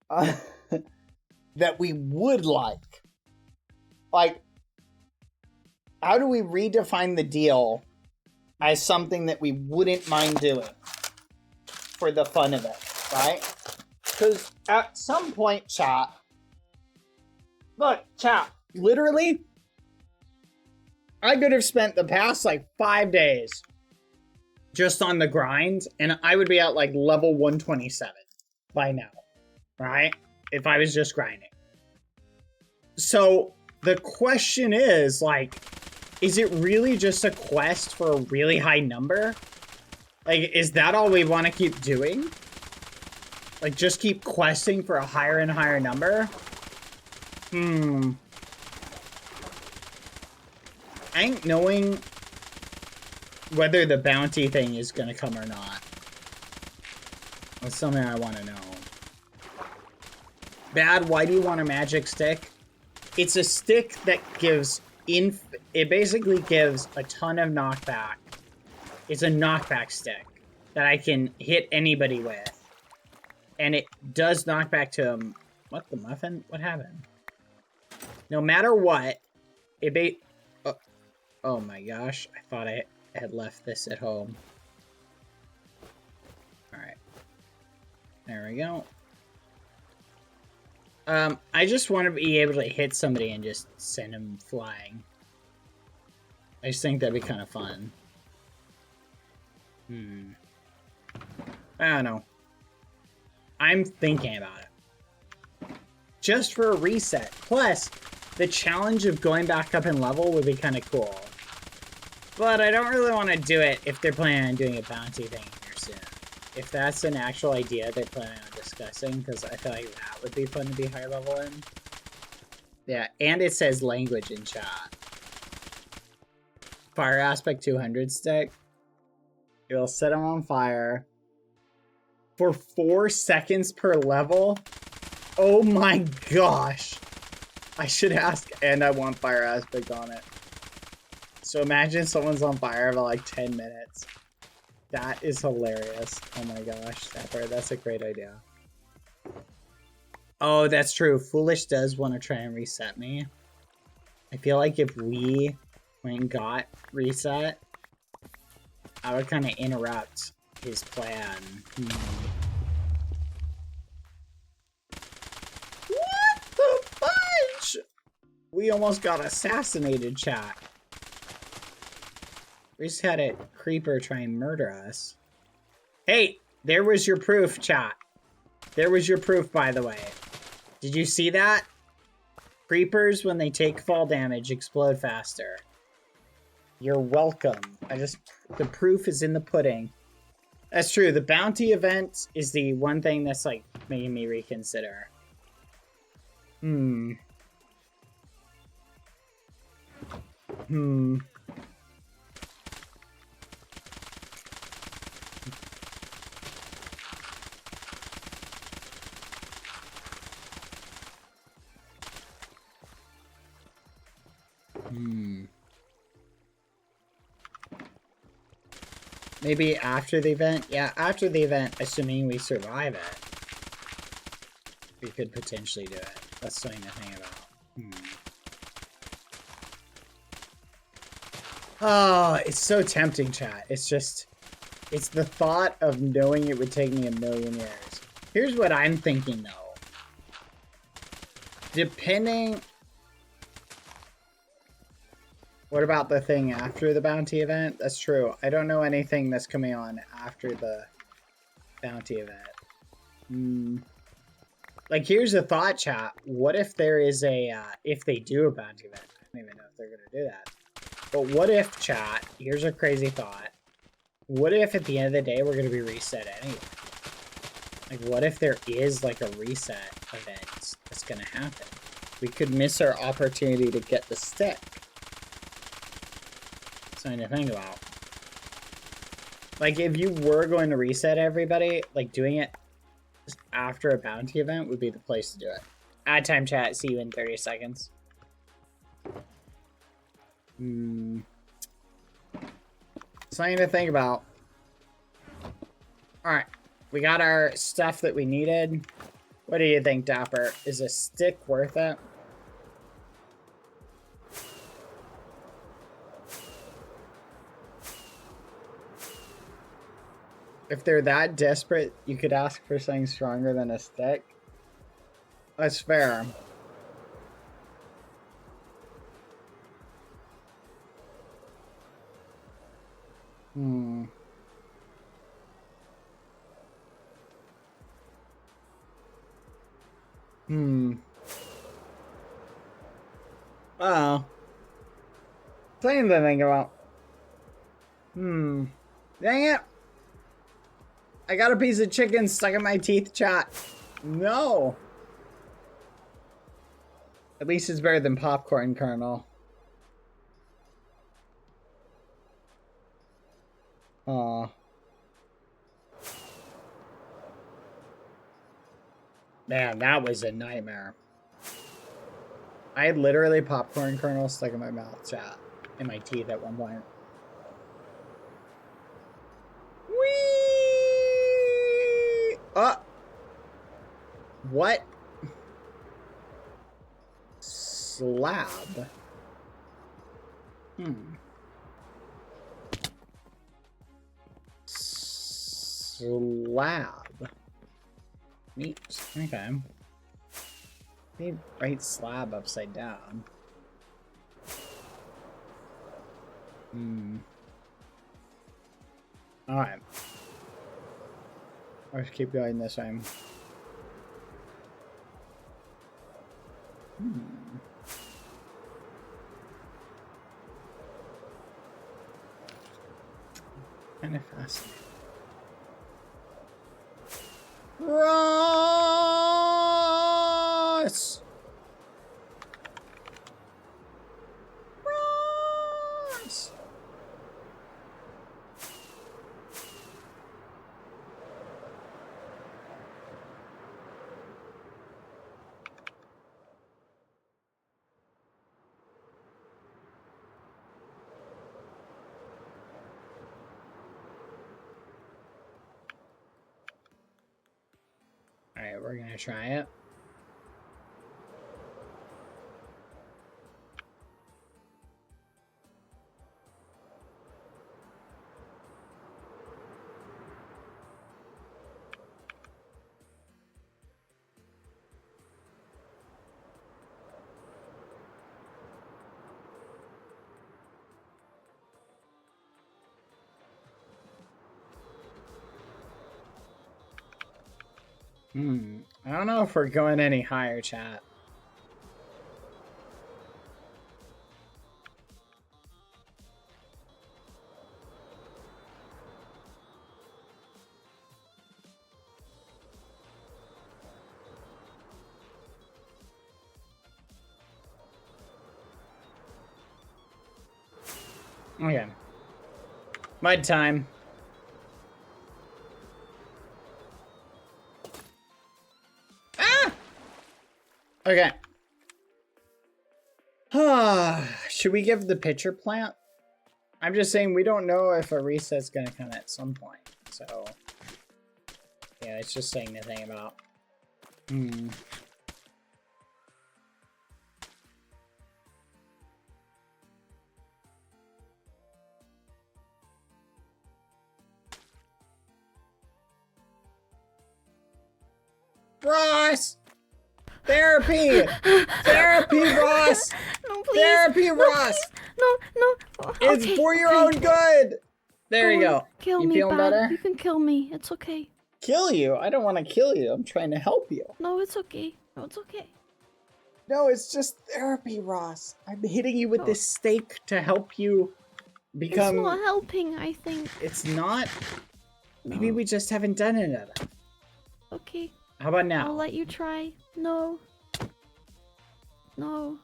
Speaker 5: that we would like? Like, how do we redefine the deal as something that we wouldn't mind doing for the fun of it, right? Because at some point, chat, look, chat, literally, I could have spent the past like 5 days just on the grind, and I would be at like level 127 by now, right? If I was just grinding. So the question is, like, is it really just a quest for a really high number? Like, is that all we want to keep doing? Like, just keep questing for a higher and higher number? I ain't knowing whether the bounty thing is gonna come or not. That's something I want to know. Bad, why do you want a magic stick? It's a stick that gives it basically gives a ton of knockback. It's a knockback stick that I can hit anybody with. And it does knockback to them. What the muffin? What happened? No matter what, oh my gosh, I thought I had left this at home. Alright. There we go. I just want to be able to hit somebody and just send them flying. I just think that'd be kind of fun. I don't know. I'm thinking about it. Just for a reset. Plus, the challenge of going back up in level would be kind of cool. But I don't really want to do it if they're planning on doing a bounty thing here soon. If that's an actual idea they're planning on discussing, because I feel like that would be fun to be high level in. Yeah, and it says language in chat. Fire aspect 200 stick. It'll set them on fire. For 4 seconds per level? Oh my gosh. I should ask, and I want fire aspect on it. So imagine someone's on fire for like 10 minutes. That is hilarious. Oh my gosh, Sniffer, that's a great idea. Oh, that's true. Foolish does want to try and reset me. I feel like if we went and got reset, I would kind of interrupt his plan. What the fudge? We almost got assassinated, chat. We just had a creeper try and murder us. Hey, there was your proof, chat. There was your proof, by the way. Did you see that? Creepers, when they take fall damage, explode faster. You're welcome. The proof is in the pudding. That's true. The bounty event is the one thing that's like making me reconsider. Maybe after the event? Yeah, after the event, assuming we survive it. We could potentially do it. That's something to think about. Oh, it's so tempting, chat. It's just... It's the thought of knowing it would take me a million years. Here's what I'm thinking, though. Depending... What about the thing after the bounty event? That's true. I don't know anything that's coming on after the bounty event. Like, here's a thought, chat. What if there is a, if they do a bounty event? I don't even know if they're going to do that. But what if, chat, here's a crazy thought. What if at the end of the day we're going to be reset anyway? Like, what if there is, like, a reset event that's going to happen? We could miss our opportunity to get the stick. Something to think about. Like, if you were going to reset everybody, like, doing it after a bounty event would be the place to do it. Add time, chat. See you in 30 seconds. Something to think about. Alright. We got our stuff that we needed. What do you think, Dapper? Is a stick worth it? If they're that desperate, you could ask for something stronger than a stick. That's fair. Oh. Something to think about. Dang it. I got a piece of chicken stuck in my teeth, chat. No. At least it's better than popcorn kernel. Aw. Man, that was a nightmare. I had literally popcorn kernel stuck in my mouth, chat. In my teeth at one point. Whee! What? Slab. Slab. Neat. Okay. Maybe right slab upside down. Alright. Let's keep going this way. Kind of fascinating. Ross! Ross! Alright, we're gonna try it. I don't know if we're going any higher, chat. Okay. Mud time. Okay. Should we give the pitcher plant? I'm just saying we don't know if a reset's gonna come at some point. So yeah, it's just saying the thing about Ross! Therapy! Therapy, Ross!
Speaker 12: No, please.
Speaker 5: Therapy,
Speaker 12: No,
Speaker 5: Ross!
Speaker 12: please. No.
Speaker 5: It's
Speaker 12: Okay,
Speaker 5: for your
Speaker 12: okay.
Speaker 5: own good! There you go.
Speaker 12: Kill
Speaker 5: You
Speaker 12: me,
Speaker 5: feeling
Speaker 12: Bad.
Speaker 5: better?
Speaker 12: You can kill me. It's okay.
Speaker 5: Kill you? I don't want to kill you. I'm trying to help you.
Speaker 12: No, it's okay. No, it's okay.
Speaker 5: No, it's just therapy, Ross. I'm hitting you with this stake to help you become...
Speaker 12: It's not helping, I think.
Speaker 5: It's not? Maybe we just haven't done it enough.
Speaker 12: Okay.
Speaker 5: How about now?
Speaker 12: I'll let you try. No. No.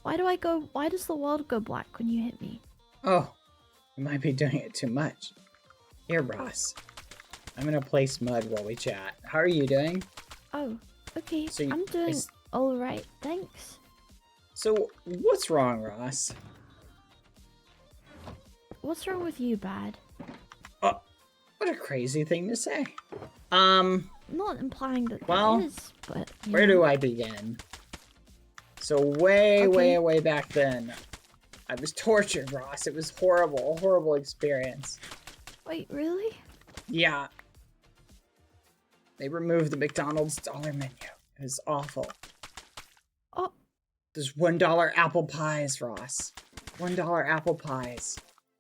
Speaker 12: Why does the world go black when you hit me?
Speaker 5: Oh, you might be doing it too much. Here, Ross. I'm gonna place mud while we chat. How are you doing?
Speaker 12: Oh, okay.
Speaker 5: So
Speaker 12: I'm doing alright, thanks.
Speaker 5: So, what's wrong, Ross?
Speaker 12: What's wrong with you, Bad?
Speaker 5: Oh, what a crazy thing to say.
Speaker 12: I'm not implying that
Speaker 5: well,
Speaker 12: there is, but...
Speaker 5: Where do I begin? So way back then, I was tortured, Ross. It was horrible, a horrible experience.
Speaker 12: Wait, really?
Speaker 5: Yeah. They removed the McDonald's dollar menu. It was awful.
Speaker 12: Oh.
Speaker 5: There's $1 apple pies, Ross. $1 apple pies.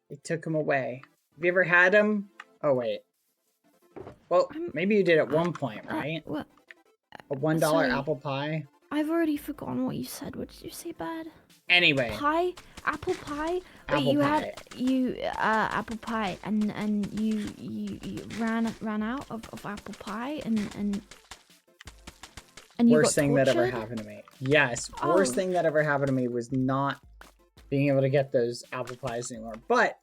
Speaker 5: They took them away. Have you ever had them? Oh, wait. Well, maybe you did at one point, right?
Speaker 12: What?
Speaker 5: A $1
Speaker 12: sorry.
Speaker 5: apple pie?
Speaker 12: I've already forgotten what you said. What did you say, Bad?
Speaker 5: Anyway.
Speaker 12: Pie? Apple pie?
Speaker 5: Apple
Speaker 12: Wait, you
Speaker 5: pie.
Speaker 12: had apple pie and you ran out of apple pie and you
Speaker 5: Worst
Speaker 12: got
Speaker 5: thing that ever
Speaker 12: tortured?
Speaker 5: happened to me. Yes, worst thing that ever happened to me was not being able to get those apple pies anymore. But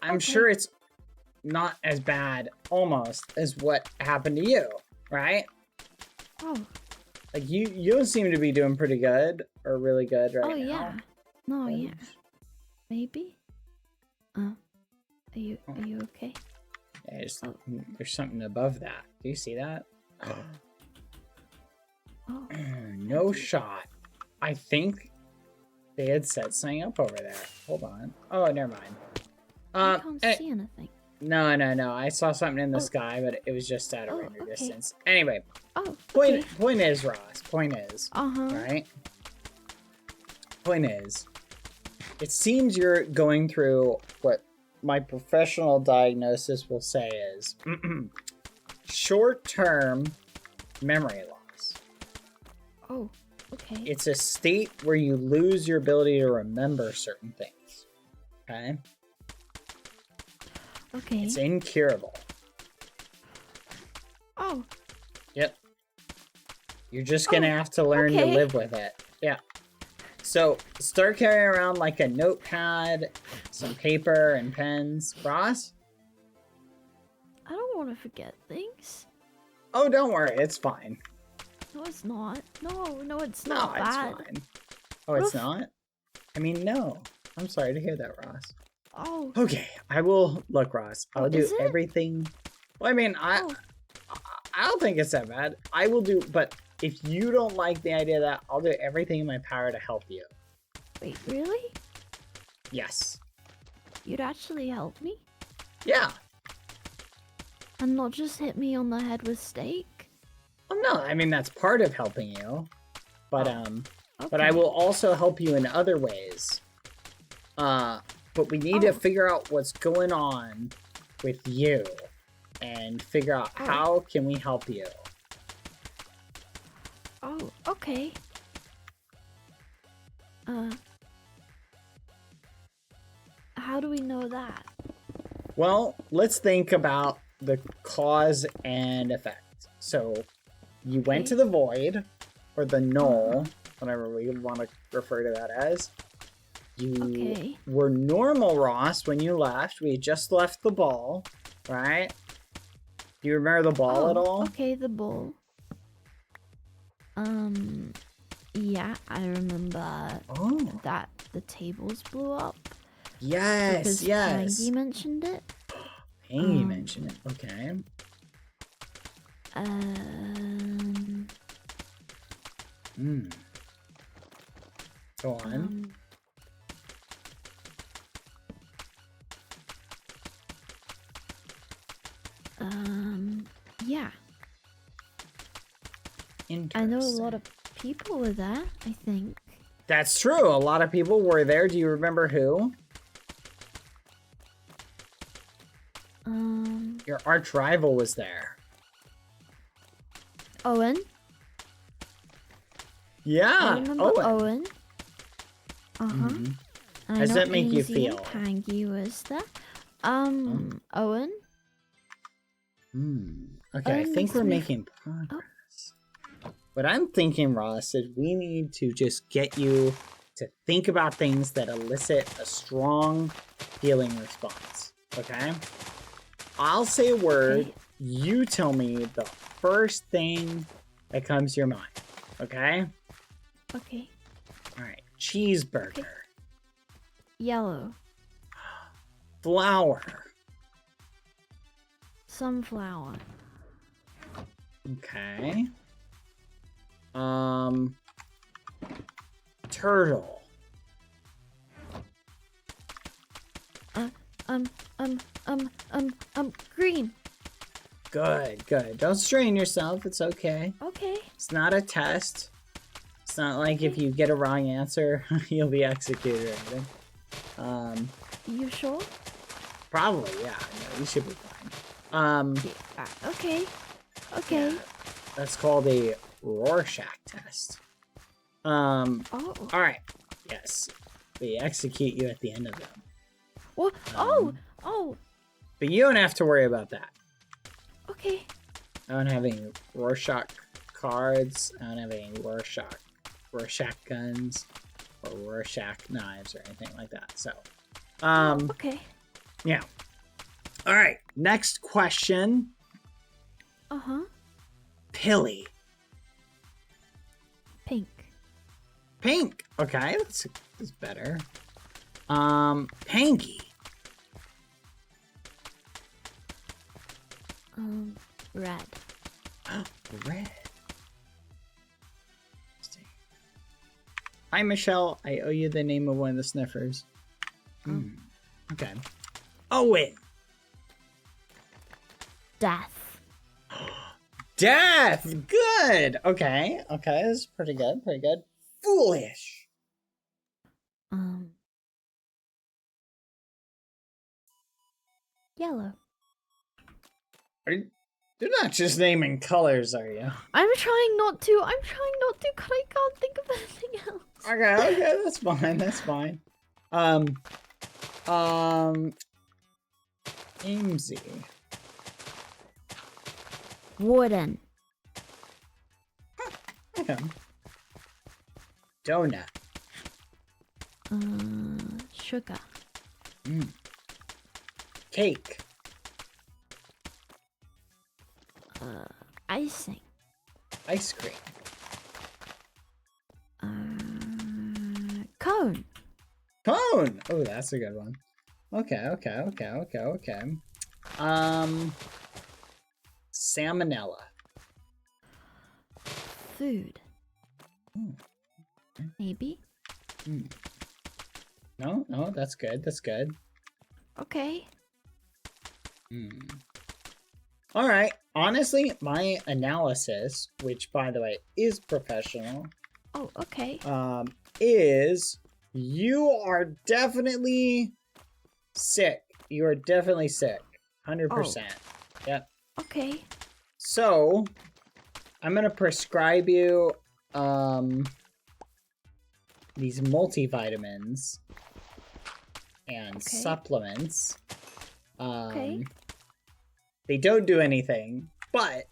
Speaker 5: I'm sure it's not as bad, almost, as what happened to you, right?
Speaker 12: Oh.
Speaker 5: Like you seem to be doing pretty good, or really good right now.
Speaker 12: Oh yeah. No, yeah. Maybe. Are you okay?
Speaker 5: Yeah, there's something above that. Do you see that?
Speaker 12: Oh.
Speaker 5: No shot. I think they had set something up over there. Hold on. Oh, never mind.
Speaker 12: I can't see anything.
Speaker 5: No. I saw something in the sky, but it was just at a render
Speaker 12: okay.
Speaker 5: distance. Anyway,
Speaker 12: Oh,
Speaker 5: point is, Ross. Point is.
Speaker 12: Uh-huh.
Speaker 5: Right? Point is, it seems you're going through what my professional diagnosis will say is short-term memory loss.
Speaker 12: Oh, okay.
Speaker 5: It's a state where you lose your ability to remember certain things. Okay?
Speaker 12: Okay.
Speaker 5: It's incurable.
Speaker 12: Oh.
Speaker 5: Yep. You're just gonna have to learn to live with it. Yeah. So start carrying around like a notepad, some paper and pens. Ross?
Speaker 12: I don't want to forget things.
Speaker 5: Oh, don't worry. It's fine.
Speaker 12: No, it's not. No, it's
Speaker 5: No,
Speaker 12: not
Speaker 5: it's
Speaker 12: bad.
Speaker 5: fine. Oh, it's not? I mean, no. I'm sorry to hear that, Ross.
Speaker 12: Oh.
Speaker 5: Okay, I will look, Ross. I'll do
Speaker 12: is it?
Speaker 5: everything. Well, I mean, I don't think it's that bad. I will do, but if you don't like the idea of that, I'll do everything in my power to help you.
Speaker 12: Wait, really?
Speaker 5: Yes.
Speaker 12: You'd actually help me?
Speaker 5: Yeah.
Speaker 12: And not just hit me on the head with steak?
Speaker 5: Well, no, I mean that's part of helping you, but but I
Speaker 12: okay.
Speaker 5: will also help you in other ways. But we need to figure out what's going on with you, and figure out how can we help you.
Speaker 12: Oh, okay. How do we know that?
Speaker 5: Well, let's think about the cause and effect. So, you went to the void, or the null, whatever we want to refer to that as. You were normal, Ross, when you left. We just left the ball, right? Do you remember the ball at all?
Speaker 12: Okay, the ball. Yeah, I remember that the tables blew up.
Speaker 5: Yes,
Speaker 12: because
Speaker 5: yes.
Speaker 12: Pangy mentioned it.
Speaker 5: Pangy mentioned it, okay. Go on.
Speaker 12: Yeah. I know a lot of people were there, I think.
Speaker 5: That's true. A lot of people were there. Do you remember who? Your arch rival was there.
Speaker 12: Owen?
Speaker 5: Yeah,
Speaker 12: I remember Owen.
Speaker 5: How does that make you
Speaker 12: Ainsley
Speaker 5: feel?
Speaker 12: and Pangy was there. Owen?
Speaker 5: Okay, I think we're making progress. What I'm thinking, Ross, is we need to just get you to think about things that elicit a strong feeling response. Okay? I'll say a word. You tell me the first thing that comes to your mind. Okay?
Speaker 12: Okay.
Speaker 5: Alright. Cheeseburger.
Speaker 12: Yellow.
Speaker 5: Flower.
Speaker 12: Sunflower.
Speaker 5: Okay. Turtle.
Speaker 12: Green.
Speaker 5: Good. Don't strain yourself. It's okay.
Speaker 12: Okay.
Speaker 5: It's not a test. It's not like if you get a wrong answer, you'll be executed or anything.
Speaker 12: You sure?
Speaker 5: Probably, yeah. No, you should be fine.
Speaker 12: Okay.
Speaker 5: Yeah, that's called a Rorschach test. Alright. Yes. They execute you at the end of them.
Speaker 12: What?
Speaker 5: But you don't have to worry about that.
Speaker 12: Okay.
Speaker 5: I don't have any Rorschach cards. I don't have any Rorschach guns, or Rorschach knives, or anything like that. So,
Speaker 12: okay.
Speaker 5: Yeah. All right. Next question. Pilly.
Speaker 12: Pink.
Speaker 5: Okay, that's better. Pangy.
Speaker 12: Red.
Speaker 5: Red. Hi, Michelle. I owe you the name of one of the sniffers. Okay. Owen.
Speaker 12: Death.
Speaker 5: Death! Good! Okay, okay, this is pretty good, pretty good. Foolish!
Speaker 12: Yellow.
Speaker 5: You're not just naming colors, are you?
Speaker 12: I'm trying not to, cause I can't think of anything else.
Speaker 5: Okay, okay, that's fine, that's fine. Amesy.
Speaker 12: Wooden.
Speaker 5: Okay. Donut.
Speaker 12: Sugar.
Speaker 5: Cake.
Speaker 12: Icing.
Speaker 5: Ice cream.
Speaker 12: Cone.
Speaker 5: Cone! Oh, that's a good one. Okay, okay, okay, okay, okay. Salmonella.
Speaker 12: Food. Maybe.
Speaker 5: No, no, that's good, that's good.
Speaker 12: Okay.
Speaker 5: Alright, honestly, my analysis, which by the way is professional,
Speaker 12: Oh, okay.
Speaker 5: is you are definitely sick. You are definitely sick. 100%. Yep.
Speaker 12: Okay.
Speaker 5: So, I'm gonna prescribe you, these multivitamins and supplements.
Speaker 12: Okay.
Speaker 5: They don't do anything, but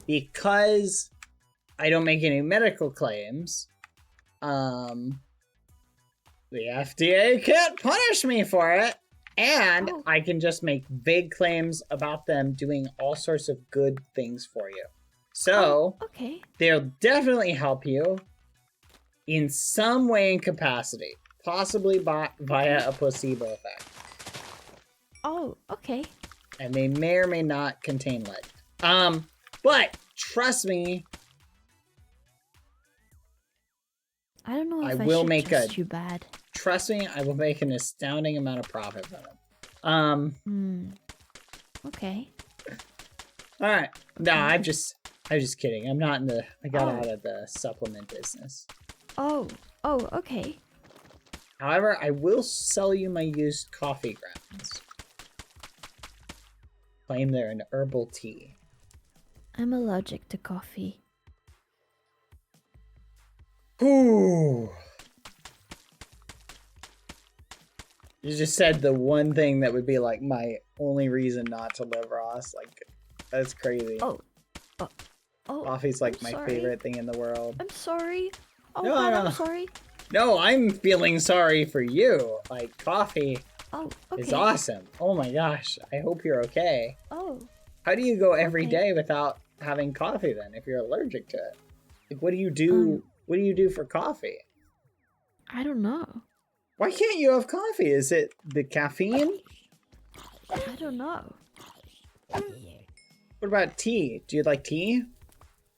Speaker 5: because I don't make any medical claims, the FDA can't punish me for it, and I can just make vague claims about them doing all sorts of good things for you. So, they'll definitely help you in some way and capacity, possibly via a placebo effect.
Speaker 12: Oh, okay.
Speaker 5: And they may or may not contain lead. But trust me,
Speaker 12: I don't know if
Speaker 5: I will
Speaker 12: should
Speaker 5: make
Speaker 12: trust you bad.
Speaker 5: Trust me, I will make an astounding amount of profit from it.
Speaker 12: Okay.
Speaker 5: All right. No, I'm just kidding. I'm not in the. I got out of the supplement business.
Speaker 12: Oh, okay.
Speaker 5: However, I will sell you my used coffee grounds. Claim they're an herbal tea.
Speaker 12: I'm allergic to coffee.
Speaker 5: Ooh. You just said the one thing that would be like my only reason not to live, Ross. Like, that's crazy. Coffee's like my favorite thing in the world.
Speaker 12: I'm sorry. Oh,
Speaker 5: No,
Speaker 12: God,
Speaker 5: no.
Speaker 12: I'm sorry.
Speaker 5: No, I'm feeling sorry for you. Like, coffee is
Speaker 12: okay.
Speaker 5: awesome. Oh my gosh. I hope you're okay.
Speaker 12: Oh.
Speaker 5: How do you go every day without having coffee then if you're allergic to it? Like, what do you do? What do you do for coffee?
Speaker 12: I don't know.
Speaker 5: Why can't you have coffee? Is it the caffeine?
Speaker 12: I don't know.
Speaker 5: What about tea? Do you like tea?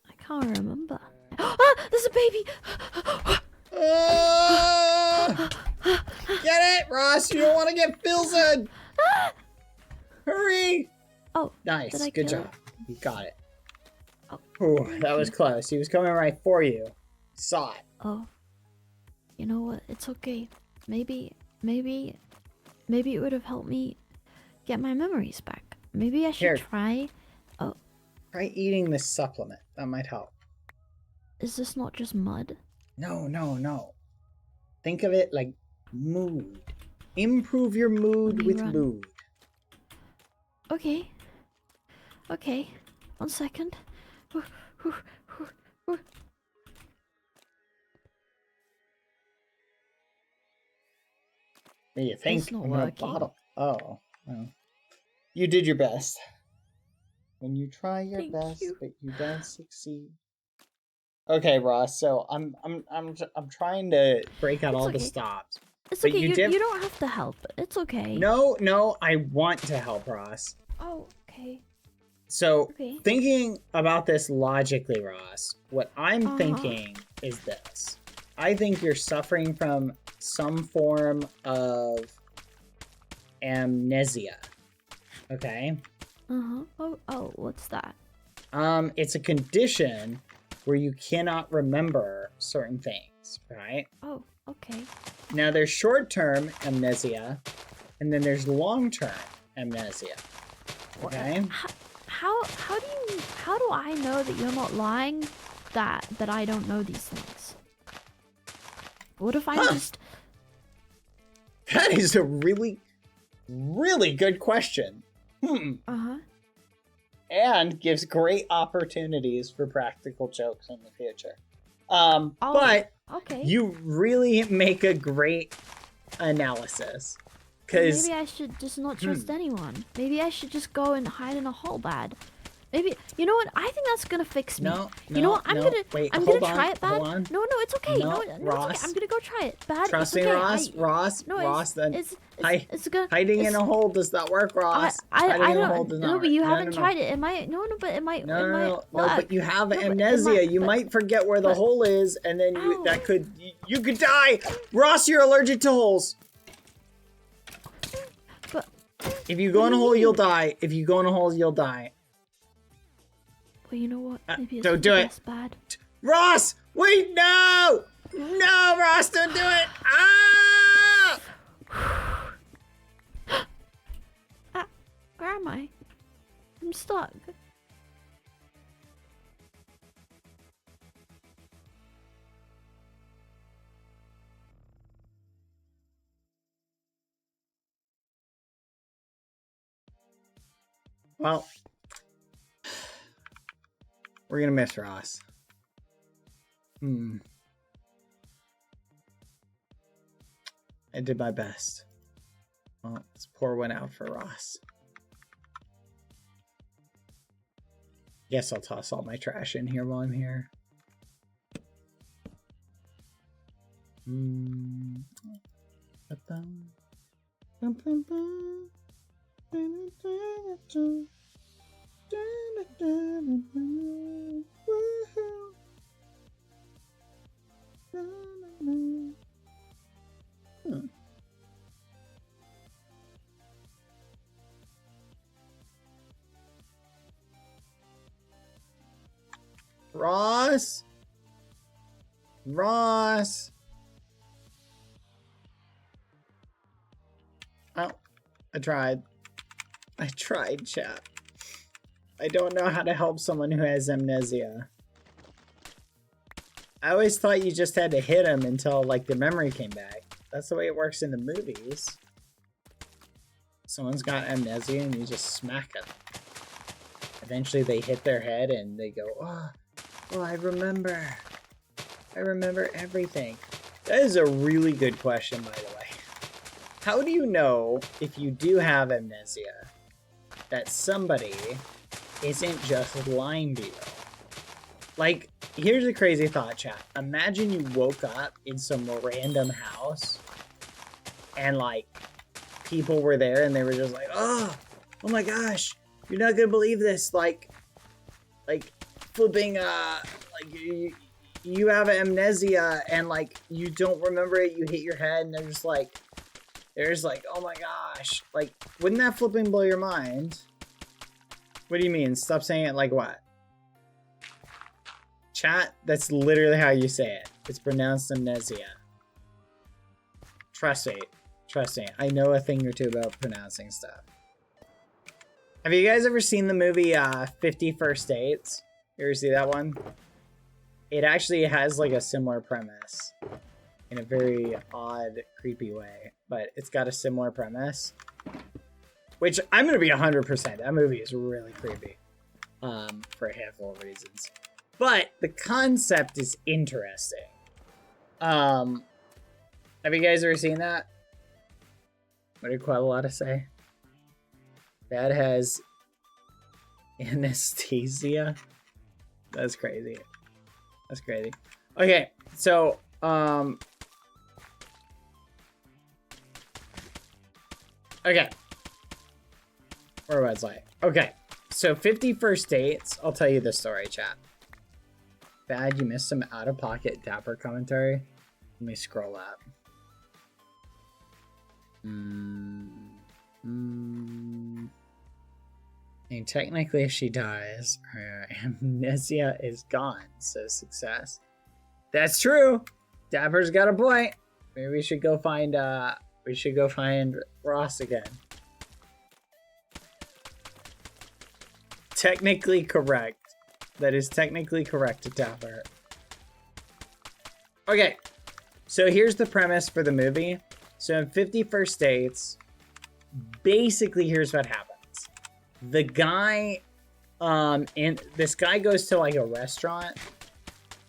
Speaker 12: I can't remember. Ah, there's a baby.
Speaker 5: Get it, Ross! You don't want to get Filson! Hurry!
Speaker 12: Oh,
Speaker 5: nice.
Speaker 12: did I
Speaker 5: Good
Speaker 12: kill
Speaker 5: job. You got it. Ooh, that was close. He was coming right for you. Saw it.
Speaker 12: Oh. You know what? It's okay. Maybe it would have helped me get my memories back. Maybe I should try. Oh.
Speaker 5: Try eating this supplement. That might help.
Speaker 12: Is this not just mud?
Speaker 5: No, no, no. Think of it like mood. Improve your mood with mood.
Speaker 12: Okay. Okay. 1 second.
Speaker 5: What do you think?
Speaker 12: It's not
Speaker 5: I'm gonna
Speaker 12: working.
Speaker 5: bottle. Oh, well. You did your best. When you try your best, but you don't succeed. Okay, Ross. So I'm trying to break out all the stops.
Speaker 12: It's
Speaker 5: but
Speaker 12: okay. You
Speaker 5: did...
Speaker 12: don't have to help. It's okay.
Speaker 5: No, no. I want to help, Ross.
Speaker 12: Oh, okay.
Speaker 5: So thinking about this logically, Ross, what I'm thinking is this. I think you're suffering from some form of amnesia. Okay?
Speaker 12: Oh, what's that?
Speaker 5: It's a condition where you cannot remember certain things, right?
Speaker 12: Oh, okay.
Speaker 5: Now there's short-term amnesia, and then there's long-term amnesia. Okay.
Speaker 12: How do I know that you're not lying? That I don't know these things. What if I just?
Speaker 5: That is a really, really good question. And gives great opportunities for practical jokes in the future. But
Speaker 12: okay.
Speaker 5: You really make a great analysis. Because
Speaker 12: Maybe I should just not trust anyone. Maybe I should just go and hide in a hole bad. Maybe, you know what? I think that's gonna fix me. You know what? I'm gonna try it bad. No, it's okay. No, it's okay. I'm gonna go try it bad.
Speaker 5: Trust
Speaker 12: it's
Speaker 5: me,
Speaker 12: okay.
Speaker 5: Ross. Then
Speaker 12: it's gonna,
Speaker 5: hiding in a hole does not work, Ross.
Speaker 12: I
Speaker 5: hiding in a hole does not
Speaker 12: no,
Speaker 5: work.
Speaker 12: but you haven't tried it. It might but it might.
Speaker 5: No, but you have amnesia. You might forget where the hole is, and then you could die. Ross, you're allergic to holes.
Speaker 12: But
Speaker 5: if you go in a hole, you'll die. If you go in a hole, you'll die.
Speaker 12: Well, you know what? Maybe it's
Speaker 5: don't do it.
Speaker 12: Bad.
Speaker 5: Ross, wait, no! No, Ross, don't do it! Ah!
Speaker 12: Where am I? I'm stuck.
Speaker 5: Well, we're gonna miss Ross. I did my best. Well, let's pour one out for Ross. Guess I'll toss all my trash in here while I'm here. Ross. Oh, I tried, chat. I don't know how to help someone who has amnesia. I always thought you just had to hit him until, like, the memory came back. That's the way it works in the movies. Someone's got amnesia and you just smack them. Eventually they hit their head and they go, oh, I remember everything. That is a really good question, by the way. How do you know if you do have amnesia that somebody isn't just lying to you? Like, here's a crazy thought, chat. Imagine you woke up in some random house and, like, people were there and they were just like, oh my gosh, you're not gonna believe this. Like flipping, like, you have amnesia and, like, you don't remember it, you hit your head and they're just like, oh my gosh. Like, wouldn't that flipping blow your mind? What do you mean? Stop saying it like what? Chat, that's literally how you say it. It's pronounced amnesia. Trust me. I know a thing or two about pronouncing stuff. Have you guys ever seen the movie 50 First Dates? You ever see that one? It actually has, like, a similar premise in a very odd, creepy way, but it's got a similar premise, which I'm gonna be 100%. That movie is really creepy, for a handful of reasons, but the concept is interesting. Have you guys ever seen that? What did Quavalata say? Dad has anesthesia. That's crazy. Okay, so okay. Where was I? Okay, so 50 First Dates. I'll tell you the story, chat. Bad, you missed some out-of-pocket Dapper commentary. Let me scroll up. And technically, if she dies, her amnesia is gone. So success. That's true. Dapper's got a point. Maybe we should go find Ross again. Technically correct. That is technically correct, Dapper. Okay. So here's the premise for the movie. So in 50 First Dates, basically here's what happens. The guy, and this guy goes to like a restaurant,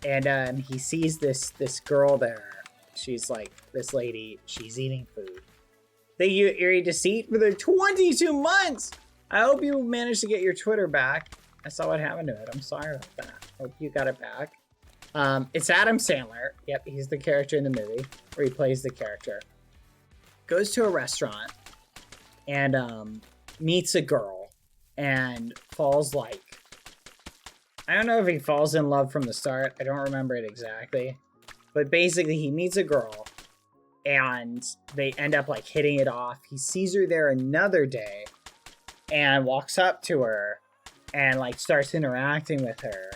Speaker 5: and he sees this girl there. She's like this lady. She's eating food. They agreed to see for the 22 months. I hope you managed to get your Twitter back. I saw what happened to it. I'm sorry about that. Hope you got it back. It's Adam Sandler. Yep, he's the character in the movie, where he plays the character. Goes to a restaurant and meets a girl and falls like, I don't know if he falls in love from the start. I don't remember it exactly. But basically he meets a girl and they end up like hitting it off. He sees her there another day and walks up to her and like starts interacting with her.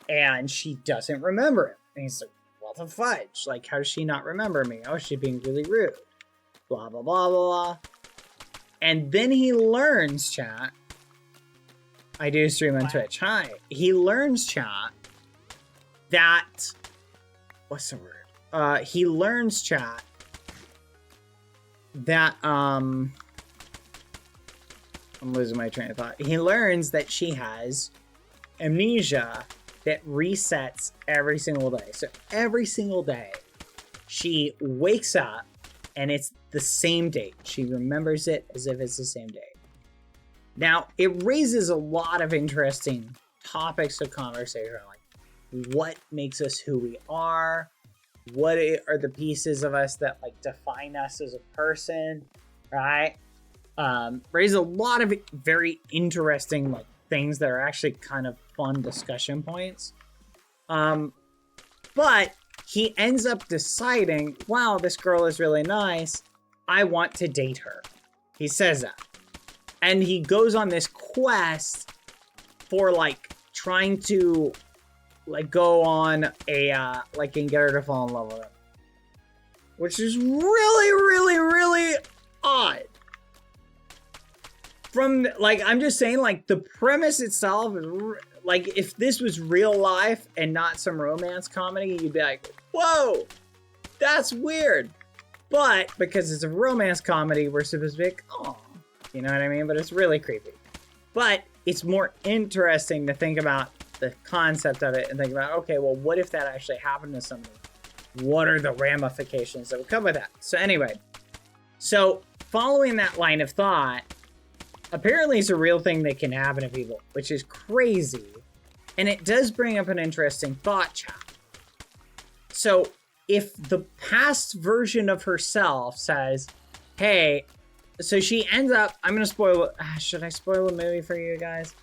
Speaker 5: And she doesn't remember him. And he's like, what the fudge? Like, how does she not remember me? Oh, she's being really rude. Blah, blah, blah, blah, blah. And then he learns, chat. I do stream on Twitch. Hi. He learns, chat, that... What's the word? He learns, chat, that, I'm losing my train of thought. He learns that she has amnesia that resets every single day. So every single day, she wakes up and it's the same date. She remembers it as if it's the same date. Now, it raises a lot of interesting topics of conversation, like what makes us who we are, what are the pieces of us that like define us as a person, right? Raise a lot of very interesting like things that are actually kind of fun discussion points. But he ends up deciding, wow, this girl is really nice. I want to date her. He says that. And he goes on this quest for like trying to like go on a like and get her to fall in love with him. Which is really, really, really odd. From like, I'm just saying, like, the premise itself is like, if this was real life and not some romance comedy, you'd be like, whoa, that's weird. But because it's a romance comedy, we're supposed to be like, oh, you know what I mean? But it's really creepy. But it's more interesting to think about the concept of it and think about, okay, well, what if that actually happened to somebody? What are the ramifications that would come with that? So anyway, so following that line of thought, apparently it's a real thing that can happen to people, which is crazy. And it does bring up an interesting thought, chat. So if the past version of herself says, hey, so she ends up, I'm going to spoil it. Should I spoil the movie for you guys?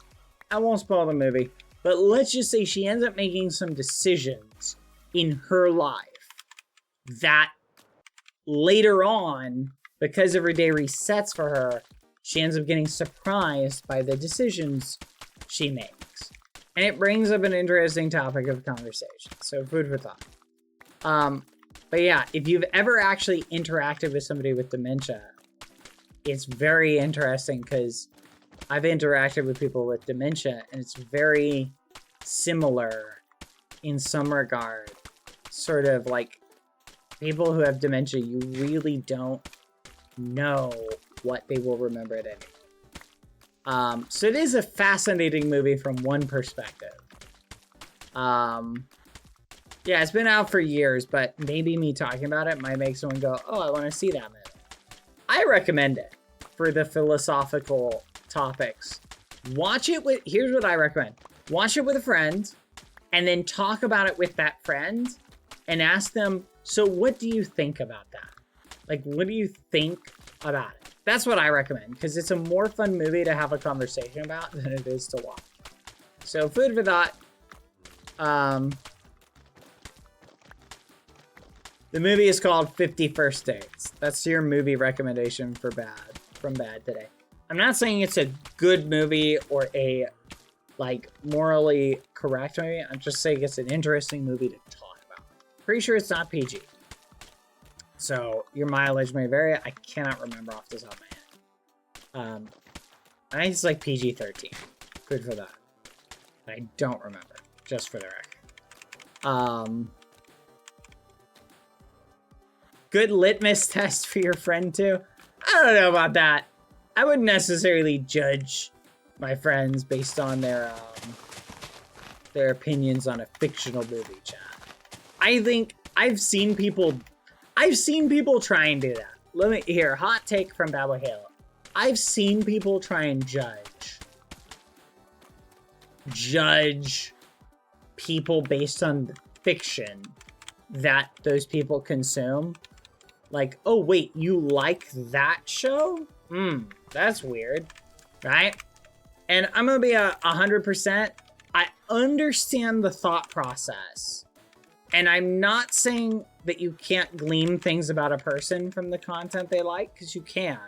Speaker 5: I won't spoil the movie. But let's just say she ends up making some decisions in her life that later on, because every day resets for her, she ends up getting surprised by the decisions she makes. And it brings up an interesting topic of conversation. So food for thought. But yeah, if you've ever actually interacted with somebody with dementia, it's very interesting because I've interacted with people with dementia and it's very similar in some regard. Sort of like people who have dementia, you really don't know what they will remember at any. So it is a fascinating movie from one perspective. Yeah, it's been out for years, but maybe me talking about it might make someone go, oh, I want to see that movie. I recommend it for the philosophical topics. Watch it with, here's what I recommend. Watch it with a friend, and then talk about it with that friend, and ask them, so what do you think about that? Like, what do you think about it? That's what I recommend, because it's a more fun movie to have a conversation about than it is to watch. So, food for thought. The movie is called 50 First Dates. That's your movie recommendation for from Bad today. I'm not saying it's a good movie or a, like, morally correct movie. I'm just saying it's an interesting movie to talk about. Pretty sure it's not PG. So, your mileage may vary. I cannot remember off the top of my head. I think it's like PG-13. Good for that. I don't remember, just for the record. Good litmus test for your friend, too. I don't know about that. I wouldn't necessarily judge my friends based on their opinions on a fictional movie, chat. I think I've seen people try and do that. Let me hear hot take from Badboyhalo. I've seen people try and judge people based on the fiction that those people consume. Like, oh wait, you like that show? That's weird, right? And I'm gonna be 100%. I understand the thought process. And I'm not saying that you can't glean things about a person from the content they like, because you can.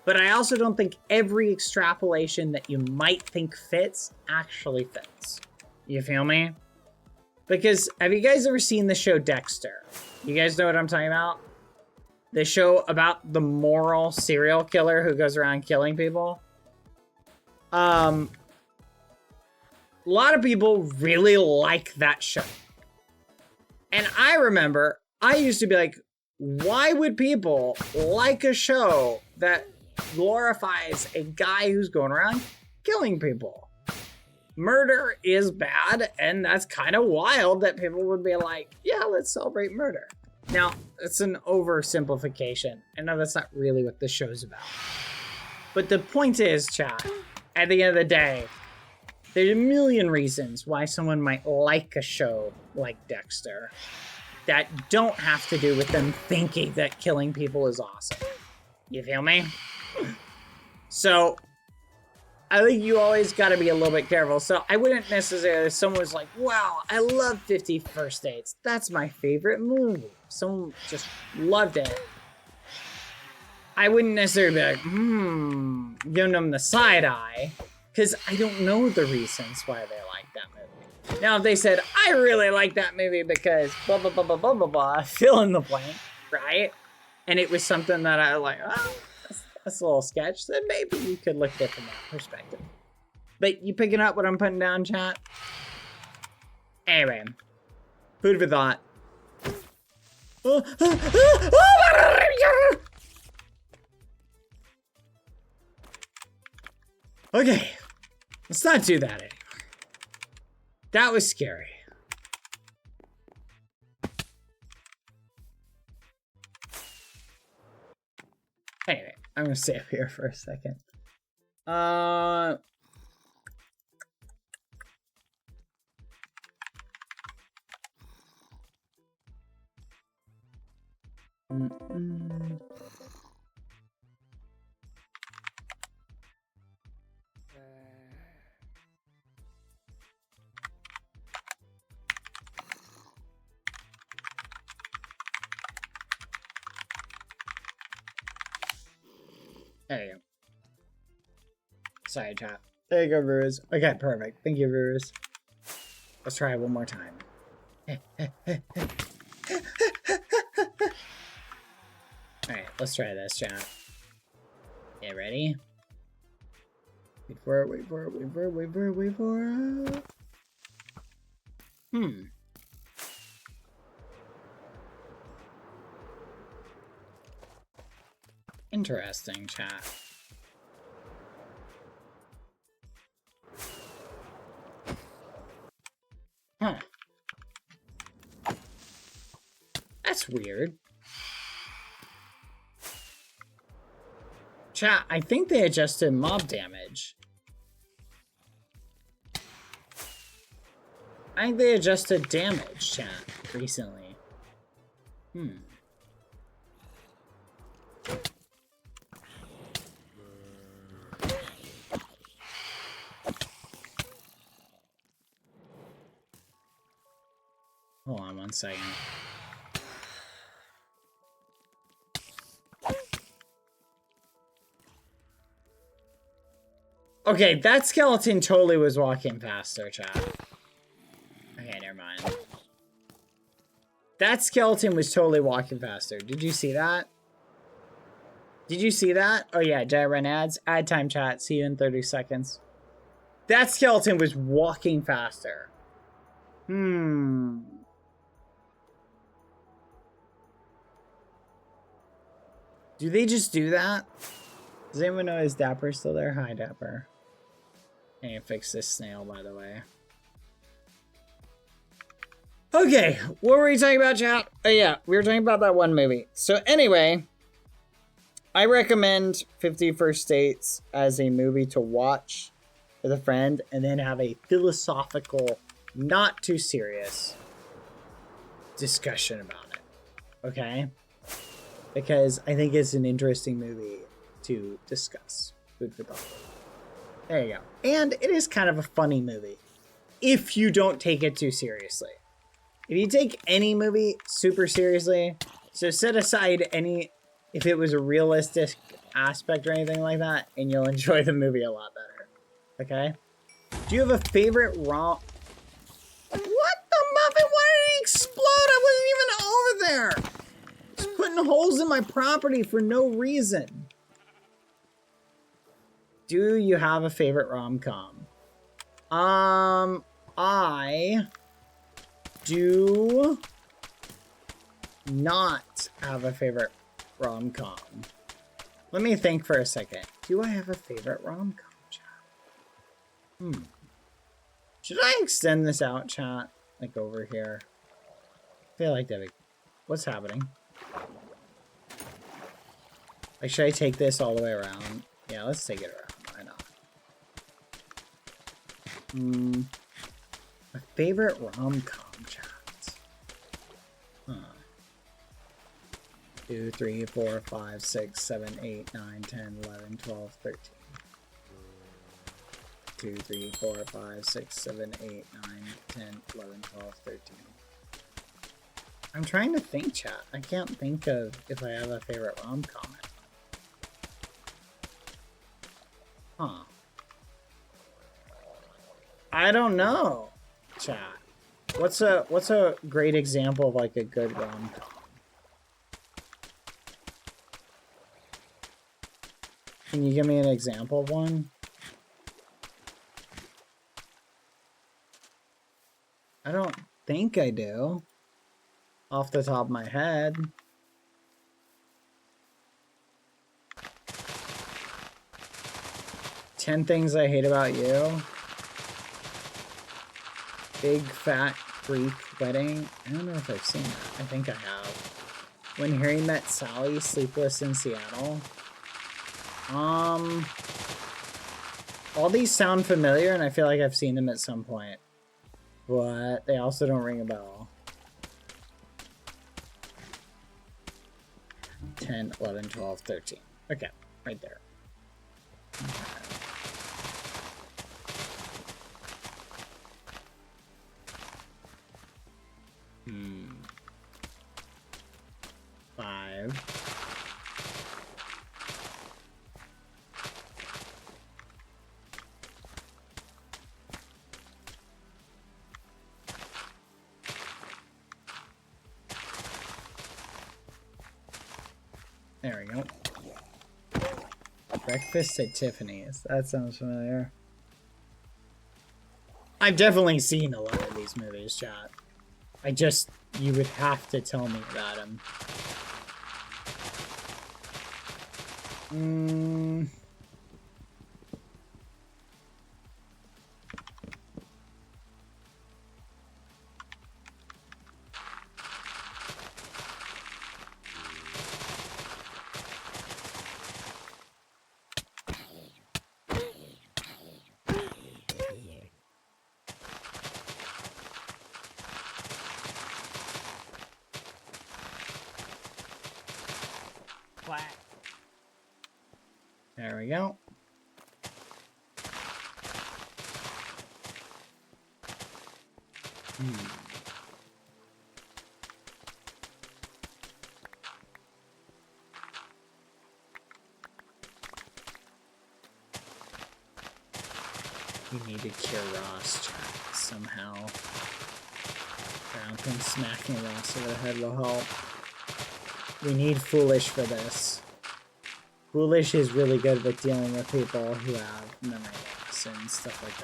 Speaker 5: But I also don't think every extrapolation that you might think fits actually fits. You feel me? Because have you guys ever seen the show Dexter? You guys know what I'm talking about? The show about the moral serial killer who goes around killing people. A lot of people really like that show. And I remember, I used to be like, why would people like a show that glorifies a guy who's going around killing people? Murder is bad, and that's kind of wild that people would be like, yeah, let's celebrate murder. Now, it's an oversimplification. I know that's not really what the show's about. But the point is, chat, at the end of the day, there's a million reasons why someone might like a show like Dexter that don't have to do with them thinking that killing people is awesome. You feel me? So, I think you always gotta be a little bit careful. So, I wouldn't necessarily, if someone was like, wow, I love 50 First Dates. That's my favorite movie. Someone just loved it. I wouldn't necessarily be like, giving them the side eye, because I don't know the reasons why they like that movie. Now, if they said, I really like that movie because blah, blah, blah, blah, blah, blah, blah, fill in the blank, right? And it was something that I like, oh, that's a little sketch, then maybe you could look at it from that perspective. But you picking up what I'm putting down, chat? Anyway, food for thought. Okay, let's not do that anymore. That was scary. Anyway, I'm gonna stay up here for a second. There you go. Sorry, chat. There you go, viewers. Okay, perfect. Thank you, viewers. Let's try it one more time. Alright, let's try this, chat. Yeah, ready? Wait for it, wait for it, wait for it, wait for it, wait for it. Interesting, chat. Huh. That's weird. Chat, I think they adjusted mob damage. I think they adjusted damage, chat, recently. Hold on one second. Okay, that skeleton totally was walking faster, chat. Okay, never mind. That skeleton was totally walking faster. Did you see that? Did you see that? Oh yeah, did I run ads? Ad time, chat. See you in 30 seconds. That skeleton was walking faster. Do they just do that? Does anyone know is Dapper still there? Hi, Dapper. I need to fix this snail, by the way. Okay, what were we talking about, chat? Oh yeah, we were talking about that one movie. So anyway, I recommend 50 First Dates as a movie to watch with a friend and then have a philosophical, not too serious discussion about it. Okay? Because I think it's an interesting movie to discuss. Food for thought. There you go. And it is kind of a funny movie if you don't take it too seriously. If you take any movie super seriously, so set aside any, if it was a realistic aspect or anything like that, and you'll enjoy the movie a lot better. Okay? Do you have a favorite rom... What the muffin? Why did it explode? I wasn't even over there! Just putting holes in my property for no reason. Do you have a favorite rom-com? I do not have a favorite rom-com. Let me think for a second. Do I have a favorite rom-com, chat? Should I extend this out, chat? Like over here? I feel like that. What's happening? Like, should I take this all the way around? Yeah, let's take it around. Why not? My favorite rom-com, chat. 2, 3, 4, 5, 6, 7, 8, 9, 10, 11, 12, 13. 2, 3, 4, 5, 6, 7, 8, 9, 10, 11, 12, 13. I'm trying to think, chat. I can't think of if I have a favorite rom-com. Huh. I don't know, chat. What's a great example of like a good rom-com? Can you give me an example of one? I don't think I do. Off the top of my head. Ten Things I Hate About You. Big Fat Greek Wedding. I don't know if I've seen that. I think I have. When Harry Met Sally, Sleepless in Seattle. All these sound familiar, and I feel like I've seen them at some point. But they also don't ring a bell. 10, 11, 12, 13. Okay, right there. Okay. 5. There we go. Breakfast at Tiffany's. That sounds familiar. I've definitely seen a lot of these movies, chat. You would have to tell me about them. There we go. You need to cure Ross, chat, somehow. I don't think smacking Ross over the head will help. We need Foolish for this. Foolish is really good with dealing with people who have memory loss and stuff like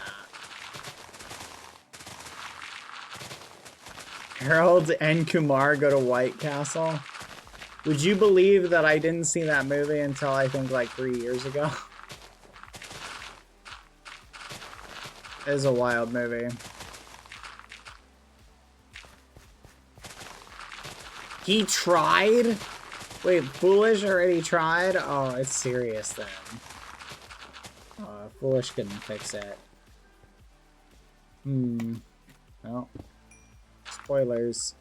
Speaker 5: that. Harold and Kumar go to White Castle. Would you believe that I didn't see that movie until I think like 3 years ago? It is a wild movie. He tried? Wait, Foolish already tried? Oh, it's serious then. Oh, Foolish couldn't fix it. Well, spoilers.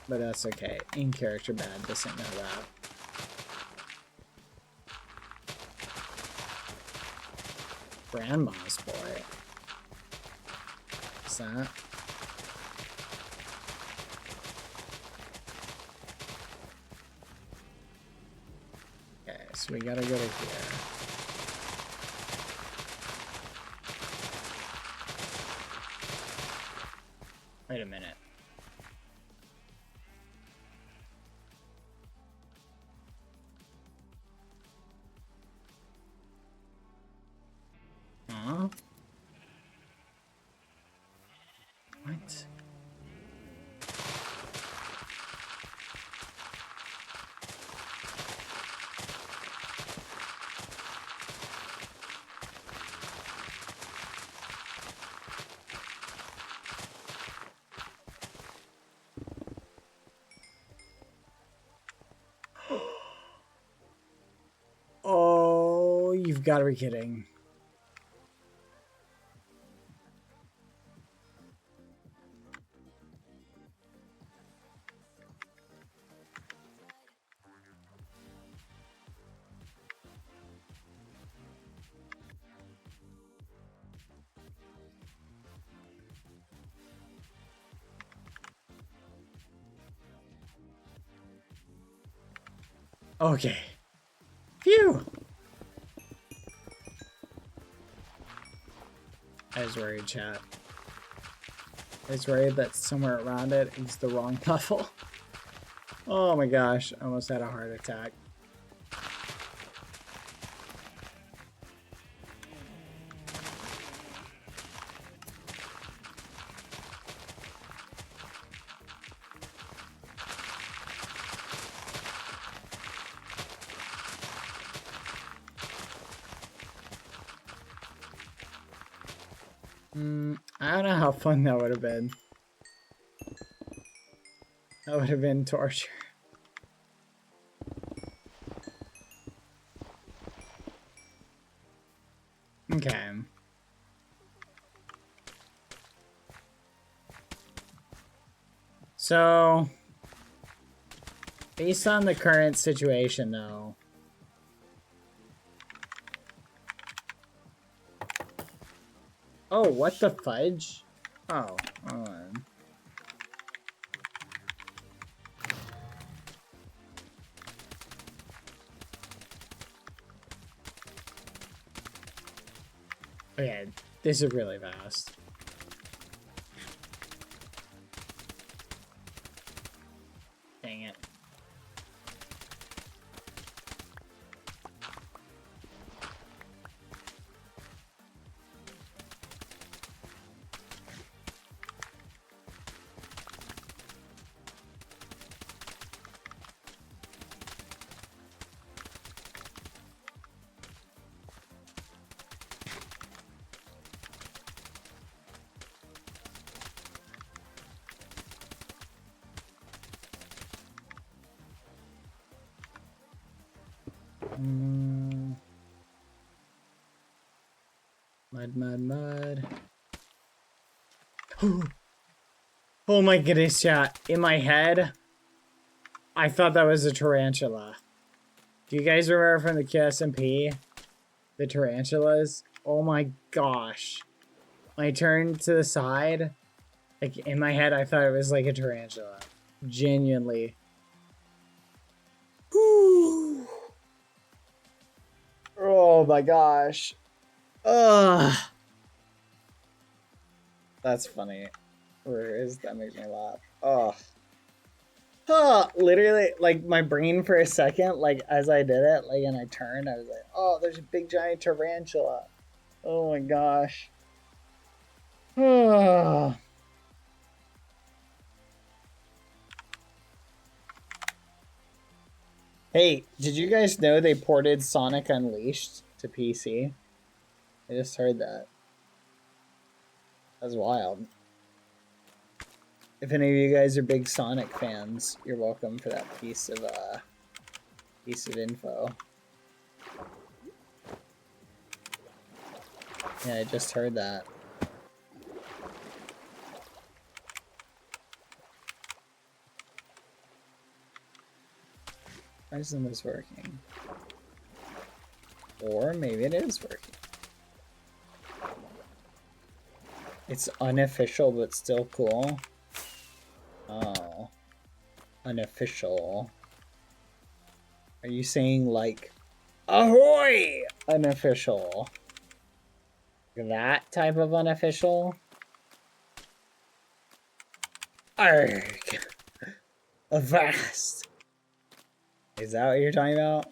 Speaker 5: But that's okay. In character bad doesn't know that. Grandma's boy. What's that? Okay, so we gotta go to here. Wait a minute. Huh? What? Oh, you've got to be kidding. Okay. Phew. I was worried, chat. I was worried that somewhere around it is the wrong level. Oh my gosh, I almost had a heart attack. I don't know how fun that would have been. That would have been torture. Okay. So, based on the current situation, though, oh, what the fudge? Oh, hold on. Okay, this is really fast. Dang it. Mud. Oh my goodness, chat. In my head, I thought that was a tarantula. Do you guys remember from the SMP? The tarantulas? Oh my gosh. When I turned to the side, like in my head, I thought it was like a tarantula. Genuinely. Oh my gosh. Ugh. That's funny. Where is that makes me laugh. Oh. Huh, literally, like, my brain for a second, like, as I did it, like, and I turned, I was like, oh, there's a big giant tarantula. Oh my gosh. Hey, did you guys know they ported Sonic Unleashed to PC? I just heard that. That's wild. If any of you guys are big Sonic fans, you're welcome for that piece of info. Yeah, I just heard that. Why isn't this working? Or maybe it is working. It's unofficial, but still cool. Oh. Unofficial. Are you saying, like, ahoy! Unofficial. That type of unofficial? Arrgh. Avast. Is that what you're talking about?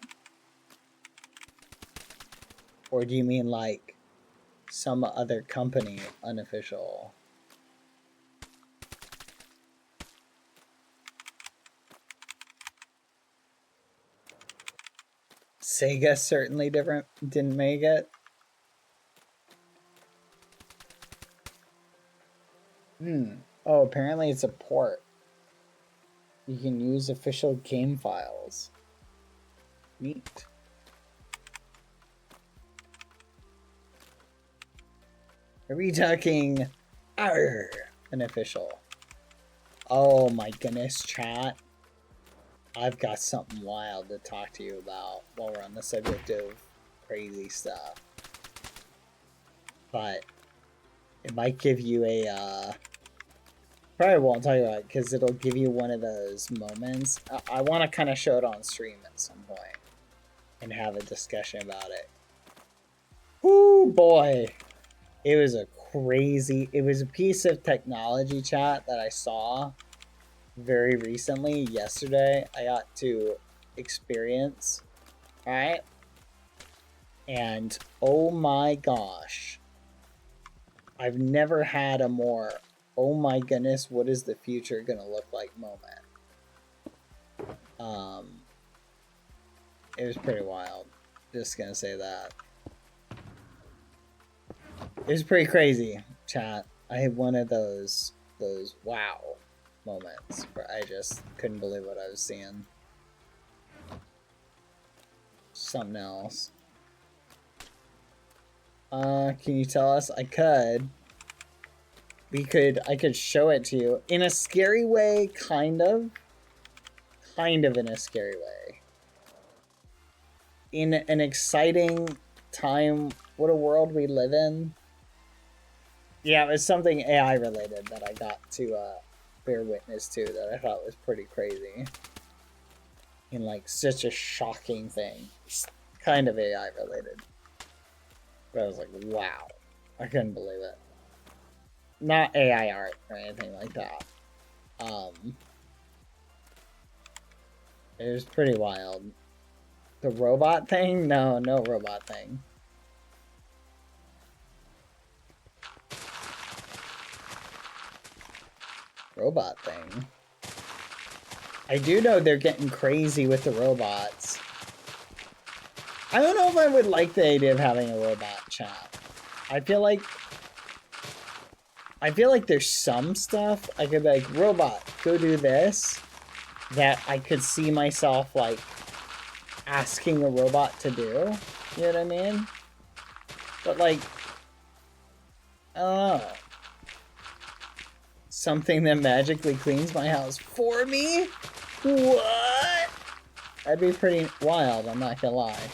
Speaker 5: Or do you mean, like, some other company unofficial? Sega certainly didn't make it. Oh, apparently it's a port. You can use official game files. Neat. Are we talking unofficial? Oh my goodness, chat. I've got something wild to talk to you about while we're on the subject of crazy stuff. But it might give you a probably won't tell you about it because it'll give you one of those moments. I want to kind of show it on stream at some point and have a discussion about it. Whoo boy. It was a piece of technology, chat, that I saw very recently. Yesterday I got to experience. Alright? And oh my gosh. I've never had a more oh my goodness, what is the future gonna look like moment. It was pretty wild. Just gonna say that. It was pretty crazy, chat. I had one of those wow moments where I just couldn't believe what I was seeing. Something else. Can you tell us? I could. I could show it to you. In a scary way, kind of. Kind of in a scary way. In an exciting time, what a world we live in. Yeah, it was something AI related that I got to bear witness to that I thought was pretty crazy. And like such a shocking thing. It's kind of AI related. But I was like, wow. I couldn't believe it. Not AI art or anything like that. It was pretty wild. The robot thing? No robot thing. Robot thing. I do know they're getting crazy with the robots. I don't know if I would like the idea of having a robot chat. I feel like there's some stuff I could be like, robot, go do this, that I could see myself like asking a robot to do. You know what I mean? But like, I don't know. Something that magically cleans my house for me? What? That'd be pretty wild, I'm not gonna lie.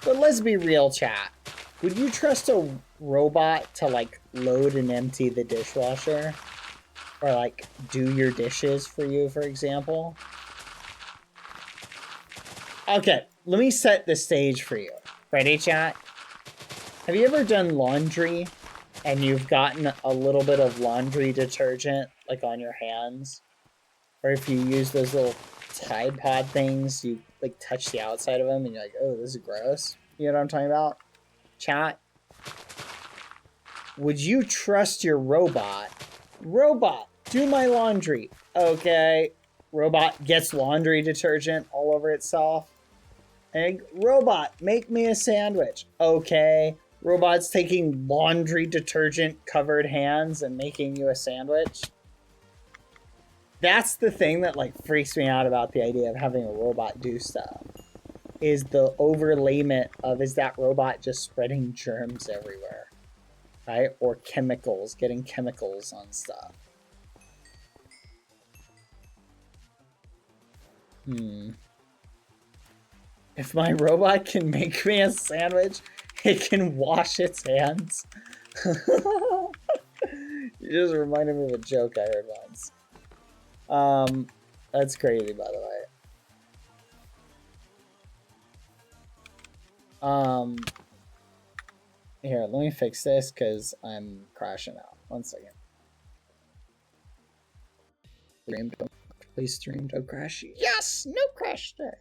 Speaker 5: But let's be real, chat. Would you trust a robot to like load and empty the dishwasher? Or like do your dishes for you, for example? Okay, let me set the stage for you. Ready, chat? Have you ever done laundry and you've gotten a little bit of laundry detergent like on your hands, or if you use those little Tide Pod things, you like touch the outside of them and you're like, oh, this is gross. You know what I'm talking about? Chat. Would you trust your robot? Robot, do my laundry. Okay. Robot gets laundry detergent all over itself. And robot, make me a sandwich. Okay. Robot's taking laundry detergent covered hands and making you a sandwich. That's the thing that like freaks me out about the idea of having a robot do stuff. Is the overlayment of, is that robot just spreading germs everywhere? Right? Or chemicals, getting chemicals on stuff. If my robot can make me a sandwich, it can wash its hands. You just reminded me of a joke I heard once. That's crazy, by the way. Here, let me fix this because I'm crashing out. 1 second. Please stream, don't crash. Yes! No crash there.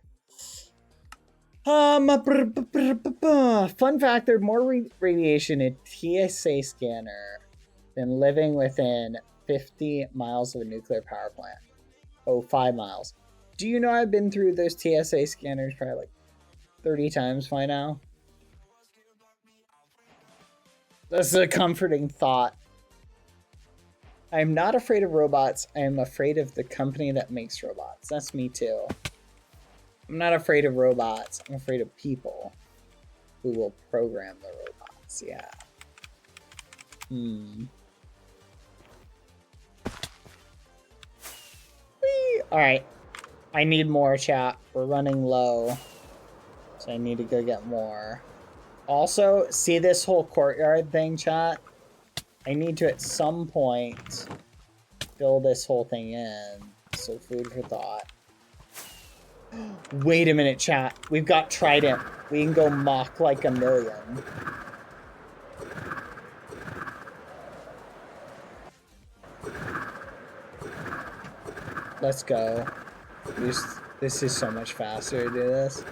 Speaker 5: Fun fact, there's more radiation in TSA scanner than living within 50 miles of a nuclear power plant. Oh, 5 miles. Do you know I've been through those TSA scanners probably like 30 times by now? That's a comforting thought. I'm not afraid of robots. I am afraid of the company that makes robots. That's me too. I'm not afraid of robots. I'm afraid of people who will program the robots. Yeah. Alright. I need more, chat. We're running low. So I need to go get more. Also, see this whole courtyard thing, chat? I need to, at some point, fill this whole thing in. So food for thought. Wait a minute, chat. We've got Trident. We can go mock like a million. Let's go. This is so much faster to do this.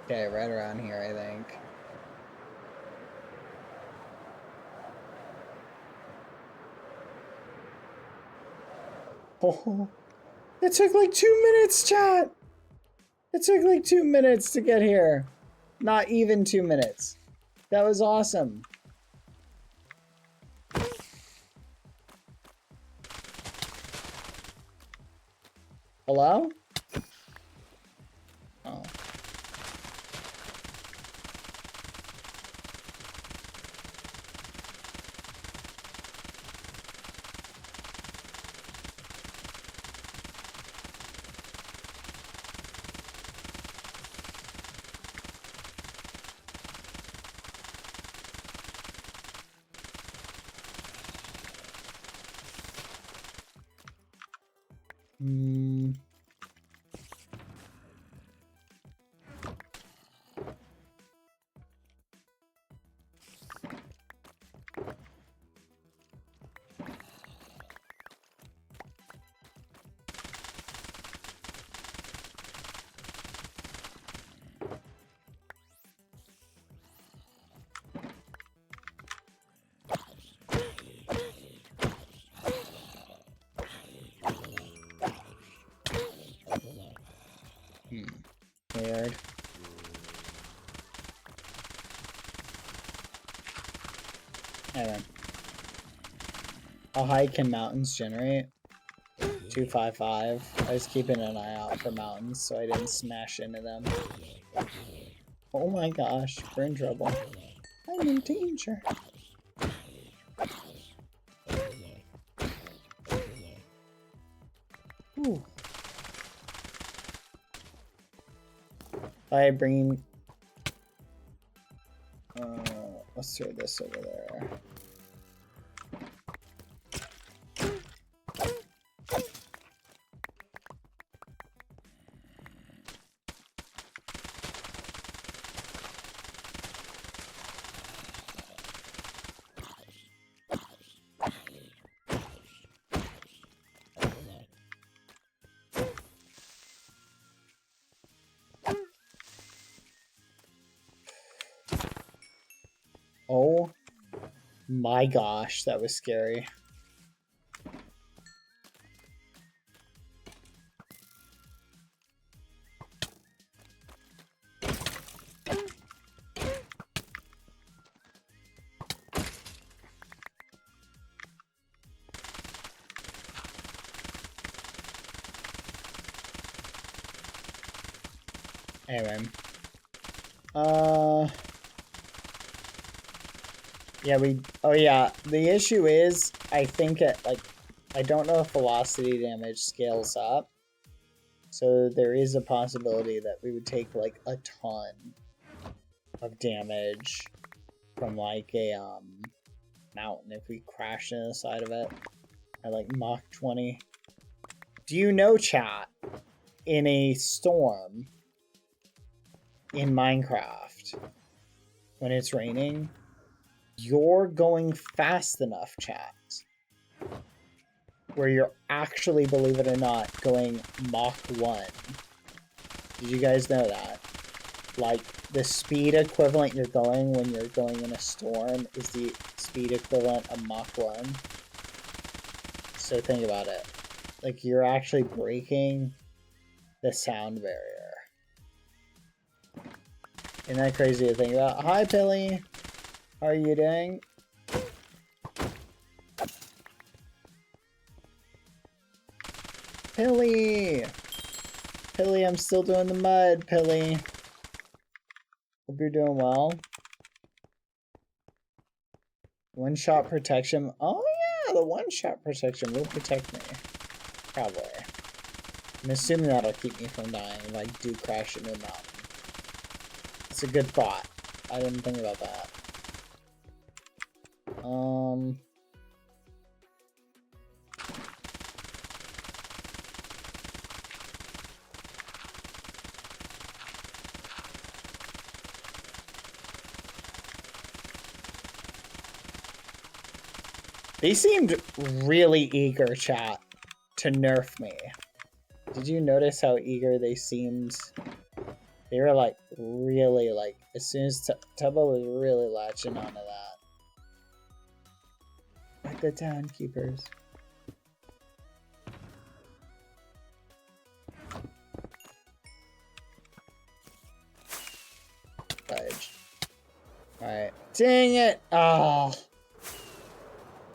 Speaker 5: Okay, right around here, I think. Oh, it took like 2 minutes, chat. It took like 2 minutes to get here. Not even 2 minutes. That was awesome. Hello? Oh. Weird. Anyway. How high can mountains generate? 255. I was keeping an eye out for mountains so I didn't smash into them. Oh my gosh, we're in trouble. I'm in danger. Ooh. I bring. Let's throw this over there. My gosh, that was scary. Anyway. Yeah, oh yeah, the issue is, I think I don't know if velocity damage scales up. So there is a possibility that we would take like a ton of damage from like a mountain if we crash into the side of it at like Mach 20. Do you know, chat, in a storm in Minecraft, when it's raining, you're going fast enough, chat, where you're actually, believe it or not, going Mach 1. Did you guys know that? Like, the speed equivalent you're going when you're going in a storm is the speed equivalent of Mach 1. So think about it. Like, you're actually breaking the sound barrier. Isn't that crazy to think about? Hi, Pilly! How are you doing? Pilly! Pilly, I'm still doing the mud, Pilly. Hope you're doing well. One-shot protection. Oh yeah, the one-shot protection will protect me. Probably. I'm assuming that'll keep me from dying if I do crash into a mountain. It's a good thought. I didn't think about that. They seemed really eager, chat, to nerf me. Did you notice how eager they seemed? They were like, really, like, as soon as Tubbo was really latching onto that. Like the town keepers. Fudge. Alright. Dang it! Oh.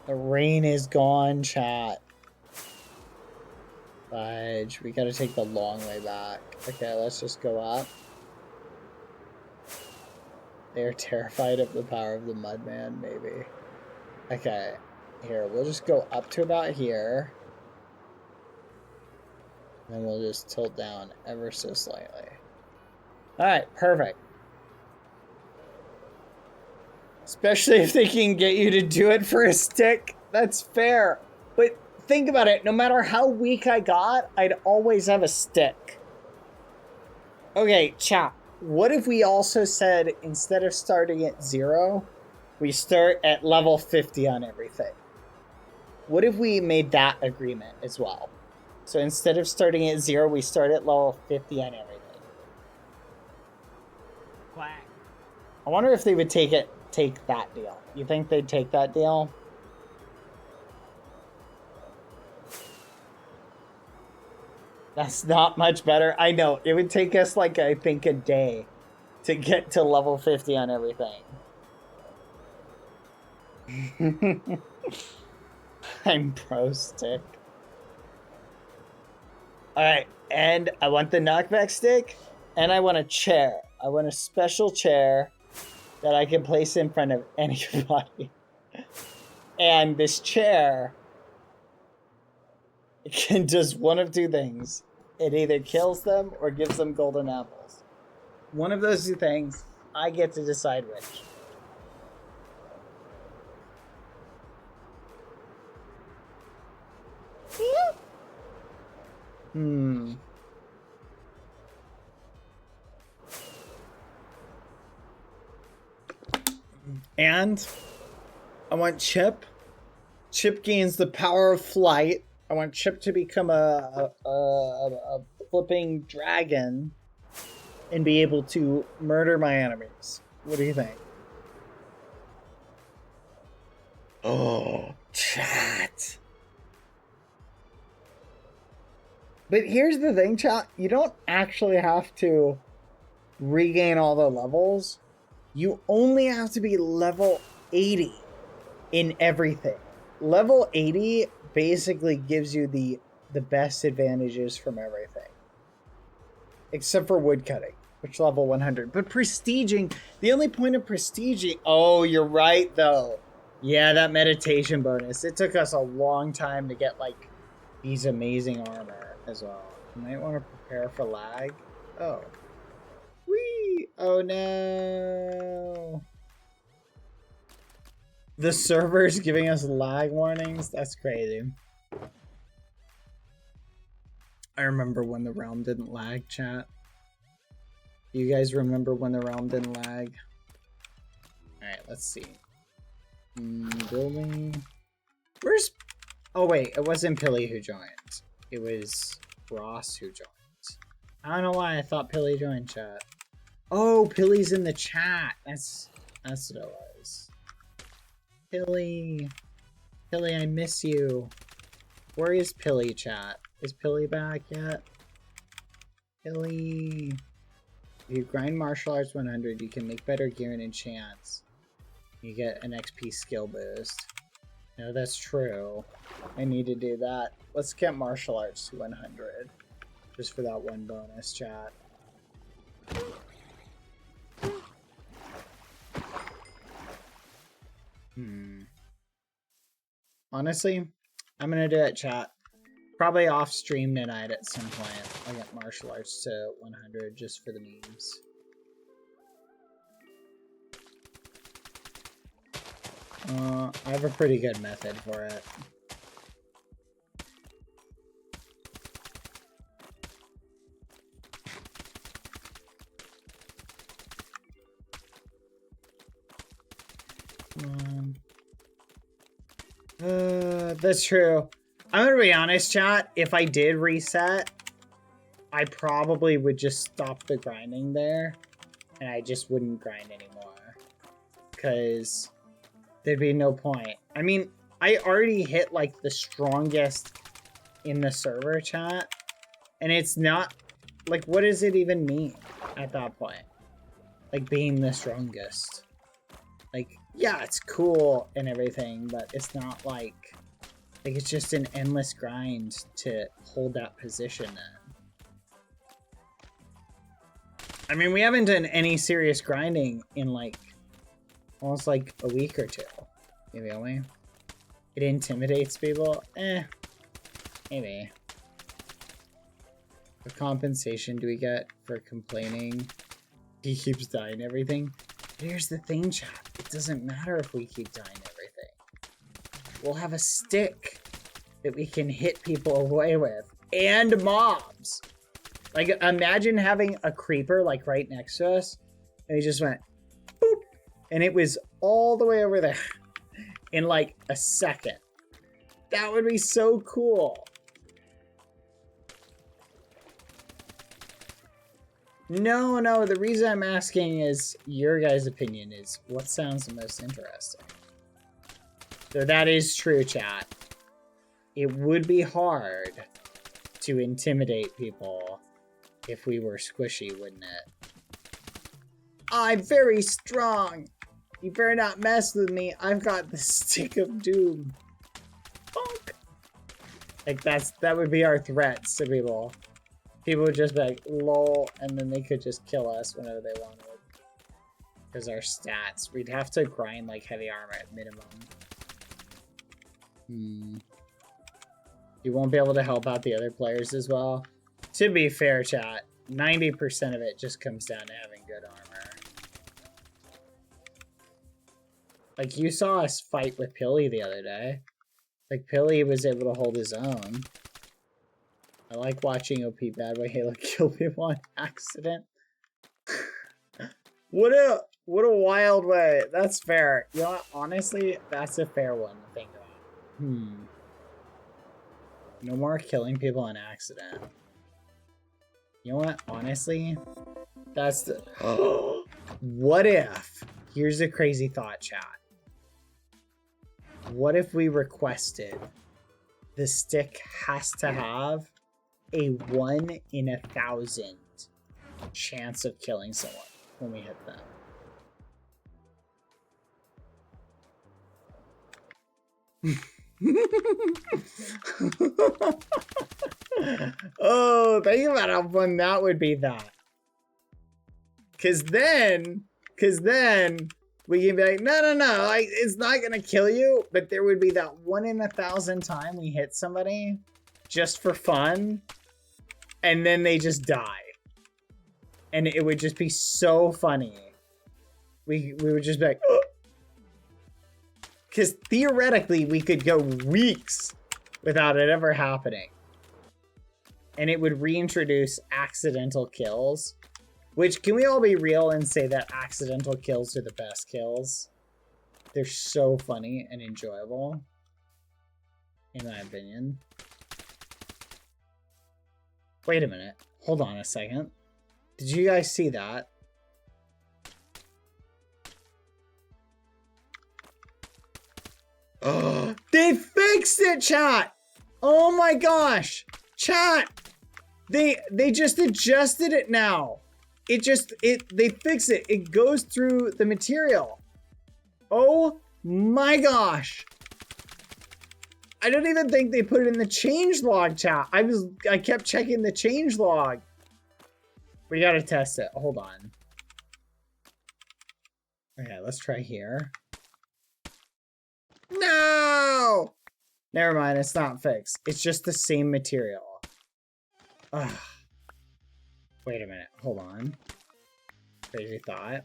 Speaker 5: The rain is gone, chat. Fudge. We gotta take the long way back. Okay, let's just go up. They're terrified of the power of the Mudman, maybe. Okay. Here, we'll just go up to about here. And then we'll just tilt down ever so slightly. Alright, perfect. Especially if they can get you to do it for a stick. That's fair. But think about it. No matter how weak I got, I'd always have a stick. Okay, chat. What if we also said, instead of starting at 0, we start at level 50 on everything? What if we made that agreement as well? So instead of starting at 0, we start at level 50 on everything.
Speaker 4: Quack.
Speaker 5: I wonder if they would take that deal. You think they'd take that deal? That's not much better. I know. It would take us, like, I think a day to get to level 50 on everything. I'm pro stick. Alright, and I want the knockback stick, and I want a chair. I want a special chair that I can place in front of anybody. And this chair, it can does one of two things. It either kills them or gives them golden apples. One of those two things, I get to decide which. And I want Chip. Chip gains the power of flight. I want Chip to become a flipping dragon and be able to murder my enemies. What do you think? Oh, chat. But here's the thing, chat. You don't actually have to regain all the levels. You only have to be level 80 in everything. Level 80 basically gives you the best advantages from everything. Except for woodcutting, which level 100. But prestiging, the only point of prestiging... Oh, you're right, though. Yeah, that meditation bonus. It took us a long time to get, like, these amazing armor as well. You might want to prepare for lag. Oh. Whee! Oh, no. The server's giving us lag warnings? That's crazy. I remember when the realm didn't lag, chat. You guys remember when the realm didn't lag? Alright, let's see. Building. Where's... Oh wait, it wasn't Pilly who joined. It was Ross who joined. I don't know why I thought Pilly joined, chat. Oh, Pilly's in the chat. That's what it was. Pilly. Pilly, I miss you. Where is Pilly, chat? Is Pilly back yet? Pilly. If you grind martial arts 100, you can make better gear and enchants. You get an XP skill boost. No, that's true. I need to do that. Let's get martial arts to 100. Just for that one bonus, chat. Honestly, I'm gonna do it, chat. Probably off stream tonight at some point. I'll get martial arts to 100 just for the memes. I have a pretty good method for it. That's true. I'm gonna be honest, chat. If I did reset, I probably would just stop the grinding there, and I just wouldn't grind anymore. Because there'd be no point. I mean, I already hit, like, the strongest in the server, chat. And it's not... Like, what does it even mean at that point? Like, being the strongest. Like, yeah, it's cool and everything, but it's not like... Like, it's just an endless grind to hold that position then. I mean, we haven't done any serious grinding in, like, almost, like, a week or two. Maybe only. It intimidates people? Maybe. What compensation do we get for complaining? He keeps dying everything. But here's the thing, chat. It doesn't matter if we keep dying everything. We'll have a stick that we can hit people away with. And mobs. Like, imagine having a creeper, like, right next to us. And he just went, boop. And it was all the way over there. In, like, a second. That would be so cool. No, the reason I'm asking is your guys' opinion is what sounds the most interesting. So that is true, chat. It would be hard to intimidate people if we were squishy, wouldn't it? I'm very strong. You better not mess with me. I've got the stick of doom. Bonk. Like that would be our threats to people. People would just be like, lol, and then they could just kill us whenever they wanted. Because our stats. We'd have to grind like heavy armor at minimum. You won't be able to help out the other players as well. To be fair, chat, 90% of it just comes down to having good armor. Like, you saw us fight with Pilly the other day. Like, Pilly was able to hold his own. I like watching OP Badboyhalo kill people on accident. What a wild way. That's fair. You know what? Honestly, that's a fair one to think about. No more killing people on accident. You know what? Honestly, that's the... What if... Here's a crazy thought, chat. What if we requested the stick has to have a 1 in 1,000 chance of killing someone when we hit them? Oh, think about how fun that would be, that. Cause then we can be like, no, like, it's not gonna kill you, but there would be that 1 in 1,000 time we hit somebody just for fun, and then they just die. And it would just be so funny. We would just be like, oh! Because theoretically, we could go weeks without it ever happening. And it would reintroduce accidental kills. Which, can we all be real and say that accidental kills are the best kills? They're so funny and enjoyable. In my opinion. Wait a minute. Hold on a second. Did you guys see that? Oh, they fixed it, chat! Oh my gosh! Chat! They just adjusted it now. They fix it. It goes through the material. Oh my gosh. I don't even think they put it in the changelog, chat. I kept checking the changelog. We gotta test it. Hold on. Okay, let's try here. No! Never mind, it's not fixed. It's just the same material. Ugh. Wait a minute, hold on. Crazy thought.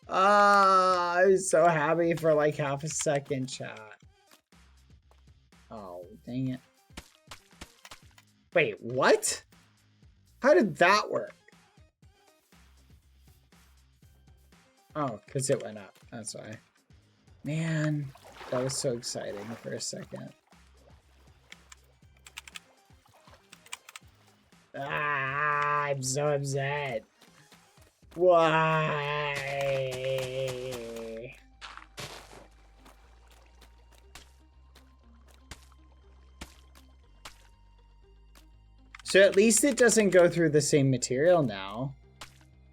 Speaker 5: I was so happy for like half a second, chat. Oh, dang it. Wait, what? How did that work? Oh, because it went up. That's why. Man, that was so exciting for a second. Ah, I'm so upset. Why? So at least it doesn't go through the same material now.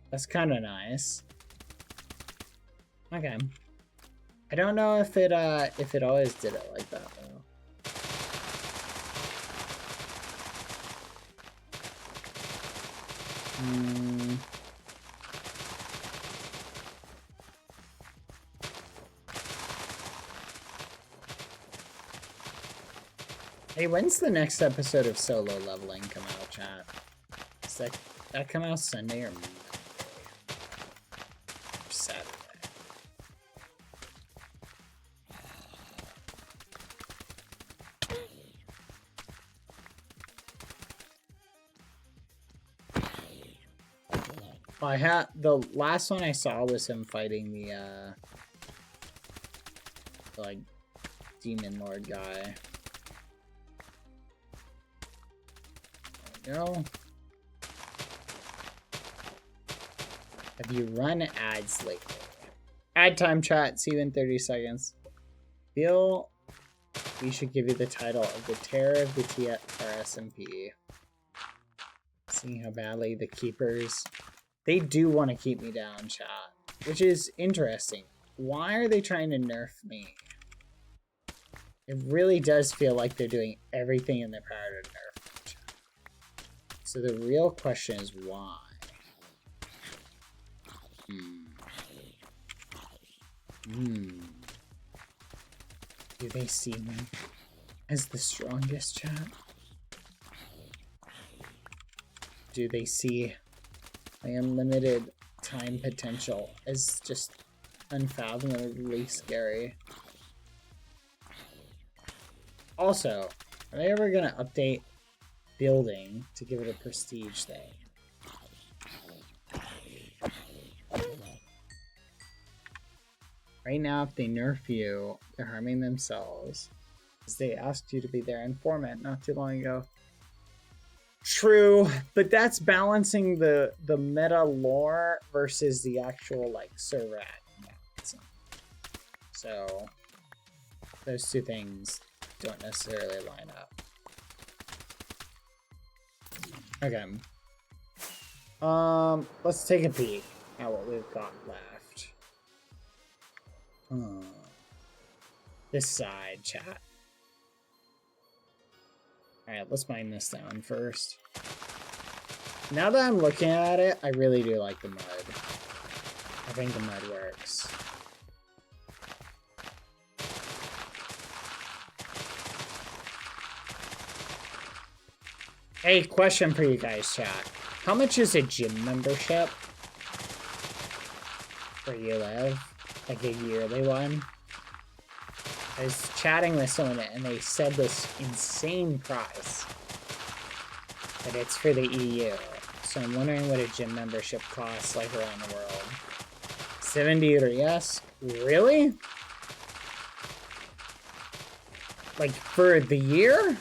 Speaker 5: That's kind of nice. Okay. I don't know if it always did it like that though. Hey, when's the next episode of Solo Leveling come out, chat? Does that come out Sunday or Monday? Or Saturday? Well, the last one I saw was him fighting the like demon lord guy. There we go. Have you run ads lately? Ad time, chat. See you in 30 seconds. Feel we should give you the title of the Terror of the SMP. Seeing how badly the keepers. They do want to keep me down, chat. Which is interesting. Why are they trying to nerf me? It really does feel like they're doing everything in their power to nerf me, chat. So the real question is why? Do they see me as the strongest, chat? Do they see my unlimited time potential as just unfathomably scary? Also, are they ever gonna update building to give it a prestige thing? Right now, if they nerf you, they're harming themselves. Because they asked you to be their informant not too long ago. True, but that's balancing the meta lore versus the actual like server ad. So those two things don't necessarily line up. Okay. Let's take a peek at what we've got left. This side, chat. Alright, let's mine this down first. Now that I'm looking at it, I really do like the mud. I think the mud works. Hey, question for you guys, chat. How much is a gym membership where you live? Like a yearly one? I was chatting with someone and they said this insane price. But it's for the EU. So I'm wondering what a gym membership costs like around the world. 70 or yes? Really? Like for the year?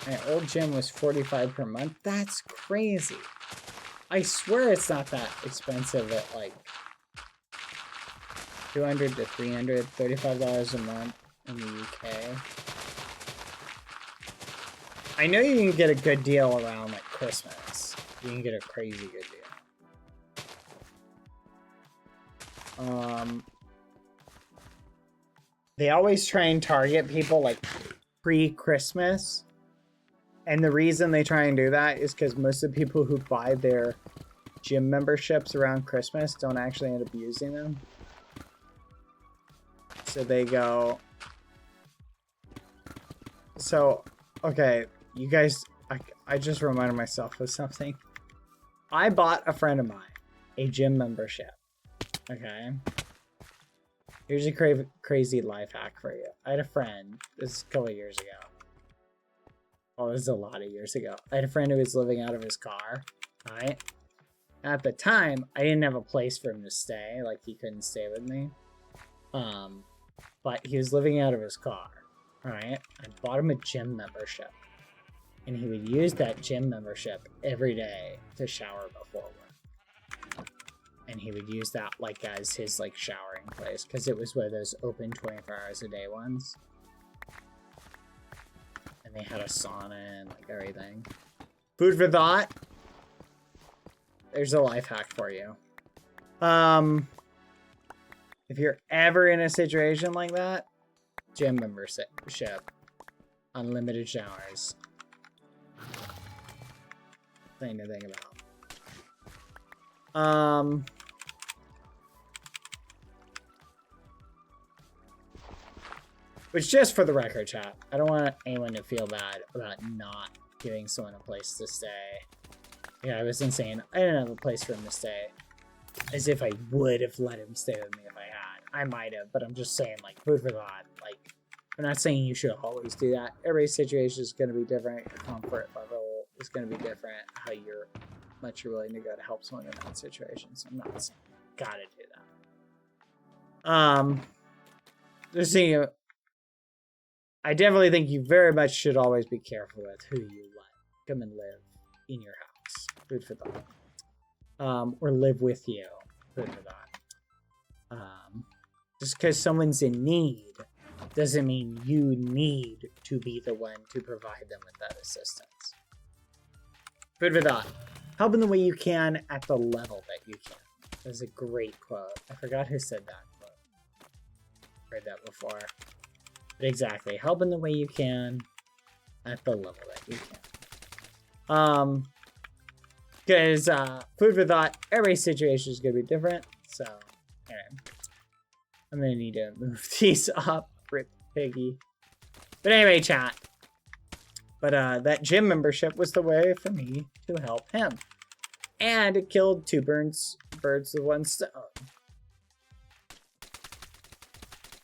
Speaker 5: My old gym was 45 per month. That's crazy. I swear it's not that expensive at like 200 to 300, $35 a month in the UK. I know you can get a good deal around like Christmas. You can get a crazy good deal. They always try and target people like pre-Christmas. And the reason they try and do that is because most of the people who buy their gym memberships around Christmas don't actually end up using them. So they go... So, okay, you guys, I just reminded myself of something. I bought a friend of mine a gym membership. Okay? Here's a crazy life hack for you. I had a friend, this is a couple of years ago. Oh, this is a lot of years ago. I had a friend who was living out of his car, right? At the time, I didn't have a place for him to stay. Like, he couldn't stay with me. But he was living out of his car, right? I bought him a gym membership. And he would use that gym membership every day to shower before work. And he would use that, like, as his, like, showering place. Because it was one of those open 24 hours a day ones. And they had a sauna and like everything. Food for thought. There's a life hack for you. If you're ever in a situation like that, gym membership, unlimited showers. Thing to think about. Which, just for the record, chat, I don't want anyone to feel bad about not giving someone a place to stay. Yeah, I was insane. I didn't have a place for him to stay. As if I would have let him stay with me if I had. I might have, but I'm just saying, like, food for thought. Like, I'm not saying you should always do that. Everybody's situation is going to be different. Your comfort level is going to be different. How much you're willing to go to help someone in that situation. So I'm not saying you gotta do that. Just saying, I definitely think you very much should always be careful with who you let come and live in your house. Food for thought. Or live with you. Food for thought. Just because someone's in need doesn't mean you need to be the one to provide them with that assistance. Food for thought. Help in the way you can at the level that you can. That's a great quote. I forgot who said that quote. Heard that before. But exactly. Help in the way you can at the level that you can. Because food for thought, everybody's situation is going to be different. So, anyway. I'm going to need to move these up. Rip Piggy. But anyway, chat. But that gym membership was the way for me to help him. And it killed two birds with one stone.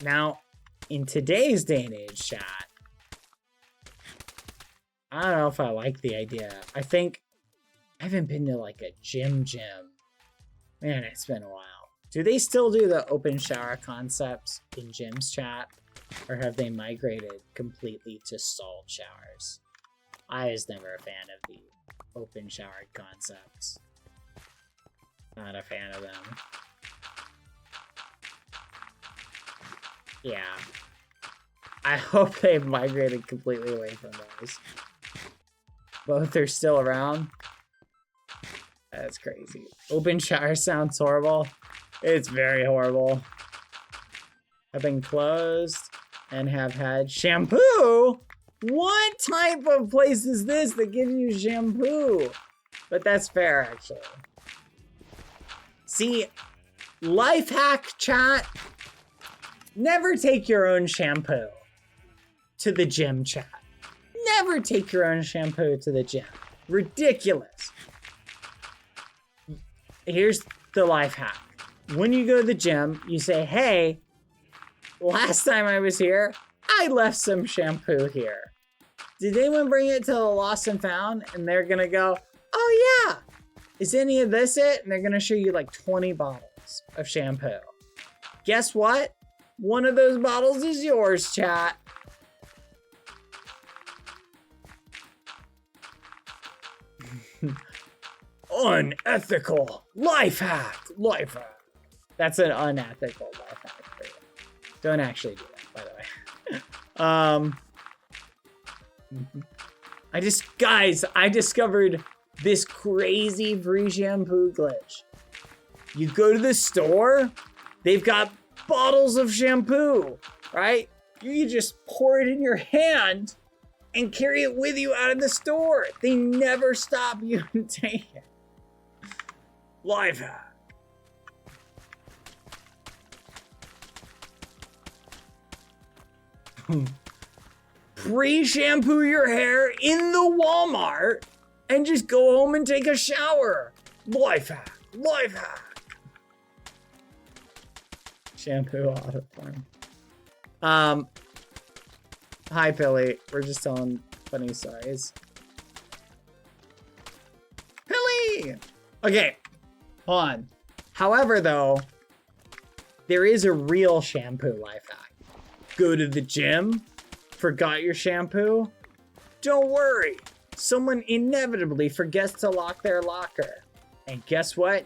Speaker 5: Now, in today's day and age, chat, I don't know if I like the idea. I think I haven't been to like a gym. Man, it's been a while. Do they still do the open shower concepts in gyms, chat? Or have they migrated completely to stalled showers? I was never a fan of the open showered concepts. Not a fan of them. Yeah. I hope they've migrated completely away from those. Both are still around. That's crazy. Open shower sounds horrible. It's very horrible. Have been closed and have had shampoo? What type of place is this that gives you shampoo? But that's fair, actually. See, life hack, chat. Never take your own shampoo to the gym, chat. Never take your own shampoo to the gym. Ridiculous. Here's the life hack. When you go to the gym, you say, hey, last time I was here, I left some shampoo here. Did anyone bring it to the lost and found? And they're gonna go, oh yeah. Is any of this it? And they're gonna show you like 20 bottles of shampoo. Guess what? One of those bottles is yours, chat. Unethical life hack. Life hack. That's an unethical life hack for you. Don't actually do that, by the way. Guys, I discovered this crazy free shampoo glitch. You go to the store, they've got bottles of shampoo, right? You can just pour it in your hand and carry it with you out of the store. They never stop you to take it. Life hack. Pre-shampoo your hair in the Walmart and just go home and take a shower. Life hack. Life hack. Shampoo auto form. Hi, Billy. We're just telling funny stories. Billy! Okay, hold on. However, though, there is a real shampoo life hack. Go to the gym, forgot your shampoo? Don't worry. Someone inevitably forgets to lock their locker. And guess what?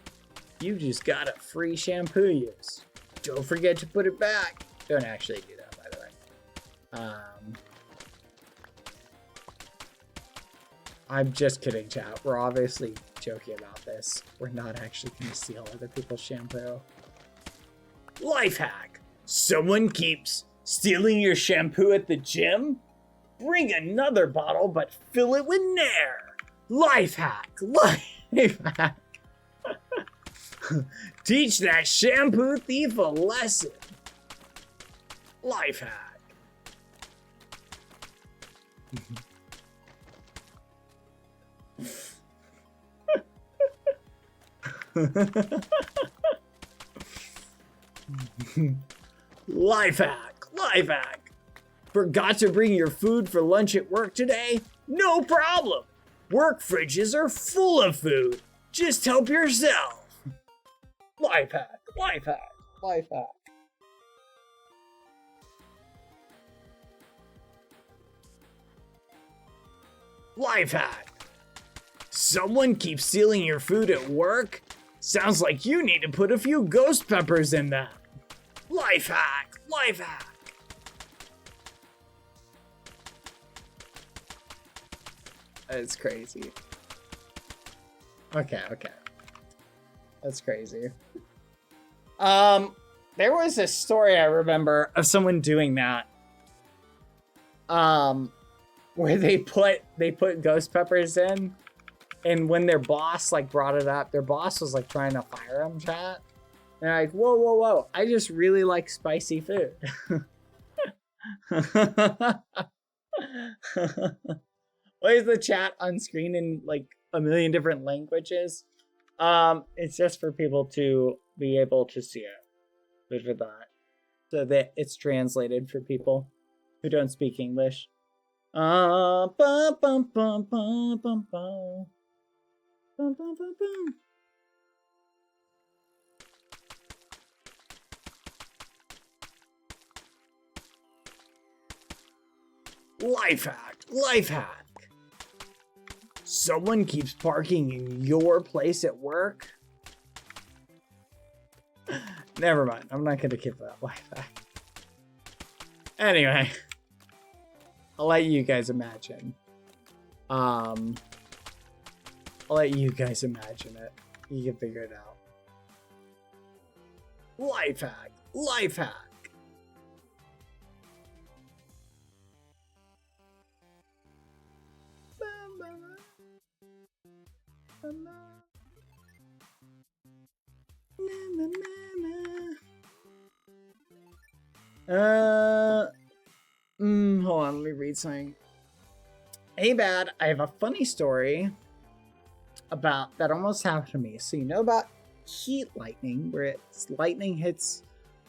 Speaker 5: You just got a free shampoo use. Don't forget to put it back. Don't actually do that, by the way. I'm just kidding, chat. We're obviously joking about this. We're not actually going to steal other people's shampoo. Life hack. Someone keeps stealing your shampoo at the gym? Bring another bottle, but fill it with Nair. Life hack. Life hack. Teach that shampoo thief a lesson. Life hack. Life hack. Life hack. Forgot to bring your food for lunch at work today? No problem. Work fridges are full of food. Just help yourself. Life hack, life hack, life hack. Life hack. Someone keeps stealing your food at work? Sounds like you need to put a few ghost peppers in them. Life hack, life hack. That's crazy. Okay. That's crazy. There was a story I remember of someone doing that. Where they put ghost peppers in, and when their boss like brought it up, their boss was like trying to fire him, chat. And they're like, whoa, I just really like spicy food. Why is the chat on screen in like a million different languages? It's just for people to be able to see it. Good for that. So that it's translated for people who don't speak English. Bum, bum, bum, bum, bum, bum. Bum, bum, bum, bum. Life hack. Life hack. Someone keeps parking in your place at work? Never mind. I'm not going to give that life hack. Anyway. I'll let you guys imagine. I'll let you guys imagine it. You can figure it out. Life hack. Life hack. Hold on, let me read something. Hey, Bad, I have a funny story about that almost happened to me. So you know about heat lightning, where lightning hits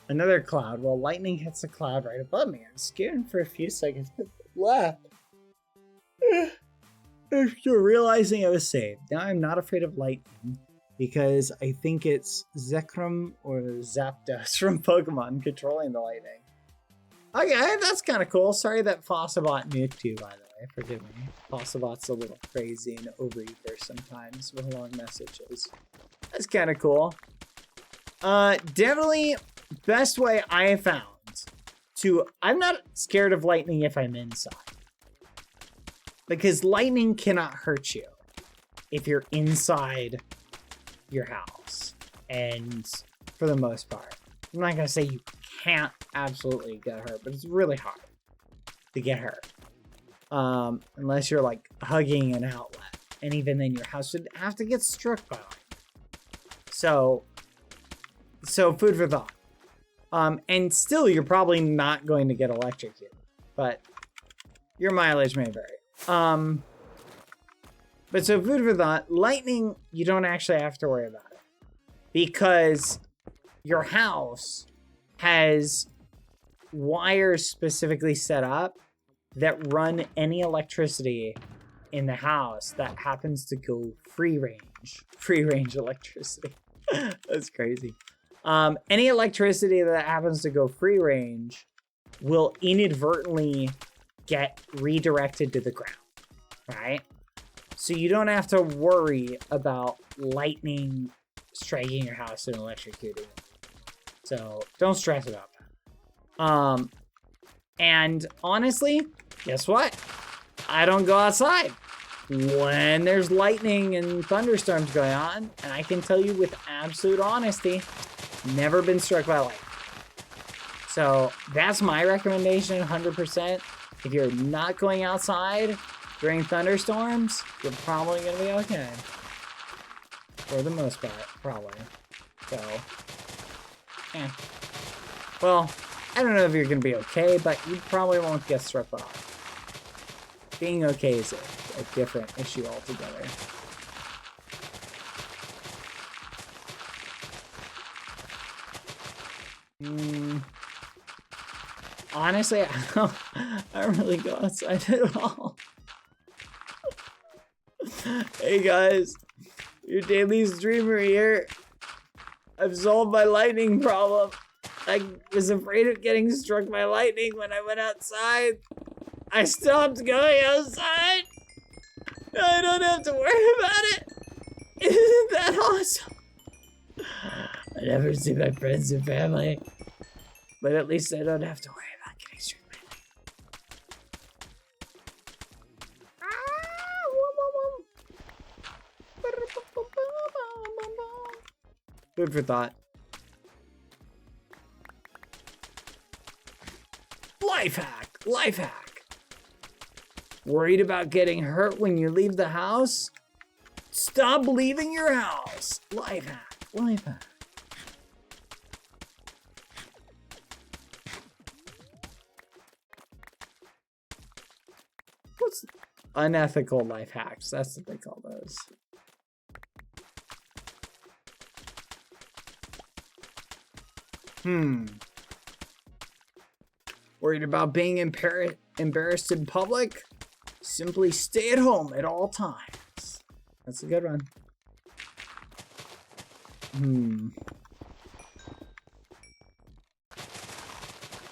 Speaker 5: another cloud? Well, lightning hits a cloud right above me. I'm scared for a few seconds, but left. After realizing I was saved, now I'm not afraid of lightning because I think it's Zekrom or Zapdos from Pokemon controlling the lightning. Okay, that's kind of cool. Sorry that Fossabot nuked you, by the way. Forgive me. Fossabot's a little crazy and overeager sometimes with long messages. That's kind of cool. Definitely best way I have found to... I'm not scared of lightning if I'm inside. Because lightning cannot hurt you if you're inside your house. And for the most part. I'm not going to say you can't absolutely get hurt, but it's really hard to get hurt. Unless you're like hugging an outlet. And even then your house would have to get struck by lightning. So food for thought. And still you're probably not going to get electrocuted. But your mileage may vary. But so food for thought, lightning, you don't actually have to worry about it. Because your house has wires specifically set up that run any electricity in the house that happens to go free range electricity. That's crazy. Any electricity that happens to go free range will inadvertently get redirected to the ground, right? So you don't have to worry about lightning striking your house and electrocuting it. So don't stress about that. And honestly, guess what? I don't go outside when there's lightning and thunderstorms going on. And I can tell you with absolute honesty, never been struck by lightning. So that's my recommendation, 100%. If you're not going outside during thunderstorms, you're probably going to be okay. For the most part, probably. So, yeah. Well, I don't know if you're going to be okay, but you probably won't get struck off. Being okay is a different issue altogether. Honestly, I don't really go outside at all. Hey guys, your daily streamer here. I've solved my lightning problem. I was afraid of getting struck by lightning when I went outside. I stopped going outside. I don't have to worry about it. Isn't that awesome? I never see my friends and family, but at least I don't have to worry about getting struck by lightning. Food for thought. Life hack! Life hack! Worried about getting hurt when you leave the house? Stop leaving your house! Life hack! Life hack! What's unethical life hacks? That's what they call those. Worried about being embarrassed in public? Simply stay at home at all times. That's a good one.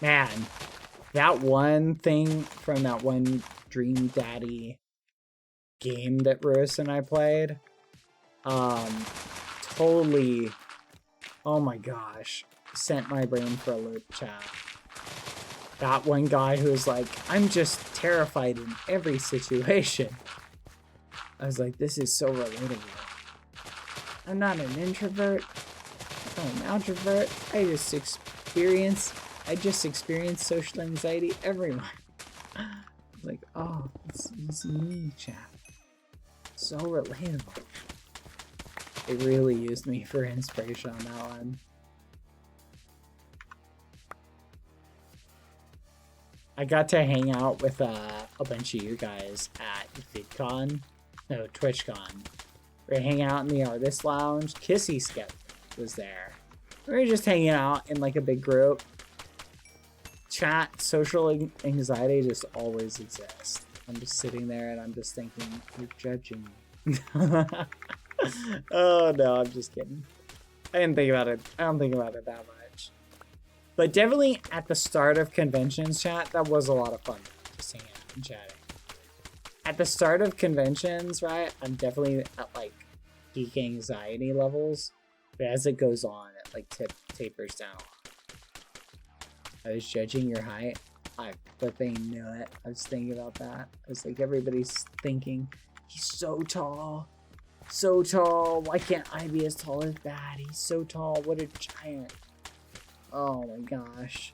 Speaker 5: Man, that one thing from that one Dream Daddy game that Rose and I played, totally, oh my gosh, sent my brain for a loop, chat. That one guy who was like, I'm just terrified in every situation. I was like, this is so relatable. I'm not an introvert. I'm an introvert. I just experienced social anxiety everywhere. Like, oh, it's me, chat. So relatable. It really used me for inspiration on that one. I got to hang out with a bunch of you guys at TwitchCon. We were hanging out in the artist lounge. Kissy Skep was there. We were just hanging out in like a big group. Chat, social anxiety just always exists. I'm just sitting there and I'm just thinking, you're judging me. Oh no, I'm just kidding. I didn't think about it. I don't think about it that much. But definitely at the start of conventions, chat, that was a lot of fun. Just hanging out and chatting. At the start of conventions, right, I'm definitely at like geek anxiety levels. But as it goes on, it like tapers down a lot. I was judging your height. I flipping knew it. I was thinking about that. I was like, everybody's thinking, he's so tall. So tall. Why can't I be as tall as that? He's so tall. What a giant. Oh my gosh.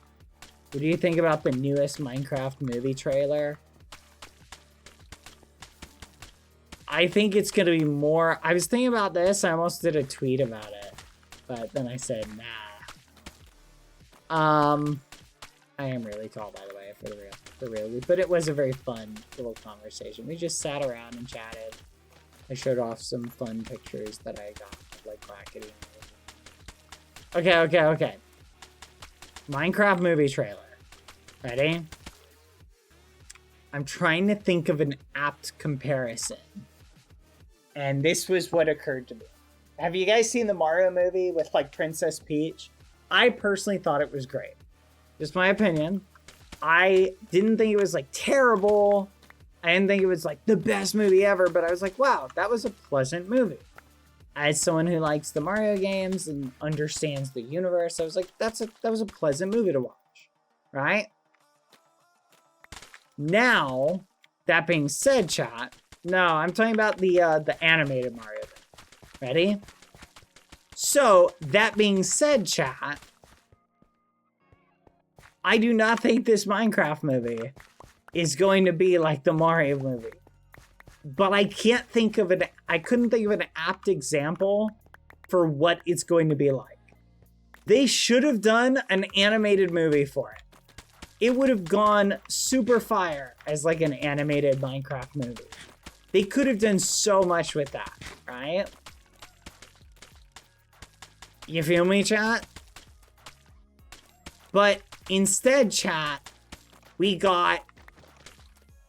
Speaker 5: What do you think about the newest Minecraft movie trailer? I think it's going to be more... I was thinking about this. I almost did a tweet about it. But then I said, nah. I am really tall, by the way, for real. But it was a very fun little conversation. We just sat around and chatted. I showed off some fun pictures that I got, like Blackity. Okay. Minecraft movie trailer. Ready? I'm trying to think of an apt comparison. And this was what occurred to me. Have you guys seen the Mario movie with, like, Princess Peach? I personally thought it was great. Just my opinion. I didn't think it was, like, terrible. I didn't think it was, like, the best movie ever, but I was like, wow, that was a pleasant movie. As someone who likes the Mario games and understands the universe, I was like, that was a pleasant movie to watch, right? Now, that being said, chat, no, I'm talking about the animated Mario thing. Ready? So, that being said, chat, I do not think this Minecraft movie is going to be like the Mario movie. But I couldn't think of an apt example for what it's going to be like. They should have done an animated movie for it. It would have gone super fire as like an animated Minecraft movie. They could have done so much with that, right? You feel me, chat? But instead, chat, we got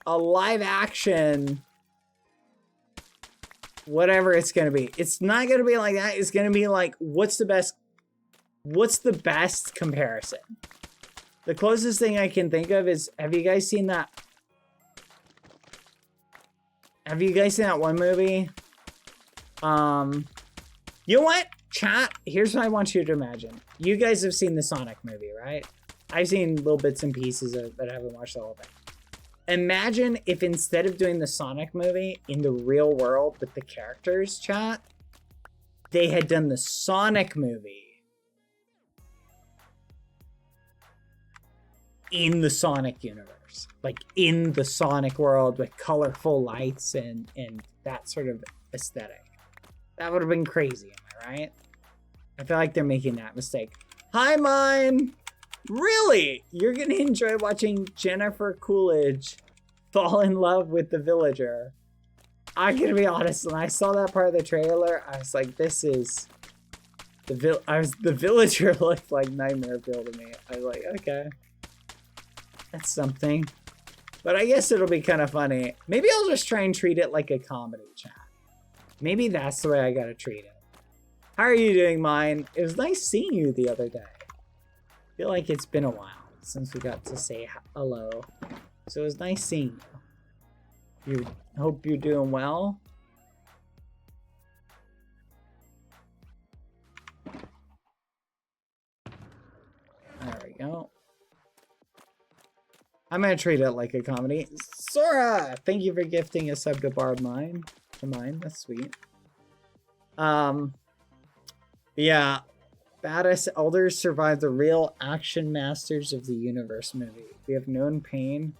Speaker 5: a live action, whatever it's gonna be. It's not gonna be like that. It's gonna be like, what's the best comparison? The closest thing I can think of is, have you guys seen that one movie? You know what? Chat, here's what I want you to imagine. You guys have seen the Sonic movie, right? I've seen little bits and pieces of it, but I haven't watched the whole thing. Imagine if instead of doing the Sonic movie in the real world with the characters, chat, they had done the Sonic movie in the Sonic universe. Like, in the Sonic world with colorful lights and that sort of aesthetic. That would have been crazy, am I right? I feel like they're making that mistake. Hi, Mine! Really? You're gonna enjoy watching Jennifer Coolidge fall in love with the villager. I'm gonna be honest, when I saw that part of the trailer, I was like, this is... The villager looked like Nightmare Fuel to me. I was like, okay. That's something. But I guess it'll be kind of funny. Maybe I'll just try and treat it like a comedy, chat. Maybe that's the way I gotta treat it. How are you doing, Mine? It was nice seeing you the other day. I feel like it's been a while since we got to say hello. So it was nice seeing you. Hope you're doing well. There we go. I'm gonna treat it like a comedy. Sora, thank you for gifting a sub to Barb Mine. That's sweet. Yeah, Badass Elders survived the real action masters of the universe movie. We have known pain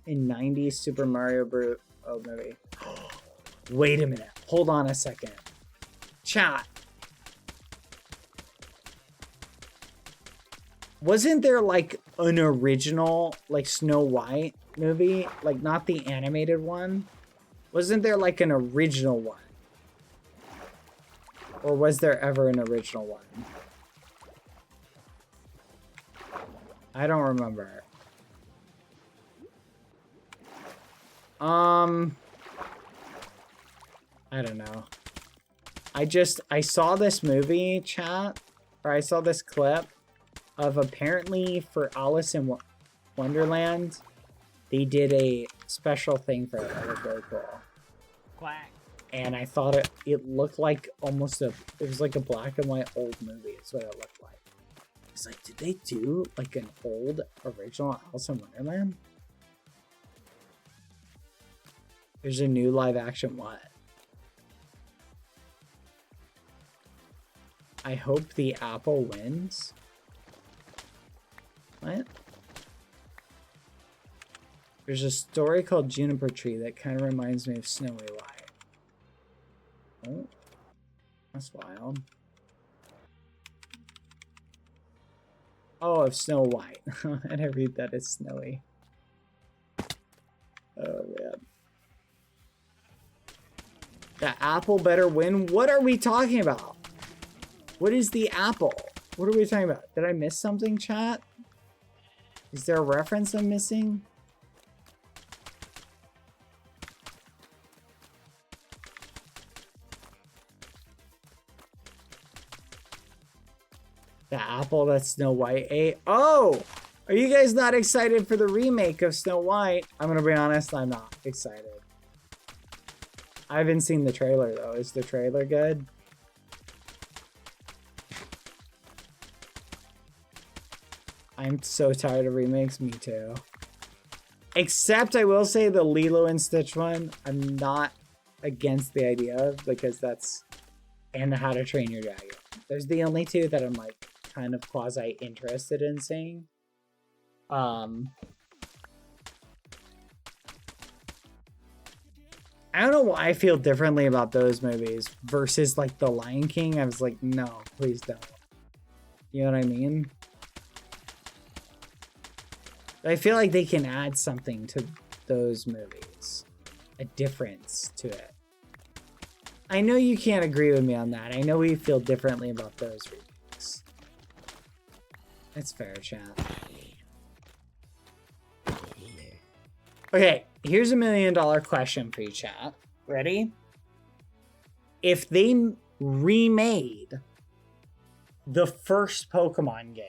Speaker 5: in 90s Super Mario Bros. Oh, movie. Wait a minute. Hold on a second. Chat. Wasn't there like an original like Snow White movie? Like not the animated one? Wasn't there like an original one? Or was there ever an original one? I don't remember. I don't know. I saw this movie, chat, or I saw this clip of apparently for Alice in Wonderland, they did a special thing for it that was very cool.
Speaker 4: Quack.
Speaker 5: And I thought it looked like almost it was like a black and white old movie. It's what it looked like. It's like, did they do like an old original Alice in Wonderland? There's a new live action what? I hope the apple wins. What? There's a story called Juniper Tree that kind of reminds me of Snowy White. Oh, that's wild. Oh, of Snow White. And I read that as Snowy. Oh, man. The apple better win? What are we talking about? What is the apple? What are we talking about? Did I miss something, chat? Is there a reference I'm missing? The apple that Snow White ate? Oh! Are you guys not excited for the remake of Snow White? I'm gonna be honest, I'm not excited. I haven't seen the trailer though. Is the trailer good? I'm so tired of remakes. Me too. Except I will say the Lilo and Stitch one, I'm not against the idea of, because that's, and How to Train Your Dragon. There's the only two that I'm like kind of quasi interested in seeing. I don't know why I feel differently about those movies versus like The Lion King. I was like, no, please don't. You know what I mean? I feel like they can add something to those movies. A difference to it. I know you can't agree with me on that. I know we feel differently about those remakes. That's fair, chat. Okay, here's $1 million question for you, chat. Ready? If they remade the first Pokemon game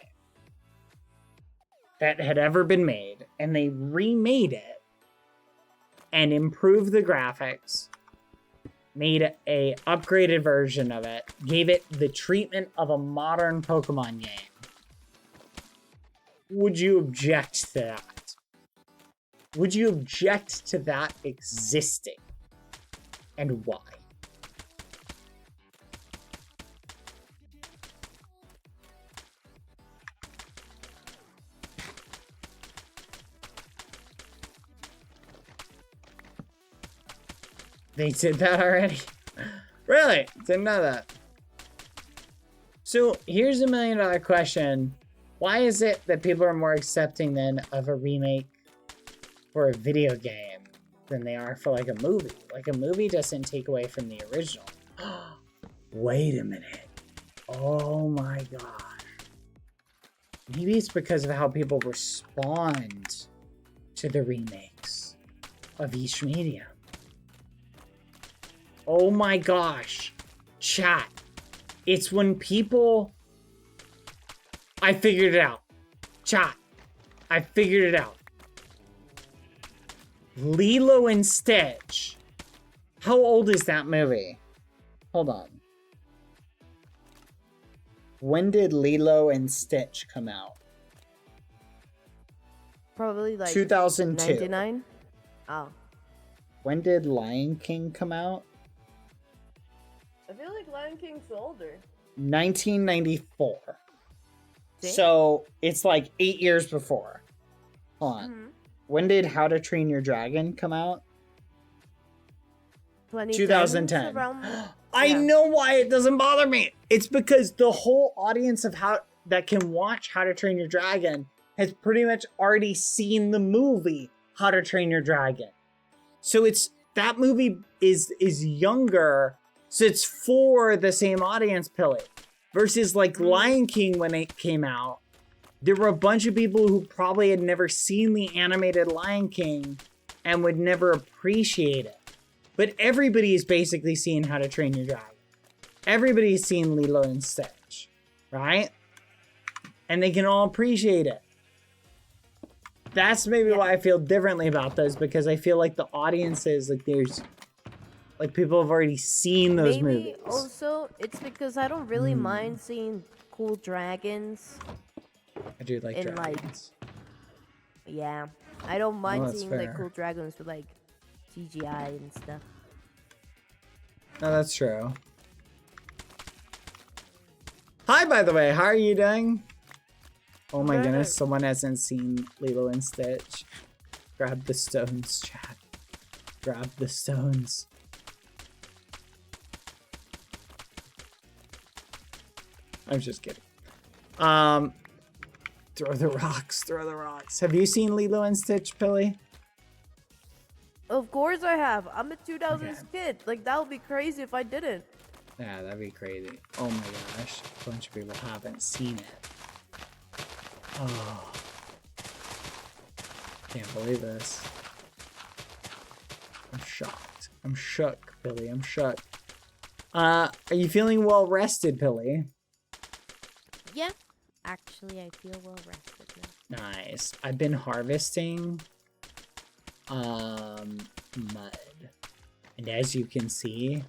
Speaker 5: that had ever been made, and they remade it and improved the graphics, made a upgraded version of it, gave it the treatment of a modern Pokemon game, would you object to that? Would you object to that existing? And why? They did that already? Really? Didn't know that. So here's $1 million question. Why is it that people are more accepting then of a remake for a video game than they are for like a movie? Like a movie doesn't take away from the original. Wait a minute. Oh my gosh. Maybe it's because of how people respond to the remakes of each medium. Oh my gosh. Chat. It's when people... I figured it out. Chat. I figured it out. Lilo and Stitch. How old is that movie? Hold on. When did Lilo and Stitch come out?
Speaker 9: Probably like
Speaker 5: 2002.
Speaker 9: 99. Oh.
Speaker 5: When did Lion King come out?
Speaker 9: I feel like Lion King's older.
Speaker 5: 1994.
Speaker 9: See?
Speaker 5: So it's like 8 years before. Hold on. When did How to Train Your Dragon come out? 2010. I know why it doesn't bother me. It's because the whole audience of that can watch How to Train Your Dragon has pretty much already seen the movie How to Train Your Dragon. So it's that movie is younger, so it's for the same audience, Pilly. Versus like Lion King when it came out, there were a bunch of people who probably had never seen the animated Lion King and would never appreciate it. But everybody's basically seen How to Train Your Dragon. Everybody's seen Lilo and Stitch, right? And they can all appreciate it. That's maybe why I feel differently about those, because I feel like the audiences, like there's, like people have already seen those movies.
Speaker 9: Also, it's because I don't really mind seeing cool dragons.
Speaker 5: I do like dragons.
Speaker 9: Yeah, I don't mind seeing
Speaker 5: fair.
Speaker 9: like cool dragons with like CGI and stuff.
Speaker 5: No, that's true. Hi, by the way, how are you doing? Oh my goodness, someone hasn't seen Lilo and Stitch. Grab the stones, chat. Grab the stones. I'm just kidding. Throw the rocks, throw the rocks. Have you seen Lilo and Stitch, Pilly?
Speaker 9: Of course I have. I'm a 2000s kid. Like, that would be crazy if I didn't.
Speaker 5: Yeah, that'd be crazy. Oh my gosh, a bunch of people haven't seen it. Oh. Can't believe this. I'm shocked. I'm shook, Billy. I'm shook. Are you feeling well rested, Billy?
Speaker 9: Yeah. Actually, I feel well rested now.
Speaker 5: Nice. I've been harvesting mud. And as you can see,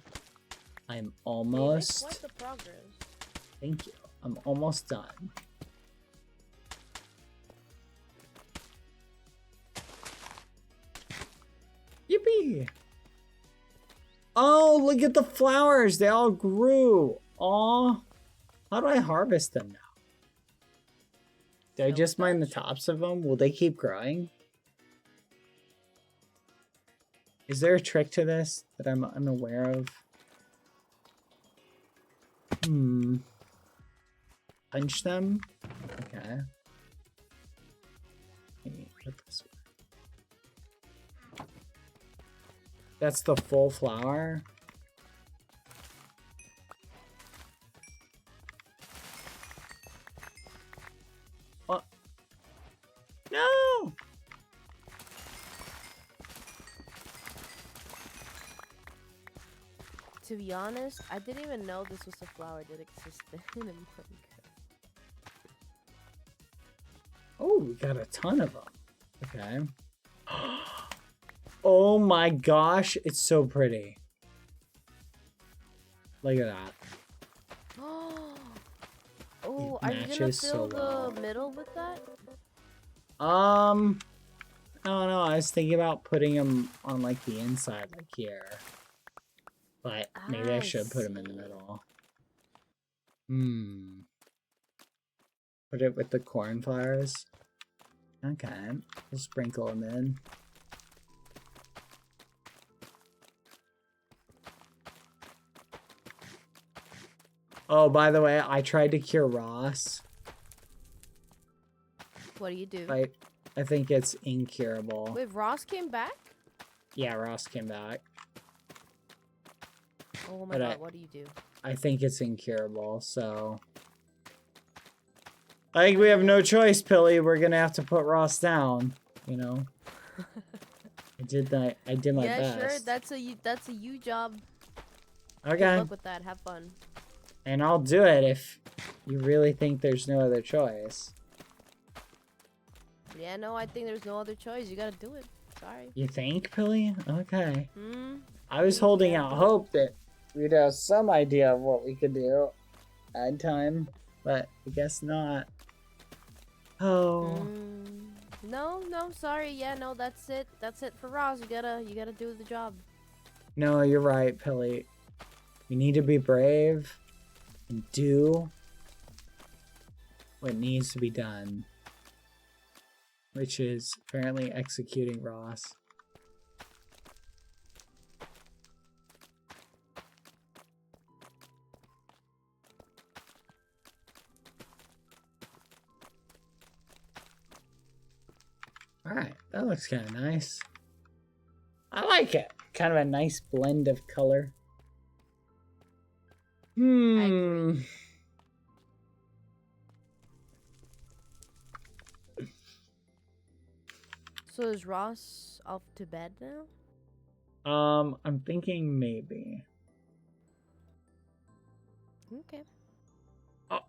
Speaker 5: I'm almost
Speaker 9: Quite the progress.
Speaker 5: Thank you. I'm almost done. Yippee! Oh, look at the flowers. They all grew. Aw. How do I harvest them now? Do I just mine the tops of them? Will they keep growing? Is there a trick to this that I'm unaware of? Punch them? Okay. Maybe put this way. That's the full flower. What? No!
Speaker 9: To be honest, I didn't even know this was a flower that existed in America.
Speaker 5: Oh, we got a ton of them. Okay. Oh my gosh, it's so pretty. Look at that.
Speaker 9: Oh,
Speaker 5: It
Speaker 9: are you gonna
Speaker 5: matches so
Speaker 9: fill
Speaker 5: well.
Speaker 9: the middle with that?
Speaker 5: I don't know. I was thinking about putting them on like the inside, like here. But maybe I should put them in the middle. Put it with the cornflowers. Okay, we'll sprinkle them in. Oh, by the way, I tried to cure Ross.
Speaker 9: What do you do?
Speaker 5: I think it's incurable.
Speaker 9: Wait, Ross came back?
Speaker 5: Yeah, Ross came back.
Speaker 9: Oh my god, what do you do?
Speaker 5: I think it's incurable, so... I think we have no choice, Pilly. We're gonna have to put Ross down, you know? I did my best.
Speaker 9: Yeah, sure, that's a you job.
Speaker 5: Okay.
Speaker 9: Good luck with that, have fun.
Speaker 5: And I'll do it if you really think there's no other choice.
Speaker 9: Yeah, no, I think there's no other choice. You gotta do it. Sorry.
Speaker 5: You think, Pilly? Okay.
Speaker 9: Hmm.
Speaker 5: I was holding out hope that we'd have some idea of what we could do at time, but I guess not. Oh.
Speaker 9: No, sorry. Yeah, no, that's it. That's it for Ross. You gotta do the job.
Speaker 5: No, you're right, Pilly. We need to be brave and do what needs to be done, which is apparently executing Ross. Alright, that looks kind of nice. I like it. Kind of a nice blend of color.
Speaker 9: So is Ross off to bed now?
Speaker 5: I'm thinking maybe.
Speaker 9: Okay.
Speaker 5: Oh.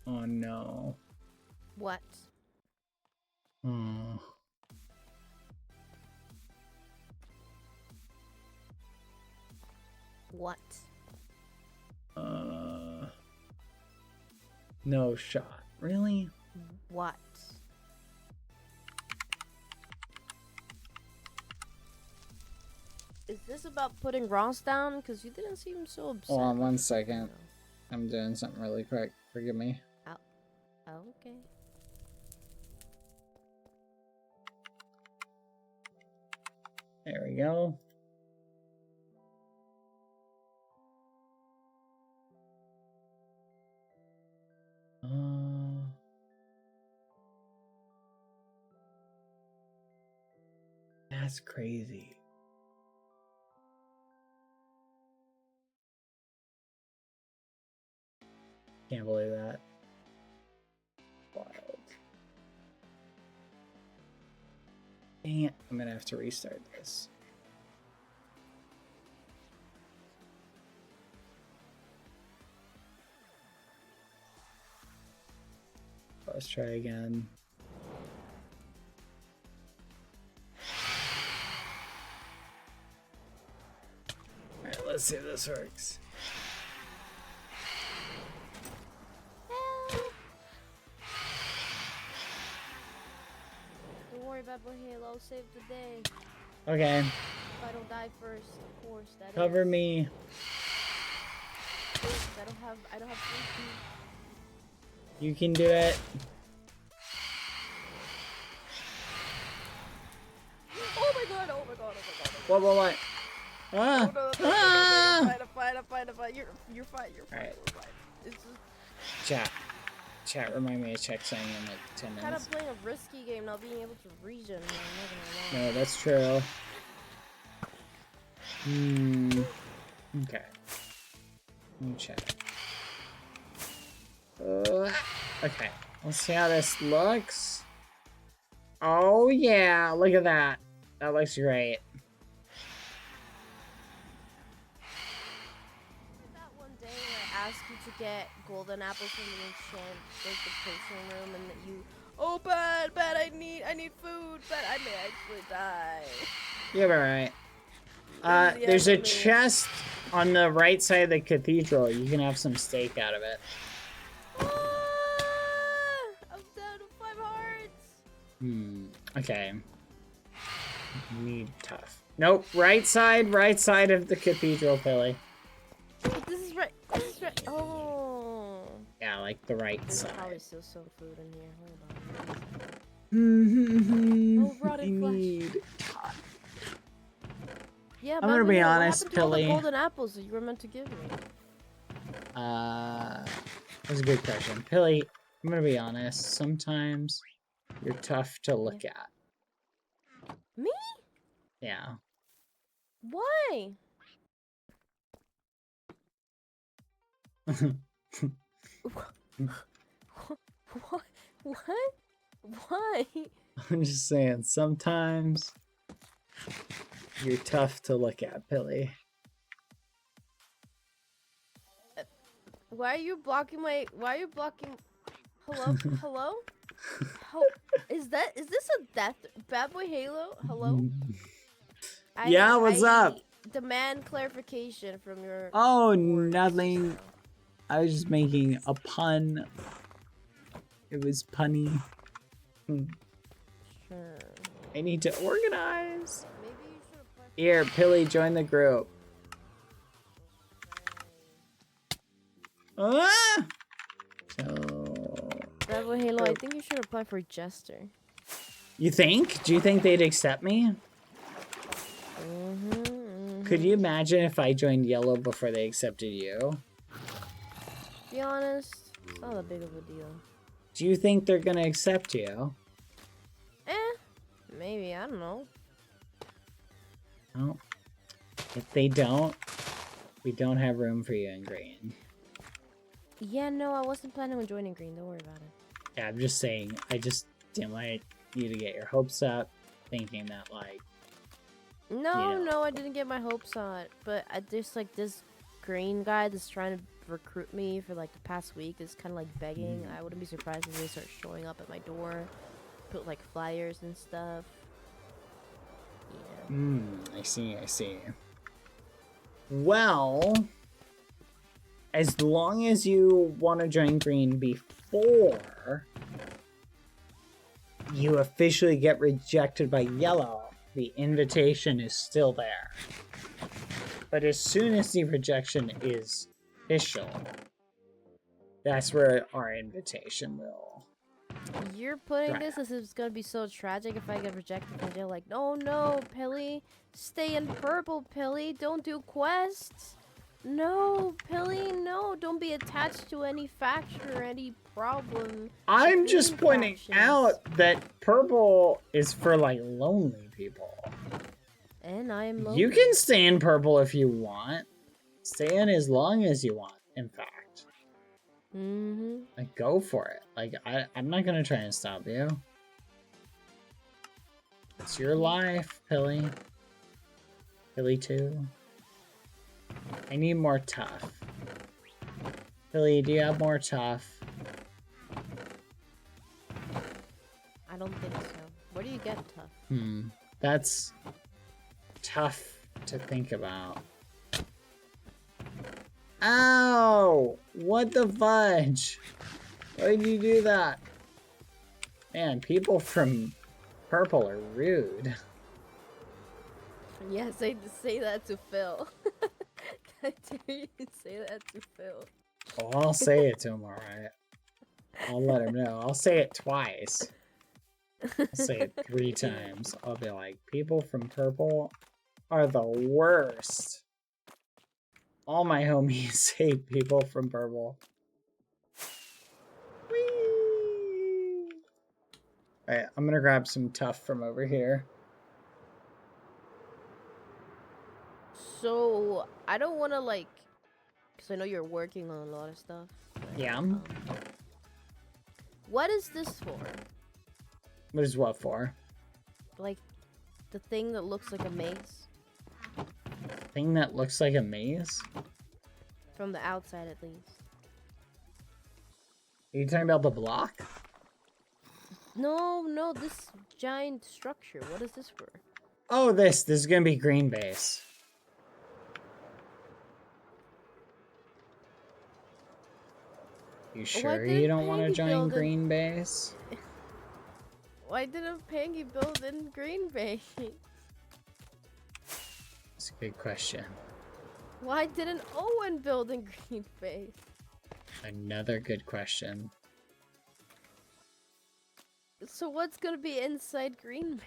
Speaker 5: Oh no.
Speaker 9: What?
Speaker 5: Hmm.
Speaker 9: What?
Speaker 5: No shot. Really?
Speaker 9: What? Is this about putting Ross down? Because you didn't seem so upset.
Speaker 5: Hold on 1 second. I'm doing something really quick. Forgive me.
Speaker 9: Oh, okay.
Speaker 5: There we go. That's crazy. Can't believe that. Wild. Dang it. I'm gonna have to restart this. Let's try again. Alright, let's see if this works.
Speaker 9: Don't worry about Badboyhalo. Save the day.
Speaker 5: Okay.
Speaker 9: If I don't die first, of course. That
Speaker 5: Cover
Speaker 9: is.
Speaker 5: me.
Speaker 9: I don't have safety.
Speaker 5: You can do it.
Speaker 9: Oh my god, oh my god, oh my god.
Speaker 5: What? Ah!
Speaker 9: Oh, no,
Speaker 5: Ah!
Speaker 9: I'm fine. You're fine.
Speaker 5: Alright.
Speaker 9: It's just
Speaker 5: Chat, remind me to check something in like 10
Speaker 9: kind
Speaker 5: minutes.
Speaker 9: of playing a risky game, not being able to regen. I'm not gonna lie.
Speaker 5: No, that's true. Okay. Let me check. Okay. Let's see how this looks. Oh yeah, look at that. That looks great.
Speaker 9: That one day when I asked you to get golden apples from the enchant, like the potion room, and that you, oh bad, I need food, but I may actually die.
Speaker 5: You'll be right. There's a chest on the right side of the cathedral. You can have some steak out of it.
Speaker 9: I'm down to 5 hearts.
Speaker 5: Okay. Need tough. Nope. Right side of the cathedral, Billy.
Speaker 9: But this is right. Oh.
Speaker 5: Yeah, like the right
Speaker 9: There's
Speaker 5: side.
Speaker 9: probably still some food in here. Hold on. Oh, rotted flesh. Yeah,
Speaker 5: I'm gonna be honest,
Speaker 9: what happened to all the
Speaker 5: Billy.
Speaker 9: golden apples that you were meant to give me?
Speaker 5: That's a good question. Pilly, I'm gonna be honest. Sometimes you're tough to look at.
Speaker 9: Me?
Speaker 5: Yeah.
Speaker 9: Why? What? Why?
Speaker 5: I'm just saying, sometimes you're tough to look at, Pilly.
Speaker 9: Why are you blocking my? Why are you blocking? Hello, hello. Is this a death? Badboyhalo? Hello.
Speaker 5: Yeah, what's up?
Speaker 9: Demand clarification from your.
Speaker 5: Oh, nothing. I was just making a pun. It was punny.
Speaker 9: Sure.
Speaker 5: I need to organize. Here, Pilly, join the group. Ah! So,
Speaker 9: Badboyhalo, I think you should apply for Jester.
Speaker 5: you think? Do you think they'd accept me? Could you imagine if I joined Yellow before they accepted you?
Speaker 9: To be honest, it's not that big of a deal.
Speaker 5: Do you think they're gonna accept you?
Speaker 9: Maybe, I don't know.
Speaker 5: Well, if they don't, we don't have room for you in green.
Speaker 9: Yeah, no, I wasn't planning on joining green. Don't worry about it.
Speaker 5: Yeah, I'm just saying, I just didn't want you to get your hopes up, thinking that, like...
Speaker 9: No, I didn't get my hopes on. But I just, like, this green guy that's trying to recruit me for, like, the past week is kind of, like, begging. I wouldn't be surprised if they start showing up at my door. Put, like, flyers and stuff. Yeah.
Speaker 5: I see. Well... As long as you want to join green before you officially get rejected by yellow, the invitation is still there. But as soon as the rejection is official, that's where our invitation will.
Speaker 9: You're putting this as if it's gonna be so tragic if I get rejected from jail. Like, no, Pilly, stay in purple, Pilly. Don't do quests. No, Pilly, no. Don't be attached to any faction or any problem.
Speaker 5: I'm just pointing out that purple is for, like, lonely people.
Speaker 9: And I am lonely.
Speaker 5: You can stay in purple if you want. Stay in as long as you want, in fact. Like, go for it. Like, I'm not gonna try and stop you. It's your life, Pilly. Pilly 2. I need more tough. Pilly, do you have more tough?
Speaker 9: I don't think so. Where do you get tough?
Speaker 5: That's tough to think about. Ow! What the fudge? Why did you do that? Man, people from purple are rude.
Speaker 9: Yes, I say that to Phil. I dare you say that to Phil.
Speaker 5: Oh, I'll say it to him, alright. I'll let him know. I'll say it twice. I'll say it 3 times. I'll be like, people from purple are the worst. All my homies hate people from purple. Whee! Alright, I'm gonna grab some tough from over here.
Speaker 9: So, I don't want to, like, because I know you're working on a lot of stuff. But,
Speaker 5: Yeah.
Speaker 9: What is this for?
Speaker 5: What is what for?
Speaker 9: Like, the thing that looks like a maze?
Speaker 5: Thing that looks like a maze?
Speaker 9: From the outside, at least.
Speaker 5: Are you talking about the block?
Speaker 9: No, this giant structure. What is this for?
Speaker 5: Oh, this is gonna be green base. You sure you don't want to join green base?
Speaker 9: Why didn't Pangy build in green base?
Speaker 5: That's a good question.
Speaker 9: Why didn't Owen build in green base?
Speaker 5: Another good question.
Speaker 9: So what's gonna be inside green base?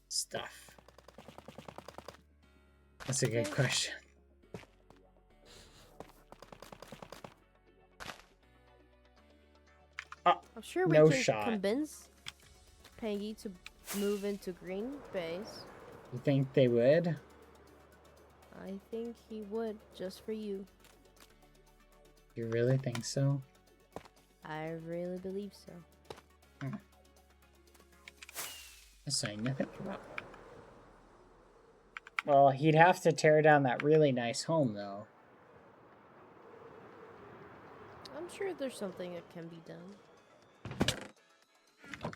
Speaker 5: Stuff. That's a good question.
Speaker 9: I'm sure we can convince Pangy to move into green base.
Speaker 5: You think they would?
Speaker 9: I think he would, just for you.
Speaker 5: You really think so?
Speaker 9: I really believe so.
Speaker 5: Saying nothing about. Well, he'd have to tear down that really nice home, though.
Speaker 13: I'm sure there's something that can be done.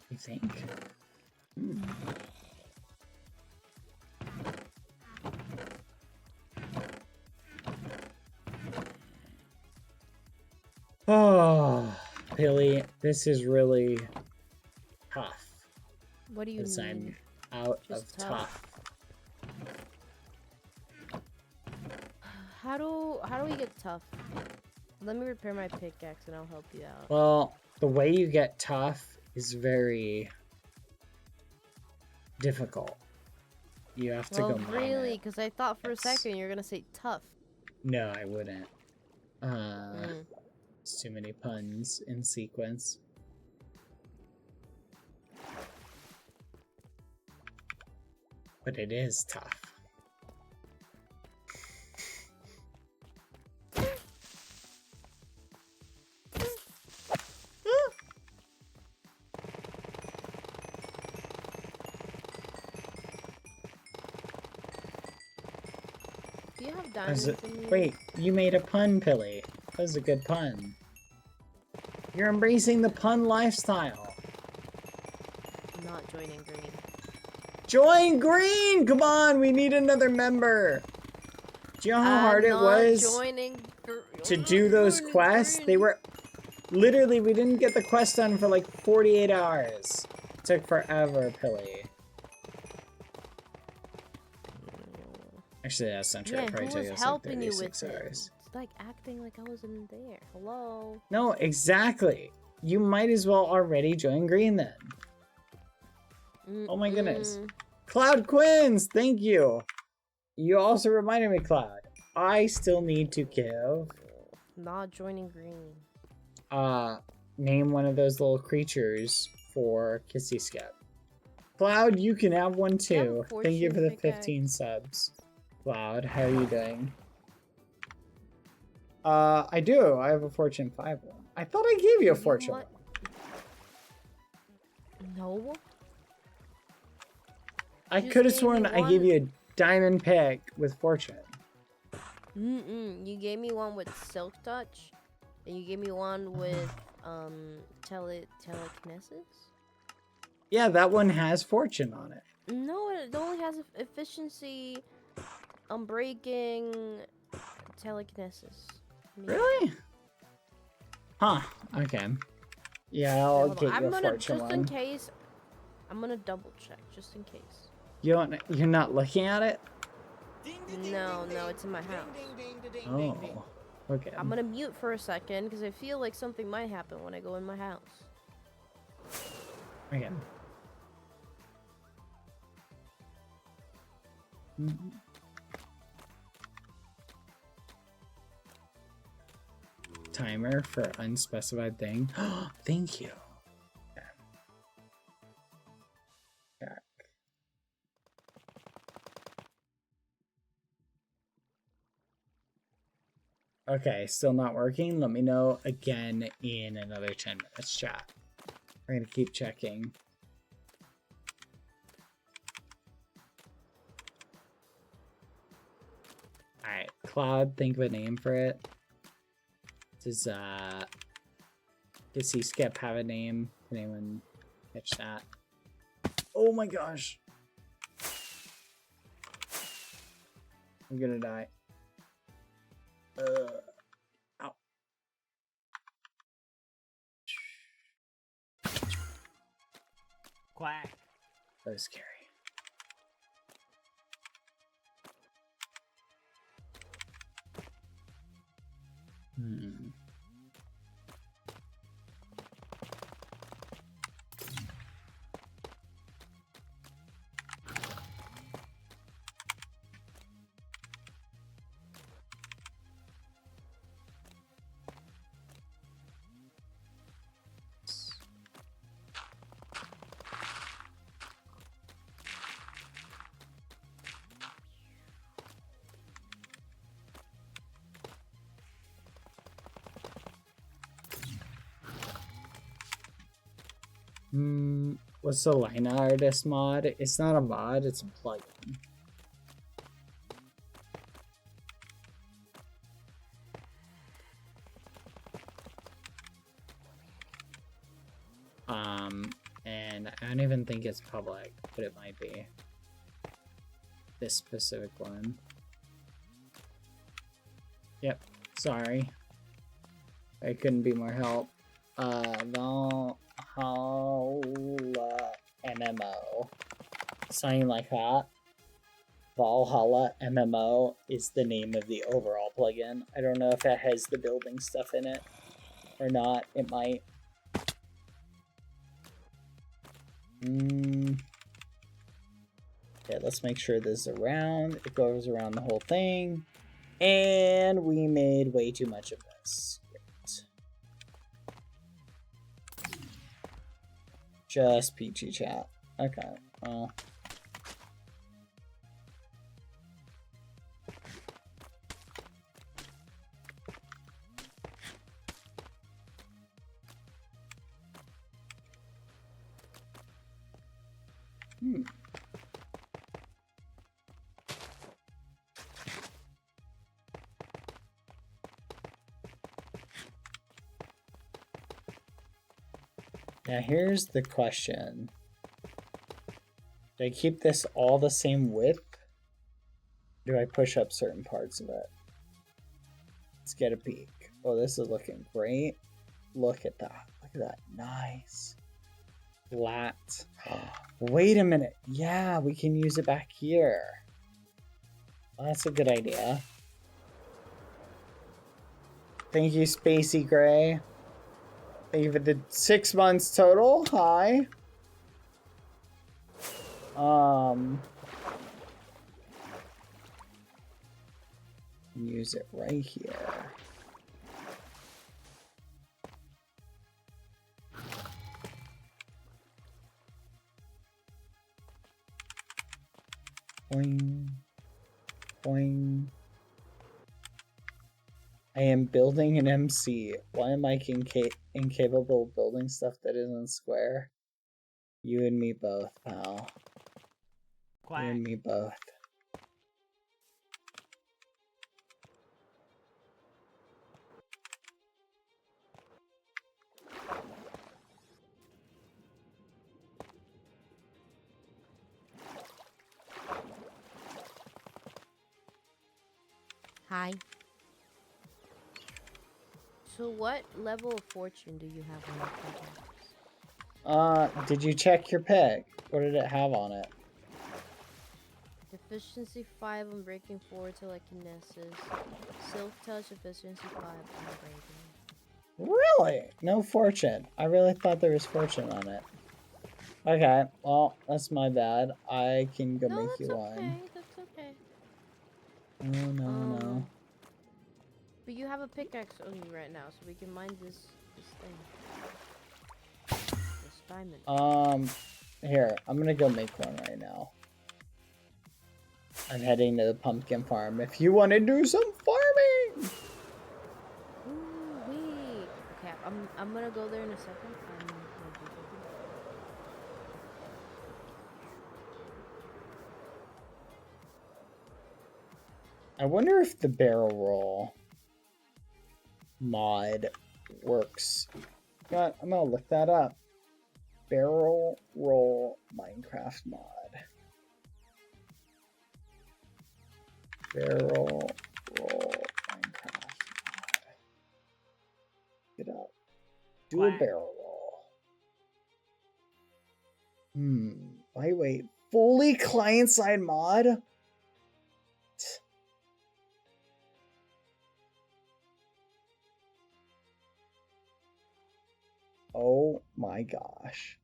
Speaker 5: You think? Hmm. Oh, Billy, this is really tough.
Speaker 13: What do you
Speaker 5: Because
Speaker 13: mean?
Speaker 5: I'm out
Speaker 13: Just
Speaker 5: of tough.
Speaker 13: How do we get tough? Let me repair my pickaxe and I'll help you out.
Speaker 5: Well, the way you get tough is very difficult. You have to go mine
Speaker 13: really?
Speaker 5: it.
Speaker 13: Because I thought for a second you were gonna say tough.
Speaker 5: No, I wouldn't. It's too many puns in sequence. But it is tough.
Speaker 13: Do you have diamonds in you?
Speaker 5: Wait, you made a pun, Pilly. That was a good pun. You're embracing the pun lifestyle.
Speaker 13: I'm not joining green.
Speaker 5: Join green! Come on, we need another member. Do you know how hard it was to do those quests? They were literally, we didn't get the quest done for like 48 hours. It took forever, Pilly. Actually, that's not true.
Speaker 13: Yeah,
Speaker 5: It probably
Speaker 13: who
Speaker 5: took
Speaker 13: was
Speaker 5: us
Speaker 13: helping
Speaker 5: like
Speaker 13: you with
Speaker 5: 36
Speaker 13: it?
Speaker 5: hours.
Speaker 13: It's like acting like I wasn't there. Hello?
Speaker 5: No, exactly. You might as well already join green then. Oh my goodness. Cloud Quins, thank you. You also reminded me, Cloud. I still need to give.
Speaker 13: Not joining green.
Speaker 5: Name one of those little creatures for Kissy Skip. Cloud, you can have one too. Thank you for the 15 subs. Cloud, how are you doing? I do. I have a Fortune 5 one. I thought I gave you a Fortune one.
Speaker 13: No.
Speaker 5: I could have sworn I gave you a diamond pick with Fortune.
Speaker 13: You gave me one with Silk Touch, and you gave me one with telekinesis.
Speaker 5: Yeah, that one has Fortune on it.
Speaker 13: No, it only has efficiency, unbreaking, telekinesis.
Speaker 5: Really? Huh. Okay. Yeah, I'll get you a Fortune
Speaker 13: just
Speaker 5: one.
Speaker 13: in case. I'm gonna double check just in case.
Speaker 5: You're not looking at it?
Speaker 13: No, it's in my house.
Speaker 5: Oh. Okay.
Speaker 13: I'm gonna mute for a second because I feel like something might happen when I go in my house.
Speaker 5: Okay. Timer for unspecified thing. Thank you. Check. Okay, still not working. Let me know again in another 10 minutes, chat. We're gonna keep checking. Alright, Cloud, think of a name for it. Does he Skip have a name? Can anyone catch that? Oh my gosh. I'm gonna die. Ow.
Speaker 4: Quack.
Speaker 5: That was scary. What's the line artist mod? It's not a mod, it's a plugin. And I don't even think it's public, but it might be. This specific one. Yep, sorry. I couldn't be more help. Valhalla MMO. Something like that. Valhalla MMO is the name of the overall plugin. I don't know if that has the building stuff in it or not. It might. Okay, let's make sure this is around. It goes around the whole thing. And we made way too much of this. Great. Just peachy chat. Okay, well. Now here's the question. Do I keep this all the same width? Do I push up certain parts of it? Let's get a peek. Oh, this is looking great. Look at that. Look at that. Nice. Flat. Wait a minute. Yeah, we can use it back here. Well, that's a good idea. Thank you, Spacey Gray. Thank you for the 6 months total. Hi. Use it right here. Boing. Boing. I am building an MC. Why am I incapable of building stuff that isn't square? You and me both, pal. Quack. You and me both.
Speaker 13: Hi. So what level of fortune do you have on your pickaxe?
Speaker 5: Did you check your peg? What did it have on it?
Speaker 13: Efficiency 5 on breaking 4 telekinesis. Silk touch, efficiency 5 on breaking.
Speaker 5: Really? No fortune. I really thought there was fortune on it. Okay, well, that's my bad. I can go make you one.
Speaker 13: That's okay.
Speaker 5: Oh, no.
Speaker 13: But you have a pickaxe on you right now, so we can mine this thing. This diamond.
Speaker 5: Here, I'm gonna go make one right now. I'm heading to the pumpkin farm. If you want to do some farming!
Speaker 13: Ooh, wait. Okay, I'm gonna go there in a second.
Speaker 5: I wonder if the barrel roll mod works. I'm gonna look that up. Barrel roll Minecraft mod. Barrel roll Minecraft mod. Get up. Do a barrel roll. Wait. Fully client-side mod? Oh my gosh.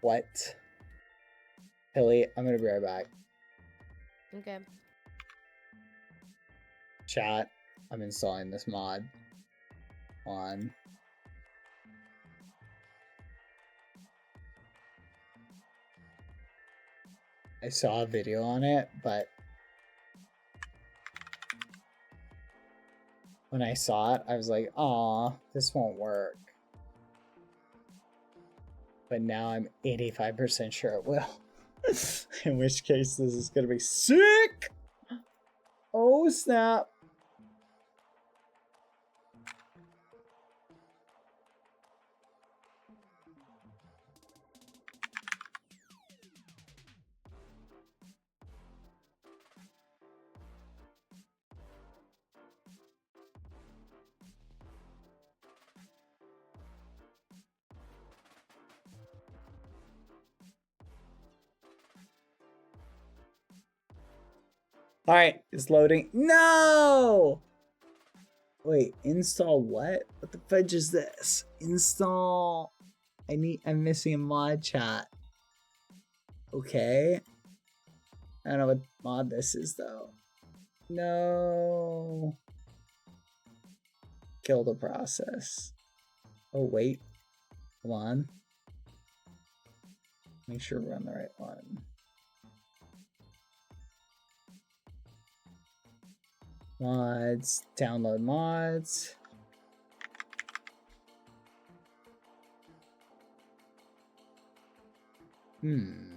Speaker 5: What? Hilly, I'm gonna be right back.
Speaker 13: Okay.
Speaker 5: Chat, I'm installing this mod on. I saw a video on it, but when I saw it, I was like, "Aw, this won't work." But now I'm 85% sure it will. In which case, this is gonna be sick! Oh, snap. All right, it's loading. No! Wait, install what? What the fudge is this? Install. I'm missing a mod chat. Okay. I don't know what mod this is though. No. Kill the process. Oh wait. Come on. Make sure we're on the right one. Mods, download mods. Okay.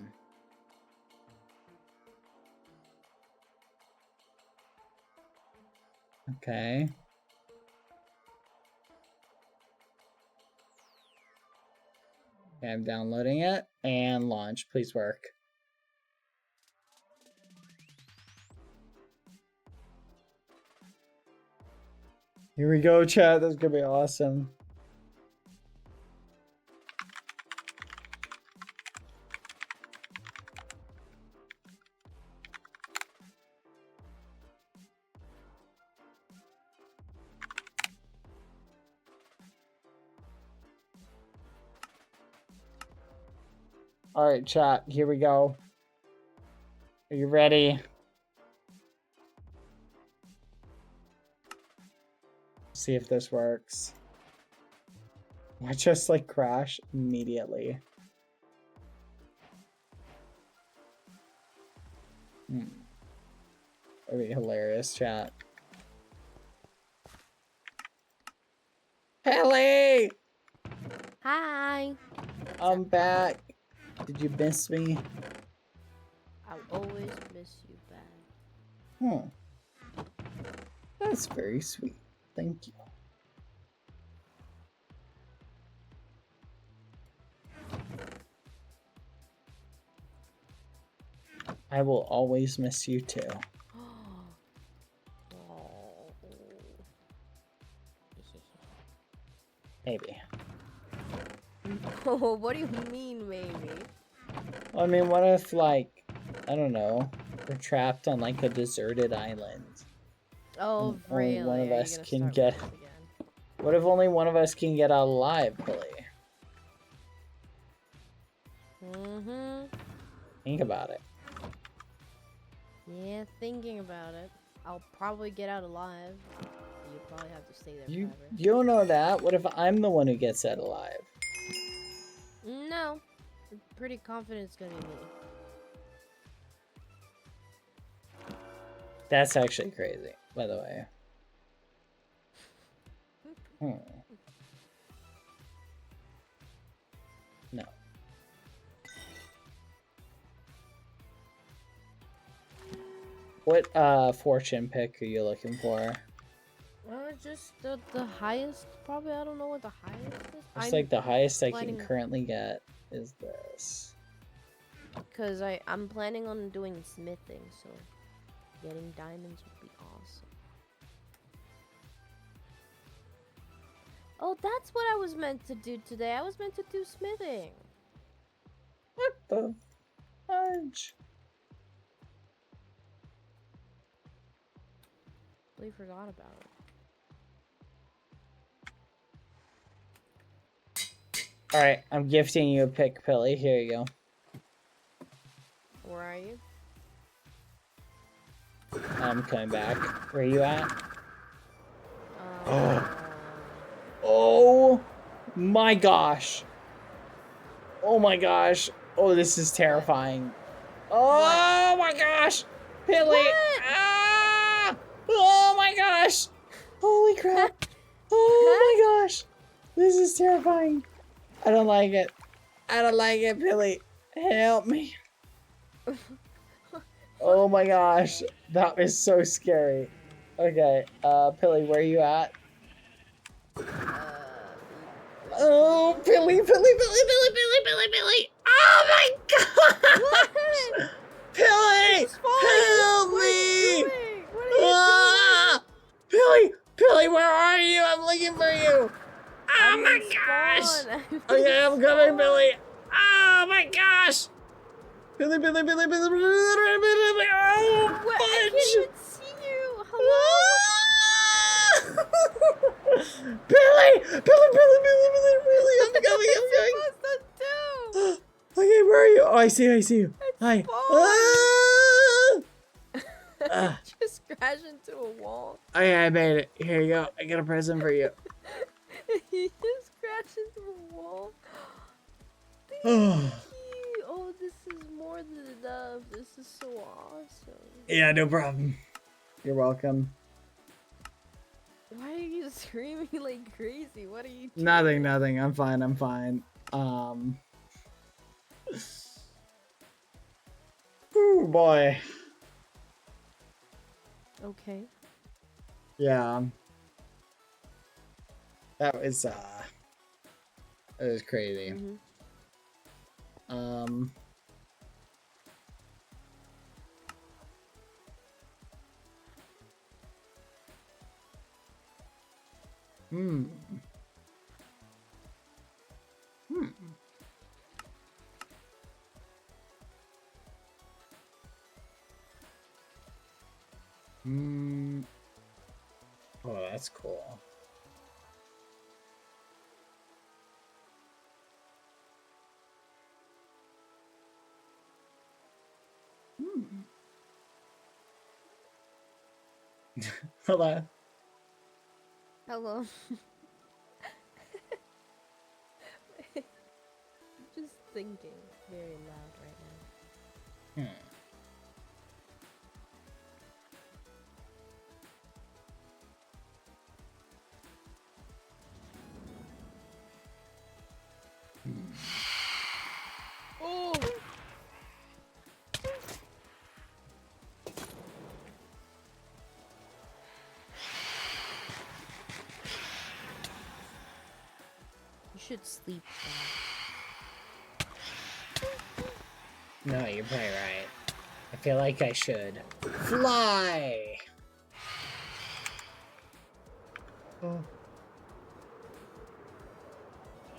Speaker 5: Okay, I'm downloading it and launch. Please work. Here we go, chat. That's gonna be awesome. All right, chat. Here we go. Are you ready? See if this works. I just like crash immediately. That'd be hilarious, chat. Kelly!
Speaker 13: Hi.
Speaker 5: I'm back. Did you miss me?
Speaker 13: I'll always miss you back.
Speaker 5: That's very sweet. Thank you. I will always miss you too. Maybe.
Speaker 13: Oh, what do you mean, maybe?
Speaker 5: I mean, what if, like, I don't know, we're trapped on like a deserted island?
Speaker 13: Oh,
Speaker 5: only
Speaker 13: really?
Speaker 5: one of
Speaker 13: Are you
Speaker 5: us
Speaker 13: gonna
Speaker 5: can
Speaker 13: start
Speaker 5: get.
Speaker 13: with this again?
Speaker 5: What if only one of us can get out alive, Billy? Think about it.
Speaker 13: Yeah, thinking about it. I'll probably get out alive. You probably have to stay there
Speaker 5: You
Speaker 13: forever.
Speaker 5: don't know that. What if I'm the one who gets out alive?
Speaker 13: No. I'm pretty confident it's gonna be me.
Speaker 5: That's actually crazy, by the way. No. What fortune pick are you looking for?
Speaker 13: Just the highest, probably. I don't know what the highest is.
Speaker 5: It's like the highest I can
Speaker 13: planning-
Speaker 5: currently get is this.
Speaker 13: Because I'm planning on doing smithing, so getting diamonds would be awesome. Oh, that's what I was meant to do today. I was meant to do smithing.
Speaker 5: What the fudge?
Speaker 13: We forgot about it.
Speaker 5: Alright, I'm gifting you a pick, Pilly. Here you go.
Speaker 13: Where are you?
Speaker 5: I'm coming back. Where are you at?
Speaker 13: Um,
Speaker 5: Oh my gosh. Oh my gosh. Oh, this is terrifying. Oh my gosh! Billy! Ah! Oh my gosh! Holy crap! Oh my gosh! This is terrifying. I don't like it. I don't like it, Billy. Help me. Oh my gosh. That is so scary. Okay, Billy, where are you at? Oh, Billy! Oh my gosh! Billy! Help me!
Speaker 9: What are you
Speaker 5: Billy, where are you? I'm looking for you! Oh my gosh! Okay, I'm coming, Billy! Oh my gosh! Billy! Oh,
Speaker 9: What? I can't even see you! Hello?
Speaker 5: Billy! I'm coming!
Speaker 9: What's that do?
Speaker 5: Okay, where are you? Oh, I see you. Hi.
Speaker 9: Just crash into a wall.
Speaker 5: Okay, I made it. Here you go. I got a present for you.
Speaker 9: You just crashed into a wall. Thank you. Oh, this is more than enough. This is so awesome.
Speaker 5: Yeah, no problem. You're welcome.
Speaker 9: Why are you screaming like crazy? What are you doing?
Speaker 5: Nothing. I'm fine. Oh boy.
Speaker 9: Okay.
Speaker 5: Yeah. That was crazy. Oh, that's cool. Hello.
Speaker 9: Hello. Just thinking very loud right now. Oh! You should sleep
Speaker 5: No, you're probably right. I feel like I should fly.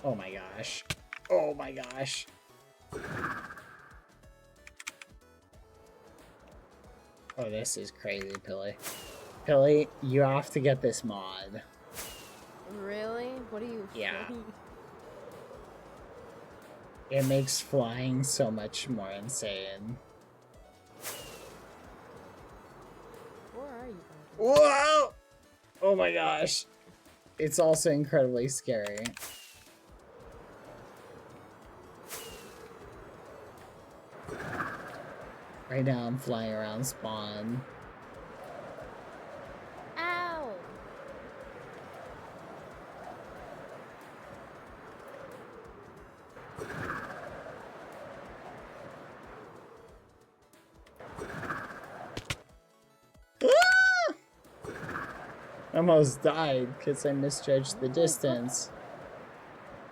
Speaker 5: Oh my gosh. Oh my gosh. Oh, this is crazy, Pilly. Pilly, you have to get this mod.
Speaker 9: Really? What are you?
Speaker 5: Yeah. It makes flying so much more insane.
Speaker 9: Where are you?
Speaker 5: Whoa! Oh my gosh. It's also incredibly scary. Right now I'm flying around spawn.
Speaker 9: Ow!
Speaker 5: I almost died because I misjudged the distance.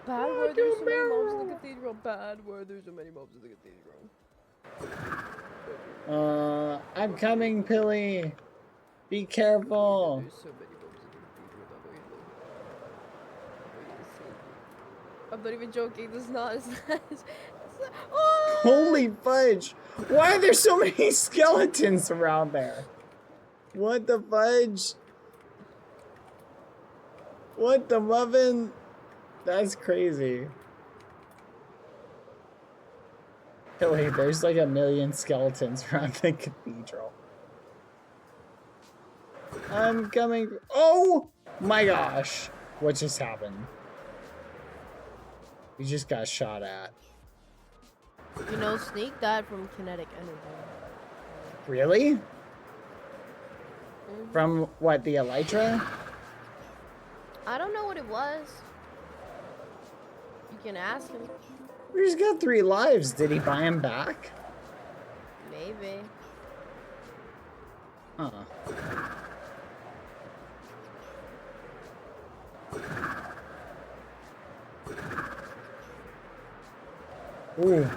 Speaker 9: Bad where there's so many mobs in the cathedral. Bad where there's so many mobs in the cathedral.
Speaker 5: I'm coming, Pilly. Be careful.
Speaker 9: There's so many mobs in the cathedral. I'm not even joking. This is not. Oh!
Speaker 5: Holy fudge! Why are there so many skeletons around there? What the fudge? What the muffin? That's crazy. Billy, there's like a million skeletons around the cathedral. I'm coming. Oh my gosh. What just happened? We just got shot at.
Speaker 13: You know, Snake died from kinetic energy.
Speaker 5: Really?
Speaker 13: Mhm.
Speaker 5: From what, the elytra?
Speaker 13: I don't know what it was. You can ask him.
Speaker 5: He's got 3 lives. Did he buy him back?
Speaker 13: Maybe.
Speaker 5: Huh. Ooh.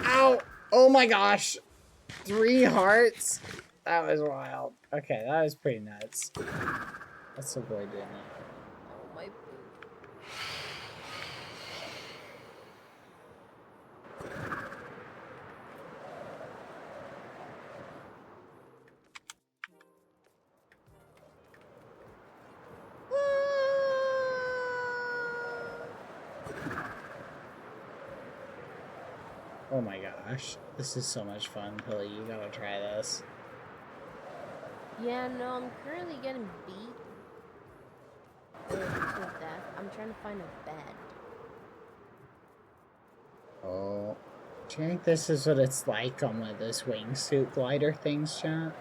Speaker 5: Ow! Oh my gosh! 3 hearts? That was wild. Okay, that was pretty nuts. Let's avoid doing that.
Speaker 13: Oh my.
Speaker 5: Oh my gosh. This is so much fun, Billy. You gotta try this.
Speaker 13: Yeah, no, I'm currently getting beat to death. I'm trying to find a bed.
Speaker 5: Oh. Do you think this is what it's like on one of those wingsuit glider things, chat?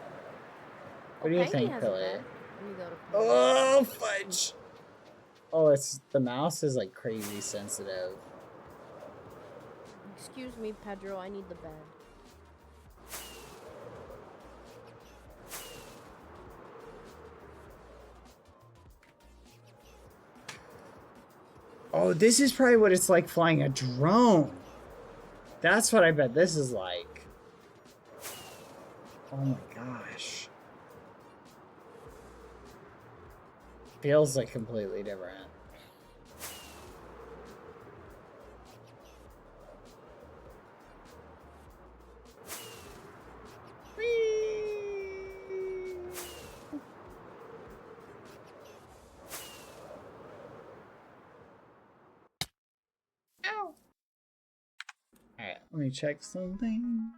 Speaker 5: What do you
Speaker 13: Pangy
Speaker 5: think,
Speaker 13: has
Speaker 5: Billy?
Speaker 13: a bed. Let me go to Pangy.
Speaker 5: Oh, fudge! Oh, it's the mouse is like crazy sensitive.
Speaker 13: Excuse me, Pedro, I need the bed.
Speaker 5: Oh, this is probably what it's like flying a drone. That's what I bet this is like. Oh my gosh. Feels like completely different. Alright, let me check something.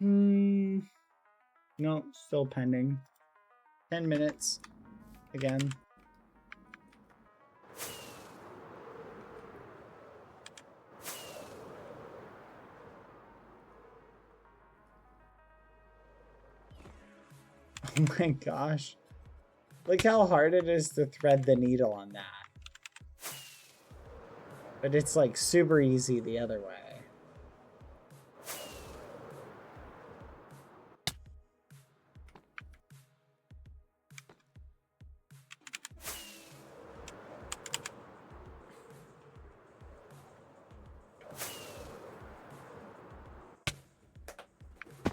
Speaker 5: No, still pending. 10 minutes. Again. Oh my gosh. Look how hard it is to thread the needle on that. But it's like super easy the other way.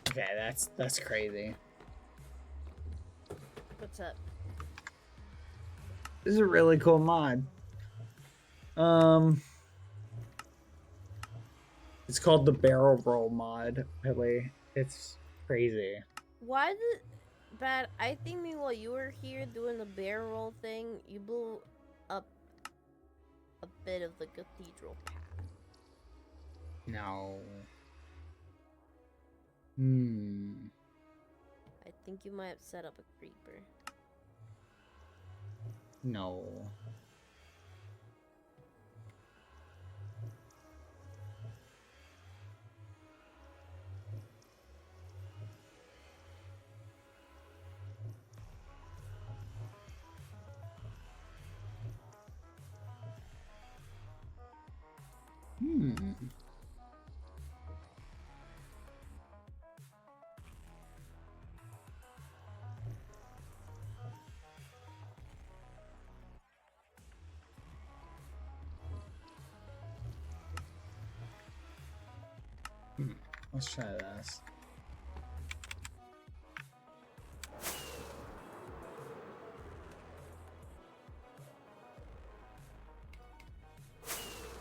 Speaker 5: Okay, that's crazy.
Speaker 13: What's up?
Speaker 5: This is a really cool mod. It's called the barrel roll mod, really. It's crazy.
Speaker 13: Why did... Bad, I think while you were here doing the barrel roll thing, you blew up a bit of the cathedral path.
Speaker 5: No.
Speaker 13: I think you might have set up a creeper.
Speaker 5: No. Let's try this.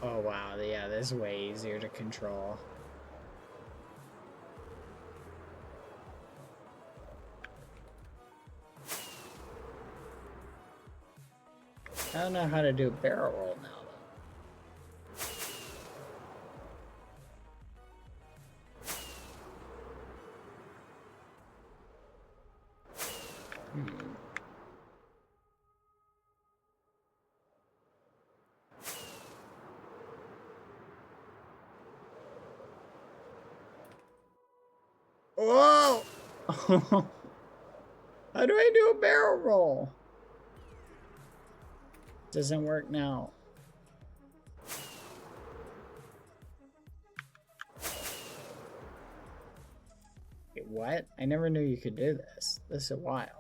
Speaker 5: Oh wow, yeah, this is way easier to control. I don't know how to do a barrel roll now, though. Whoa! How do I do a barrel roll? Doesn't work now. Wait, what? I never knew you could do this. This is wild.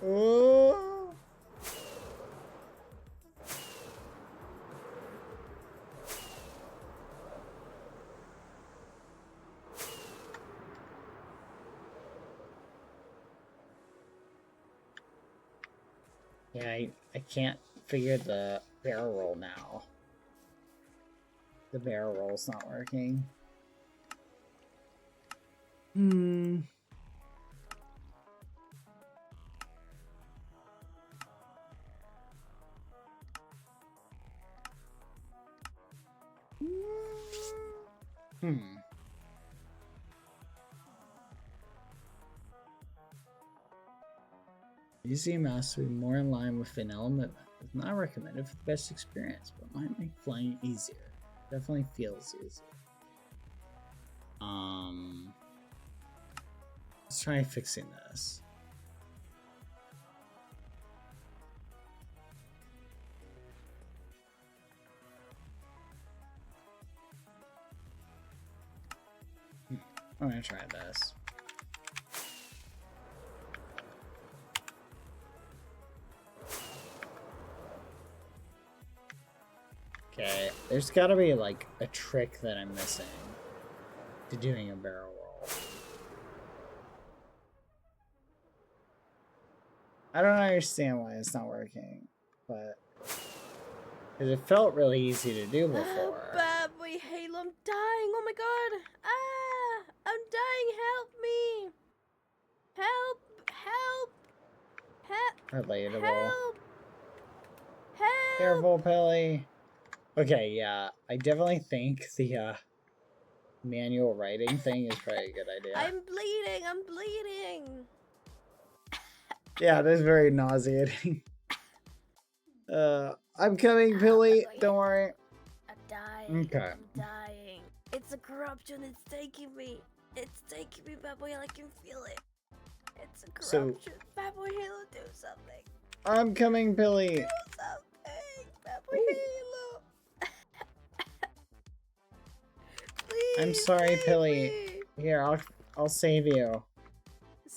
Speaker 5: Oh. Yeah, I can't figure the barrel roll now. The barrel roll's not working. Easy mouse to be more in line with vanilla movement. It's not recommended for the best experience, but might make flying easier. Definitely feels easier. Let's try fixing this. I'm gonna try this. Okay, there's gotta be like a trick that I'm missing to doing a barrel roll. I don't understand why it's not working, but because it felt really easy to do before.
Speaker 13: Badboyhalo, I'm dying. Oh my god. Ah, I'm dying. Help me. Help.
Speaker 5: Relatable.
Speaker 13: Help. Help.
Speaker 5: Careful, Pilly. Okay, yeah, I definitely think the manual writing thing is probably a good idea.
Speaker 13: I'm bleeding.
Speaker 5: Yeah, that's very nauseating. I'm coming, Pilly. Don't worry.
Speaker 13: I'm dying.
Speaker 5: Okay.
Speaker 13: I'm dying. It's a corruption. It's taking me. Badboy. I can feel it. It's a corruption. Badboyhalo, do something.
Speaker 5: I'm coming, Pilly.
Speaker 13: Do something. Badboyhalo. Please.
Speaker 5: I'm sorry, Pilly.
Speaker 13: Me.
Speaker 5: Here, I'll save you.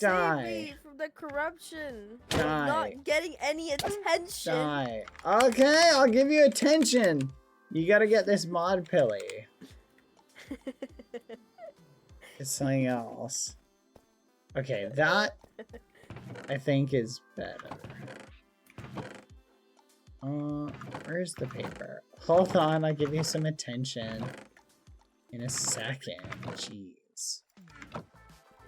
Speaker 5: Die.
Speaker 13: Save me from the corruption.
Speaker 5: Die.
Speaker 13: I'm not getting any attention.
Speaker 5: Die. Okay, I'll give you attention. You gotta get this mod, Pilly. It's something else. Okay, that I think is better. Where's the paper? Hold on, I'll give you some attention in a second. Jeez.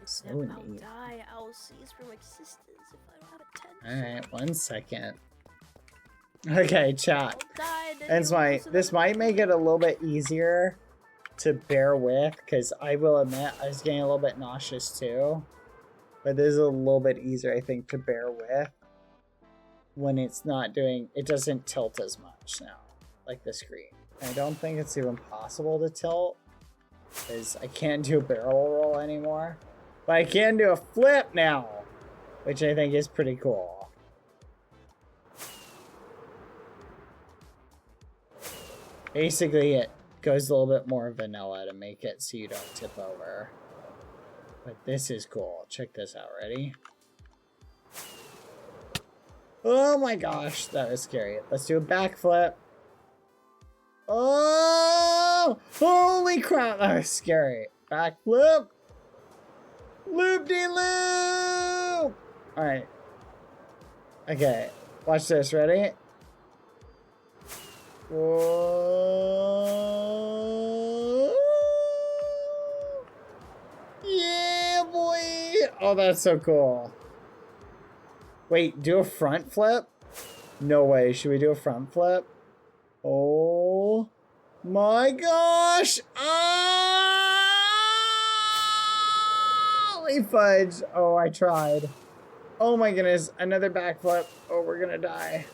Speaker 5: So
Speaker 13: I'll
Speaker 5: neat.
Speaker 13: die. I'll cease from existence if I don't have attention.
Speaker 5: Alright, 1 second. Okay, chat.
Speaker 13: Die,
Speaker 5: This might make it a little bit easier to bear with, because I will admit I was getting a little bit nauseous too. But this is a little bit easier, I think, to bear with when it's not doing, it doesn't tilt as much now, like the screen. I don't think it's even possible to tilt, because I can't do a barrel roll anymore. But I can do a flip now, which I think is pretty cool. Basically, it goes a little bit more vanilla to make it so you don't tip over. But this is cool. Check this out. Ready? Oh my gosh, that was scary. Let's do a backflip. Oh! Holy crap, that was scary. Backflip. Loop-de-loop! Alright. Okay, watch this. Ready? Whoa. Yeah, boy! Oh, that's so cool. Wait, do a front flip? No way. Should we do a front flip? Oh my gosh! Ah! Holy fudge. Oh, I tried. Oh my goodness. Another backflip. Oh, we're gonna die.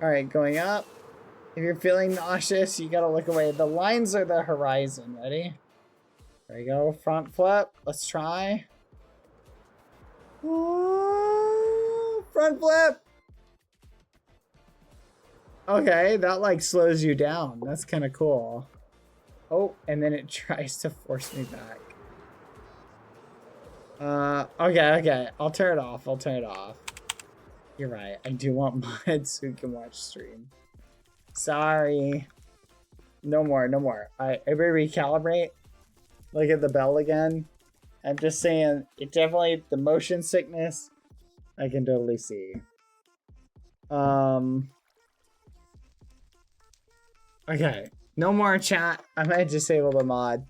Speaker 5: All right, going up. If you're feeling nauseous, you gotta look away. The lines are the horizon. Ready? There we go. Front flip. Let's try. Ooh, front flip. Okay, that like slows you down. That's kind of cool. Oh, and then it tries to force me back. Okay. I'll turn it off. You're right. I do want mods who can watch stream. Sorry. No more. All right, everybody recalibrate. Look at the bell again. I'm just saying, it definitely, the motion sickness, I can totally see. Okay. No more chat. I might disable the mod.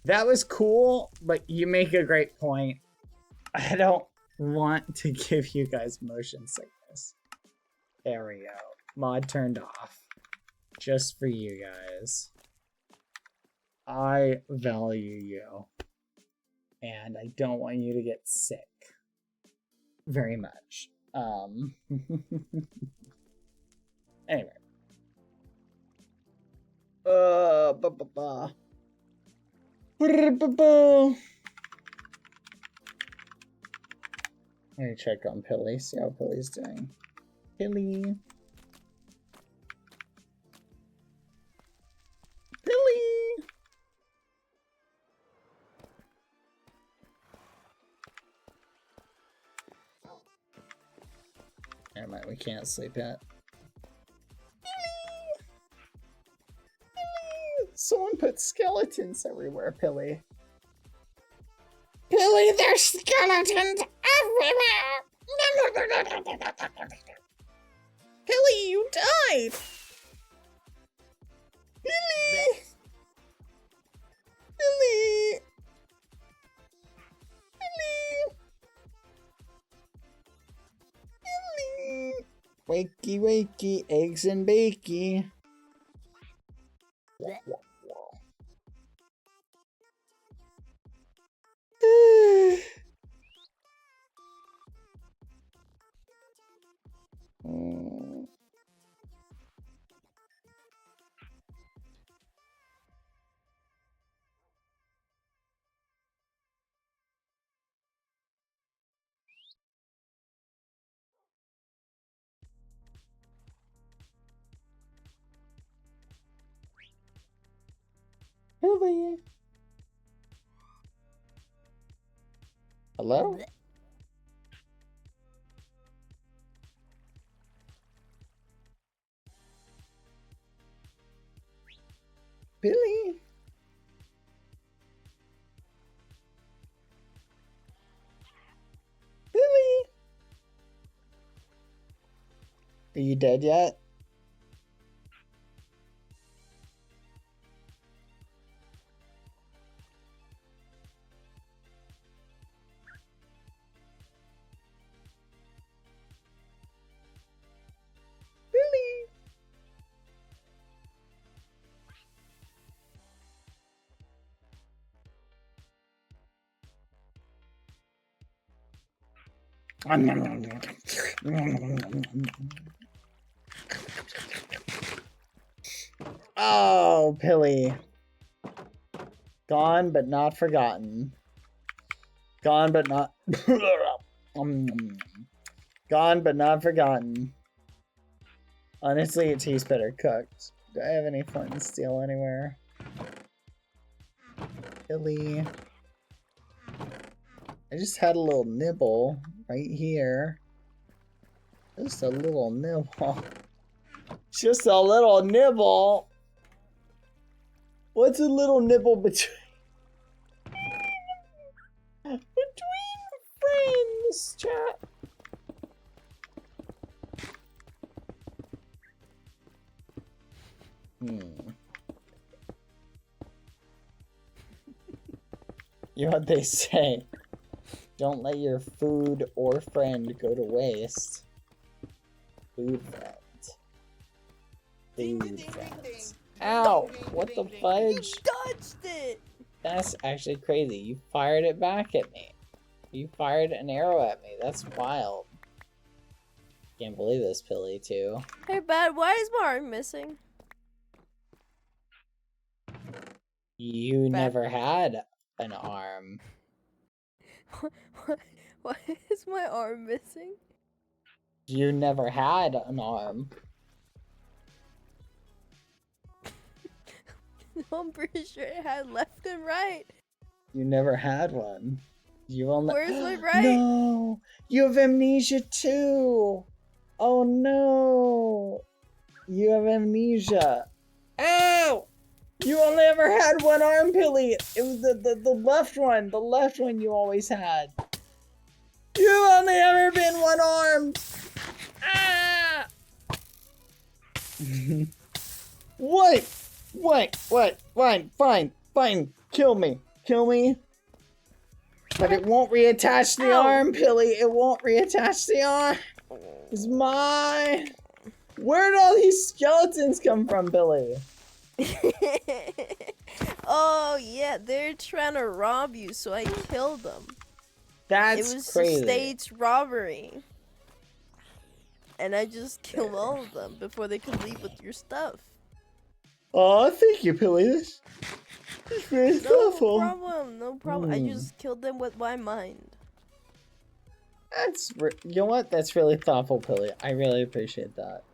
Speaker 5: That was cool, but you make a great point. I don't want to give you guys motion sickness. There we go. Mod turned off. Just for you guys. I value you. And I don't want you to get sick. Very much. Anyway. Let me check on Pilly, see how Pilly's doing. Pilly. Never mind, we can't sleep yet. Someone put skeletons everywhere, Pilly. Pilly, there's skeletons everywhere! Pilly, you died! Pilly! Pilly! Wakey, wakey, eggs and bakey. Billy. Hello? Billy? Billy? Are you dead yet? Oh, Pilly. Gone but not forgotten. Gone but not... Gone but not forgotten. Honestly, it tastes better cooked. Do I have any flint steel anywhere? Pilly. I just had a little nibble right here. Just a little nibble. Just a little nibble. What's a little nibble between friends, chat? You know what they say? Don't let your food or friend go to waste. Food friend. Food friends. Ow! What the fudge?
Speaker 13: You touched it!
Speaker 5: That's actually crazy. You fired it back at me. You fired an arrow at me. That's wild. Can't believe this, Pilly, too.
Speaker 13: Hey, Bad, why is my arm missing?
Speaker 5: You never had an arm.
Speaker 13: Why is my arm missing?
Speaker 5: You never had an arm.
Speaker 13: I'm pretty sure it had left and right.
Speaker 5: You never had one. You only.
Speaker 13: Where's my right?
Speaker 5: No! You have amnesia too! Oh no! You have amnesia. Ow! You only ever had one arm, Pilly! It was the left one. The left one you always had. You've only ever been one armed! Ah! What? Fine. Kill me. But it won't reattach the arm, Pilly. It won't reattach the arm. It's mine. Where did all these skeletons come from, Billy?
Speaker 13: Oh, yeah, they're trying to rob you, so I killed them.
Speaker 5: That's
Speaker 13: It was
Speaker 5: crazy.
Speaker 13: a staged robbery. And I just killed all of them before they could leave with your stuff.
Speaker 5: Oh, thank you, Pilly. This is very thoughtful.
Speaker 13: No problem. I just killed them with my mind.
Speaker 5: You know what? That's really thoughtful, Pilly. I really appreciate that.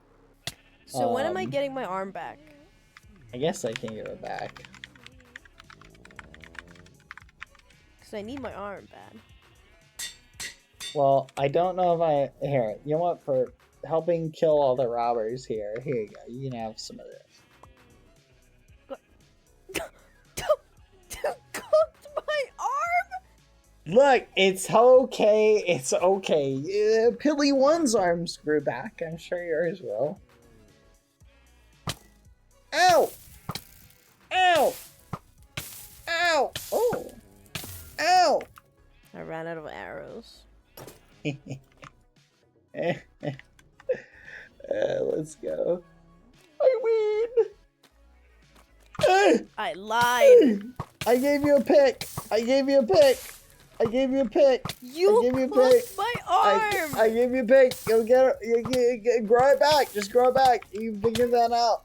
Speaker 13: So when am I getting my arm back?
Speaker 5: I guess I can give it back.
Speaker 13: Because I need my arm bad.
Speaker 5: Well, I don't know if I... Here, you know what? For helping kill all the robbers here you go. You can have some of this.
Speaker 13: Cooked my arm?
Speaker 5: Look, it's okay. It's okay. Yeah, Pilly 1's arms grew back. I'm sure yours will. Ow! Ow! Ow! Oh! Ow!
Speaker 13: I ran out of arrows.
Speaker 5: Let's go. I win!
Speaker 13: I lied!
Speaker 5: I gave you a pick! I gave you a pick!
Speaker 13: You hooked my arm!
Speaker 5: I gave you a pick! You'll get it. Grow it back! Just grow it back! You figure that out.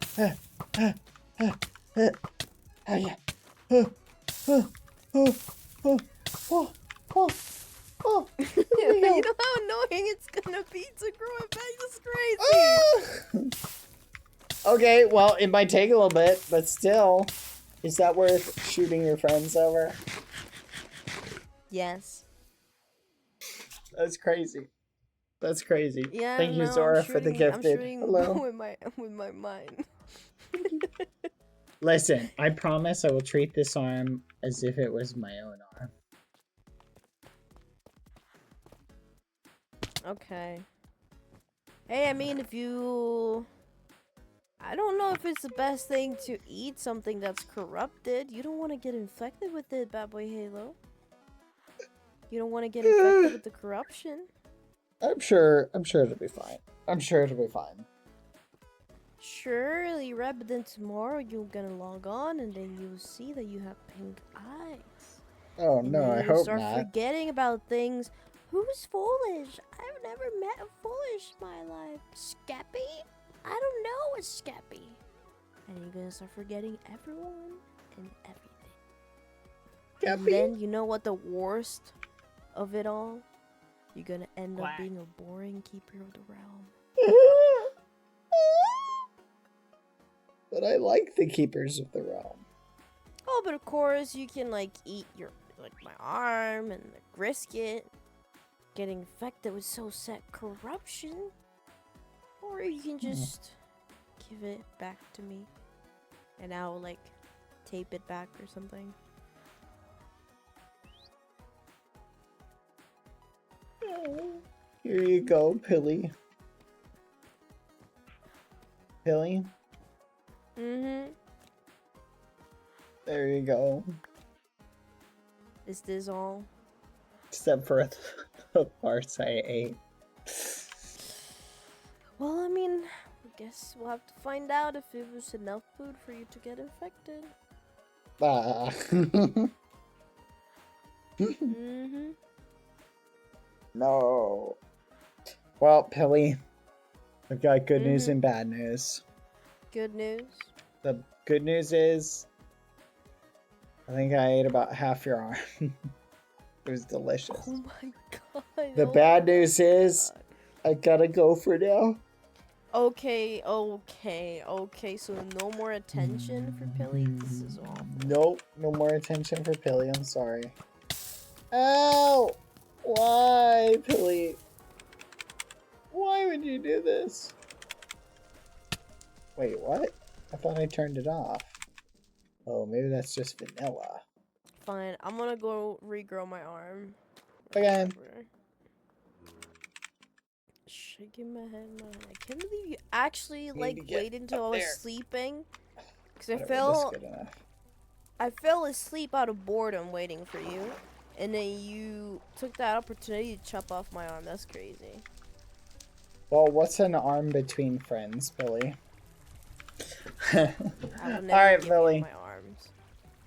Speaker 5: Oh yeah.
Speaker 13: You know how annoying it's gonna be to grow it back? That's crazy!
Speaker 5: Okay, well, it might take a little bit, but still. Is that worth shooting your friends over?
Speaker 13: Yes.
Speaker 5: That's crazy. That's crazy.
Speaker 13: Yeah,
Speaker 5: Thank you,
Speaker 13: no,
Speaker 5: Zora, for the gifted.
Speaker 13: I'm shooting
Speaker 5: Hello.
Speaker 13: with my mind.
Speaker 5: Listen, I promise I will treat this arm as if it was my own arm.
Speaker 13: Okay. Hey, I mean, if you... I don't know if it's the best thing to eat something that's corrupted. You don't want to get infected with it, Badboyhalo. You don't want to get infected with the corruption.
Speaker 5: I'm sure it'll be fine. I'm sure it'll be fine.
Speaker 13: Surely, right, but then tomorrow you're gonna log on and then you'll see that you have pink eyes.
Speaker 5: Oh
Speaker 13: and
Speaker 5: no,
Speaker 13: then
Speaker 5: I
Speaker 13: you'll
Speaker 5: hope
Speaker 13: start
Speaker 5: not.
Speaker 13: forgetting about things. Who's foolish? I've never met a foolish in my life. Skeppy? I don't know a Skeppy. And you're gonna start forgetting everyone and everything. And then you know what the worst of it all? You're gonna end up being a boring keeper of the realm.
Speaker 5: But I like the keepers of the realm.
Speaker 13: Oh, but of course you can like eat your my arm and the brisket. Getting infected with so set corruption. Or you can just give it back to me. And I'll like tape it back or something.
Speaker 5: Here you go, Pilly. Pilly?
Speaker 13: Mm-hmm.
Speaker 5: There you go.
Speaker 13: Is this all?
Speaker 5: Except for the parts I ate.
Speaker 13: Well, I mean, I guess we'll have to find out if it was enough food for you to get infected.
Speaker 9: Mm-hmm.
Speaker 5: No. Well, Pilly, I've got good news and bad news.
Speaker 9: Good news.
Speaker 5: The good news is, I think I ate about half your arm. It was delicious.
Speaker 9: Oh my god.
Speaker 5: The bad news is, I gotta go for now.
Speaker 9: Okay. So no more attention for Pilly. This is awful.
Speaker 5: Nope, no more attention for Pilly. I'm sorry. Ow! Why, Pilly? Why would you do this? Wait, what? I thought I turned it off. Oh, maybe that's just vanilla.
Speaker 9: Fine. I'm gonna go regrow my arm.
Speaker 5: Okay.
Speaker 9: Shaking my head. I can't believe you actually waited until I was sleeping. Because I fell asleep out of boredom waiting for you. And then you took that opportunity to chop off my arm. That's crazy.
Speaker 5: Well, what's an arm between friends, Billy?
Speaker 9: Alright,
Speaker 5: Billy.
Speaker 9: My arms.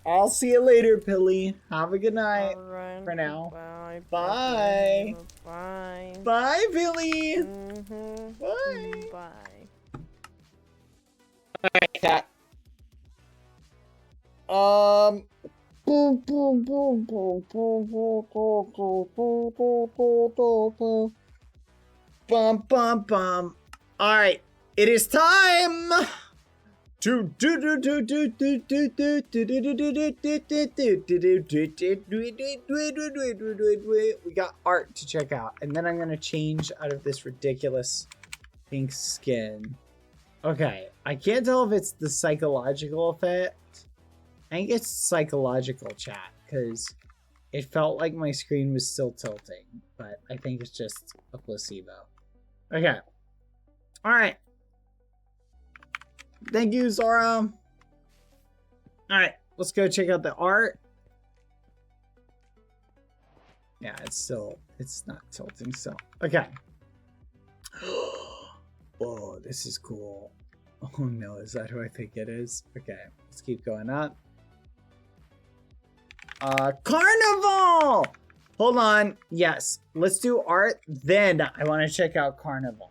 Speaker 5: I'll see you later, Billy. Have a good night.
Speaker 9: Alright.
Speaker 5: For now.
Speaker 9: Bye.
Speaker 5: Bye.
Speaker 9: Bye.
Speaker 5: Bye, Billy.
Speaker 9: Bye. Bye.
Speaker 5: Alright, cat. Bum bum bum. Alright, it is time to we got art to check out, and then I'm gonna change out of this ridiculous pink skin. Okay, I can't tell if it's the psychological effect. I think it's psychological, chat, because it felt like my screen was still tilting, but I think it's just a placebo. Okay. Alright. Thank you, Zora. Alright, let's go check out the art. Yeah, it's not tilting, so. Okay. Whoa, this is cool. Oh no, is that who I think it is? Okay, let's keep going up. Carnival! Hold on. Yes, let's do art. Then I want to check out Carnival.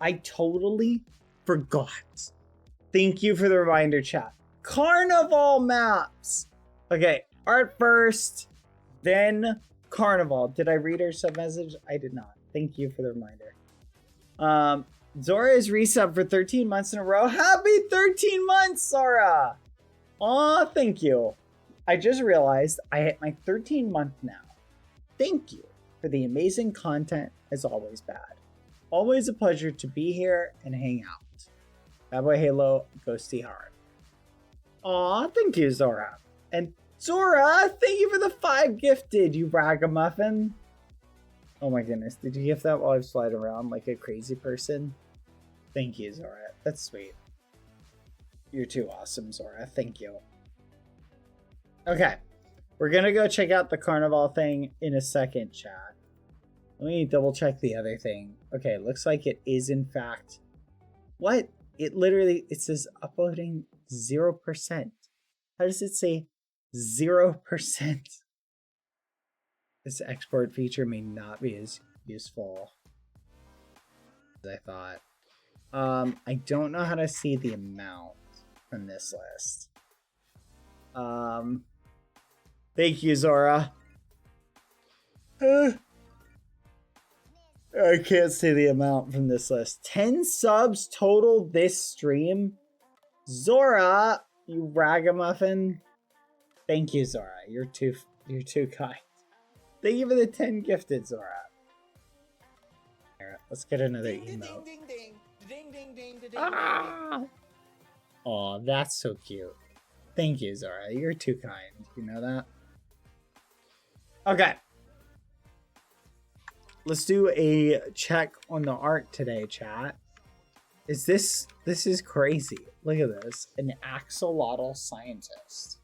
Speaker 5: I totally forgot. Thank you for the reminder, chat. Carnival maps. Okay, art first, then Carnival. Did I read her sub message? I did not. Thank you for the reminder. Zora is resub for 13 months in a row. Happy 13 months, Zora! Aw, thank you. I just realized I hit my 13th month now. Thank you for the amazing content, as always, Bad. Always a pleasure to be here and hang out. Badboyhalo, Ghosty Heart. Aw, thank you, Zora. And Zora, thank you for the 5 gifted, you ragamuffin. Oh my goodness, did you gift that while I was sliding around like a crazy person? Thank you, Zora. That's sweet. You're too awesome, Zora. Thank you. Okay, we're gonna go check out the Carnival thing in a second, chat. Let me double check the other thing. Okay, looks like it is in fact... What? It says uploading 0%. How does it say 0%? This export feature may not be as useful as I thought. I don't know how to see the amount from this list. Thank you, Zora. I can't see the amount from this list. 10 subs total this stream. Zora, you ragamuffin. Thank you, Zora. You're too kind. Thank you for the 10 gifted, Zora. Alright, let's get another emote. Ah! Aw, that's so cute. Thank you, Zora. You're too kind. You know that? Okay. Let's do a check on the art today, chat. This is crazy. Look at this. An axolotl scientist.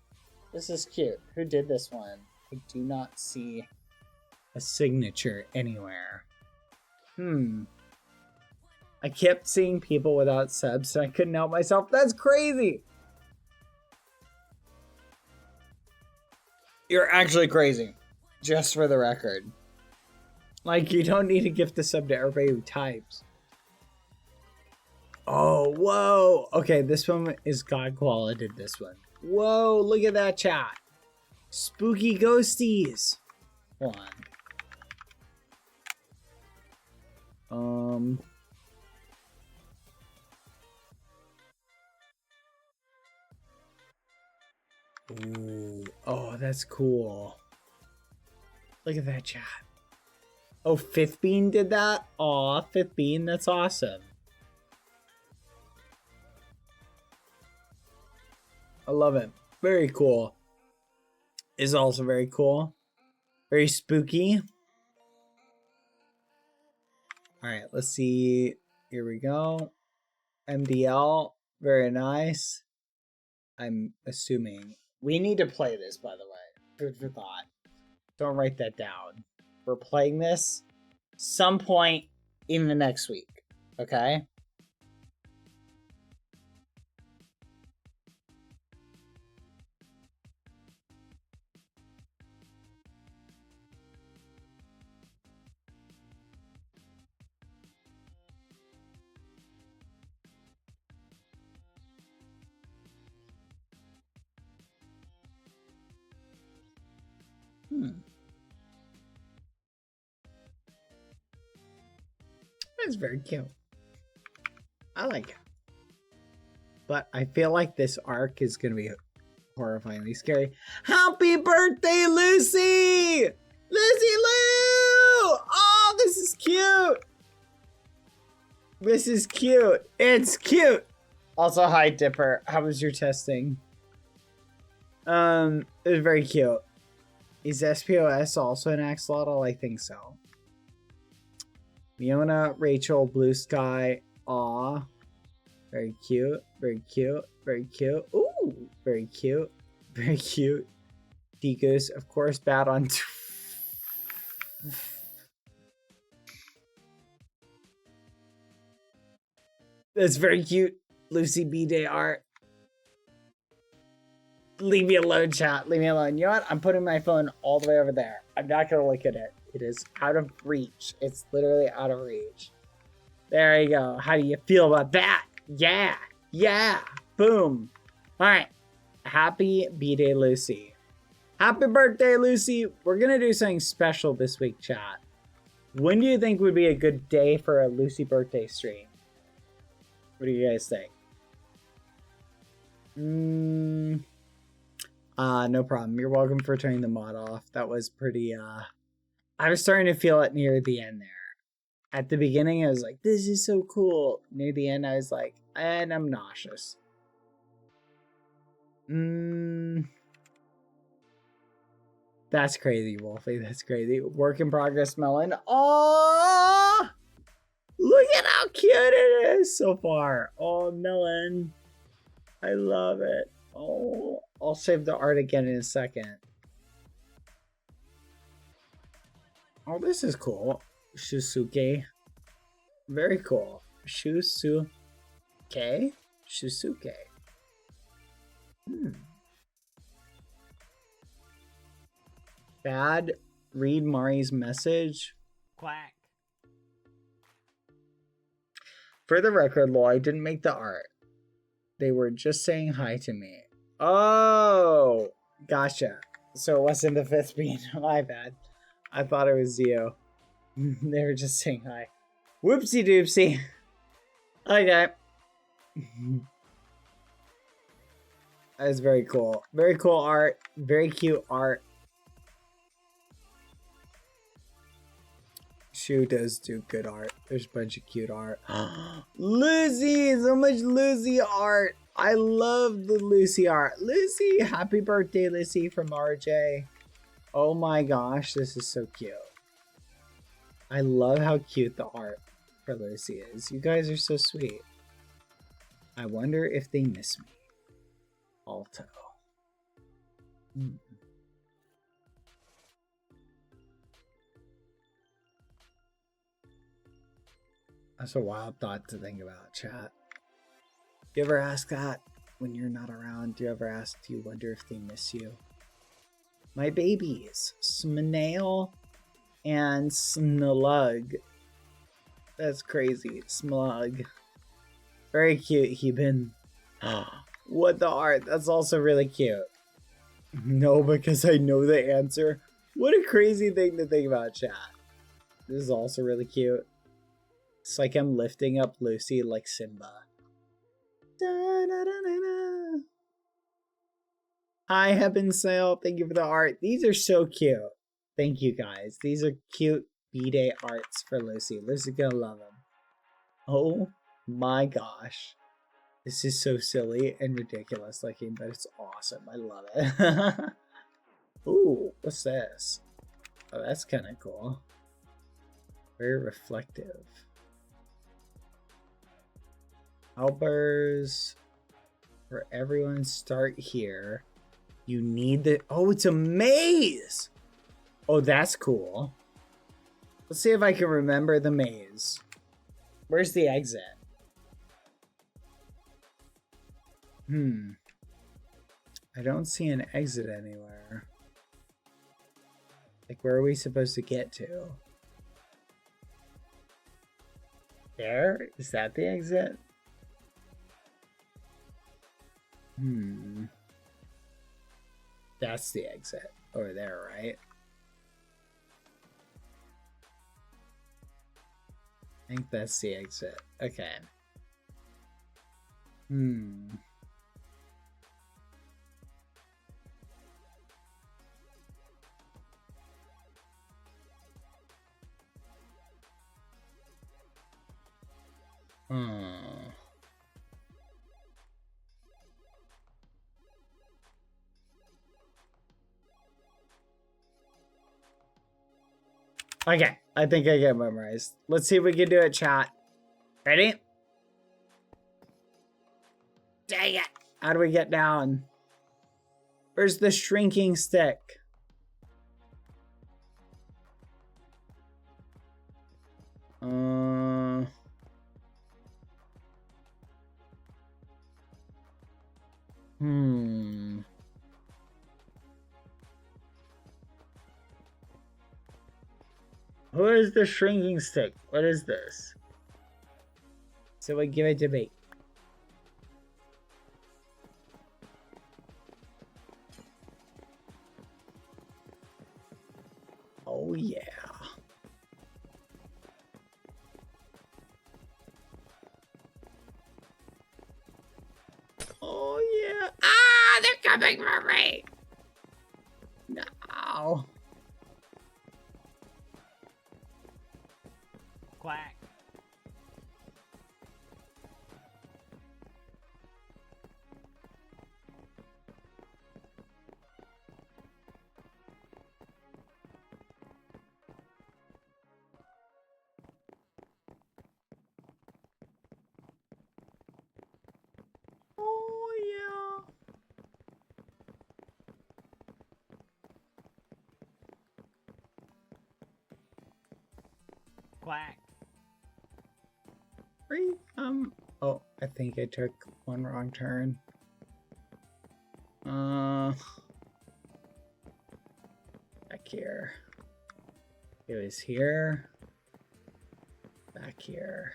Speaker 5: This is cute. Who did this one? I do not see a signature anywhere. I kept seeing people without subs and I couldn't help myself. That's crazy. You're actually crazy. Just for the record. Like, you don't need to gift a sub to everybody who types. Oh, whoa. Okay, this one is God quality, this one. Whoa, look at that chat. Spooky ghosties. Hold on. Ooh. Oh, that's cool. Look at that chat. Oh, Fifth Bean did that? Aw, Fifth Bean, that's awesome. I love it. Very cool. Is also very cool. Very spooky. Alright, let's see. Here we go. MDL. Very nice. I'm assuming. We need to play this, by the way. Food for thought. Don't write that down. We're playing this some point in the next week. Okay? That's very cute. I like it. But I feel like this arc is going to be horrifyingly scary. Happy birthday, Lucy! Lucy Lou! Oh, this is cute! This is cute. It's cute! Also, hi, Dipper. How was your testing? It was very cute. Is SPOS also an axolotl? I think so. Fiona, Rachel, Blue Sky, aw. Very cute, very cute, very cute. Ooh, very cute, very cute. D-Goose, of course, bad on... That's very cute. Lucy B-Day art. Leave me alone, chat. Leave me alone. You know what? I'm putting my phone all the way over there. I'm not going to look at it. It is out of reach. It's literally out of reach. There you go. How do you feel about that? Yeah. Yeah. Boom. All right. Happy B-Day, Lucy. Happy birthday, Lucy. We're going to do something special this week, chat. When do you think would be a good day for a Lucy birthday stream? What do you guys think? No problem. You're welcome for turning the mod off. That was pretty, I was starting to feel it near the end there. At the beginning, I was like, this is so cool. Near the end, I was like, and I'm nauseous. That's crazy, Wolfie. That's crazy. Work in progress, Melon. Oh, look at how cute it is so far. Oh, Melon. I love it. Oh, I'll save the art again in a second. Oh, this is cool. Shusuke. Very cool. Shusuke? Shusuke. Bad. Read Mari's message.
Speaker 6: Quack.
Speaker 5: For the record, lol, I didn't make the art. They were just saying hi to me. Oh, gotcha. So it wasn't the fifth bean. My bad. I thought it was Zio. They were just saying hi. Whoopsie doopsie. Okay. That is very cool. Very cool art. Very cute art. Shu does do good art. There's a bunch of cute art. Lucy! So much Lucy art. I love the Lucy art. Lucy! Happy birthday, Lucy, from RJ. Oh my gosh, this is so cute. I love how cute the art for Lucy is. You guys are so sweet. I wonder if they miss me. Alto. That's a wild thought to think about, chat. Do you ever ask that when you're not around? Do you ever ask, do you wonder if they miss you? My babies. Snail and Snulug. That's crazy. Smug. Very cute, Heben. What the art? That's also really cute. No, because I know the answer. What a crazy thing to think about, chat. This is also really cute. It's like I'm lifting up Lucy like Simba. Da, da, da, da, da. Hi, Heaven Sale. Thank you for the art. These are so cute. Thank you, guys. These are cute B-Day arts for Lucy. Lucy's gonna love them. Oh my gosh. This is so silly and ridiculous looking, but it's awesome. I love it. Ooh, what's this? Oh, that's kind of cool. Very reflective. Helpers for everyone start here. You need the... Oh, it's a maze! Oh, that's cool. Let's see if I can remember the maze. Where's the exit? I don't see an exit anywhere. Like, where are we supposed to get to? There? Is that the exit? That's the exit. Over there, right? I think that's the exit. Okay. Okay, I think I get memorized. Let's see if we can do it, chat. Ready? Dang it! How do we get down? Where's the shrinking stick? Who is the shrinking stick? What is this? So we give it to me. Oh yeah. Oh yeah. Ah, they're coming for me. No.
Speaker 4: Quack.
Speaker 5: Oh yeah.
Speaker 4: Quack.
Speaker 5: Oh, I think I took one wrong turn. Back here. It was here. Back here.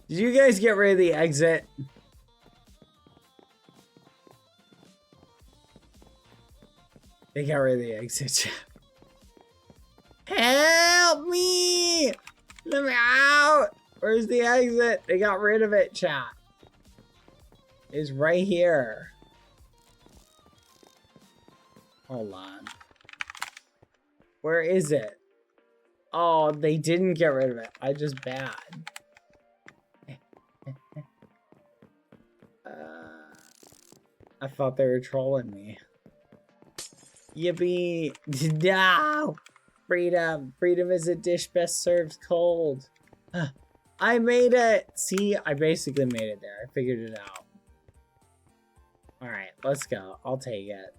Speaker 5: Did you guys get rid of the exit? They got rid of the exit. Help me! Let me out! Where's the exit? They got rid of it, chat. It's right here. Hold on. Where is it? Oh, they didn't get rid of it. I just bad. I thought they were trolling me. Yippee! No! Freedom! Freedom is a dish best served cold. I made it! See, I basically made it there. I figured it out. All right, let's go. I'll take it.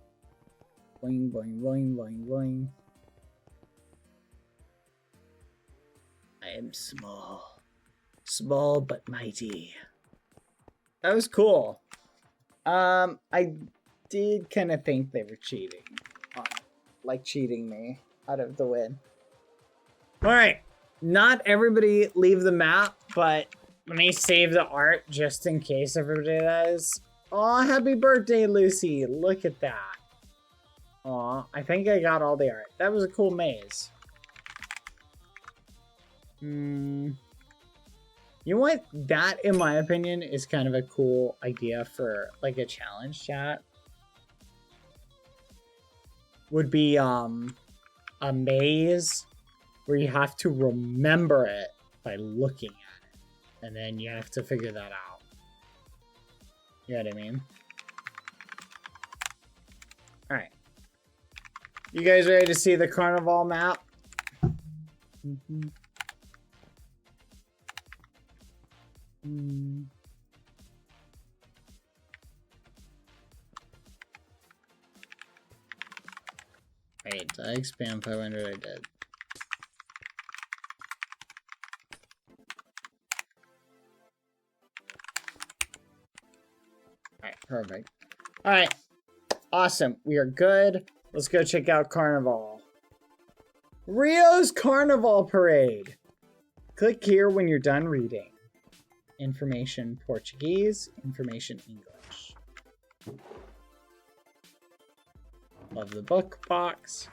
Speaker 5: Boing, boing, boing, boing, boing. I am small. Small but mighty. That was cool. I did kind of think they were cheating. Like cheating me out of the win. Alright. Not everybody leave the map, but let me save the art just in case everybody does. Aw, happy birthday, Lucy. Look at that. Aw, I think I got all the art. That was a cool maze. You know what? That, in my opinion, is kind of a cool idea for, like, a challenge chat. Would be, a maze where you have to remember it by looking at it. And then you have to figure that out. You know what I mean? Alright. You guys ready to see the carnival map? Wait, did I expand 500? I did. Alright, perfect. Alright. Awesome. We are good. Let's go check out Carnival. Rio's Carnival Parade. Click here when you're done reading. Information Portuguese, information English. Love the book box.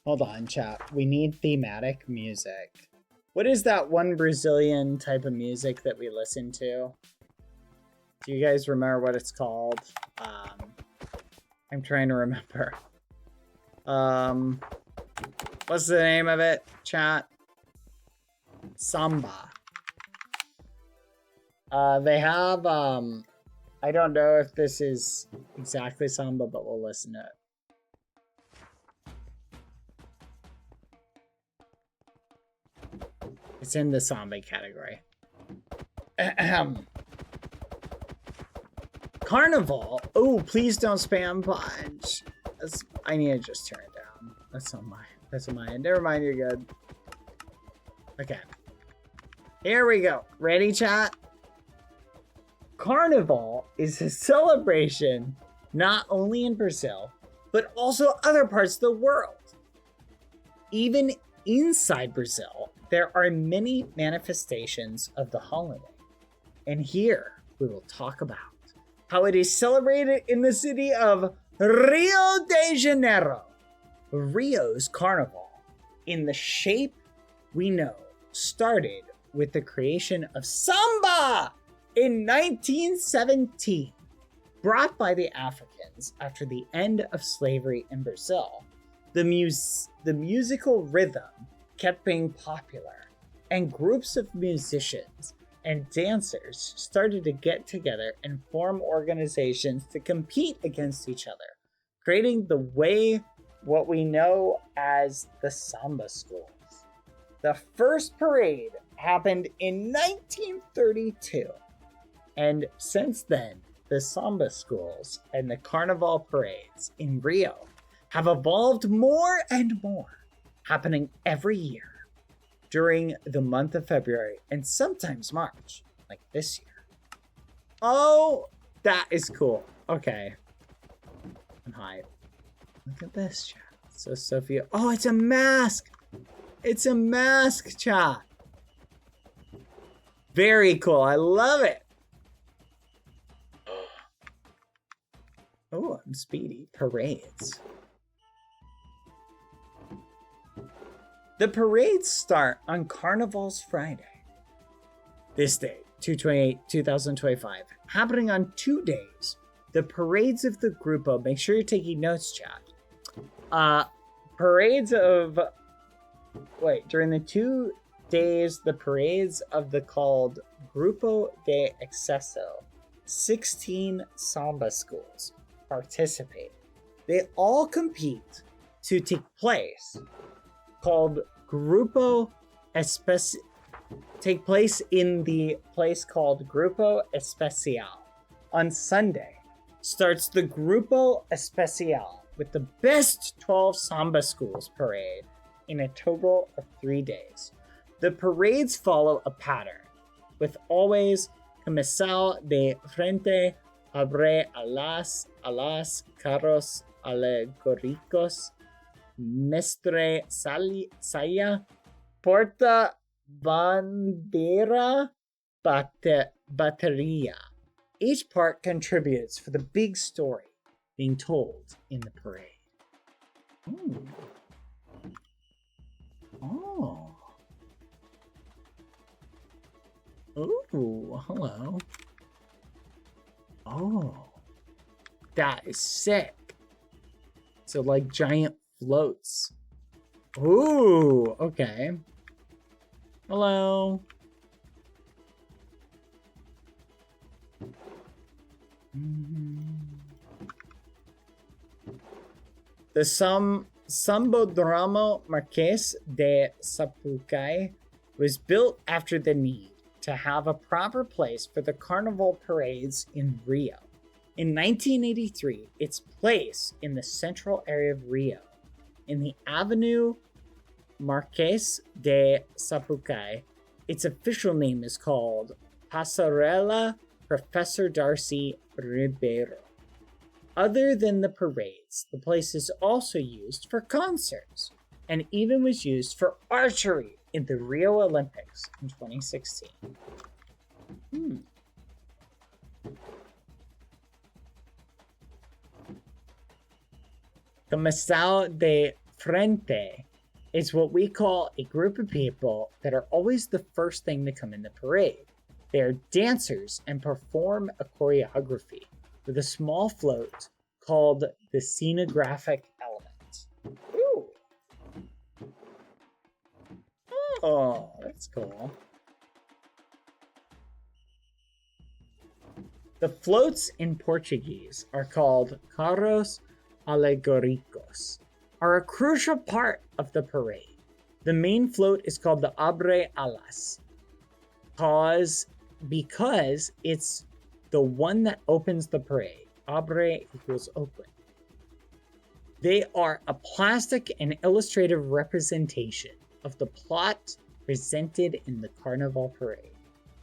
Speaker 5: Hold on, chat. We need thematic music. What is that one Brazilian type of music that we listen to? Do you guys remember what it's called? I'm trying to remember. What's the name of it, chat? Samba. They have, I don't know if this is exactly samba, but we'll listen to it. It's in the samba category. Carnival. Oh, please don't spam punch. I need to just turn it down. That's on my end. Never mind, you're good. Okay. Here we go. Ready, chat? Carnival is a celebration not only in Brazil, but also other parts of the world. Even inside Brazil, there are many manifestations of the holiday. And here we will talk about how it is celebrated in the city of Rio de Janeiro. Rio's Carnival, in the shape we know, started with the creation of samba in 1917, brought by the Africans after the end of slavery in Brazil. The musical rhythm kept being popular, and groups of musicians and dancers started to get together and form organizations to compete against each other, creating what we know as the samba schools. The first parade happened in 1932, and since then, the samba schools and the carnival parades in Rio have evolved more and more, happening every year during the month of February and sometimes March, like this year. Oh, that is cool. Okay. I'm hyped. Look at this, chat. So Sophia. Oh, it's a mask. It's a mask, chat. Very cool. I love it. Oh, I'm speedy. Parades. The parades start on Carnival's Friday. This day, 2/28/2025, happening on 2 days. The parades of the Grupo, make sure you're taking notes, chat. During the 2 days, the parades of the called Grupo de Excesso, 16 samba schools participate. They all compete to take place, called Grupo take place in the place called Grupo Especial. On Sunday starts the Grupo Especial with the best 12 Samba schools parade in a total of 3 days. The parades follow a pattern, with always comenzar de frente, abre alas, carros alegóricos, mestre saya, porta bandera, bateria. Each part contributes for the big story being told in the parade. Ooh. Oh. Ooh, hello. Oh. That is sick. So like giant floats. Ooh, okay. Hello. The Sambódromo Marqués de Sapucaí was built after the need to have a proper place for the carnival parades in Rio. In 1983, its place in the central area of Rio, in the Avenue Marqués de Sapucaí, its official name is called Passarela Professor Darcy Ribeiro. Other than the parades, the place is also used for concerts and even was used for archery in the Rio Olympics in 2016. Comensal de Frente is what we call a group of people that are always the first thing to come in the parade. They are dancers and perform a choreography with a small float called the scenographic element. Ooh. Oh, that's cool. The floats in Portuguese are called carros alegóricos, are a crucial part of the parade. The main float is called the abre alas, because it's the one that opens the parade. Abre equals open. They are a plastic and illustrative representation of the plot presented in the carnival parade.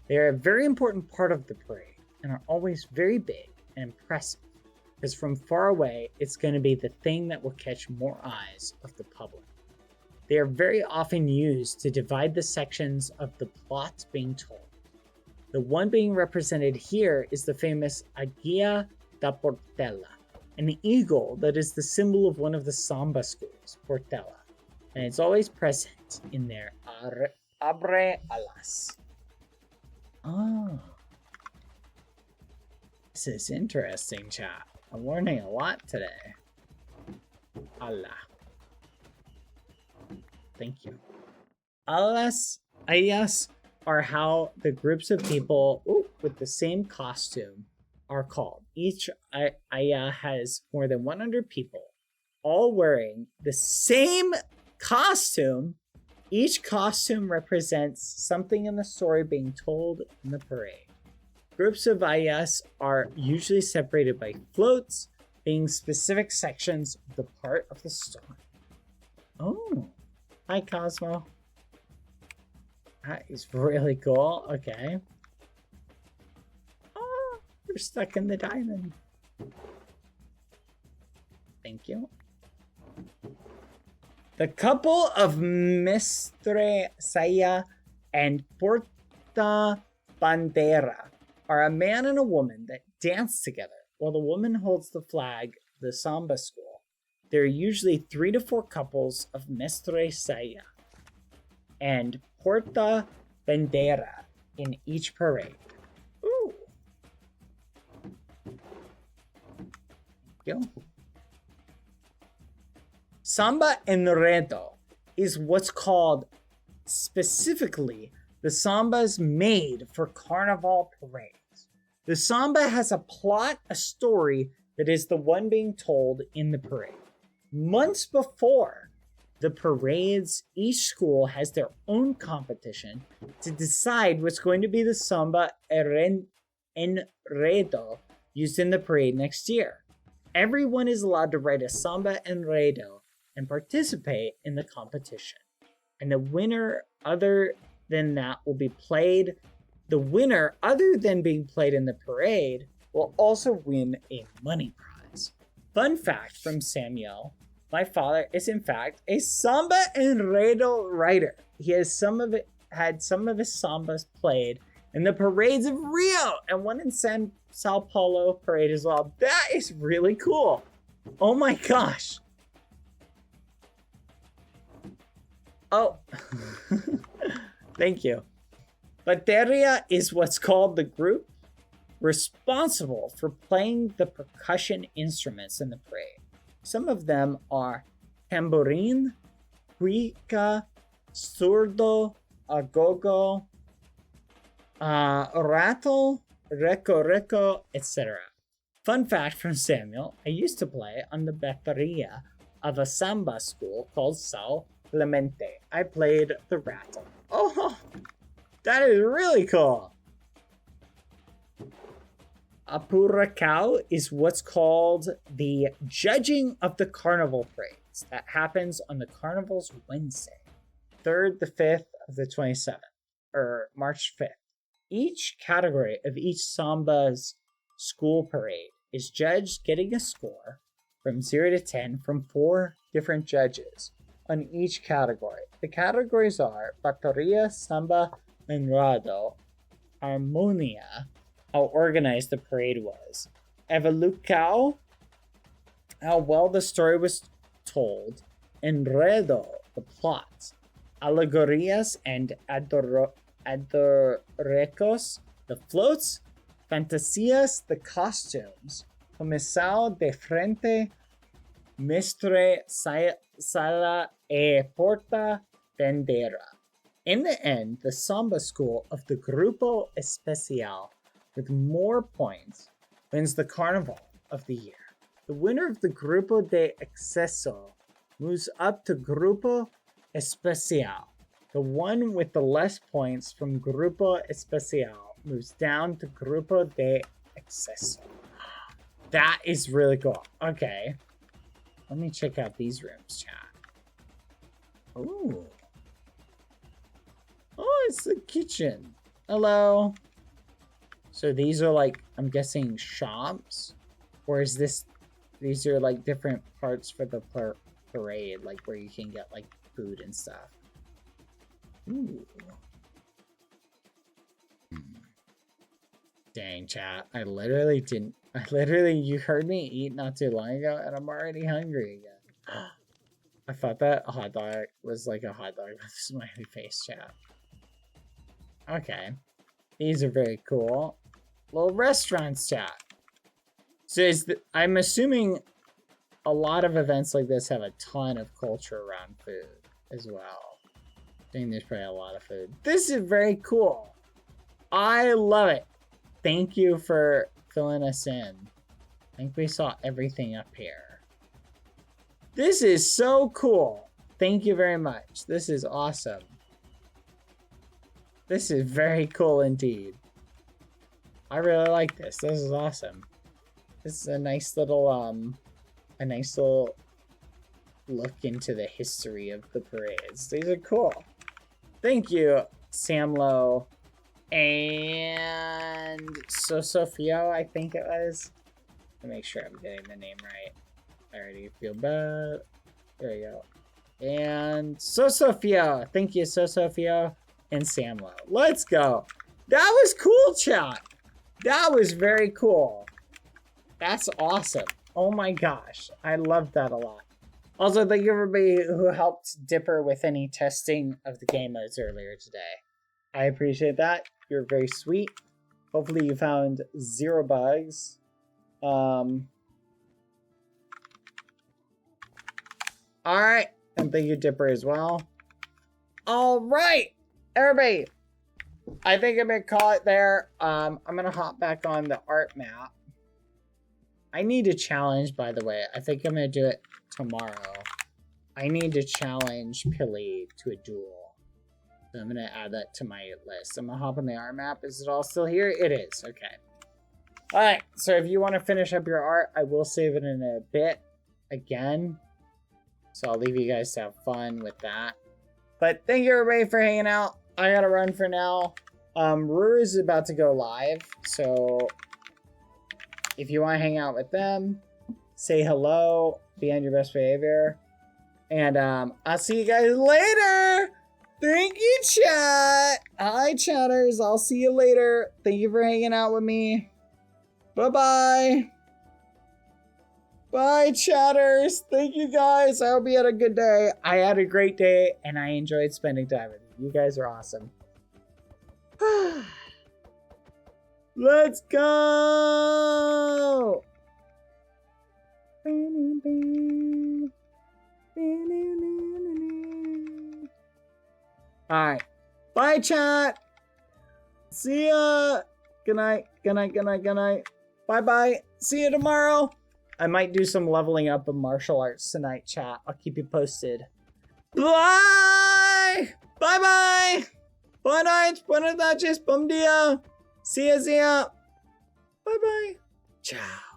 Speaker 5: They are a very important part of the parade and are always very big and impressive, because from far away, it's going to be the thing that will catch more eyes of the public. They are very often used to divide the sections of the plot being told. The one being represented here is the famous Águia da Portela, an eagle that is the symbol of one of the Samba schools, Portela, and it's always present in their abre alas. Oh. This is interesting, chat. I'm learning a lot today. Allah. Thank you. Ayas are how the groups of people with the same costume are called. Each ayah has more than 100 people, all wearing the same costume. Each costume represents something in the story being told in the parade. Groups of ayahs are usually separated by floats, being specific sections of the part of the story. Oh, hi Cosmo. That is really cool. Okay. Oh, you're stuck in the diamond. Thank you. The couple of Mestre Saya and Porta Bandera are a man and a woman that dance together while the woman holds the flag of the Samba school. There are usually 3 to 4 couples of Mestre Saya and Porta Bandera in each parade. Ooh. Thank you. Samba Enredo is what's called specifically the sambas made for carnival parades. The samba has a plot, a story that is the one being told in the parade. Months before, the parades, each school has their own competition to decide what's going to be the samba enredo used in the parade next year. Everyone is allowed to write a samba enredo and participate in the competition. And the winner other than that will be played. The winner other than being played in the parade will also win a money prize. Fun fact from Samuel, my father is in fact a samba enredo writer. He has had some of his sambas played in the parades of Rio and one in Sao Paulo parade as well. That is really cool. Oh my gosh. Oh, thank you. Bateria is what's called the group responsible for playing the percussion instruments in the parade. Some of them are tambourine, cuica, surdo, agogo, rattle, reco, etc. Fun fact from Samuel, I used to play on the bateria of a samba school called Sao Clemente. I played the rattle. Oh, that is really cool. Apuracao is what's called the judging of the carnival parades that happens on the carnival's Wednesday, 3rd, the 5th of the 27th, or March 5th. Each category of each samba's school parade is judged getting a score from 0 to 10 from 4 different judges on each category. The categories are Bateria, Samba, Enredo, Harmonia, how organized the parade was, Evolucao, how well the story was told, Enredo, the plot, Alegorias and Adorecos, the floats, Fantasias, the costumes, Comensal de Frente, Mestre, Sala e Porta, Bandera. In the end, the samba school of the Grupo Especial with more points wins the carnival of the year. The winner of the Grupo de Exceso moves up to Grupo Especial. The one with the less points from Grupo Especial moves down to Grupo de Exceso. That is really cool. Okay. Let me check out these rooms, chat. Ooh. Oh, it's the kitchen. Hello. So these are like, I'm guessing shops? Or is this, these are like different parts for the parade, like where you can get like food and stuff. Ooh. Dang, chat. You heard me eat not too long ago and I'm already hungry again. I thought that hot dog was like a hot dog with a smiley face, chat. Okay. These are very cool. Little restaurants, chat. So I'm assuming a lot of events like this have a ton of culture around food as well. I think there's probably a lot of food. This is very cool. I love it. Thank you for filling us in. I think we saw everything up here. This is so cool. Thank you very much. This is awesome. This is very cool indeed. I really like this. This is awesome. This is a nice little look into the history of the parades. These are cool. Thank you, Samlo and Sosofio, I think it was. Let me make sure I'm getting the name right. I already feel bad. There we go. And Sosofio. Thank you, Sosofio and Samlo. Let's go. That was cool, chat. That was very cool. That's awesome. Oh my gosh. I love that a lot. Also, thank you everybody who helped Dipper with any testing of the game modes earlier today. I appreciate that. You're very sweet. Hopefully you found 0 bugs. Alright. And thank you, Dipper, as well. Alright. Everybody. I think I'm going to call it there. I'm going to hop back on the art map. I need a challenge, by the way. I think I'm going to do it tomorrow. I need to challenge Pilly to a duel. So I'm gonna add that to my list. I'm gonna hop on the art map. Is it all still here? It is, okay. Alright, so if you want to finish up your art, I will save it in a bit again. So I'll leave you guys to have fun with that. But thank you everybody for hanging out. I gotta run for now. Ruru is about to go live, so if you want to hang out with them, say hello, be on your best behavior, and I'll see you guys later. Thank you, chat. Hi, chatters. I'll see you later. Thank you for hanging out with me. Bye-bye. Bye, chatters. Thank you, guys. I hope you had a good day. I had a great day, and I enjoyed spending time with you. You guys are awesome. Let's go! Alright. Bye, chat. See ya. Good night. Good night. Good night. Good night. Bye-bye. See you tomorrow. I might do some leveling up of martial arts tonight, chat. I'll keep you posted. Bye! Bye-bye! Boa noite, buenas noches, bom dia. See ya, see ya. Bye-bye. Ciao.